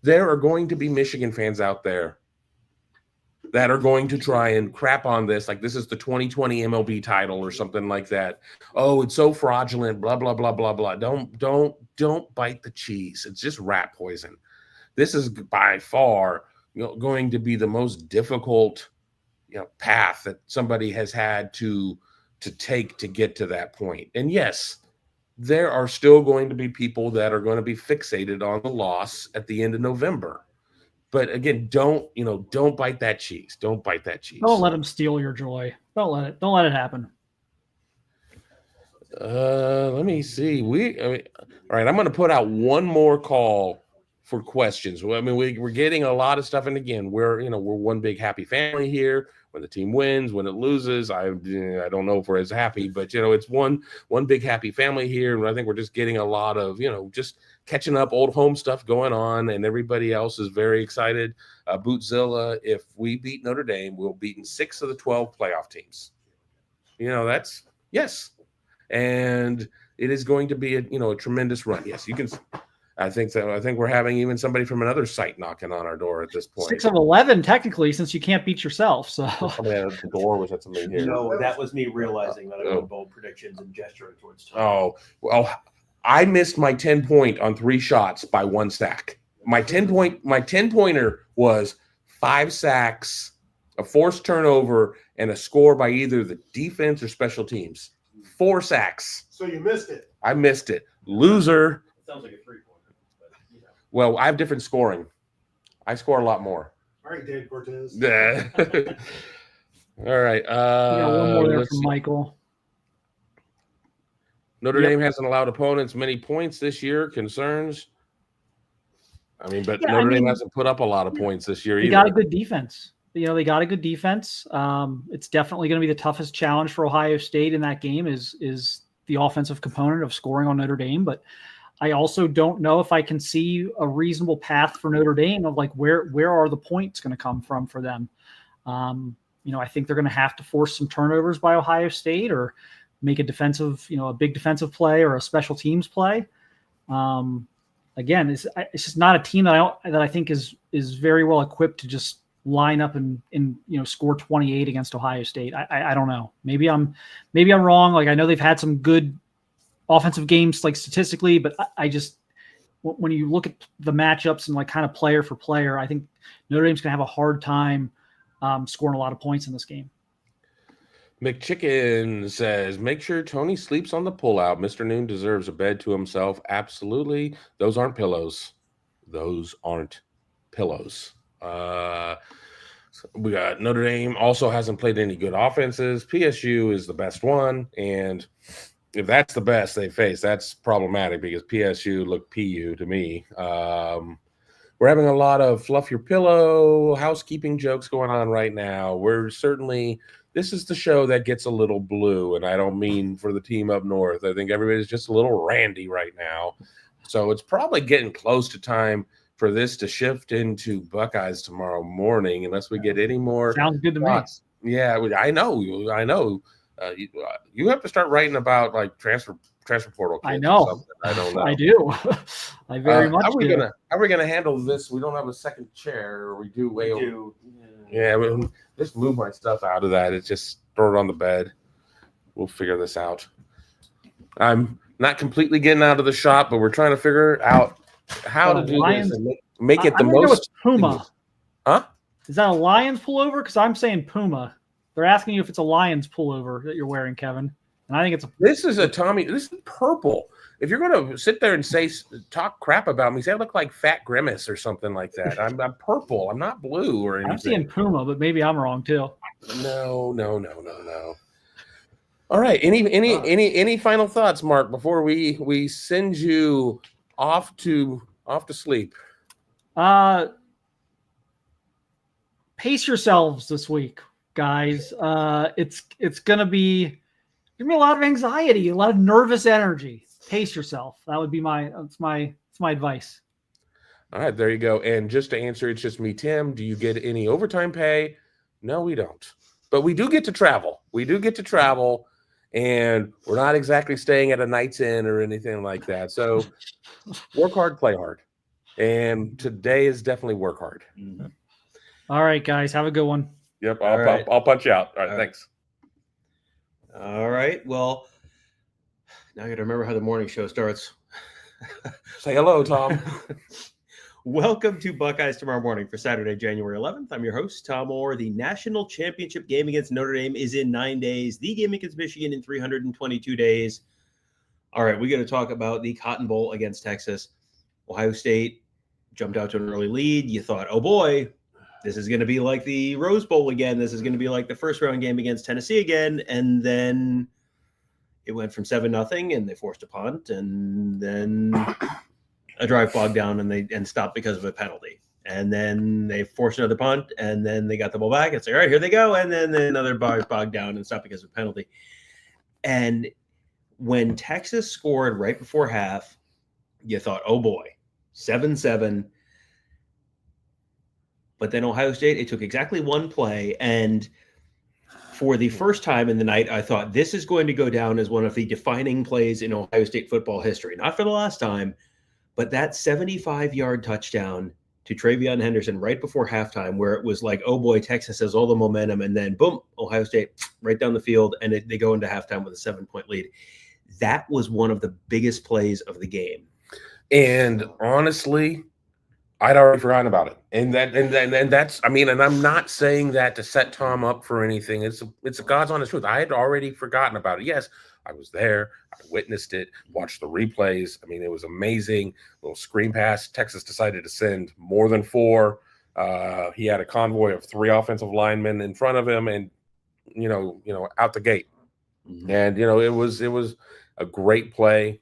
there are going to be Michigan fans out there that are going to try and crap on this, like this is the 2020 MLB title or something like that. Oh, it's so fraudulent, blah, blah, blah, blah, blah. Don't bite the cheese. It's just rat poison. This is by far going to be the most difficult path that somebody has had to take to get to that point. And yes, there are still going to be people that are going to be fixated on the loss at the end of November. But again, don't bite that cheese. Don't bite that cheese. Don't let them steal your joy. Don't let it happen. Let me see. All right, I'm going to put out one more call for questions. Well, I mean, we're getting a lot of stuff, and again, we're one big happy family here. When the team wins, when it loses, I don't know if we're as happy, but it's one big happy family here, and I think we're just getting a lot of just catching up old home stuff going on, and everybody else is very excited. Bootzilla, if we beat Notre Dame, we'll beat 6 of the 12 playoff teams. That's yes, and it is going to be a tremendous run. Yes, you can. I think so. I think we're having even somebody from another site knocking on our door at this point. 6 of 11, technically, since you can't beat yourself. So somebody at the door was at somebody here. No, that was me realizing that I made bold predictions and gesturing towards Tom. Oh, well, I missed my 10-point on 3 shots by 1 sack. My 10-pointer was 5 sacks, a forced turnover, and a score by either the defense or special teams. 4 sacks. So you missed it. I missed it. Loser. Sounds like a 3-pointer. Well, I have different scoring. I score a lot more. All right, Dave Cortez. All right. One more there from Michael. Notre Dame hasn't allowed opponents many points this year. Concerns? But Notre Dame hasn't put up a lot of points this year either. They got a good defense. They got a good defense. It's definitely going to be the toughest challenge for Ohio State in that game is the offensive component of scoring on Notre Dame. But I also don't know if I can see a reasonable path for Notre Dame of like where are the points going to come from for them. I think they're going to have to force some turnovers by Ohio State or make a big defensive play or a special teams play. Again, it's just not a team that I think is very well equipped to just line up and score 28 against Ohio State. I don't know. Maybe I'm wrong. Like I know they've had some good offensive games like statistically, but I just when you look at the matchups and like kind of player for player, I think Notre Dame's gonna have a hard time scoring a lot of points in this game. McChicken says, make sure Tony sleeps on the pullout. Mr. Noon deserves a bed to himself. Absolutely. Those aren't pillows. Those aren't pillows. We got Notre Dame also hasn't played any good offenses. PSU is the best one, and if that's the best they face, that's problematic because PSU look PU to me. We're having a lot of fluff your pillow, housekeeping jokes going on right now. This is the show that gets a little blue, and I don't mean for the team up north. I think everybody's just a little randy right now. So it's probably getting close to time for this to shift into Buckeyes tomorrow morning, unless we get any more. Sounds good to thoughts. Me. Yeah, I know. You have to start writing about like transfer portal. I know. I don't know. I do. I very much do. How are we gonna handle this? We don't have a second chair, or we do way over. Yeah, just move my stuff out of that. It's just throw it on the bed. We'll figure this out. I'm not completely getting out of the shop, but we're trying to figure out how to do this and make it the most. Puma. Huh? Is that a Lions pullover? Because I'm saying Puma. They're asking you if it's a Lions pullover that you're wearing, Kevin. And I think it's This is purple. If you're going to sit there and talk crap about me, say I look like Fat Grimace or something like that. I'm purple. I'm not blue or anything. I'm seeing Puma, but maybe I'm wrong too. No. All right. Any final thoughts, Mark, before we send you off to sleep? Pace yourselves this week, guys. It's gonna be a lot of anxiety, a lot of nervous energy. Pace yourself. That would be my advice. All right, there you go. And just to answer, it's just me, Tim. Do you get any overtime pay? No, we don't. But we do get to travel. And we're not exactly staying at a Night's Inn or anything like that. So work hard, play hard. And today is definitely work hard. Mm-hmm. All right, guys. Have a good one. Yep. right. I'll punch you out. All right. Thanks. All right. Well, now I got to remember how the morning show starts. Say hello, Tom. Welcome to Buckeyes Tomorrow Morning for Saturday, January 11th. I'm your host, Tom Orr. The national championship game against Notre Dame is in 9 days. The game against Michigan in 322 days. All right, we got to talk about the Cotton Bowl against Texas. Ohio State jumped out to an early lead. You thought, oh boy, this is going to be like the Rose Bowl again. This is going to be like the first round game against Tennessee again. And then it went from 7-0 and they forced a punt, and then a drive bogged down and stopped because of a penalty. And then they forced another punt, and then they got the ball back and say, all right, here they go. And then another bogged down and stopped because of a penalty. And when Texas scored right before half, you thought, oh boy, 7-7. But then Ohio State, it took exactly one play. And for the first time in the night, I thought this is going to go down as one of the defining plays in Ohio State football history. Not for the last time, but that 75-yard touchdown to Travion Henderson right before halftime, where it was like, oh boy, Texas has all the momentum. And then boom, Ohio State right down the field. And they go into halftime with a 7-point lead. That was one of the biggest plays of the game. And honestly, I'd already forgotten about it. And that's, I mean, and I'm not saying that to set Tom up for anything. It's God's honest truth. I had already forgotten about it. Yes, I was there. I witnessed it, watched the replays. I mean, it was amazing. Little screen pass. Texas decided to send more than 4. He had a convoy of 3 offensive linemen in front of him, and out the gate. Mm-hmm. And it was a great play.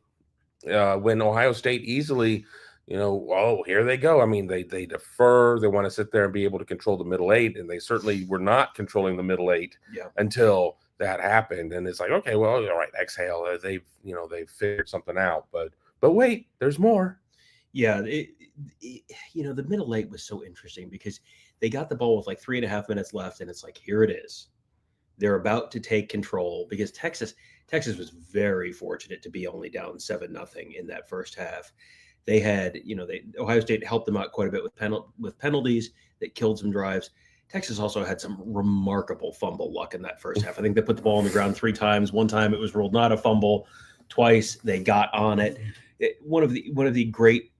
When Ohio State easily, here they go. I mean, they defer. They want to sit there and be able to control the middle 8, and they certainly were not controlling the middle 8 until that happened. And it's like, okay, well, all right, exhale. They've figured something out. But wait, there's more. Yeah, the middle 8 was so interesting because they got the ball with like 3.5 minutes left, and it's like, here it is. They're about to take control because Texas was very fortunate to be only down 7-0 in that first half. They had, Ohio State helped them out quite a bit with penalties that killed some drives. Texas also had some remarkable fumble luck in that first half. I think they put the ball on the ground 3 times. One time it was ruled not a fumble. Twice they got on it. One of the great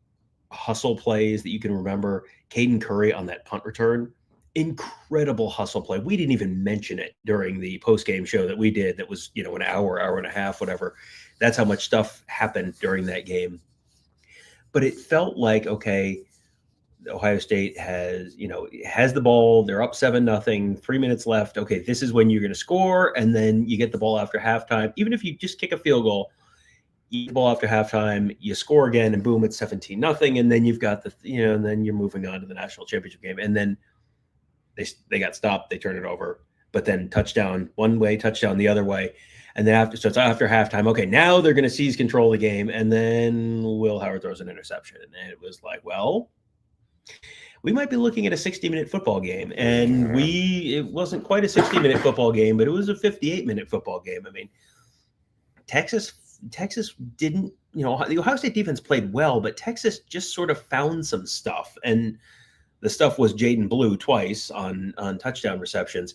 hustle plays that you can remember, Caden Curry on that punt return. Incredible hustle play. We didn't even mention it during the post-game show that we did. That was, an hour and a half, whatever. That's how much stuff happened during that game. But it felt like, okay, Ohio State has the ball. They're up 7-0, 3 minutes left. Okay, this is when you're going to score, and then you get the ball after halftime. Even if you just kick a field goal, you get the ball after halftime, you score again, and boom, it's 17-0, and then you've got and then you're moving on to the national championship game, and then they got stopped, they turn it over, but then touchdown one way, touchdown the other way. And then it's after halftime. Okay, now they're going to seize control of the game. And then Will Howard throws an interception. And it was like, well, we might be looking at a 60-minute football game. And it wasn't quite a 60-minute football game, but it was a 58-minute football game. I mean, Texas didn't, the Ohio State defense played well, but Texas just sort of found some stuff. And the stuff was Jaden Blue twice on touchdown receptions.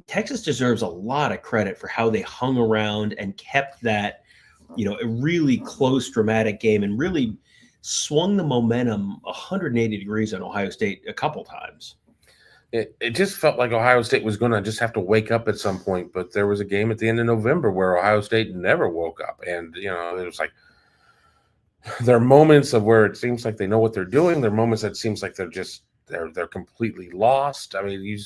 Texas deserves a lot of credit for how they hung around and kept that, a really close, dramatic game, and really swung the momentum 180 degrees on Ohio State a couple times. it just felt like Ohio State was going to just have to wake up at some point. But there was a game at the end of November where Ohio State never woke up. And, you know, it was like there are moments of where it seems like they know what they're doing. There are moments that it seems like they're completely lost. I mean,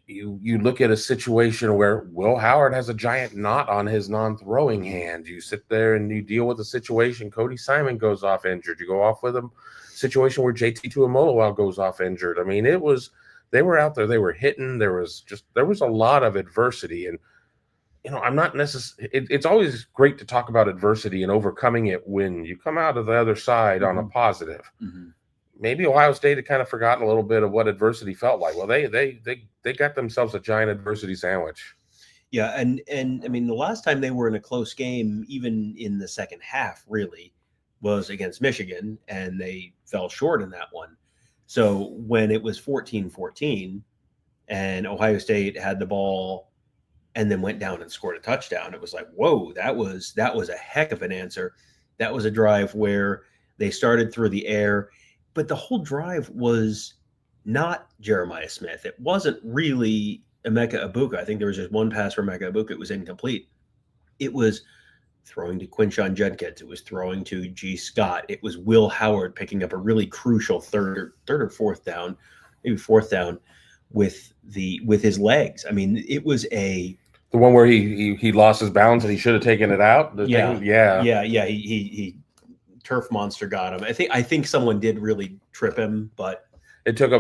you look at a situation where Will Howard has a giant knot on his non-throwing hand. You sit there and you deal with the situation. Cody Simon goes off injured. You go off with a situation where JT Tuimoloau goes off injured. I mean, they were out there. They were hitting. There was a lot of adversity. And, you know, I'm not necessarily – it's always great to talk about adversity and overcoming it when you come out of the other side on a positive. Mm-hmm. Maybe Ohio State had kind of forgotten a little bit of what adversity felt like. Well, they got themselves a giant adversity sandwich. Yeah, and I mean, the last time they were in a close game, even in the second half, really, was against Michigan, and they fell short in that one. So when it was 14-14 and Ohio State had the ball and then went down and scored a touchdown, it was like, whoa, that was a heck of an answer. That was a drive where they started through the air, but the whole drive was not Jeremiah Smith. It wasn't really Emeka Egbuka. I think there was just one pass for Emeka Egbuka. It was incomplete. It was throwing to Quinshon Judkins. It was throwing to G. Scott. It was Will Howard picking up a really crucial third or fourth down, maybe fourth down with his legs. I mean, it was the one where he lost his balance and he should have taken it out. He turf monster got him. I think someone did really trip him, but it took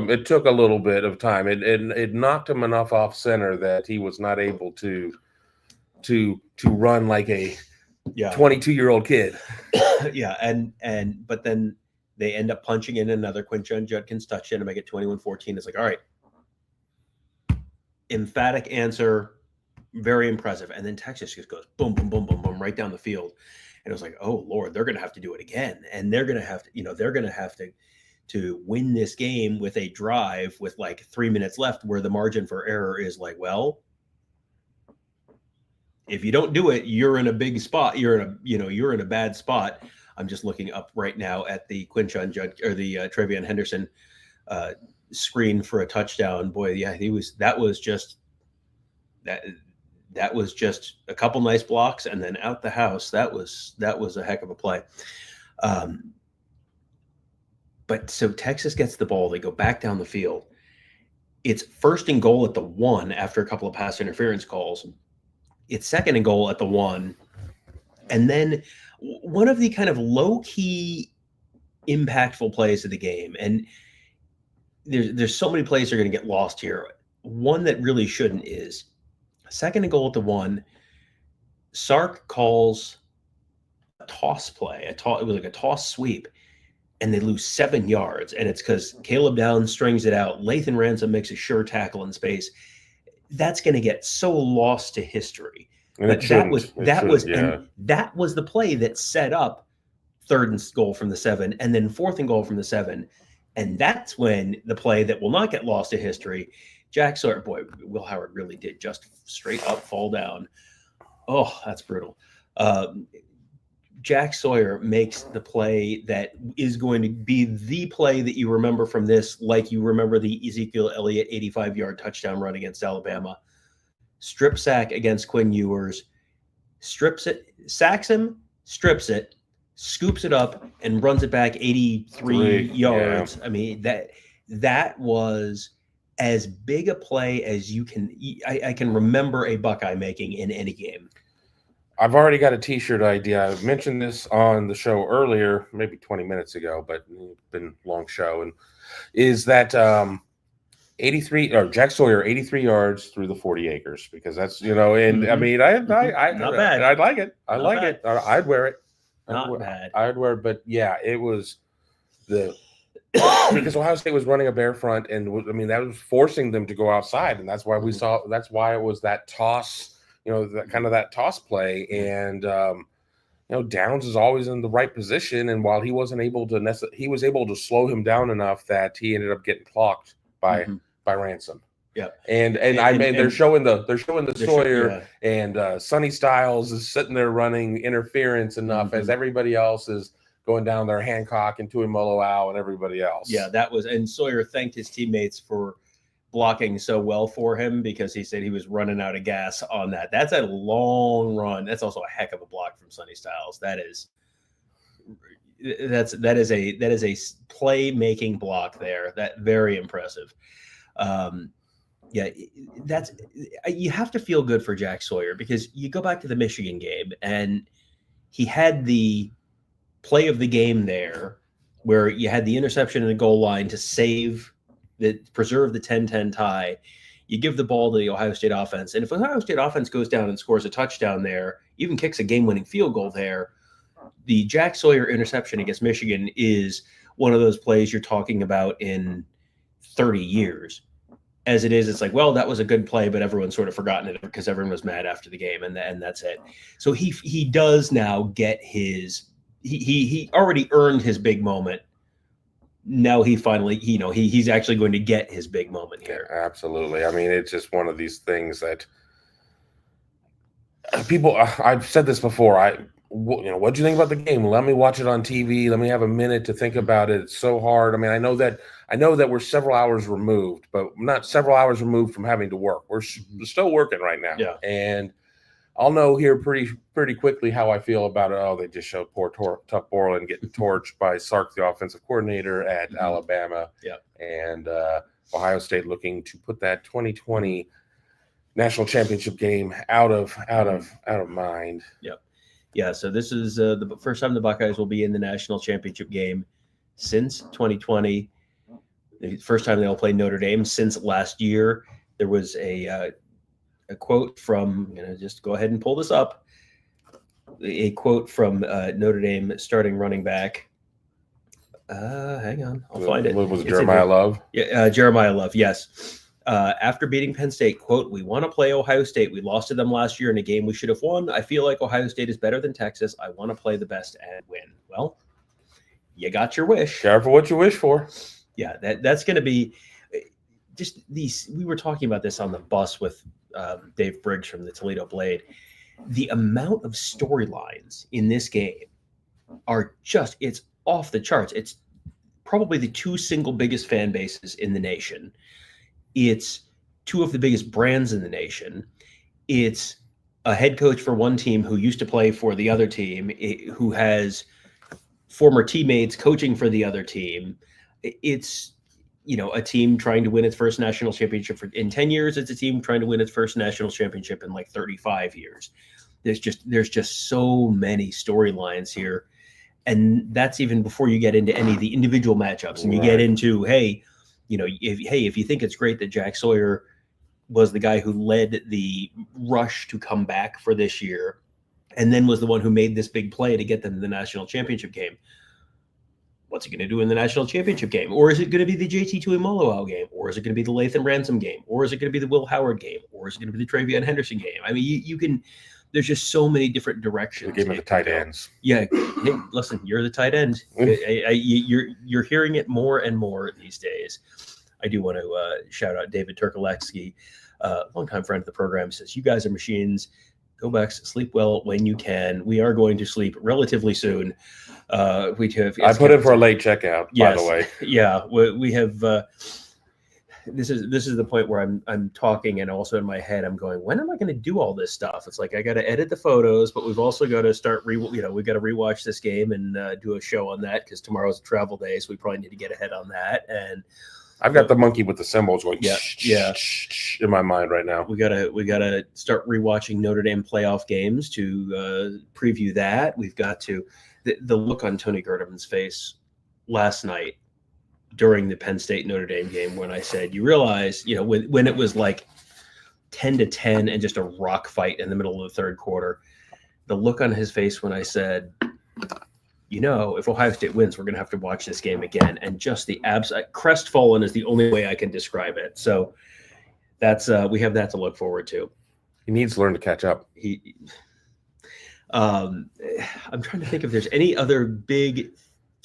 a little bit of time. It knocked him enough off center that he was not able to run like a 22-year-old kid. But then they end up punching in another Quinshon Judkins touchdown to make it 21-14. It's like, all right, emphatic answer, very impressive. And then Texas just goes boom, boom, boom, boom, boom, right down the field. And it was like, oh Lord, they're going to have to do it again. And they're going to have to win this game with a drive with like 3 minutes left where the margin for error is like, well, if you don't do it, you're in a big spot. You're in a bad spot. I'm just looking up right now at the Quinshon Judge or the Travion Henderson screen for a touchdown. Boy, yeah, that was just a couple nice blocks and then out the house. That was a heck of a play. But so Texas gets the ball. They go back down the field. It's 1st and goal at the 1 after a couple of pass interference calls. It's 2nd and goal at the 1. And then one of the kind of low-key impactful plays of the game. And there's so many plays that are going to get lost here. One that really shouldn't is 2nd and goal at the 1. Sark calls a toss play. It was like a toss sweep. And they lose 7 yards. And it's because Caleb Downs strings it out. Lathan Ransom makes a sure tackle in space. That's going to get so lost to history. And but that was the play that set up 3rd and goal from the 7 and then 4th and goal from the 7. And that's when the play that will not get lost to history. Jack Sawyer, boy, Will Howard really did just straight up fall down. Oh, that's brutal. Jack Sawyer makes the play that is going to be the play that you remember from this, like you remember the Ezekiel Elliott 85-yard touchdown run against Alabama. Strip sack against Quinn Ewers. Strips it, sacks him, strips it, scoops it up, and runs it back 83 yards. Yeah. I mean, that was as big a play as you can. I can remember a Buckeye making in any game. I've already got a T-shirt idea. I mentioned this on the show earlier, maybe 20 minutes ago, but it's been a long show. And is that 83 or Jack Sawyer 83 yards through the 40 acres? Because that's and I mean, I not bad. I like it. I like bad. it. I'd wear it. Not bad. I'd wear it, but yeah, it was because Ohio State was running a bare front, and I mean that was forcing them to go outside, and that's why we saw. That's why it was that toss. That kind of that toss play, and Downs is always in the right position. And while he wasn't able to, he was able to slow him down enough that he ended up getting clocked by Ransom. Yeah, and they're showing the Sawyer and Sonny Styles is sitting there running interference enough as everybody else is going down there, Hancock and Tuimoloau and everybody else. Yeah, that was, and Sawyer thanked his teammates for blocking so well for him because he said he was running out of gas on that. That's a long run. That's also a heck of a block from Sonny Styles. That is a play-making block there. That very impressive. Yeah, you have to feel good for Jack Sawyer because you go back to the Michigan game and he had the play of the game there where you had the interception in the goal line to preserve the 10-10 tie. You give the ball to the Ohio State offense. And if the Ohio State offense goes down and scores a touchdown there, even kicks a game-winning field goal there, the Jack Sawyer interception against Michigan is one of those plays you're talking about in 30 years. As it is, it's like, well, that was a good play, but everyone's sort of forgotten it because everyone was mad after the game, and that's it. So he does now get his he already earned his big moment. Now he finally, he's actually going to get his big moment here. Yeah, absolutely. I mean, it's just one of these things that people. I've said this before. What do you think about the game? Let me watch it on TV. Let me have a minute to think about it. It's so hard. I mean, I know that we're several hours removed, but not several hours removed from having to work. We're still working right now. Yeah. And I'll know here pretty quickly how I feel about it. Oh, they just showed poor Tuck Borland getting torched by Sark, the offensive coordinator at Alabama. Yeah. And Ohio State looking to put that 2020 national championship game out of mind. Yep. Yeah, so this is the first time the Buckeyes will be in the national championship game since 2020. The first time they'll play Notre Dame since last year. There was a quote from, just go ahead and pull this up, a quote from Notre Dame starting running back. Hang on, I'll find it. Was it Jeremiah Love? Yeah, Jeremiah Love, yes. After beating Penn State, quote, "We want to play Ohio State. We lost to them last year in a game we should have won. I feel like Ohio State is better than Texas. I want to play the best and win." Well, you got your wish. Careful what you wish for. Yeah, that's going to be just these. We were talking about this on the bus with Dave Briggs from the Toledo Blade. The amount of storylines in this game are it's off the charts. It's probably the two single biggest fan bases in the nation. It's two of the biggest brands in the nation. It's a head coach for one team who used to play for the other team, who has former teammates coaching for the other team. It's, a team trying to win its first national championship in 10 years. It's a team trying to win its first national championship in like 35 years. There's just so many storylines here. And that's even before you get into any of the individual matchups and you get into, hey, if you think it's great that Jack Sawyer was the guy who led the rush to come back for this year and then was the one who made this big play to get them to the national championship game, what's he going to do in the national championship game? Or is it going to be the JT Tuimoloau game? Or is it going to be the Lathan Ransom game? Or is it going to be the Will Howard game? Or is it going to be the Travion Henderson game? I mean, you can there's just so many different directions. The game of the tight ends. Yeah. Hey, listen, you're the tight end. You're hearing it more and more these days. I do want to shout out David Turkolewski, longtime friend of the program, says, "You guys are machines. Go back, sleep well when you can. We are going to sleep relatively soon." We have. I put in for a late checkout, by the way. Yeah, we have. This is the point where I'm talking, and also in my head I'm going, when am I going to do all this stuff? It's like I got to edit the photos, but we've also got to start we got to rewatch this game and do a show on that because tomorrow's a travel day, so we probably need to get ahead on that. And I've got the monkey with the cymbals going yeah in my mind right now. We gotta start rewatching Notre Dame playoff games to preview that. We've got to the look on Tony Gerdeman's face last night during the Penn State Notre Dame game when I said, you realize, when it was like 10-10 and just a rock fight in the middle of the third quarter, the look on his face when I said, if Ohio State wins, we're going to have to watch this game again. And just the crestfallen is the only way I can describe it. So that's we have that to look forward to. He needs to learn to catch up. I'm trying to think if there's any other big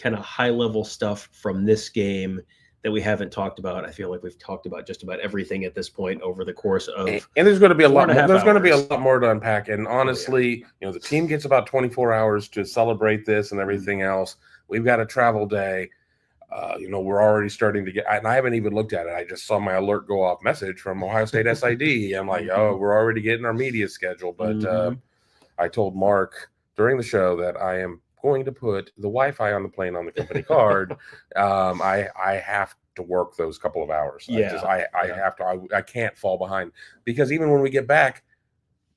kind of high level stuff from this game that we haven't talked about. I feel like we've talked about just about everything at this point over the course of. And there's going to be a lot. There's going to be a lot more to unpack. And honestly, the team gets about 24 hours to celebrate this and everything else. We've got a travel day. we're already starting to get, and I haven't even looked at it. I just saw my alert go off message from Ohio State SID. I'm like, oh, we're already getting our media schedule. But I told Mark during the show that I am going to put the Wi-Fi on the plane on the company card. I have to work those couple of hours. I have to. I can't fall behind, because even when we get back,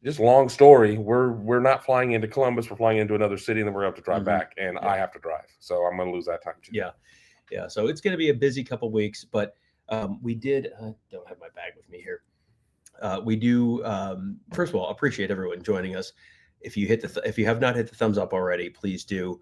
just long story, we're not flying into Columbus. We're flying into another city, and then we're going to have to drive back, and I have to drive. So I'm going to lose that time too. Yeah. So it's going to be a busy couple weeks, but we did. I don't have my bag with me here. We do. First of all, appreciate everyone joining us. If you if you have not hit the thumbs up already, please do.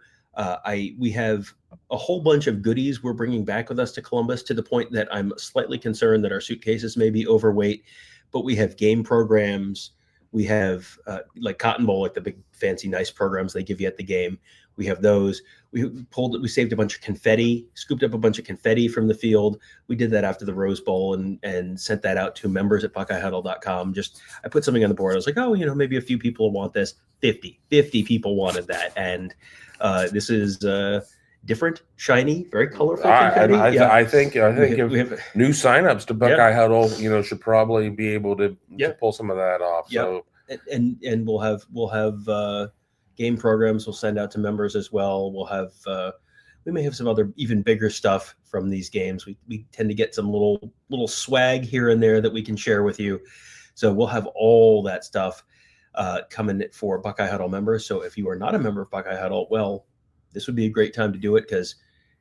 We have a whole bunch of goodies we're bringing back with us to Columbus, to the point that I'm slightly concerned that our suitcases may be overweight. But we have game programs. We have like Cotton Bowl, like the big fancy nice programs they give you at the game. We have those. We saved a bunch of confetti, scooped up a bunch of confetti from the field. We did that after the Rose Bowl and sent that out to members at BuckeyeHuddle.com. I put something on the board. I was like, oh, maybe a few people will want this. 50 people wanted that. And this is different, shiny, very colorful confetti. I think if new signups to Buckeye Huddle, should probably be able to pull some of that off. So and we'll have game programs we'll send out to members as well. We'll have we may have some other even bigger stuff from these games. We tend to get some little swag here and there that we can share with you. So we'll have all that stuff coming for Buckeye Huddle members. So if you are not a member of Buckeye Huddle, well, this would be a great time to do it, because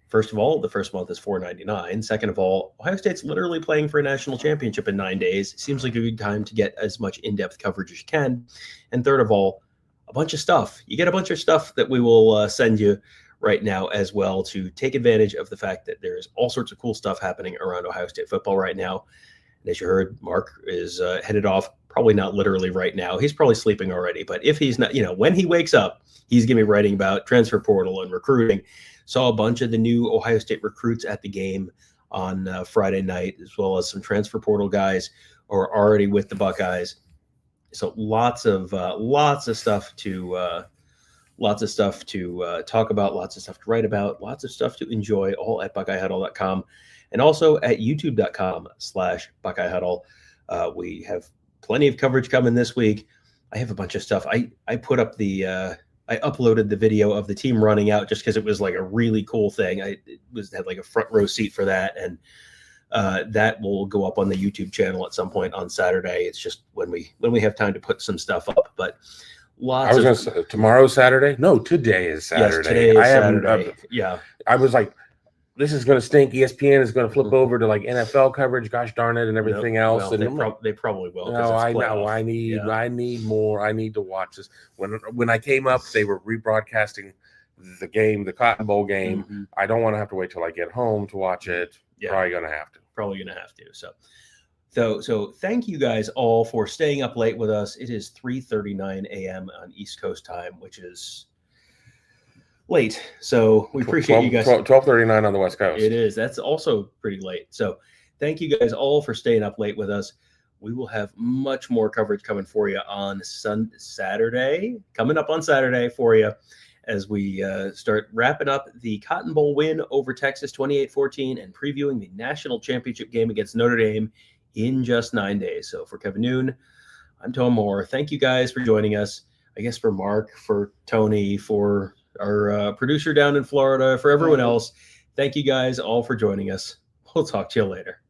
first of all, the first month is $4.99. Second of all, Ohio State's literally playing for a national championship in 9 days. Seems like a good time to get as much in-depth coverage as you can. And third of all, a bunch of stuff. You get a bunch of stuff that we will send you right now as well, to take advantage of the fact that there is all sorts of cool stuff happening around Ohio State football right now. And as you heard, Mark is headed off, probably not literally right now. He's probably sleeping already. But if he's not, when he wakes up, he's going to be writing about transfer portal and recruiting. Saw a bunch of the new Ohio State recruits at the game on Friday night, as well as some transfer portal guys who are already with the Buckeyes. So lots of stuff to talk about, lots of stuff to write about, lots of stuff to enjoy, all at BuckeyeHuddle.com, and also at YouTube.com/BuckeyeHuddle. We have plenty of coverage coming this week. I have a bunch of stuff. I put up I uploaded the video of the team running out just because it was like a really cool thing. Had like a front row seat for that, and that will go up on the YouTube channel at some point on Saturday. It's just when we have time to put some stuff up. But lots. I was going to say tomorrow's Saturday. No, today is Saturday. Yes, today is Saturday. Yeah. I was like, this is going to stink. ESPN is going to flip over to like NFL coverage. Gosh darn it, and everything else. Well, and they probably will. No, I know. I need more. I need to watch this. When I came up, they were rebroadcasting the game, the Cotton Bowl game. Mm-hmm. I don't want to have to wait till I get home to watch it. Yeah. Probably going to have to. So thank you guys all for staying up late with us. It is 3:39 a.m. on East Coast time, which is late. So we appreciate you guys. 12:39 on the West Coast. It is. That's also pretty late. So thank you guys all for staying up late with us. We will have much more coverage coming for you on Saturday, coming up on Saturday for you, as we start wrapping up the Cotton Bowl win over Texas 28-14 and previewing the national championship game against Notre Dame in just 9 days. So for Kevin Noon, I'm Tom Moore. Thank you guys for joining us. I guess for Mark, for Tony, for our producer down in Florida, for everyone else, thank you guys all for joining us. We'll talk to you later.